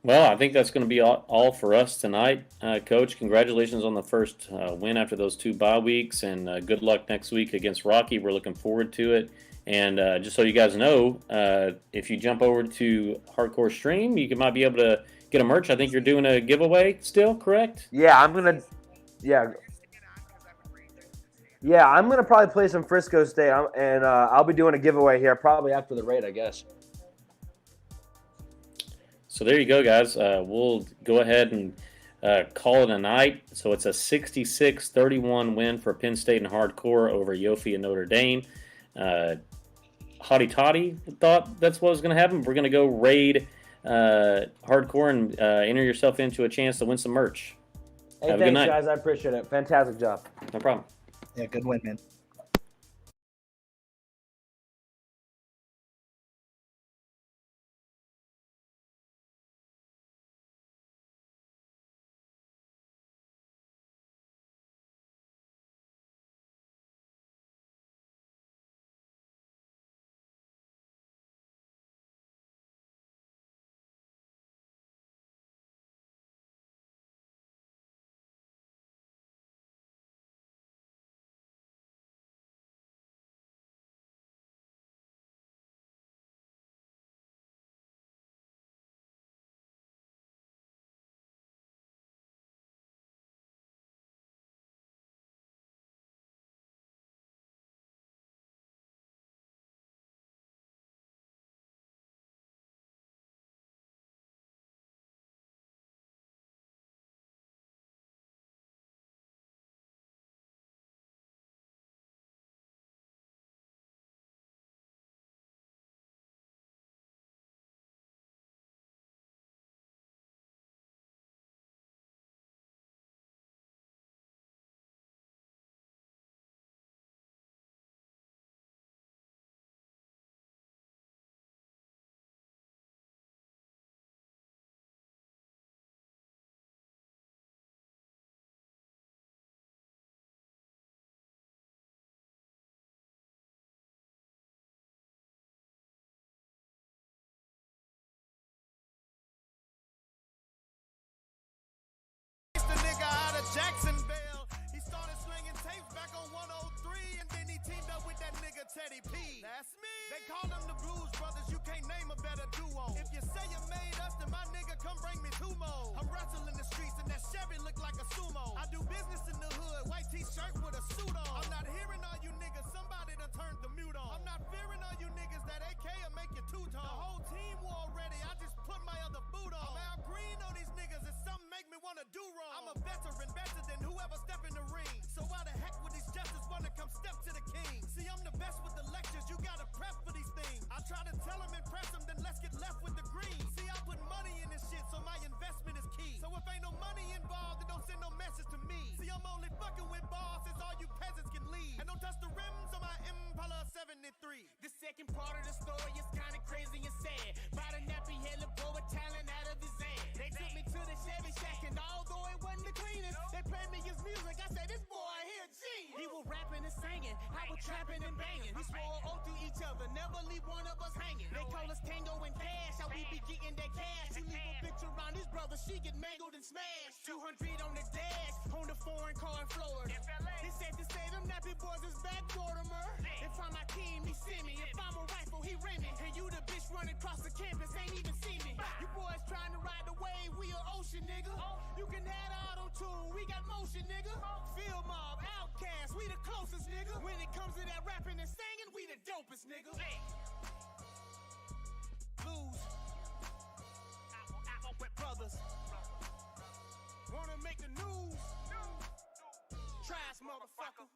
Well, I think that's going to be all for us tonight. Coach, congratulations on the first win after those 2 bye weeks, and good luck next week against Rocky. We're looking forward to it. And just so you guys know, if you jump over to Hardcore Stream, you might be able to get a merch. I think you're doing a giveaway still, correct? Yeah, I'm going to probably play some Frisco State, and I'll be doing a giveaway here probably after the raid, I guess. So there you go, guys. We'll go ahead and call it a night. So it's a 66-31 win for Penn State and Hardcore over Yofi and Notre Dame. Hotty Toddy thought that's what was going to happen. We're going to go raid Hardcore and enter yourself into a chance to win some merch. Hey, Have a good night. Thanks, guys. I appreciate it. Fantastic job. No problem. Yeah, good win, man. we be getting that cash. You leave a bitch around his brother, she get mangled and smashed. 200 on the dash, on the foreign car in Florida. They said to say them nappy boys is back Mortimer. If I'm Hakeem, he see me. If I'm a rifle, he rim me. And you the bitch running across the campus, ain't even see me. You boys trying to ride the wave, we a ocean, nigga. You can have auto-tune, we got motion, nigga. Field Mob, Outcast, we the closest, nigga. When it comes to that rapping and singing, we the dopest, nigga. Lose. Apple with brothers. Wanna make the news? Trash, motherfucker.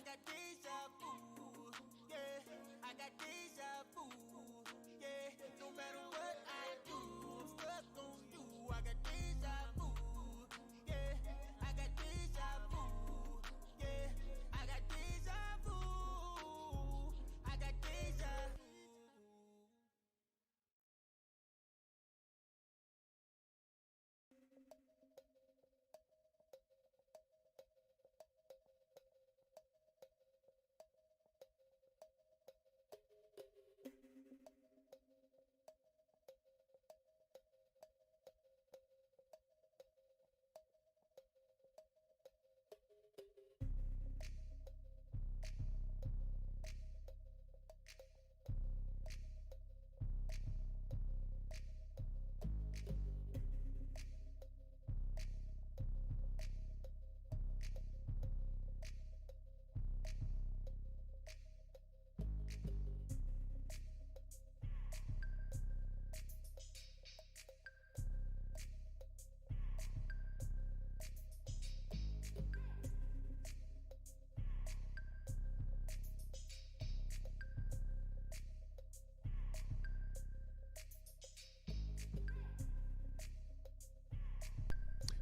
got deja vu. Yeah, I got deja vu. Yeah, no matter what I do, I'm stuck on you. I got deja vu. Yeah, I got deja vu. Yeah, I got deja vu. I got deja vu.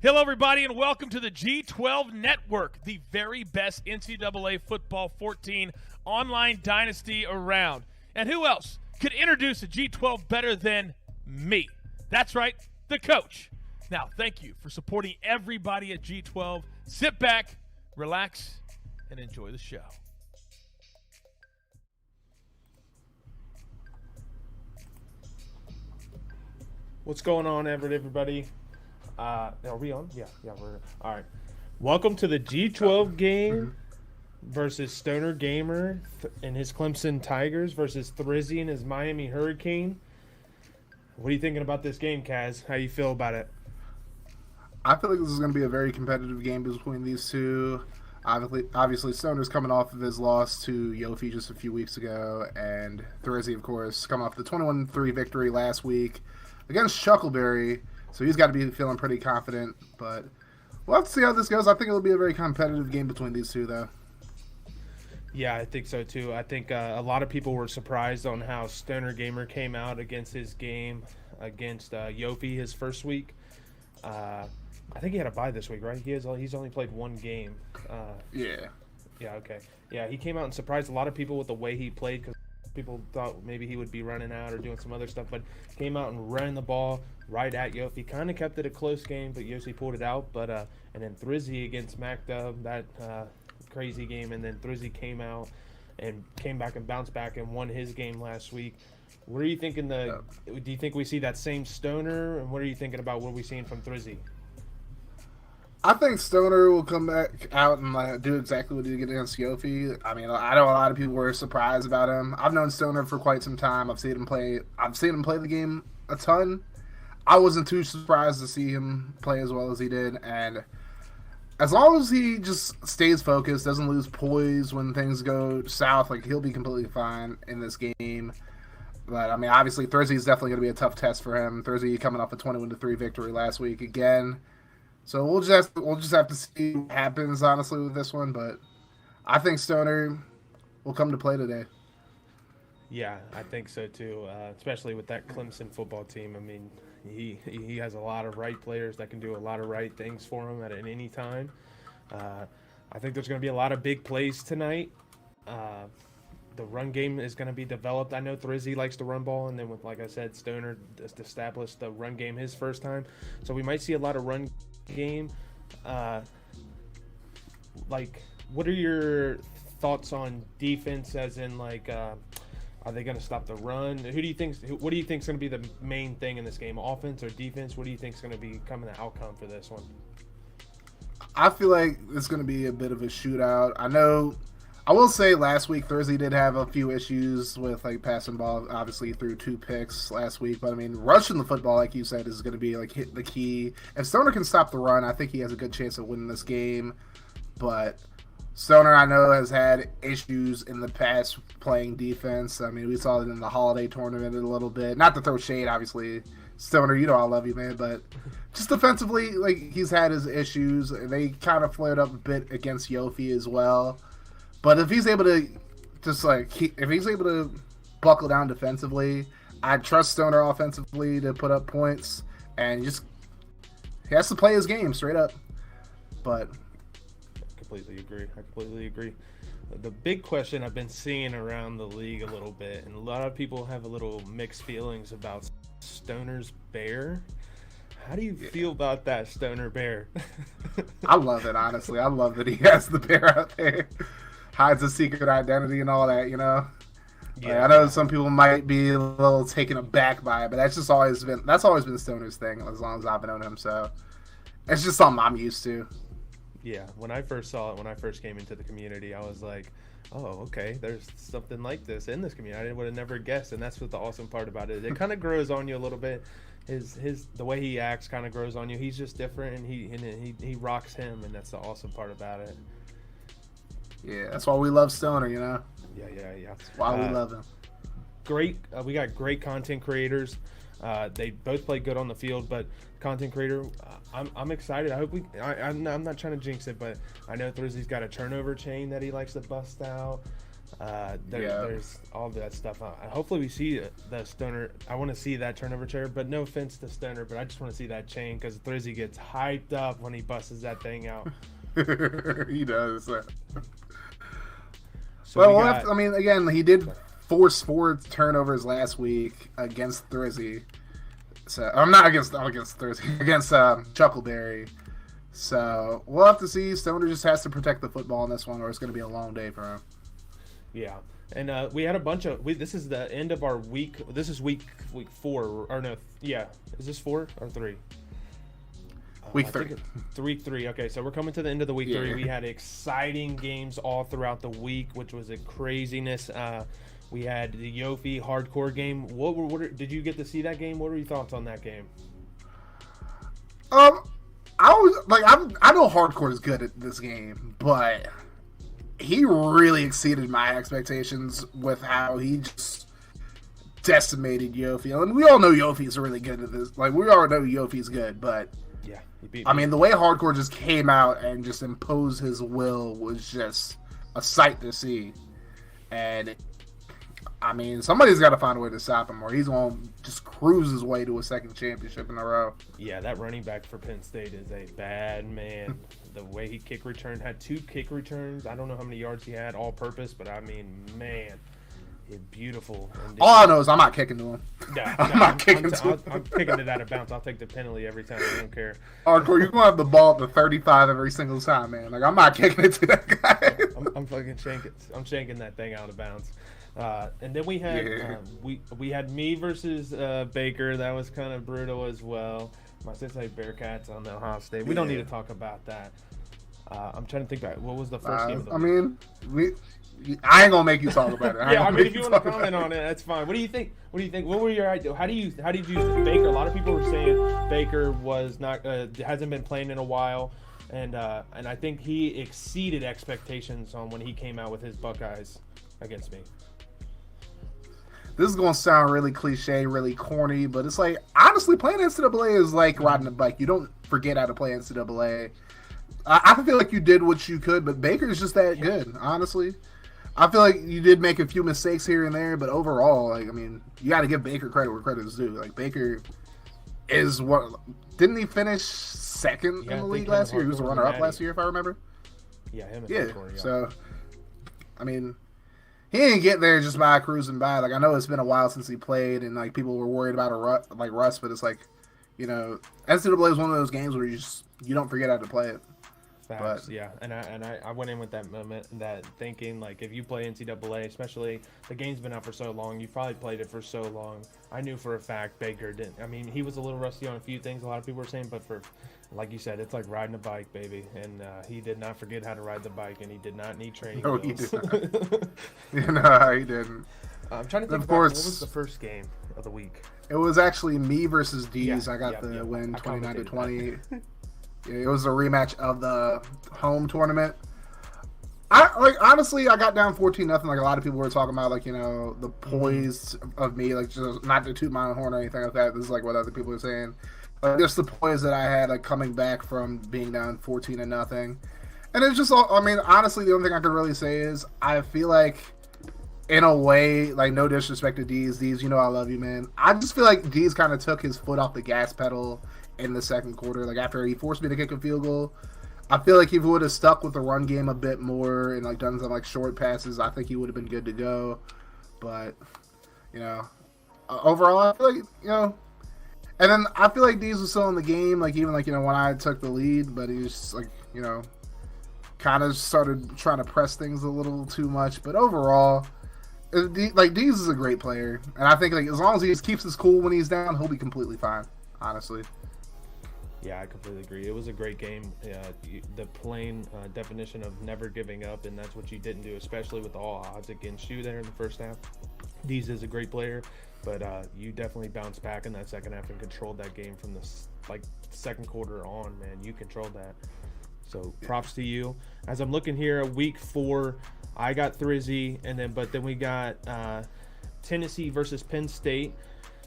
Hello, everybody, and welcome to the G12 Network, the very best NCAA Football 14 online dynasty around. And who else could introduce a G12 better than me? That's right, the coach. Now, thank you for supporting everybody at G12. Sit back, relax, and enjoy the show. What's going on, everybody? Are we on? Yeah, we're all right. Welcome to the G12 game versus Stoner Gamer and his Clemson Tigers versus Thrizzy and his Miami Hurricane. What are you thinking about this game, Kaz? How you feel about it? I feel like this is going to be a very competitive game between these two. Obviously, Stoner's coming off of his loss to Yofi just a few weeks ago, and Thrizzy, of course, coming off the 21-3 victory last week against Chuckleberry. So he's got to be feeling pretty confident, but we'll have to see how this goes. I think it'll be a very competitive game between these two, though. Yeah, I think so, too. I think a lot of people were surprised on how Stoner Gamer came out against his game against Yofi his first week. I think he had a bye this week, right? He's only played one game. Yeah. Yeah, okay. Yeah, he came out and surprised a lot of people with the way he played because people thought maybe he would be running out or doing some other stuff, but came out and ran the ball right at Yofi. Kind of kept it a close game, but Yofi pulled it out. But and then Thrizzy against MacDub, that crazy game, and then Thrizzy came out and came back and bounced back and won his game last week. What are you thinking? Do you think we see that same Stoner, and what are you thinking about what we're seeing from Thrizzy? I think Stoner will come back out and do exactly what he did against Yofi. I mean, I know a lot of people were surprised about him. I've known Stoner for quite some time. I've seen him play the game a ton. I wasn't too surprised to see him play as well as he did, and as long as he just stays focused, doesn't lose poise when things go south, he'll be completely fine in this game. But I mean, obviously, Thursday is definitely going to be a tough test for him. Thursday coming off a 21-3 victory last week again. So we'll just have to see what happens, honestly, with this one. But I think Stoner will come to play today. Yeah, I think so too. Especially with that Clemson football team. I mean, he has a lot of right players that can do a lot of right things for him at any time. I think there's going to be a lot of big plays tonight. The run game is going to be developed. I know Thrizzy likes to run ball, and then with, like I said, Stoner just established the run game his first time. So we might see a lot of run game. What are your thoughts on defense, as in, are they going to stop the run? What do you think is going to be the main thing in this game, offense or defense? What do you think is going to be the outcome for this one? I feel like it's going to be a bit of a shootout. I will say last week Thursday did have a few issues with passing ball. Obviously threw 2 picks last week, but I mean rushing the football, like you said, is going to be hit the key. If Stoner can stop the run, I think he has a good chance of winning this game. But Stoner, I know, has had issues in the past playing defense. I mean, we saw it in the holiday tournament a little bit. Not to throw shade, obviously. Stoner, you know I love you, man, but just defensively, he's had his issues. They kind of flared up a bit against Yofi as well. But if he's able to if he's able to buckle down defensively, I trust Stoner offensively to put up points, and he has to play his game straight up. But I completely agree. The big question I've been seeing around the league a little bit, and a lot of people have a little mixed feelings about Stoner's bear. How do you feel about that, Stoner bear? I love it, honestly. I love that he has the bear out there. Hides a secret identity and all that, Yeah. Like, I know some people might be a little taken aback by it, but that's always been Stoner's thing as long as I've been on him. So it's just something I'm used to. Yeah, when I first saw it, when I first came into the community, I was like, oh, okay, there's something like this in this community. I would have never guessed, and that's what the awesome part about it is. It kind of grows on you a little bit. The way he acts kind of grows on you. He's just different, and he rocks him, and that's the awesome part about it. Yeah, that's why we love Stoner, Yeah. That's why we love him. Great, we got great content creators. They both play good on the field, but content creator, I'm excited. I hope I'm not trying to jinx it, but I know Thursday's got a turnover chain that he likes to bust out. There's all that stuff. Hopefully we see the Stoner. I want to see that turnover chain, but no offense to Stoner, but I just want to see that chain because Thursday gets hyped up when he busts that thing out. He does. So again, he did force 4 turnovers last week against Thursday. So I'm not against Thursday, against Chuckleberry. So we'll have to see. Stoner just has to protect the football in this one, or it's going to be a long day for him. Yeah, and we had a bunch of. This is the end of our week. This is week 4, or no? Yeah, is this 4 or 3? Week 3. 3. Okay, so we're coming to the end of the week 3. We had exciting games all throughout the week, which was a craziness. We had the Yofi hardcore game. Did you get to see that game? What were your thoughts on that game? I know hardcore is good at this game, but he really exceeded my expectations with how he just decimated Yofi. And we all know Yofi's really good at this. Like, we all know Yofi's good, but yeah, the way hardcore just came out and just imposed his will was just a sight to see. And somebody's got to find a way to stop him, or he's going to just cruise his way to a second championship in a row. Yeah, that running back for Penn State is a bad man. The way he had 2 kick returns. I don't know how many yards he had all purpose, but man, it's beautiful. All I know is I'm not kicking to him. I'm kicking it out of bounds. I'll take the penalty every time. I don't care. Hardcore, you're going to have the ball at the 35 every single time, man. Like, I'm not kicking it to that guy. I'm fucking shanking. I'm shanking that thing out of bounds. And then we had we had me versus Baker. That was kind of brutal as well. My Cincinnati Bearcats on the Ohio State. We don't need to talk about that. I'm trying to think back. What was the first game of the week? I ain't gonna make you talk about it. If you want to comment on it, that's fine. What do you think? What were your ideas? How did you use Baker? A lot of people were saying Baker was not hasn't been playing in a while, and I think he exceeded expectations on when he came out with his Buckeyes against me. This is going to sound really cliche, really corny, but it's like, honestly, playing NCAA is like riding a bike. You don't forget how to play NCAA. I feel like you did what you could, but Baker's just that good, honestly. I feel like you did make a few mistakes here and there, but overall, you got to give Baker credit where credit is due. Like, Baker is what... Didn't he finish second in the league last year? He was a runner-up last year, if I remember. Yeah, him and Hardcore, so, he didn't get there just by cruising by. Like, I know it's been a while since he played, and like people were worried about Russ, but it's like, NCAA is one of those games where you don't forget how to play it. Facts, yeah, and I went in with that moment, that thinking, like, if you play NCAA, especially the game's been out for so long, you probably played it for so long. I knew for a fact Baker didn't. He was a little rusty on a few things. A lot of people were saying, but like you said, it's like riding a bike, baby. And he did not forget how to ride the bike, and he did not need training wheels. He did not. No, he didn't. I'm trying to think what was the first game of the week. It was actually me versus D's. I got the win 29-20. It was a rematch of the home tournament. Honestly, I got down 14-0. Like a lot of people were talking about, the poise of me, just not to toot my own horn or anything like that. This is like what other people are saying. Just the poise that I had, coming back from being down 14-0. And it's just, I mean, honestly, the only thing I could really say is I feel like, in a way, like, no disrespect to Dees, you know I love you, man. I just feel like Dees kind of took his foot off the gas pedal in the second quarter. Like, after he forced me to kick a field goal, I feel like if he would have stuck with the run game a bit more and, like, done some, like, short passes, I think he would have been good to go. But, you know, overall, I feel like, you know, and then I feel like Dees was still in the game, like, even, like, you know, when I took the lead, but he was, like, you know, kind of started trying to press things a little too much. But overall, like, Dees is a great player, and I think, like, as long as he just keeps his cool when he's down, he'll be completely fine, honestly. Yeah, I completely agree. It was a great game. The plain definition of never giving up, and that's what you didn't do, especially with all odds against you there in the first half. Dees is a great player, but you definitely bounced back in that second half and controlled that game from the second quarter on, man. You controlled that. So props to you. As I'm looking here, week 4, I got Thrizzy, but then we got Tennessee versus Penn State,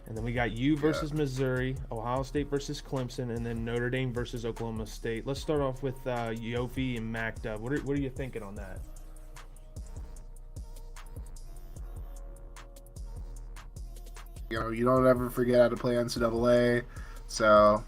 and then we got you versus Missouri, Ohio State versus Clemson, and then Notre Dame versus Oklahoma State. Let's start off with Yofi and MacDub. What are you thinking on that? You know, you don't ever forget how to play NCAA, so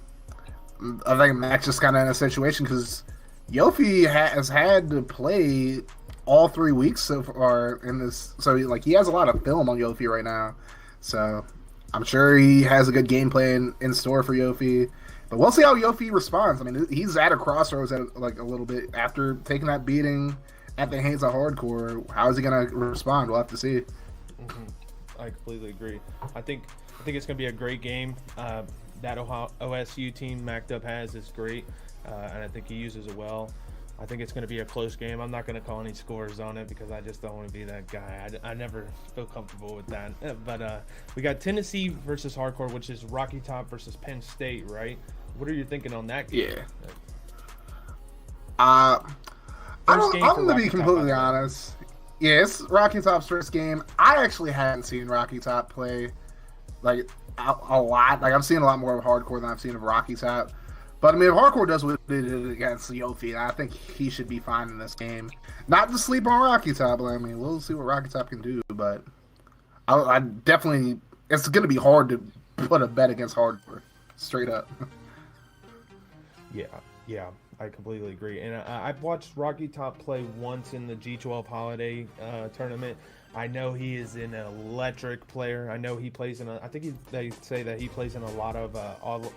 I think Mac's just kind of in a situation because Yofi has had to play all 3 weeks so far in this, so he has a lot of film on Yofi right now. So I'm sure he has a good game plan in store for Yofi, but we'll see how Yofi responds. I mean, he's at a crossroads a little bit after taking that beating at the hands of Hardcore. How is he gonna respond? We'll have to see. Mm-hmm. I completely agree. I think it's gonna be a great game. That OSU team MacDub has is great, and I think he uses it well. I think it's going to be a close game. I'm not going to call any scores on it because I just don't want to be that guy. I never feel comfortable with that. But we got Tennessee versus Hardcore, which is Rocky Top versus Penn State, right? What are you thinking on that game? Yeah. I'm going to be completely honest. Yeah, it's Rocky Top's first game. I actually hadn't seen Rocky Top play a lot. Like, I've seen a lot more of Hardcore than I've seen of Rocky Top. But I mean, if Hardcore does what they did against Yofi, I think he should be fine in this game. Not to sleep on Rocky Top, but I mean, we'll see what Rocky Top can do. But I definitely, it's going to be hard to put a bet against Hardcore, straight up. Yeah, I completely agree. And I've watched Rocky Top play once in the G12 Holiday tournament. I know he is an electric player. I know he plays in they say that he plays in a lot of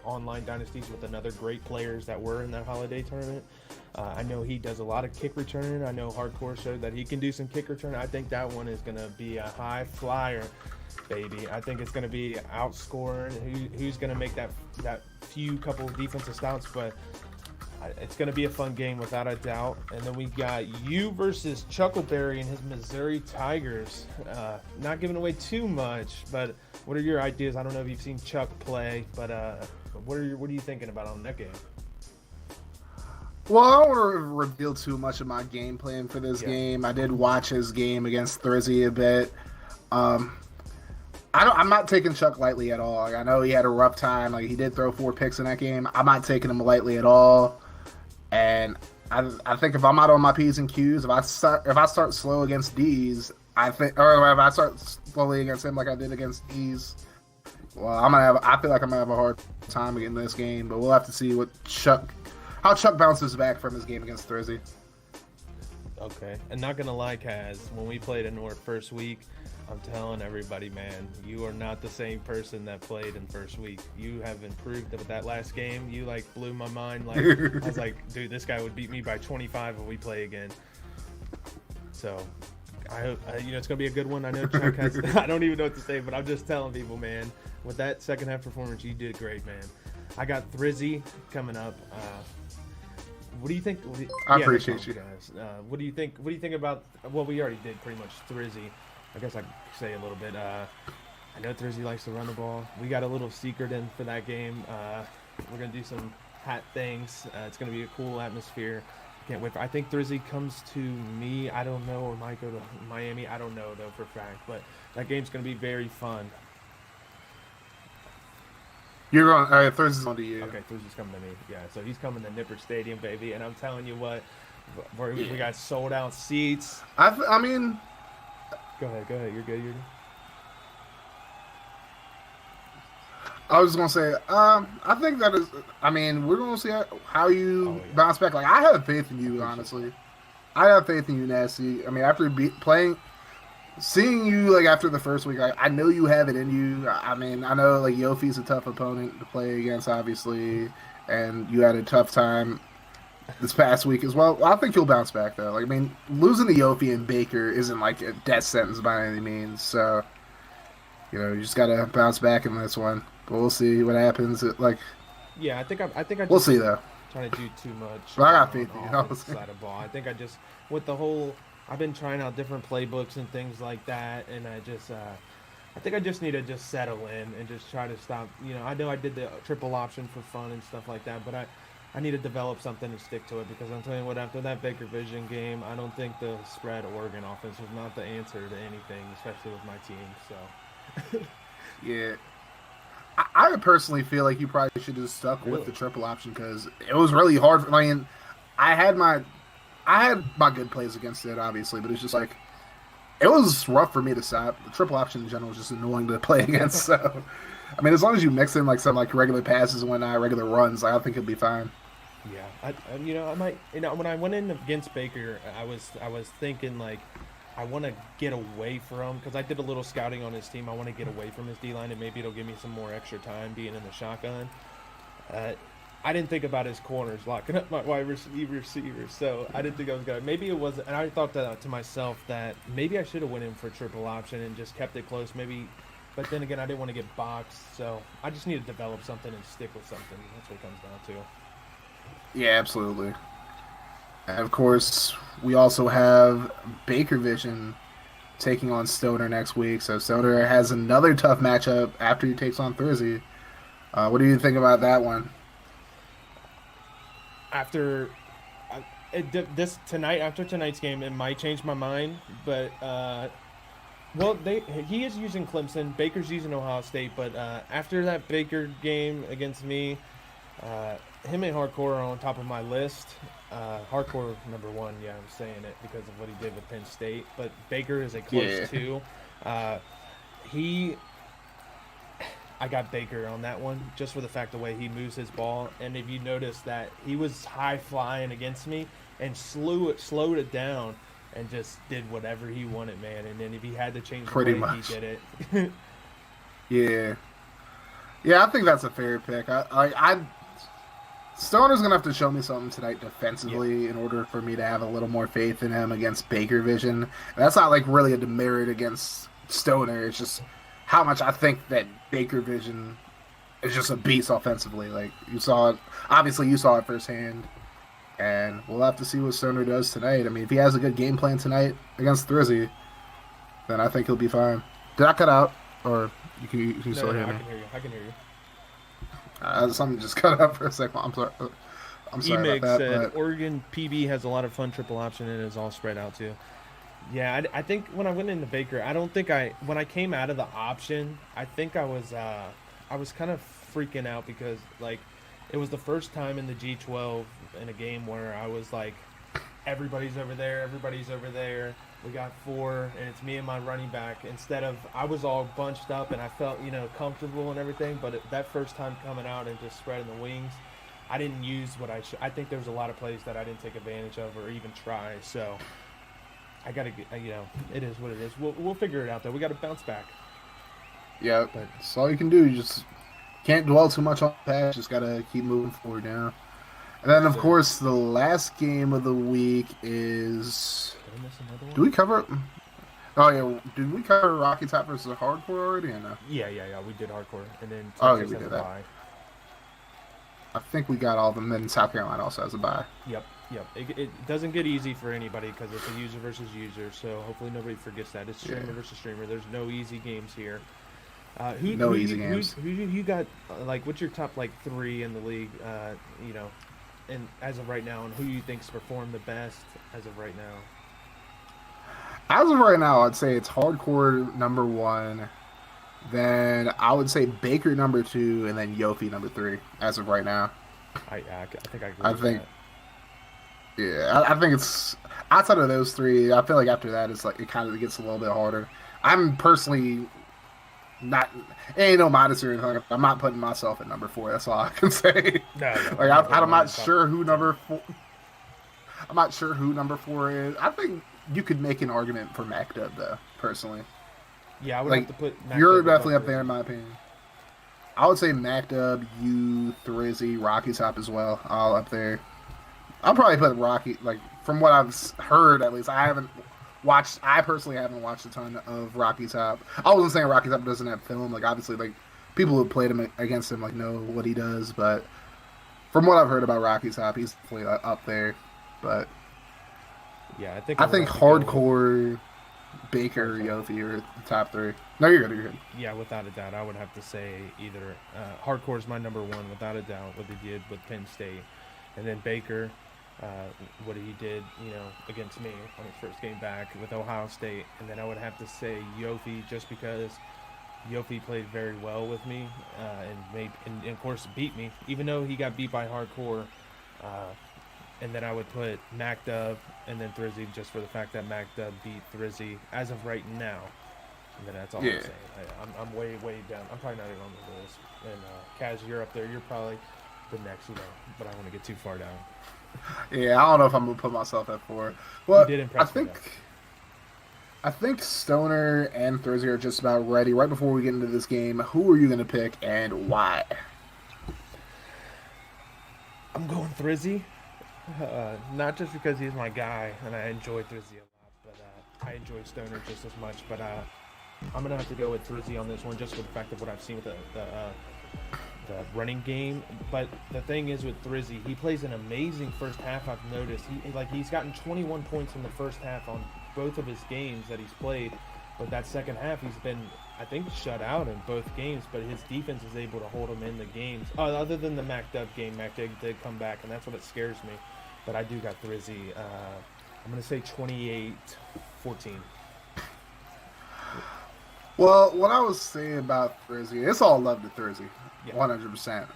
online dynasties with another great players that were in that holiday tournament. I know he does a lot of kick return. I know Hardcore showed that he can do some kick return. I think that one is going to be a high flyer, baby. I think it's going to be outscoring. Who's going to make that few couple of defensive stops, but it's going to be a fun game without a doubt. And then we got you versus Chuckleberry and his Missouri Tigers. Not giving away too much, but what are your ideas? I don't know if you've seen Chuck play, but what are you thinking about on that game? Well, I don't want to reveal too much of my game plan for this game. I did watch his game against Thrizzy a bit. I'm not taking Chuck lightly at all. Like, I know he had a rough time. Like, he did throw 4 picks in that game. I'm not taking him lightly at all. And I think if I'm out on my P's and Q's, if I start slow against D's, or if I start slowly against him like I did against D's, well, I feel like I'm gonna have a hard time getting this game. But we'll have to see how Chuck bounces back from his game against Thrizzy. Okay, and not gonna lie, Kaz, when we played in our first week, I'm telling everybody, man, you are not the same person that played in first week. You have improved with that last game. You blew my mind. I was like, dude, this guy would beat me by 25 when we play again. So I hope it's gonna be a good one. I know Chuck has. I don't even know what to say, but I'm just telling people, man, with that second half performance, you did great, man. I got Thrizzy coming up. What do you think? I appreciate you guys. What do you think? What do you think about? Well, we already did pretty much Thrizzy. I guess I could say a little bit. I know Thrizzy likes to run the ball. We got a little secret in for that game. We're gonna do some hat things. It's gonna be a cool atmosphere. Can't wait. I think Thrizzy comes to me. I don't know, or might go to Miami. I don't know though for a fact. But that game's gonna be very fun. You're going. Thrizzy's on to you. Okay, Thrizzy's coming to me. Yeah, so he's coming to Nippert Stadium, baby. And I'm telling you what, We got sold out seats. I mean, go ahead. You're good. I was gonna say, I think that is. I mean, we're gonna see how you bounce back. Like, I have faith in you, honestly. I have faith in you, Nasty. I mean, after seeing you like after the first week, I know you have it in you. I mean, I know like Yofi's a tough opponent to play against, obviously, and you had a tough time this past week as well. I think you'll bounce back though. Like, I mean, losing to Yofi and Baker isn't like a death sentence by any means. So, you just gotta bounce back in this one. But we'll see what happens. Yeah, I think I. We'll see though. Trying to do too much. But I got faith in you. Side of ball. I think I just with the whole. I've been trying out different playbooks and things like that, and I think I just need to just settle in and just try to stop. I know I did the triple option for fun and stuff like that, but I need to develop something to stick to it because I'm telling you what, after that Baker Vision game, I don't think the spread Oregon offense was not the answer to anything, especially with my team. So. Yeah. I personally feel like you probably should have stuck with the triple option because it was really hard. I mean, I had my good plays against it, obviously, but it's just like it was rough for me to stop. The triple option in general is just annoying to play against. So, I mean, as long as you mix in like some like regular passes and whatnot, regular runs, I think it'll be fine. Yeah, I might. When I went in against Baker, I was thinking like. I want to get away from because I did a little scouting on his team. I want to get away from his D-line, and maybe it'll give me some more extra time being in the shotgun. I didn't think about his corners locking up my wide receivers, so I didn't think I was going to. Maybe it was, and I thought that to myself that maybe I should have went in for triple option and just kept it close. Maybe, but then again, I didn't want to get boxed, so I just need to develop something and stick with something. That's what it comes down to. Yeah, absolutely. And of course, we also have Baker Vision taking on Stoner next week. So Stoner has another tough matchup after he takes on Thursday. What do you think about that one? After tonight's game, it might change my mind. But he is using Clemson. Baker's using Ohio State. But after that Baker game against me, him and Hardcore are on top of my list. Hardcore number one, yeah, I'm saying it because of what he did with Penn State. But Baker is a close two. I got Baker on that one just for the fact the way he moves his ball. And if you notice that he was high flying against me and slowed it down and just did whatever he wanted, man. And then if he had to change the play, he did it. Yeah, I think that's a fair pick. Stoner's going to have to show me something tonight defensively in order for me to have a little more faith in him against Baker Vision. And that's not like really a demerit against Stoner. It's just how much I think that Baker Vision is just a beast offensively. Like you saw it firsthand. And we'll have to see what Stoner does tonight. I mean, if he has a good game plan tonight against Thursday, then I think he'll be fine. Did I cut out? Or you can still hear me? I can hear you. Something just cut out for a second. I'm sorry. Emig about that. Said but... Oregon PB has a lot of fun triple option and is all spread out too. Yeah, I think when I went into Baker, when I came out of the option, I think I was kind of freaking out because like it was the first time in the G12 in a game where I was like, everybody's over there. We got four, and it's me and my running back. Instead of, I was all bunched up, and I felt, comfortable and everything. But that first time coming out and just spreading the wings, I didn't use what I should. I think there was a lot of plays that I didn't take advantage of or even try. So I got to get, it is what it is. We'll figure it out, though. We got to bounce back. Yeah, but that's all you can do. You just can't dwell too much on the past. Just got to keep moving forward now. And then, of course, the last game of the week is... Do we cover... Oh, yeah. Did we cover Rocky Top versus Hardcore already or no? Yeah. We did Hardcore. And then Texas we did that. Bye. I think we got all of them. Then South Carolina also has a bye. Yep. It doesn't get easy for anybody because it's a user versus user. So hopefully nobody forgets that. It's streamer versus streamer. There's no easy games here. Easy games. Who you got, what's your top, 3 in the league, and as of right now, and who you think's performed the best as of right now? As of right now, I'd say it's Hardcore number 1. Then I would say Baker number 2, and then Yofi number 3. As of right now, I think I agree with that. Yeah, I think it's outside of those three. I feel like after that, it's like it kind of gets a little bit harder. I'm personally not. It ain't no modesty or anything. I'm not putting myself at number 4. That's all I can say. No, Like I'm not sure who number 4. I'm not sure who number 4 is. I think you could make an argument for MacDub though, personally. Yeah, I would Like have to put. Mac you're Dub definitely above up there in my opinion. I would say MacDub, you, Thrizzy, Rocky Top as well, all up there. I'll probably put Rocky, like, from what I've heard, at least. I personally haven't watched a ton of Rocky Top. I wasn't saying Rocky Top doesn't have film. Like, obviously, like, people who played him against him, like, know what he does. But from what I've heard about Rocky Top, he's definitely up there. But Yeah, I think Hardcore, Baker, Yofi are the top 3. No, you're good. You're good. Yeah, without a doubt, I would have to say either Hardcore is my number 1, without a doubt, what he did with Penn State, and then Baker, what he did, against me on his first game back with Ohio State, and then I would have to say Yofi, just because Yofi played very well with me, and of course beat me, even though he got beat by Hardcore. And then I would put MacDub and then Thrizzy, just for the fact that MacDub beat Thrizzy as of right now. And then that's all I'm saying. I'm way down. I'm probably not even on the list. And Kaz, you're up there. You're probably the next, but I don't want to get too far down. Yeah, I don't know if I'm gonna put myself at 4. Well, You did impress me, I think Stoner and Thrizzy are just about ready. Right before we get into this game, who are you gonna pick and why? I'm going Thrizzy. Not just because he's my guy and I enjoy Thrizzy a lot, but I enjoy Stoner just as much. But I'm going to have to go with Thrizzy on this one, just for the fact of what I've seen with the running game. But the thing is with Thrizzy, he plays an amazing first half. I've noticed he's gotten 21 points in the first half on both of his games that he's played. But that second half, he's been, I think, shut out in both games. But his defense is able to hold him in the games. Other than the MacDub game, MacDub did come back, and that's what scares me. But I do got Thrizzy. I'm going to say 28-14. Well, what I was saying about Thrizzy, it's all love to Thrizzy, 100%.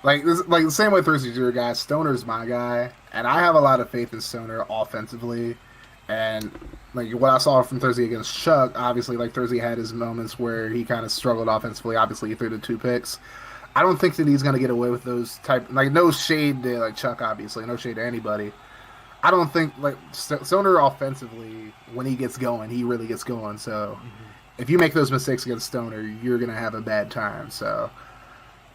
Like the same way Thrizzy's your guy, Stoner's my guy, and I have a lot of faith in Stoner offensively. And like what I saw from Thrizzy against Chuck, obviously, like Thrizzy had his moments where he kind of struggled offensively. Obviously, he threw the 2 picks. I don't think that he's going to get away with those type, like no shade to like Chuck, obviously, no shade to anybody. I don't think like Stoner offensively, when he gets going, he really gets going. So if you make those mistakes against Stoner, you're going to have a bad time. So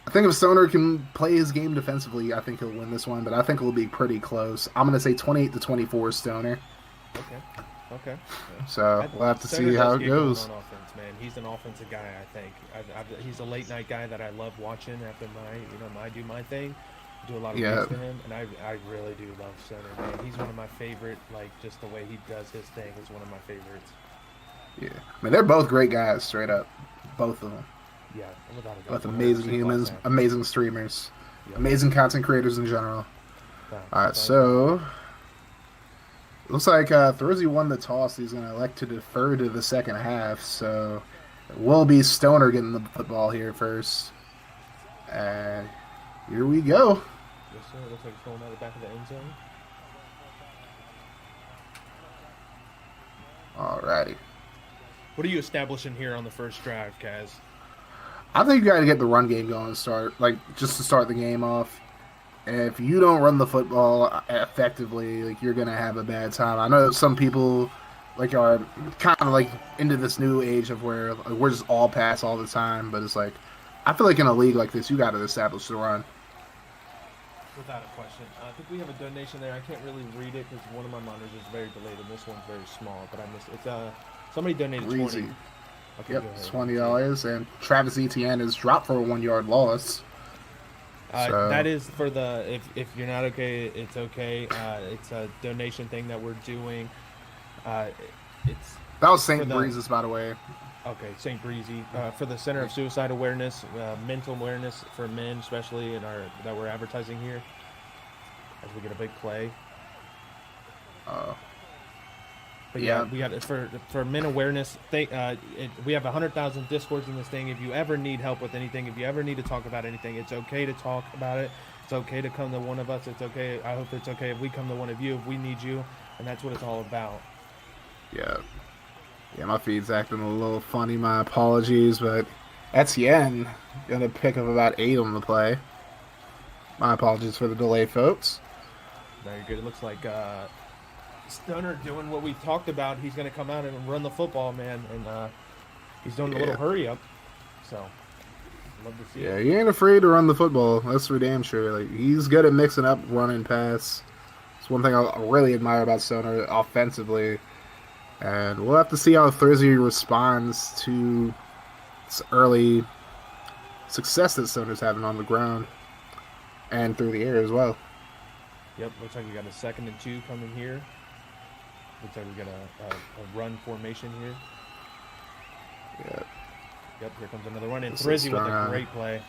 I think if Stoner can play his game defensively, I think he'll win this one, but I think it'll be pretty close. I'm going to say 28-24 Stoner. Okay. So we'll have to see how it goes. On offense, man. He's an offensive guy, I think. He's a late night guy that I love watching after I do my thing. I do a lot of things for him, and I really do love Stoner, man. He's one of my favorite. Like just the way he does his thing is one of my favorites. Yeah, I mean they're both great guys, straight up, both of them. Yeah, without a doubt. Both amazing humans, amazing streamers, amazing content creators in general. All right, so. Looks like Thrizzy won the toss. He's going to elect to defer to the second half. So it will be Stoner getting the football here first. And here we go. Yes, sir. Looks like it's going out the back of the end zone. Alrighty. What are you establishing here on the first drive, Kaz? I think you got to get the run game going to start, just to start the game off. If you don't run the football effectively, you're gonna have a bad time. I know some people are kind of into this new age of where we're just all pass all the time, but it's I feel like in a league like this, you got to establish the run. Without a question. I think we have a donation there. I can't really read it because one of my monitors is very delayed and this one's very small, but I missed it. It's somebody donated 20. Easy. Okay, yep, $20, and Travis Etienne is dropped for a 1-yard loss. So. That is for the if you're not okay, it's okay. It's a donation thing that we're doing. That was St. Breeze's, by the way. Okay, St. Breezy for the Center of Suicide Awareness, mental awareness for men, especially that we're advertising here as we get a big play. But yeah, we got it for men awareness. We have 100,000 discords in this thing. If you ever need help with anything, if you ever need to talk about anything, it's okay to talk about it. It's okay to come to one of us. It's okay. I hope it's okay if we come to one of you, if we need you. And that's what it's all about. Yeah. Yeah, my feed's acting a little funny. My apologies, but Etienne gonna pick up about 8 on the play. My apologies for the delay, folks. Very good. It looks like Stoner doing what we talked about. He's going to come out and run the football, man. And he's doing a little hurry up. So, love to see it. Yeah, he ain't afraid to run the football. That's for damn sure. Like, he's good at mixing up run and pass. It's one thing I really admire about Stoner offensively. And we'll have to see how Thursday responds to this early success that Stoner's having on the ground and through the air as well. Yep, looks like we got a 2nd and 2 coming here. Looks like we got a run formation here. Yep, here comes another one. And Thrizzy with a great play.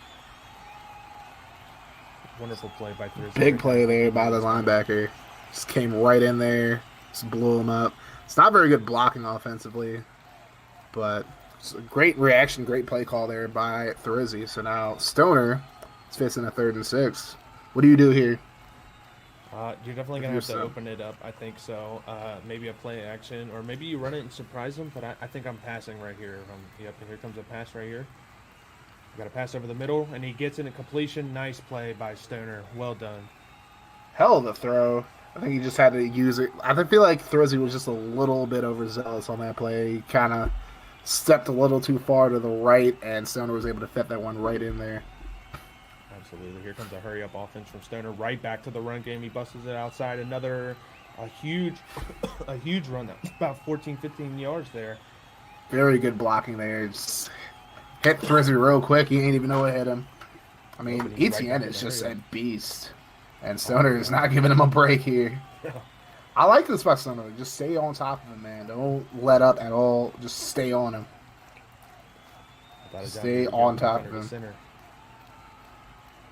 Wonderful play by Thrizzy. Big play there by the linebacker. Just came right in there. Just blew him up. It's not very good blocking offensively, but it's a great reaction, great play call there by Thrizzy. So now Stoner is facing a 3rd and 6. What do you do here? You're definitely going to have to open it up, I think so. Maybe a play action, or maybe you run it and surprise them, but I think I'm passing right here. Yep, here comes a pass right here. Got a pass over the middle, and he gets in a completion. Nice play by Stoner. Well done. Hell of a throw. I think he just had to use it. I feel like Thrizzy was just a little bit overzealous on that play. He kind of stepped a little too far to the right, and Stoner was able to fit that one right in there. Absolutely. Here comes a hurry-up offense from Stoner. Right back to the run game. He busts it outside. A huge run. That's about 14, 15 yards there. Very good blocking there. Just hit Thrizzy real quick. He ain't even know it hit him. I mean, Etienne is just a beast. And Stoner is not giving him a break here. I like this by Stoner. Just stay on top of him, man. Don't let up at all. Just stay on him. Stay on top of him. Center.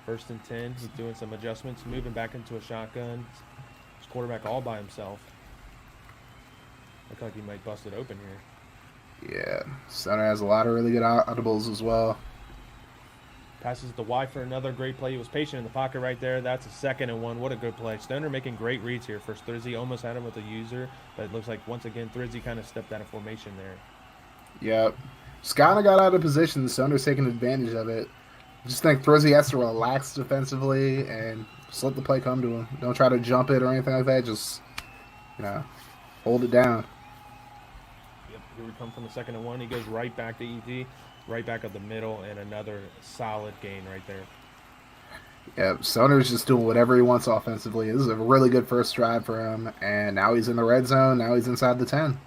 1st and 10. He's doing some adjustments, moving back into a shotgun. His quarterback all by himself. Looks like he might bust it open here. Yeah. Stoner has a lot of really good audibles as well. Passes the Y for another great play. He was patient in the pocket right there. That's a 2nd and 1. What a good play. Stoner making great reads here. First Thrizzy almost had him with a user, but it looks like once again Thrizzy kind of stepped out of formation there. Yep. Just kind of got out of position. Stoner's taking advantage of it. Just think Thrizzy has to relax defensively and just let the play come to him. Don't try to jump it or anything like that. Just, hold it down. Yep, here we come from the 2nd and 1. He goes right back to ED, right back up the middle, and another solid gain right there. Yeah, Stoner's just doing whatever he wants offensively. This is a really good first drive for him, and now he's in the red zone. Now he's inside the 10.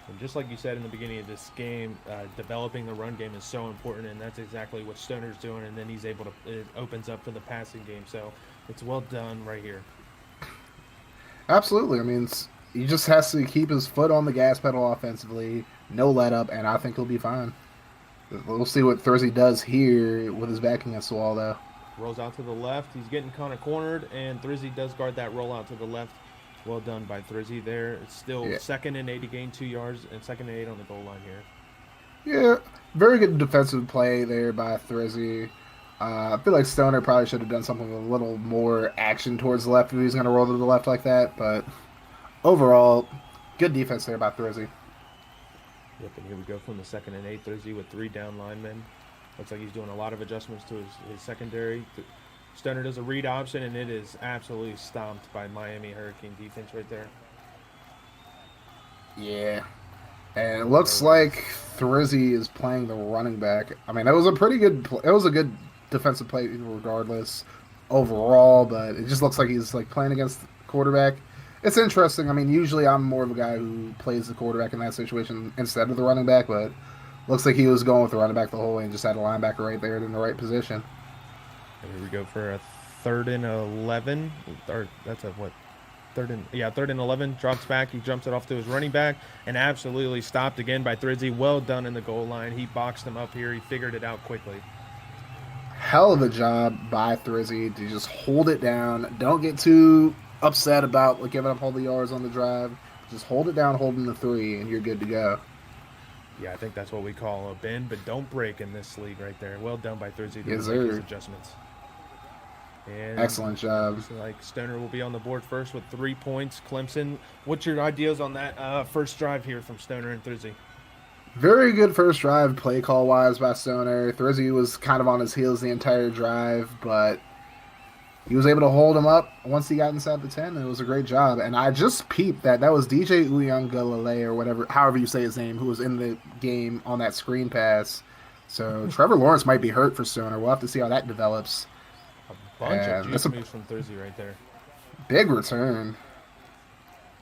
And just like you said in the beginning of this game, developing the run game is so important, and that's exactly what Stoner's doing. And then it opens up for the passing game. So it's well done right here. Absolutely. I mean, he just has to keep his foot on the gas pedal offensively, no let up, and I think he'll be fine. We'll see what Thrizzy does here with his back against the wall, though. Rolls out to the left. He's getting kind of cornered, and Thrizzy does guard that roll out to the left. Well done by Thrizzy there. It's still 2nd and 8. He gained 2 yards, and 2nd and 8 on the goal line here. Yeah, very good defensive play there by Thrizzy. I feel like Stoner probably should have done something with a little more action towards the left if he was going to roll to the left like that. But overall, good defense there by Thrizzy. Yep, and here we go from the 2nd and 8. Thrizzy with 3 down linemen. Looks like he's doing a lot of adjustments to his secondary. Stoner does a read option, and it is absolutely stomped by Miami Hurricane defense right there. Yeah. And it looks like Thrizzy is playing the running back. I mean, that was a pretty good it was a good defensive play regardless overall, but it just looks like he's playing against the quarterback. It's interesting. I mean, usually I'm more of a guy who plays the quarterback in that situation instead of the running back, but looks like he was going with the running back the whole way and just had a linebacker right there in the right position. And here we go for a 3rd and 11. Or that's a what? 3rd and 11. Drops back. He jumps it off to his running back and absolutely stopped again by Thrizzy. Well done in the goal line. He boxed him up here. He figured it out quickly. Hell of a job by Thrizzy to just hold it down. Don't get too upset about giving up all the yards on the drive. Just hold it down, holding the 3, and you're good to go. Yeah, I think that's what we call a bend, but don't break in this league right there. Well done by Thrizzy to Yes, make his sir. adjustments. And Excellent job. looks like Stoner will be on the board first with 3 points. Clemson, what's your ideas on that first drive here from Stoner and Thrizzy? Very good first drive, play call wise by Stoner. Thrizzy was kind of on his heels the entire drive, but he was able to hold him up once he got inside the 10, and it was a great job. And I just peeped that was DJ Uyangalele or whatever, however you say his name, who was in the game on that screen pass. So Trevor Lawrence might be hurt for Stoner. We'll have to see how that develops. Bunch of that's juice moves from Thrizzy right there. big return.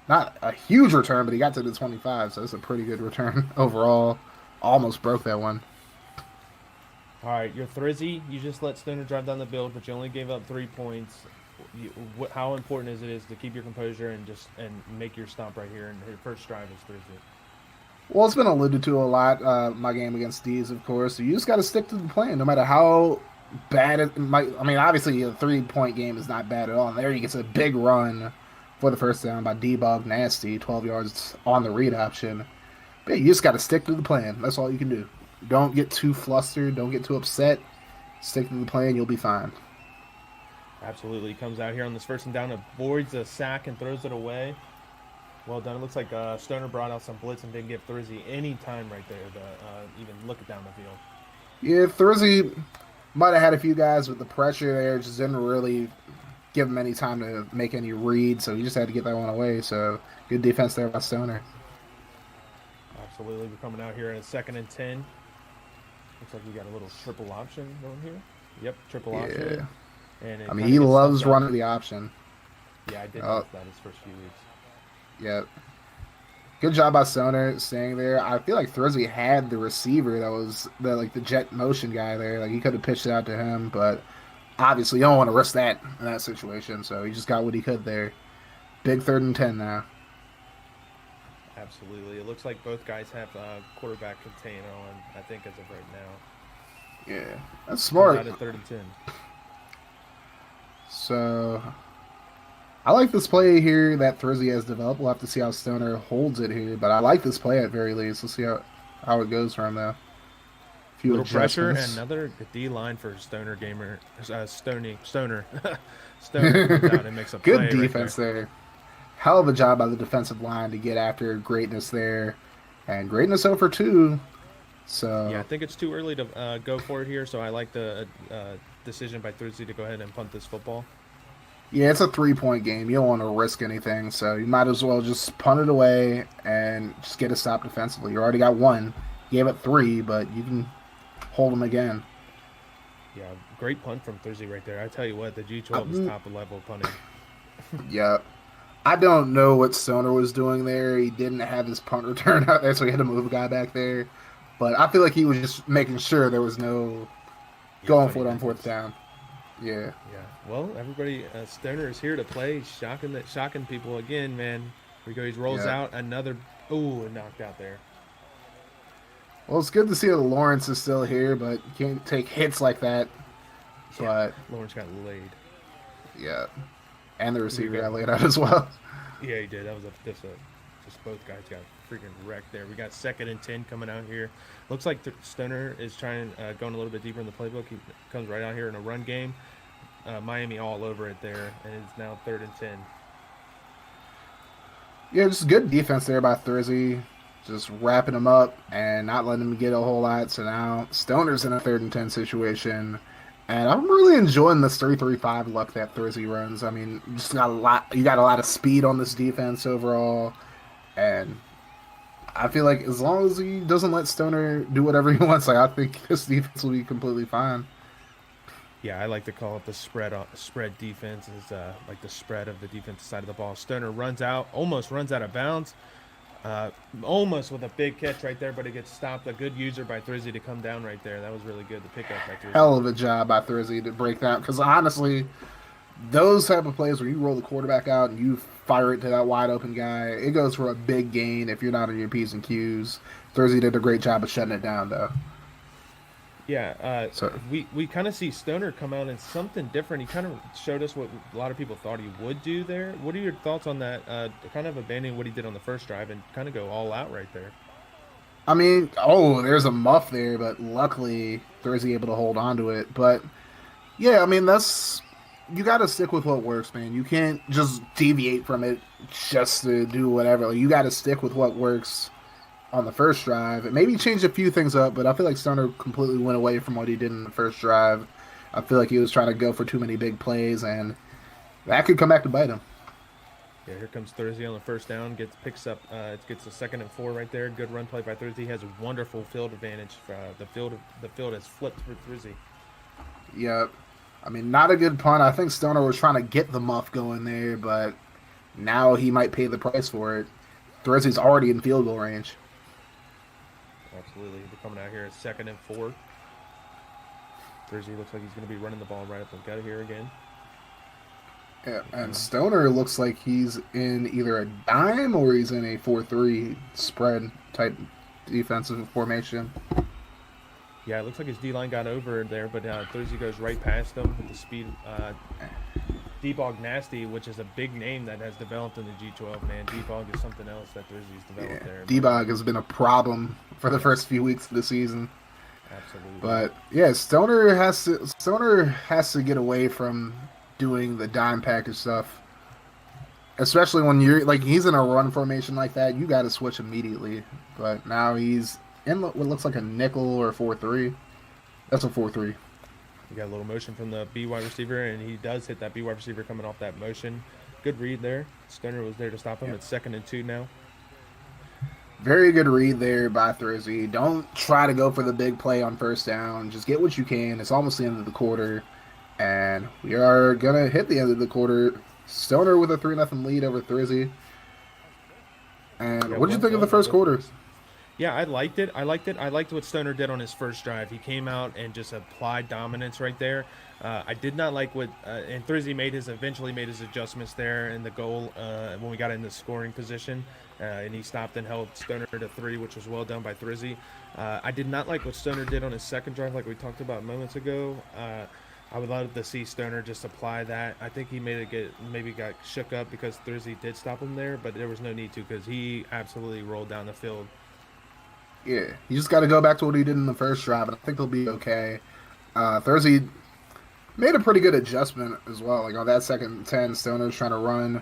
Not a huge return, but he got to the 25, so that's a pretty good return overall. Almost broke that one. All right, you're Thrizzy. You just let Stoner drive down the field, but you only gave up 3 points. How important is to keep your composure and make your stop right here? And your first drive is Thrizzy. Well, it's been alluded to a lot, my game against D's, of course. So you just got to stick to the plan, no matter how bad it might. I mean, obviously, a 3-point game is not bad at all. And there he gets a big run for the first down by D-Bug Nasty, 12 yards on the read option. But yeah, you just got to stick to the plan. That's all you can do. Don't get too flustered. Don't get too upset. Stick to the plan. You'll be fine. Absolutely. He comes out here on this first and down, avoids a sack and throws it away. Well done. It looks like Stoner brought out some blitz and didn't give Thrizzy any time right there to even look it down the field. Yeah, Thrizzy might have had a few guys with the pressure there. Just didn't really give him any time to make any reads, so he just had to get that one away. So good defense there by Stoner. Absolutely. We're coming out here in a 2nd and 10. Looks like we got a little triple option going here. Yep, triple option. And I mean, he loves running the option. Yeah, I did notice that his first few weeks. Yep. Good job by Stoner staying there. I feel like Thrizzy had the receiver that was the jet motion guy there. Like he could have pitched it out to him, but obviously you don't want to risk that in that situation. So he just got what he could there. Big 3rd and 10 now. Absolutely. It looks like both guys have quarterback contain on, I think, as of right now. Yeah, that's smart. Out at 3rd and 10. So I like this play here that Thrizzy has developed. We'll have to see how Stoner holds it here, but I like this play at very least. We'll see how it goes for him though. Little pressure and another D line for Stoner gamer. Stoner. Stoner comes out and makes a good play defense there. Hell of a job by the defensive line to get after greatness there, and greatness over 2. So yeah, I think it's too early to go for it here. So I like the decision by Thrizzy to go ahead and punt this football. Yeah, it's a 3-point game. You don't want to risk anything, so you might as well just punt it away and just get a stop defensively. You already got 1. You gave up 3, but you can hold them again. Yeah, great punt from Thrizzy right there. I tell you what, the G12 is top level punting. Yeah. I don't know what Stoner was doing there. He didn't have his punt return out there, so he had to move a guy back there. But I feel like he was just making sure there was no going for it on 4th down. Yeah. Yeah. Well, everybody, Stoner is here to play, shocking people again, man. Here we go. He rolls out another. Ooh, knocked out there. Well, it's good to see that Lawrence is still here, but you can't take hits like that. Yeah, But Lawrence got laid. yeah, and the receiver got laid out as well. Yeah, he did. That was just both guys got freaking wrecked there. We got 2nd and 10 coming out here. Looks like Stoner is trying going a little bit deeper in the playbook. He comes right out here in a run game. Miami all over it there, and it's now 3rd and 10. Yeah, just good defense there by Thrizzy. Just wrapping him up and not letting him get a whole lot. So now Stoner's in a 3rd and 10 situation. And I'm really enjoying this 3-3-5 luck that Thrizzy runs. I mean, you got a lot of speed on this defense overall. And I feel like as long as he doesn't let Stoner do whatever he wants, I think this defense will be completely fine. Yeah, I like to call it the spread defense. Is like the spread of the defensive side of the ball. Stoner almost runs out of bounds. Almost with a big catch right there, but it gets stopped. A good user by Thrizzy to come down right there. That was really good to pick up by Thrizzy. Hell of a job by Thrizzy to break that. Because honestly, those type of plays where you roll the quarterback out and you fire it to that wide open guy, it goes for a big gain if you're not on your P's and Q's. Thrizzy did a great job of shutting it down, though. Yeah, we kind of see Stoner come out in something different. He kind of showed us what a lot of people thought he would do there. What are your thoughts on that? Kind of abandoning what he did on the first drive and kind of go all out right there. I mean, there's a muff there, but luckily Thrizzy able to hold on to it. But yeah, I mean, that's you got to stick with what works, man. You can't just deviate from it just to do whatever. Like, you got to stick with what works on the first drive and maybe change a few things up. But I feel like Stoner completely went away from what he did in the first drive. I feel like he was trying to go for too many big plays, and that could come back to bite him. Yeah, here comes Thursday on the first down. Gets a 2nd and 4 right there. Good run play by Thursday. He has a wonderful field advantage. The field has flipped for Thursday. Yep. I mean, not a good punt. I think Stoner was trying to get the muff going there, but now he might pay the price for it. Thursday's already in field goal range. Absolutely. They're coming out here at 2nd and 4. Thursday looks like he's going to be running the ball right up the gut here again. Yeah, and Stoner looks like he's in either a dime or he's in a 4-3 spread type defensive formation. Yeah, it looks like his D-line got over there, but Thursday goes right past him with the speed. D-Bog Nasty, which is a big name that has developed in the G12, man. D-Bog is something else that Thursday's developed there. D-Bog has been a problem for the first few weeks of the season. Absolutely. But, yeah, Stoner has to get away from doing the dime package stuff. Especially when he's in a run formation like that, you got to switch immediately. But now he's in what looks like a nickel or 4-3. That's a 4-3. You got a little motion from the B wide receiver, and he does hit that B wide receiver coming off that motion. Good read there. Stoner was there to stop him. Yep. It's 2nd and 2 now. Very good read there by Thursday. Don't try to go for the big play on first down. Just get what you can. It's almost the end of the quarter. And we are going to hit the end of the quarter. Stoner with a 3-0 lead over Thursday. And what did you think of the first quarter? Yeah, I liked it. I liked what Stoner did on his first drive. He came out and just applied dominance right there. I did not like what and Thursday eventually made his adjustments there in the goal when we got in the scoring position. And he stopped and held Stoner to 3, which was well done by Thursday. I did not like what Stoner did on his second drive, like we talked about moments ago. I would love to see Stoner just apply that. I think he maybe got shook up because Thursday did stop him there, but there was no need to because he absolutely rolled down the field. Yeah, you just got to go back to what he did in the first drive, and I think he'll be okay. Thursday made a pretty good adjustment as well. Like on that 2nd and 10, Stoner's trying to run.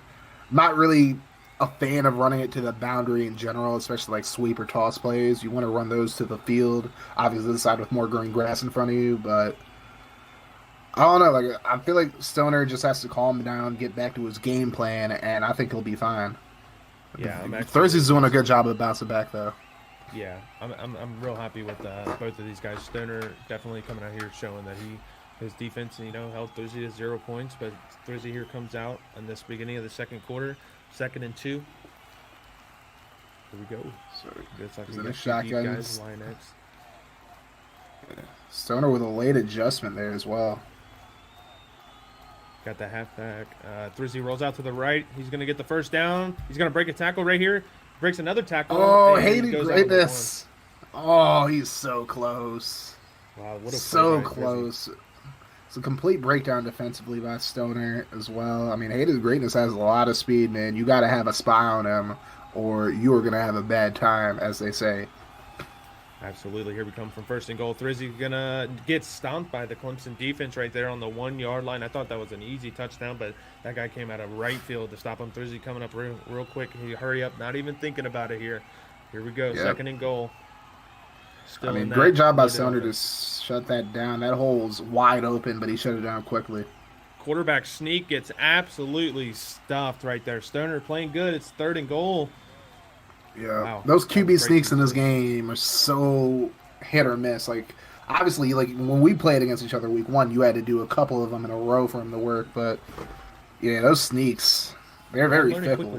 Not really a fan of running it to the boundary in general, especially like sweep or toss plays. You want to run those to the field, obviously the side with more green grass in front of you, but I don't know. Like I feel like Stoner just has to calm down, get back to his game plan, and I think he'll be fine. Yeah, Thursday's doing a good job of bouncing back though. Yeah, I'm real happy with both of these guys. Stoner definitely coming out here showing that his defense, held Thursday to 0 points, but Thursday here comes out in this beginning of the second quarter, 2nd and 2. Here we go. So it's like the shotgun guys, line X. Stoner with a late adjustment there as well. Got the halfback. Thursday rolls out to the right. He's going to get the first down. He's going to break a tackle right here. Breaks another tackle. Oh, hated greatness. Oh, he's so close. Wow, what a so close. It's a complete breakdown defensively by Stoner as well. I mean, hated greatness has a lot of speed, man. You got to have a spy on him or you are going to have a bad time, as they say. Absolutely. Here we come from 1st and goal. Thursday's going to get stomped by the Clemson defense right there on the 1-yard line. I thought that was an easy touchdown, but that guy came out of right field to stop him. Thursday coming up real quick. He hurry up, not even thinking about it here. Here we go. Yep. 2nd and goal. Still great job by Stoner to shut that down. That hole's wide open, but he shut it down quickly. Quarterback sneak gets absolutely stuffed right there. Stoner playing good. It's 3rd and goal. Yeah, wow. Those QB sneaks in this game are so hit or miss. Like, obviously, like when we played against each other week 1, you had to do a couple of them in a row for them to work. But yeah, those sneaks, they're very fickle.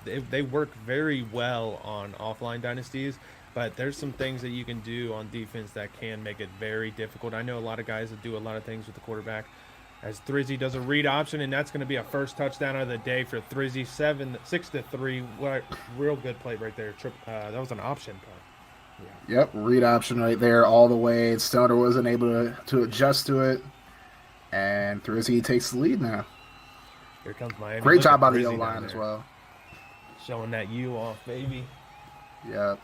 They work very well on offline dynasties, but there's some things that you can do on defense that can make it very difficult. I know a lot of guys that do a lot of things with the quarterback. As Thursday does a read option, and that's going to be a first touchdown of the day for Thursday, 6-3. What real good play right there. That was an option play. Yeah. Yep, read option right there all the way. Stoner wasn't able to adjust to it, and Thursday takes the lead now. Here comes Miami. Great job by the O-line as well. Showing that U off, baby. Yeah.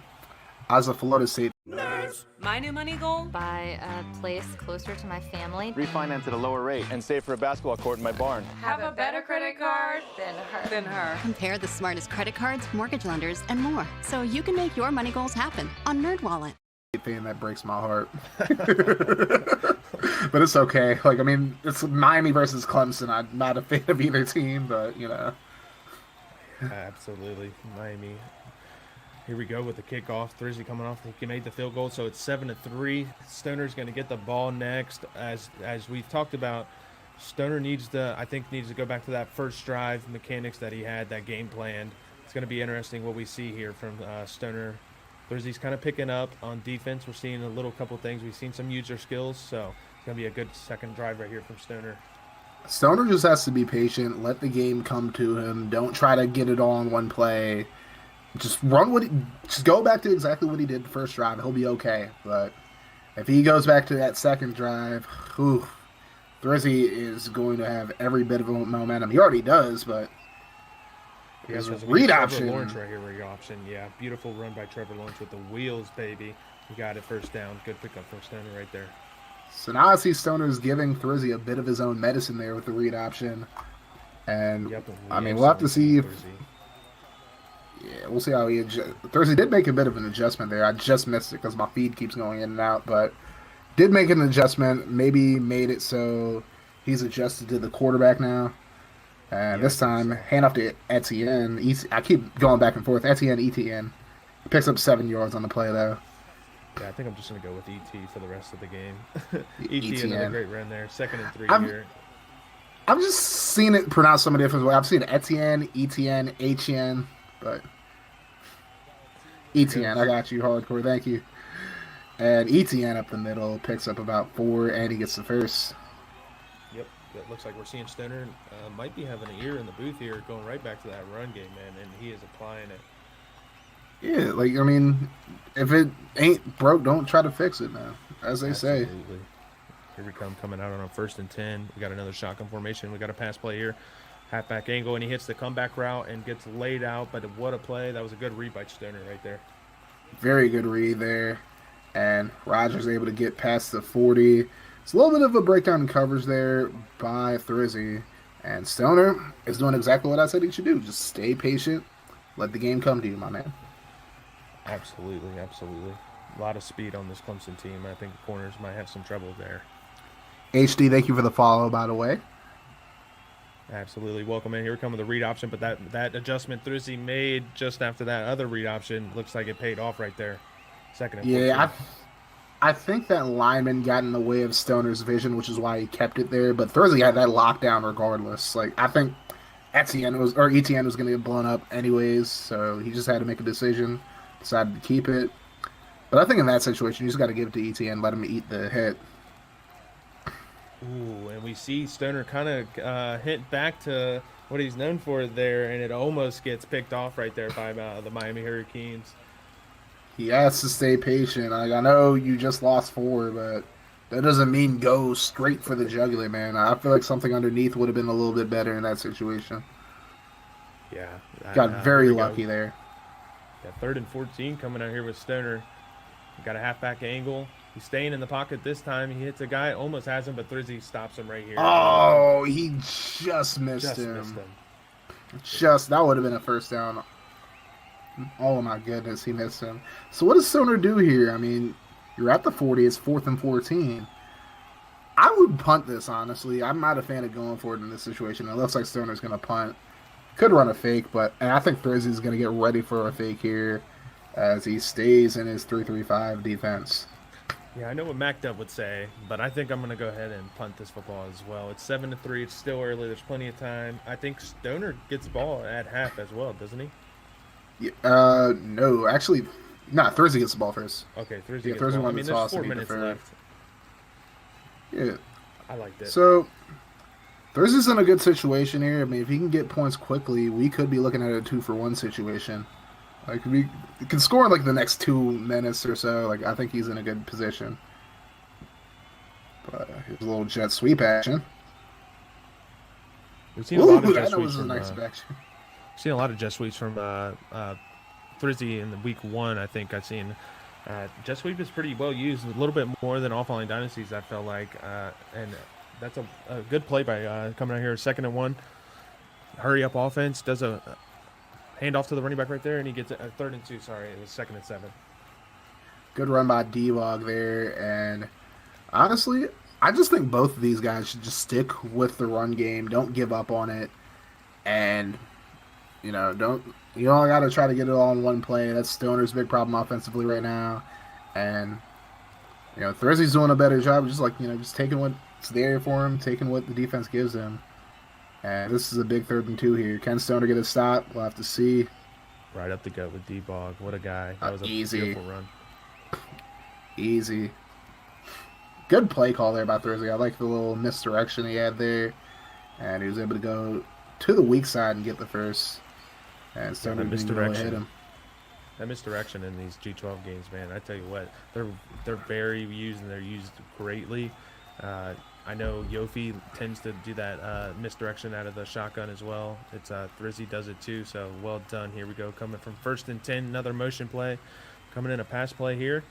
As a Florida State. Nerds is My new money goal? Buy a place closer to my family. Refinance at a lower rate and save for a basketball court in my barn. Have a better credit card than her. Compare the smartest credit cards, mortgage lenders, and more, so you can make your money goals happen on NerdWallet. Thing that breaks my heart. But it's okay. Like, I mean, it's Miami versus Clemson. I'm not a fan of either team, but, you know. Absolutely. Miami. Here we go with the kickoff. Thursday coming off. He made the field goal, so it's 7-3. Stoner's going to get the ball next. As we've talked about, Stoner needs to go back to that first drive mechanics that he had, that game plan. It's going to be interesting what we see here from Stoner. Thursday's kind of picking up on defense. We're seeing a couple things. We've seen some user skills, so it's going to be a good second drive right here from Stoner. Stoner just has to be patient. Let the game come to him. Don't try to get it all in one play. Just just go back to exactly what he did the first drive. He'll be okay. But if he goes back to that second drive, Thursday is going to have every bit of momentum. He already does, but his read option. Trevor Lawrence right here, read option. Yeah, beautiful run by Trevor Lawrence with the wheels, baby. He got it first down. Good pickup from Stoner right there. So now I see Stoner's giving Thursday a bit of his own medicine there with the read option. And, I mean, we'll have to see if... Yeah, we'll see how he adjusts. Thursday did make a bit of an adjustment there. I just missed it because my feed keeps going in and out, but did make an adjustment. Maybe made it so he's adjusted to the quarterback now. And this time, handoff to Etienne. I keep going back and forth. Etienne. Picks up 7 yards on the play, though. Yeah, I think I'm just going to go with ET for the rest of the game. ET, another great run there. 2nd and 3 here. I've just seen it pronounced some different way. I've seen Etienne, Etienne, but Etienne, I got you, hardcore, thank you. And Etienne up the middle picks up about 4, and he gets the first. Yep, it looks like we're seeing Stoner might be having an ear in the booth here, going right back to that run game, man, and he is applying it. Yeah, like, I mean, if it ain't broke, don't try to fix it, man, as they say. Here we come, coming out on a 1st and 10. We got another shotgun formation. We got a pass play here. Halfback angle, and he hits the comeback route and gets laid out, but what a play. That was a good read by Stoner right there. Very good read there. And Rogers able to get past the 40. It's a little bit of a breakdown in coverage there by Thrizzy. And Stoner is doing exactly what I said he should do. Just stay patient. Let the game come to you, my man. Absolutely. A lot of speed on this Clemson team. I think the corners might have some trouble there. HD, thank you for the follow, by the way. Absolutely. Welcome in. Here we come with the read option, but that adjustment Thrizzy made just after that other read option looks like it paid off right there. 2nd and 14. Yeah, I think that lineman got in the way of Stoner's vision, which is why he kept it there. But Thursday had that lockdown regardless. Like, I think Etienne was going to get blown up anyways, so he just had to make a decision, decided to keep it. But I think in that situation, you just got to give it to Etienne, let him eat the hit. Ooh, and we see Stoner kind of hit back to what he's known for there, and it almost gets picked off right there by the Miami Hurricanes. He has to stay patient. Like, I know you just lost 4, but that doesn't mean go straight for the jugular, man. I feel like something underneath would have been a little bit better in that situation. Yeah. Got very lucky there. Yeah, 3rd and 14 coming out here with Stoner. Got a halfback angle. He's staying in the pocket this time. He hits a guy, almost has him, but Thrizzy stops him right here. Oh, he just missed him. That would have been a first down. Oh my goodness, he missed him. So what does Stoner do here? I mean, you're at the 40. It's 4th and 14. I would punt this, honestly. I'm not a fan of going for it in this situation. It looks like Stoner's going to punt. Could run a fake, and I think Thrizzy's going to get ready for a fake here as he stays in his 3-3-5 defense. Yeah, I know what MacDub would say, but I think I'm going to go ahead and punt this football as well. It's 7-3. It's still early. There's plenty of time. I think Stoner gets the ball at half as well, doesn't he? Yeah, no, actually, Thursday gets the ball first. Okay, Thursday gets Thursday the ball. won the there's toss 4 minutes left. Yeah. I liked it. So, Thursday's in a good situation here. I mean, if he can get points quickly, we could be looking at a 2-for-1 situation. Like, we can score in, like, the next 2 minutes or so. Like, I think he's in a good position. But here's a little jet sweep action. We've seen a lot of jet that sweeps was a from, nice action. I've seen a lot of jet sweeps from Thrizzy in the week 1. I think I've seen Jet sweep is pretty well used, a little bit more than all falling dynasties, I felt like. And that's a good play by coming out here, 2nd and 1. Hurry up offense, does a handoff to the running back right there, and he gets a 3rd and 2. Sorry, it was 2nd and 7. Good run by D-Log there. And honestly, I just think both of these guys should just stick with the run game. Don't give up on it. And, you don't got to try to get it all in one play. That's Stoner's big problem offensively right now. And, Thursday's doing a better job just taking what's there for him, taking what the defense gives him. And this is a big 3rd and 2 here. Can Stoner get a stop? We'll have to see. Right up the gut with D-Bog. What a guy. That was a easy. beautiful run. Easy. Good play call there by Thursday. I like the little misdirection he had there. And he was able to go to the weak side and get the first. And Stoner didn't really hit him. That misdirection in these G12 games, man, I tell you what, they're very used, and they're used greatly. I know Yofi tends to do that misdirection out of the shotgun as well. It's Thrizzy does it too, so well done. Here we go, coming from 1st and 10, another motion play. Coming in a pass play here.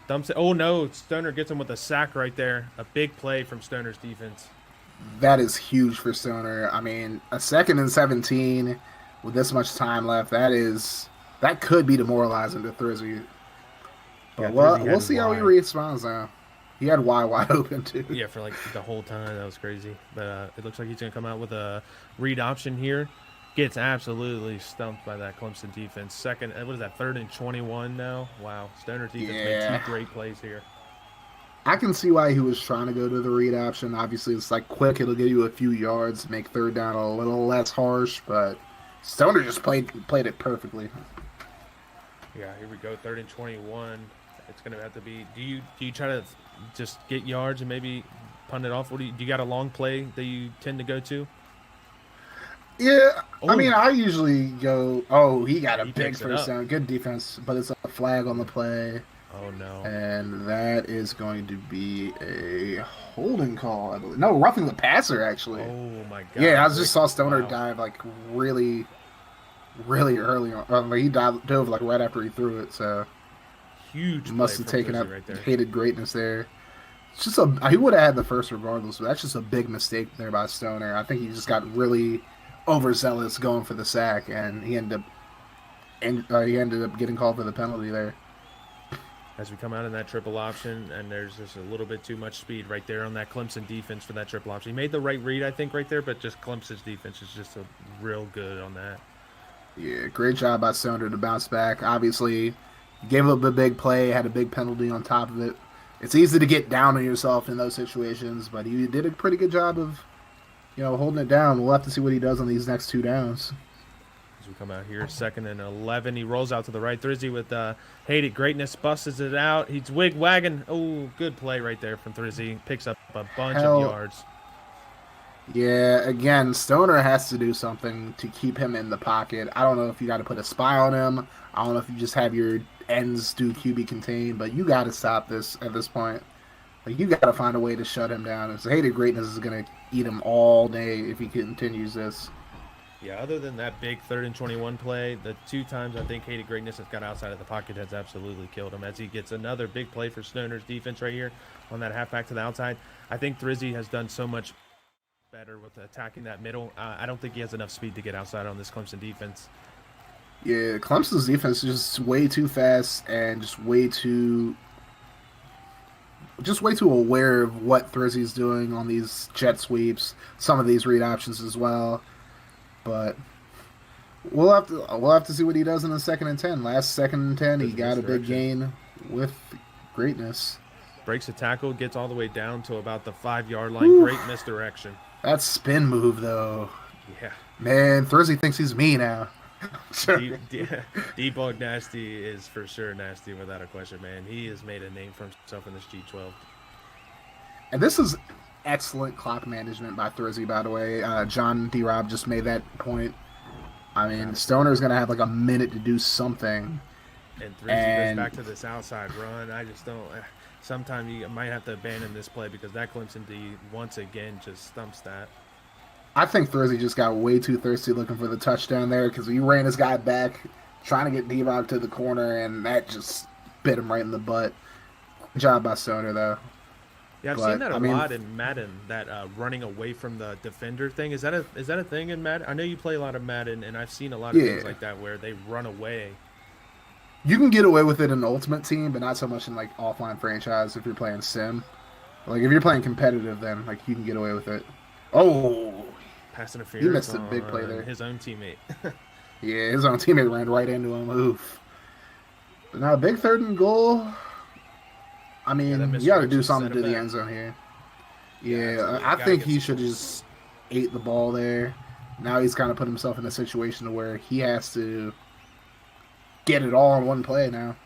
Dumps it. Oh, no, Stoner gets him with a sack right there. A big play from Stoner's defense. That is huge for Stoner. I mean, a 2nd and 17 with this much time left, that could be demoralizing to Thrizzy. But we'll see how he responds now. He had wide open, too. Yeah, for the whole time. That was crazy. But it looks like he's going to come out with a read option here. Gets absolutely stumped by that Clemson defense. 3rd and 21 now? Wow. Stoner defense made 2 great plays here. I can see why he was trying to go to the read option. Obviously, it's quick. It'll give you a few yards, make 3rd down a little less harsh. But Stoner just played it perfectly. Yeah, here we go. 3rd and 21. It's going to have to be. Do you try to just get yards and maybe punt it off? Do you got a long play that you tend to go to? Yeah, I mean, I usually go, he got a big first down. Good defense, but it's a flag on the play. Oh, no. And that is going to be a holding call, I believe. No, roughing the passer, actually. Oh, my God. Yeah, I just saw Stoner dive, really, really early on. He dove, right after he threw it, so. Huge must have taken up hated greatness there. It's just he would have had the first regardless, but that's just a big mistake there by Stoner. I think he just got really overzealous going for the sack, and he ended up getting called for the penalty there. As we come out in that triple option, and there's just a little bit too much speed right there on that Clemson defense for that triple option. He made the right read, I think, right there, but just Clemson's defense is just real good on that. Yeah, great job by Stoner to bounce back. Obviously, he gave up a big play, had a big penalty on top of it. It's easy to get down on yourself in those situations, but he did a pretty good job of, holding it down. We'll have to see what he does on these next 2 downs. As we come out here, 2nd and 11. He rolls out to the right. Thrizzy with hated greatness, busts it out. He's wig-wagging. Oh, good play right there from Thrizzy. Picks up a bunch of yards. Yeah, again, Stoner has to do something to keep him in the pocket. I don't know if you got to put a spy on him. I don't know if you just have your ends do QB contain, but you got to stop this at this point. You got to find a way to shut him down. His hated greatness is going to eat him all day if he continues this. Yeah, other than that big 3rd and 21 play, the 2 times I think hated greatness has got outside of the pocket has absolutely killed him, as he gets another big play for Stoner's defense right here on that halfback to the outside. I think Thrizzy has done so much better with attacking that middle. I don't think he has enough speed to get outside on this Clemson defense. Yeah, Clemson's defense is just way too fast and just way too aware of what Thrizzy's doing on these jet sweeps, some of these read options as well. But we'll have to see what he does in the 2nd and 10. Last 2nd and 10, he got a big gain with greatness. Breaks a tackle, gets all the way down to about the 5-yard line. Great misdirection. That spin move, though. Yeah. Man, Thrizzy thinks he's me now. D-Bug Nasty is for sure nasty without a question, man. He has made a name for himself in this G12. And this is excellent clock management by Thrizzy, by the way. John D. Rob just made that point. I mean, Stoner's going to have a minute to do something. And Thrizzy goes back to this outside run. I just don't. Sometimes you might have to abandon this play because that Clemson D once again just stumps that. I think Thrizzy just got way too thirsty looking for the touchdown there because he ran his guy back, trying to get D-Rob to the corner, and that just bit him right in the butt. Good job by Stoner, though. Yeah, I've seen that a lot in Madden, that running away from the defender thing. Is that a thing in Madden? I know you play a lot of Madden, and I've seen a lot of things like that where they run away. You can get away with it in Ultimate Team, but not so much in like offline franchise if you're playing Sim. Like if you're playing competitive, then like you can get away with it. Oh, pass interference. He missed a big play there. His own teammate. Yeah, his own teammate ran right into him. Oof. But now a big 3rd and goal. I mean, you got to do something to the end zone here. Yeah, I think he should just ate the ball there. Now he's kind of put himself in a situation where he has to get it all in one play now.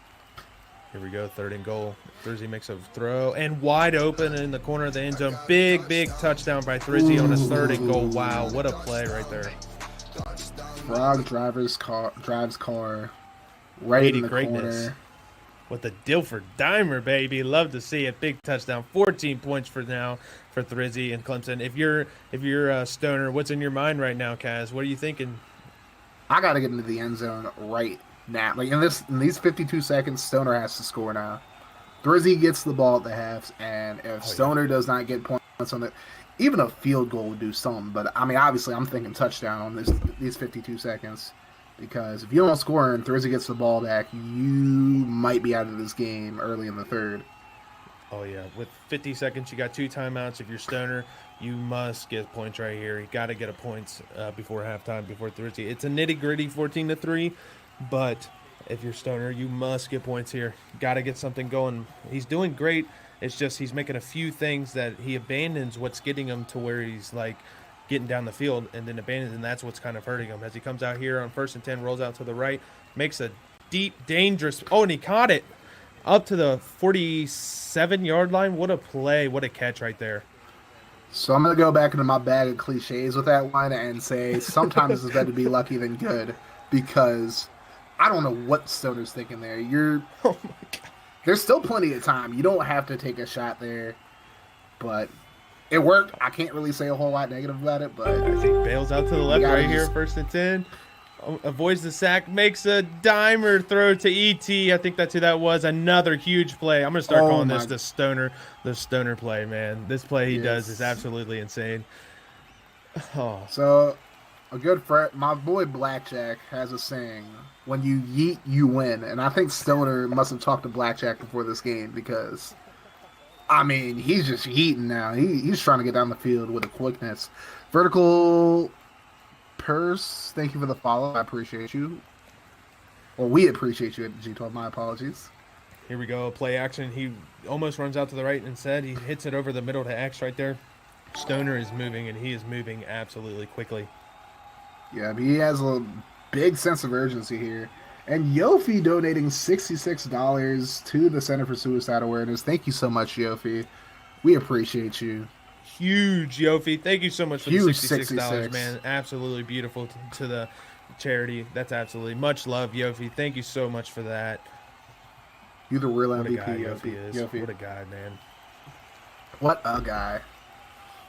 Here we go, 3rd and goal. Thrizzy makes a throw, and wide open in the corner of the end zone. Big touchdown by Thrizzy on his 3rd and goal. Wow, what a play right there. Frog drives car right in the corner. With the Dilford Dimer, baby. Love to see it. Big touchdown. 14 points for Thrizzy and Clemson. If you're Stoner, what's in your mind right now, Kaz? What are you thinking? I got to get into the end zone right now. Like in these 52 seconds, Stoner has to score now. Thrizzy gets the ball at the halves, and if Stoner does not get points on it, even a field goal would do something. But I mean, obviously, I'm thinking touchdown on these 52 seconds. Because if you don't score and Thrizzy gets the ball back, you might be out of this game early in the 3rd. Oh, yeah. With 50 seconds, you got 2 timeouts. If you're Stoner, you must get points right here. You got to get a points before halftime, before Thrizzy. It's a nitty-gritty 14-3, but if you're Stoner, you must get points here. Got to get something going. He's doing great. It's just he's making a few things that he abandons what's getting him to where he's like – getting down the field and then abandons, and that's what's kind of hurting him. As he comes out here on 1st and 10, rolls out to the right, makes a deep, dangerous – oh, and he caught it up to the 47-yard line. What a play. What a catch right there. So I'm going to go back into my bag of cliches with that one and say sometimes it's better to be lucky than good, because I don't know what Stoner's thinking there. Oh, my God. There's still plenty of time. You don't have to take a shot there, but – it worked. I can't really say a whole lot negative about it, but I think bails out to the left right here, 1st and 10. Avoids the sack, makes a dimer throw to E.T. I think that's who that was. Another huge play. I'm going to start calling this the stoner play, man. This play he does is absolutely insane. Oh. So, a good friend, my boy Blackjack has a saying, when you yeet, you win. And I think Stoner must have talked to Blackjack before this game, because I mean, he's just yeeting now. He's trying to get down the field with a quickness. Vertical Purse, thank you for the follow. I appreciate you. Well, we appreciate you at G12. My apologies. Here we go. Play action. He almost runs out to the right and instead he hits it over the middle to X right there. Stoner is moving, and he is moving absolutely quickly. Yeah, but he has a big sense of urgency here. And Yofi donating $66 to the Center for Suicide Awareness. Thank you so much, Yofi. We appreciate you. Huge, Yofi. Thank you so much for the $66, 66. man. Absolutely beautiful to the charity. That's absolutely much love, Yofi. Thank you so much for that. You're the real what MVP, a guy Yofi is. Yofi. What a guy, man. What a guy.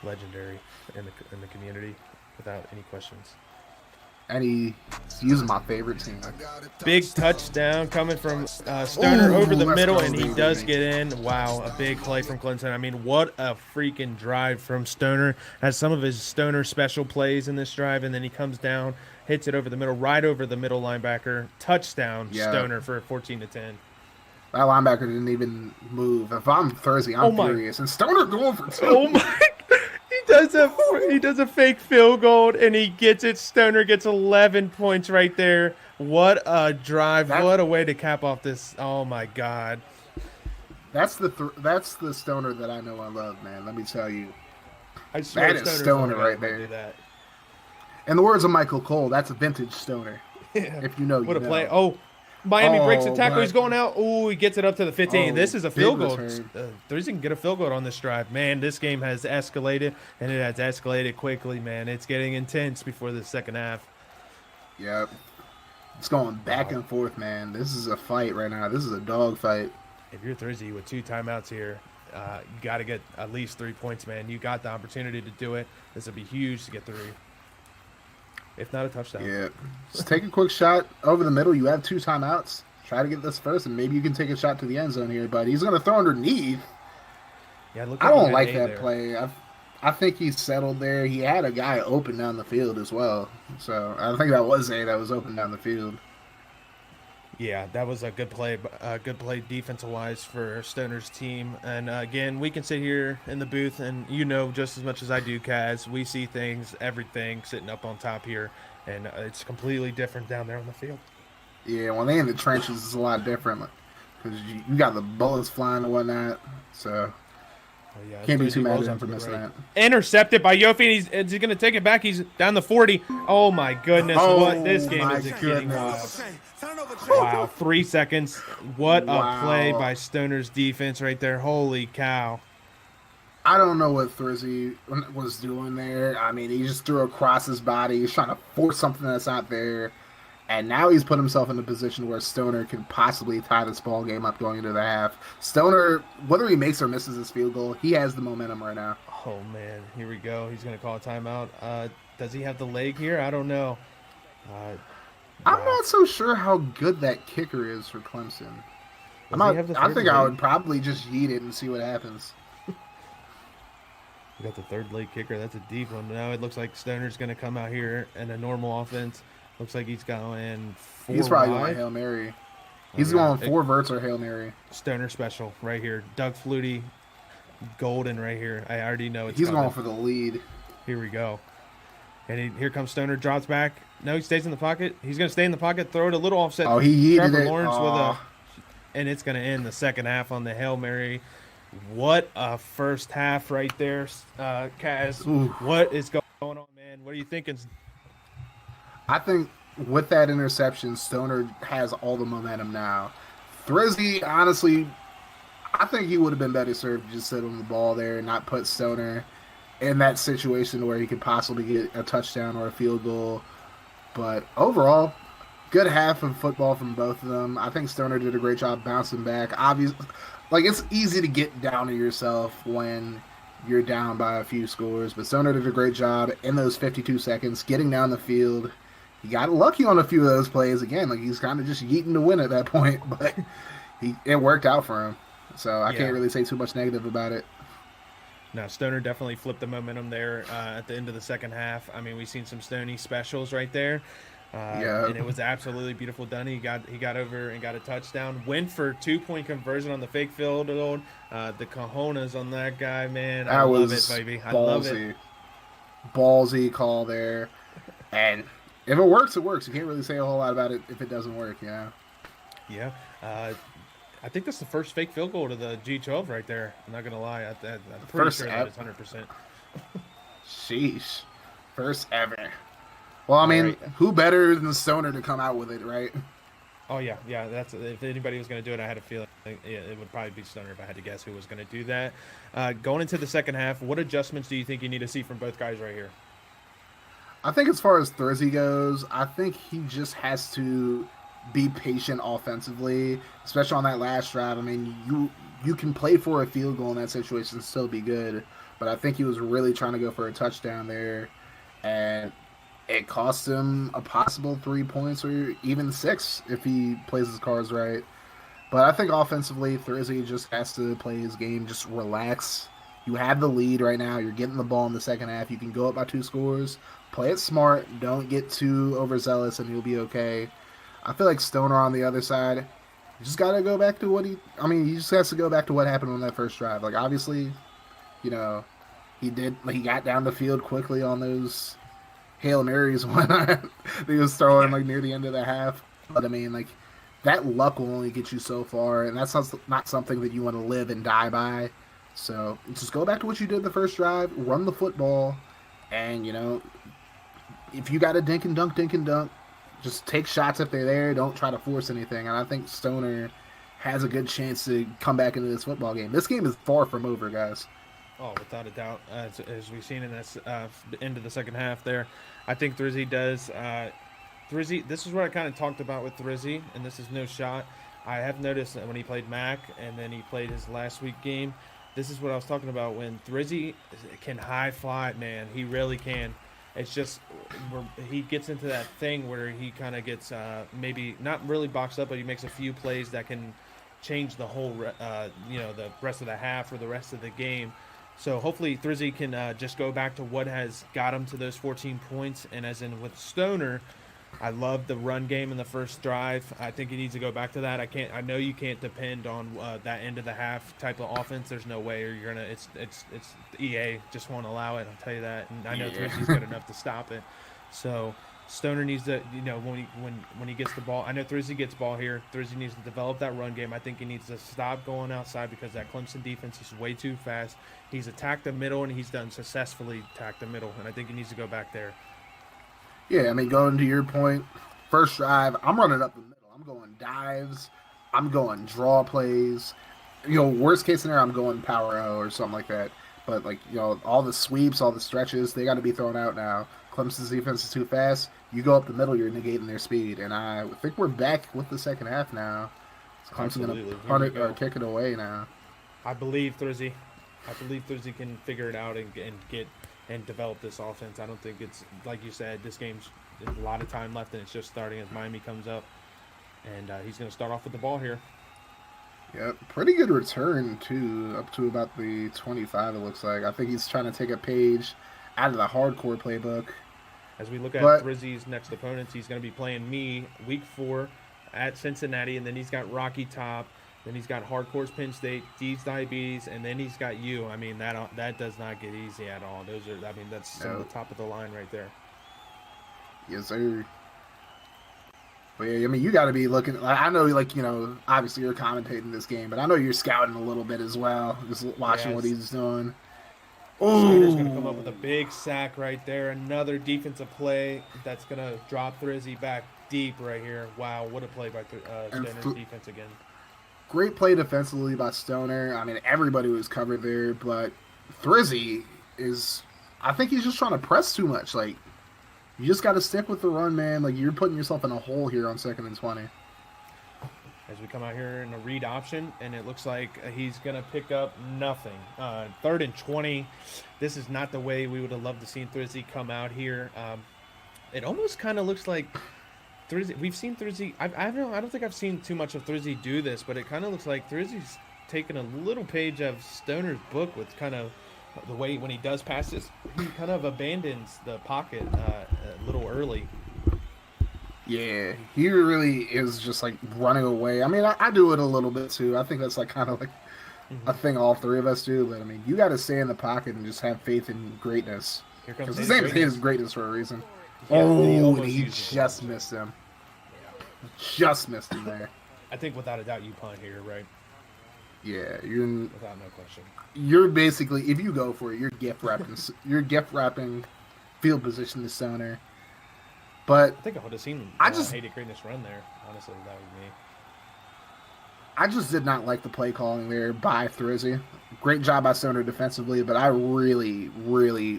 Legendary in the community, without any questions. And he's using my favorite team. Big touchdown coming from Stoner over the middle, and he does get in. Wow, a big play from Clemson. I mean, what a freaking drive from Stoner. Has some of his Stoner special plays in this drive, and then he comes down, hits it over the middle, right over the middle linebacker. Touchdown, Stoner for 14-10. That linebacker didn't even move. If I'm Thursday, I'm furious. And Stoner going for two. Oh, my. He does a fake field goal, and he gets it. Stoner gets 11 points right there. What a drive. What a way to cap off this. Oh, my God. That's the Stoner that I know I love, man. Let me tell you. I swear that is Stoner right there. That. In the words of Michael Cole, that's a vintage Stoner. Yeah. If you know, what you a play. know. Oh, Miami breaks the tackle. He's going out. Oh, he gets it up to the 15. This is a field goal. There's can get a field goal on this drive. Man, this game has escalated, and it has escalated quickly, man. It's getting intense before the second half. Yep. It's going back and forth, man. This is a fight right now. This is a dog fight. If you're Thursday with 2 timeouts here, you got to get at least 3 points, man. You got the opportunity to do it. This would be huge to get 3. If not a touchdown. Yeah. Just take a quick shot over the middle. You have 2 timeouts. try to get this first, and maybe you can take a shot to the end zone here. But he's going to throw underneath. Yeah, look. I don't like that play. I think he's settled there. He had a guy open down the field as well. So I think that was A that was open down the field. Yeah, that was a good play defensive-wise for Stoner's team. And, again, we can sit here in the booth, and you know just as much as I do, Kaz, we see things, everything sitting up on top here, and it's completely different down there on the field. Yeah, when they're in the trenches, it's a lot different because you got the bullets flying and whatnot. So can't be too mad at him for missing that. Intercepted by Yofi, and he's going to take it back. He's down the 40. Oh, my goodness. What this game is getting wild. Wow, 3 seconds. What a play by Stoner's defense right there. Holy cow. I don't know what Thrizzy was doing there. I mean, he just threw across his body. He's trying to force something that's not there. And now he's put himself in a position where Stoner can possibly tie this ball game up going into the half. Stoner, whether he makes or misses his field goal, he has the momentum right now. Oh, man. Here we go. He's going to call a timeout. Does he have the leg here? I don't know. I'm not so sure how good that kicker is for Clemson. I think I would probably just yeet it and see what happens. We got the third leg kicker. That's a deep one. Now it looks like Stoner's going to come out here in a normal offense. Looks like he's going 4 He's probably wide. going Hail Mary. He's going 4 verts or Hail Mary. Stoner special right here. Doug Flutie, golden right here. I already know it's He's coming. going for the lead. Here we go. And here comes Stoner, drops back. No, he stays in the pocket. He's going to stay in the pocket, throw it a little offset. Oh, he yeeted Trevor it. Lawrence and it's going to end the second half on the Hail Mary. What a first half right there, Kaz. Ooh. What is going on, man? What are you thinking? I think with that interception, Stoner has all the momentum now. Thrizzy, honestly, I think he would have been better served to just sit on the ball there and not put Stoner in that situation where he could possibly get a touchdown or a field goal. But overall, good half of football from both of them. I think Stoner did a great job bouncing back. Obviously, it's easy to get down to yourself when you're down by a few scores, but Stoner did a great job in those 52 seconds getting down the field. He got lucky on a few of those plays. Again, he's kind of just yeeting to win at that point, but it worked out for him. So I can't really say too much negative about it. No, Stoner definitely flipped the momentum there at the end of the second half. I mean, we've seen some Stoney specials right there. And it was absolutely beautiful done. He got over and got a touchdown. Went for 2-point conversion on the fake field goal. The cojones on that guy, man. I love it, baby. I love it. Ballsy call there. And if it works, it works. You can't really say a whole lot about it if it doesn't work, Yeah. I think that's the first fake field goal to the G12 right there. I'm not going to lie. I'm pretty sure that is 100%. Sheesh. First ever. Well, I mean, who better than Stoner to come out with it, right? Oh, yeah. That's if anybody was going to do it, I had a feeling it would probably be Stoner if I had to guess who was going to do that. Going into the second half, what adjustments do you think you need to see from both guys right here? I think as far as Thrizzy goes, I think he just has to be patient offensively, especially on that last drive. I mean, you can play for a field goal in that situation and still be good, but I think he was really trying to go for a touchdown there, and it cost him a possible 3 points or even 6 if he plays his cards right. But I think offensively, Thrizzy just has to play his game, just relax. You have the lead right now. You're getting the ball in the second half. You can go up by 2 scores. Play it smart. Don't get too overzealous, and you'll be okay. I feel like Stoner on the other side, you just got to go back to he just has to go back to what happened on that first drive. Obviously, he got down the field quickly on those Hail Marys when he was throwing near the end of the half. But that luck will only get you so far, and that's not something that you want to live and die by. So just go back to what you did the first drive, run the football, and if you got to dink and dunk, just take shots if they're there. Don't try to force anything. And I think Stoner has a good chance to come back into this football game. This game is far from over, guys. Oh, without a doubt. As we've seen in this end of the second half there, I think Thrizzy does. Thrizzy, this is what I kind of talked about with Thrizzy, and this is no shot. I have noticed that when he played Mac and then he played his last week game, this is what I was talking about. When Thrizzy can high fly, man, he really can. It's just he gets into that thing where he kind of gets maybe not really boxed up, but he makes a few plays that can change the whole, the rest of the half or the rest of the game. So hopefully Thrizzy can just go back to what has got him to those 14 points. And as in with Stoner, I love the run game in the first drive. I think he needs to go back to that. I know you can't depend on that end of the half type of offense. There's no way, or you're gonna. It's EA just won't allow it. I'll tell you that. And I know Thrizzy's good enough to stop it. So Stoner needs to, when he gets the ball. I know Thrizzy gets ball here. Thrizzy needs to develop that run game. I think he needs to stop going outside because that Clemson defense is way too fast. He's attacked the middle and he's done successfully attacked the middle, and I think he needs to go back there. Yeah, I mean, going to your point, first drive, I'm running up the middle. I'm going dives. I'm going draw plays. Worst case scenario, I'm going power O or something like that. But, all the sweeps, all the stretches, they got to be thrown out now. Clemson's defense is too fast. You go up the middle, you're negating their speed. And I think we're back with the second half now. Is Clemson going to punt it or kick it away now? I believe Thrizzy can figure it out and get and develop this offense. I don't think it's, like you said, this game's a lot of time left and it's just starting as Miami comes up. And he's going to start off with the ball here. Yeah, pretty good return, too, up to about the 25, it looks like. I think he's trying to take a page out of the hardcore playbook. As we look at Thrizzy's next opponents, he's going to be playing me week 4 at Cincinnati, and then he's got Rocky Top. Then he's got Hardcore's Penn State, D's Diabetes, and then he's got you. I mean, that does not get easy at all. That's some of the top of the line right there. Yes, sir. But yeah, I mean, you got to be looking. I know, obviously you're commentating this game, but I know you're scouting a little bit as well, just watching what he's doing. Stoner's going to come up with a big sack right there. Another defensive play that's going to drop Thrizzy back deep right here. Wow, what a play by Stoner's defense again. Great play defensively by Stoner. I mean, everybody was covered there, but Thrizzy I think he's just trying to press too much. You just got to stick with the run, man. You're putting yourself in a hole here on 2nd and 20. As we come out here in a read option, and it looks like he's going to pick up nothing. 3rd and 20. This is not the way we would have loved to see Thrizzy come out here. It almost kind of looks like Thrizzy, we've seen Thrizzy. I don't think I've seen too much of Thrizzy do this, but it kind of looks like Thrizzy's taken a little page of Stoner's book with kind of the way when he does passes, he kind of abandons the pocket a little early. Yeah, he really is just running away. I mean, I do it a little bit too. I think that's kind of a thing all three of us do. But I mean, you got to stay in the pocket and just have faith in greatness. Because his name is greatness for a reason. Yeah, he just missed him. Just missed him there. I think without a doubt you punt here, right? Yeah, without no question. You're basically, if you go for it, you're gift wrapping field position to Stoner. But I think I would have seen hated greatness run there. Honestly, that was me. I just did not like the play calling there by Thrizzy. Great job by Stoner defensively, but I really, really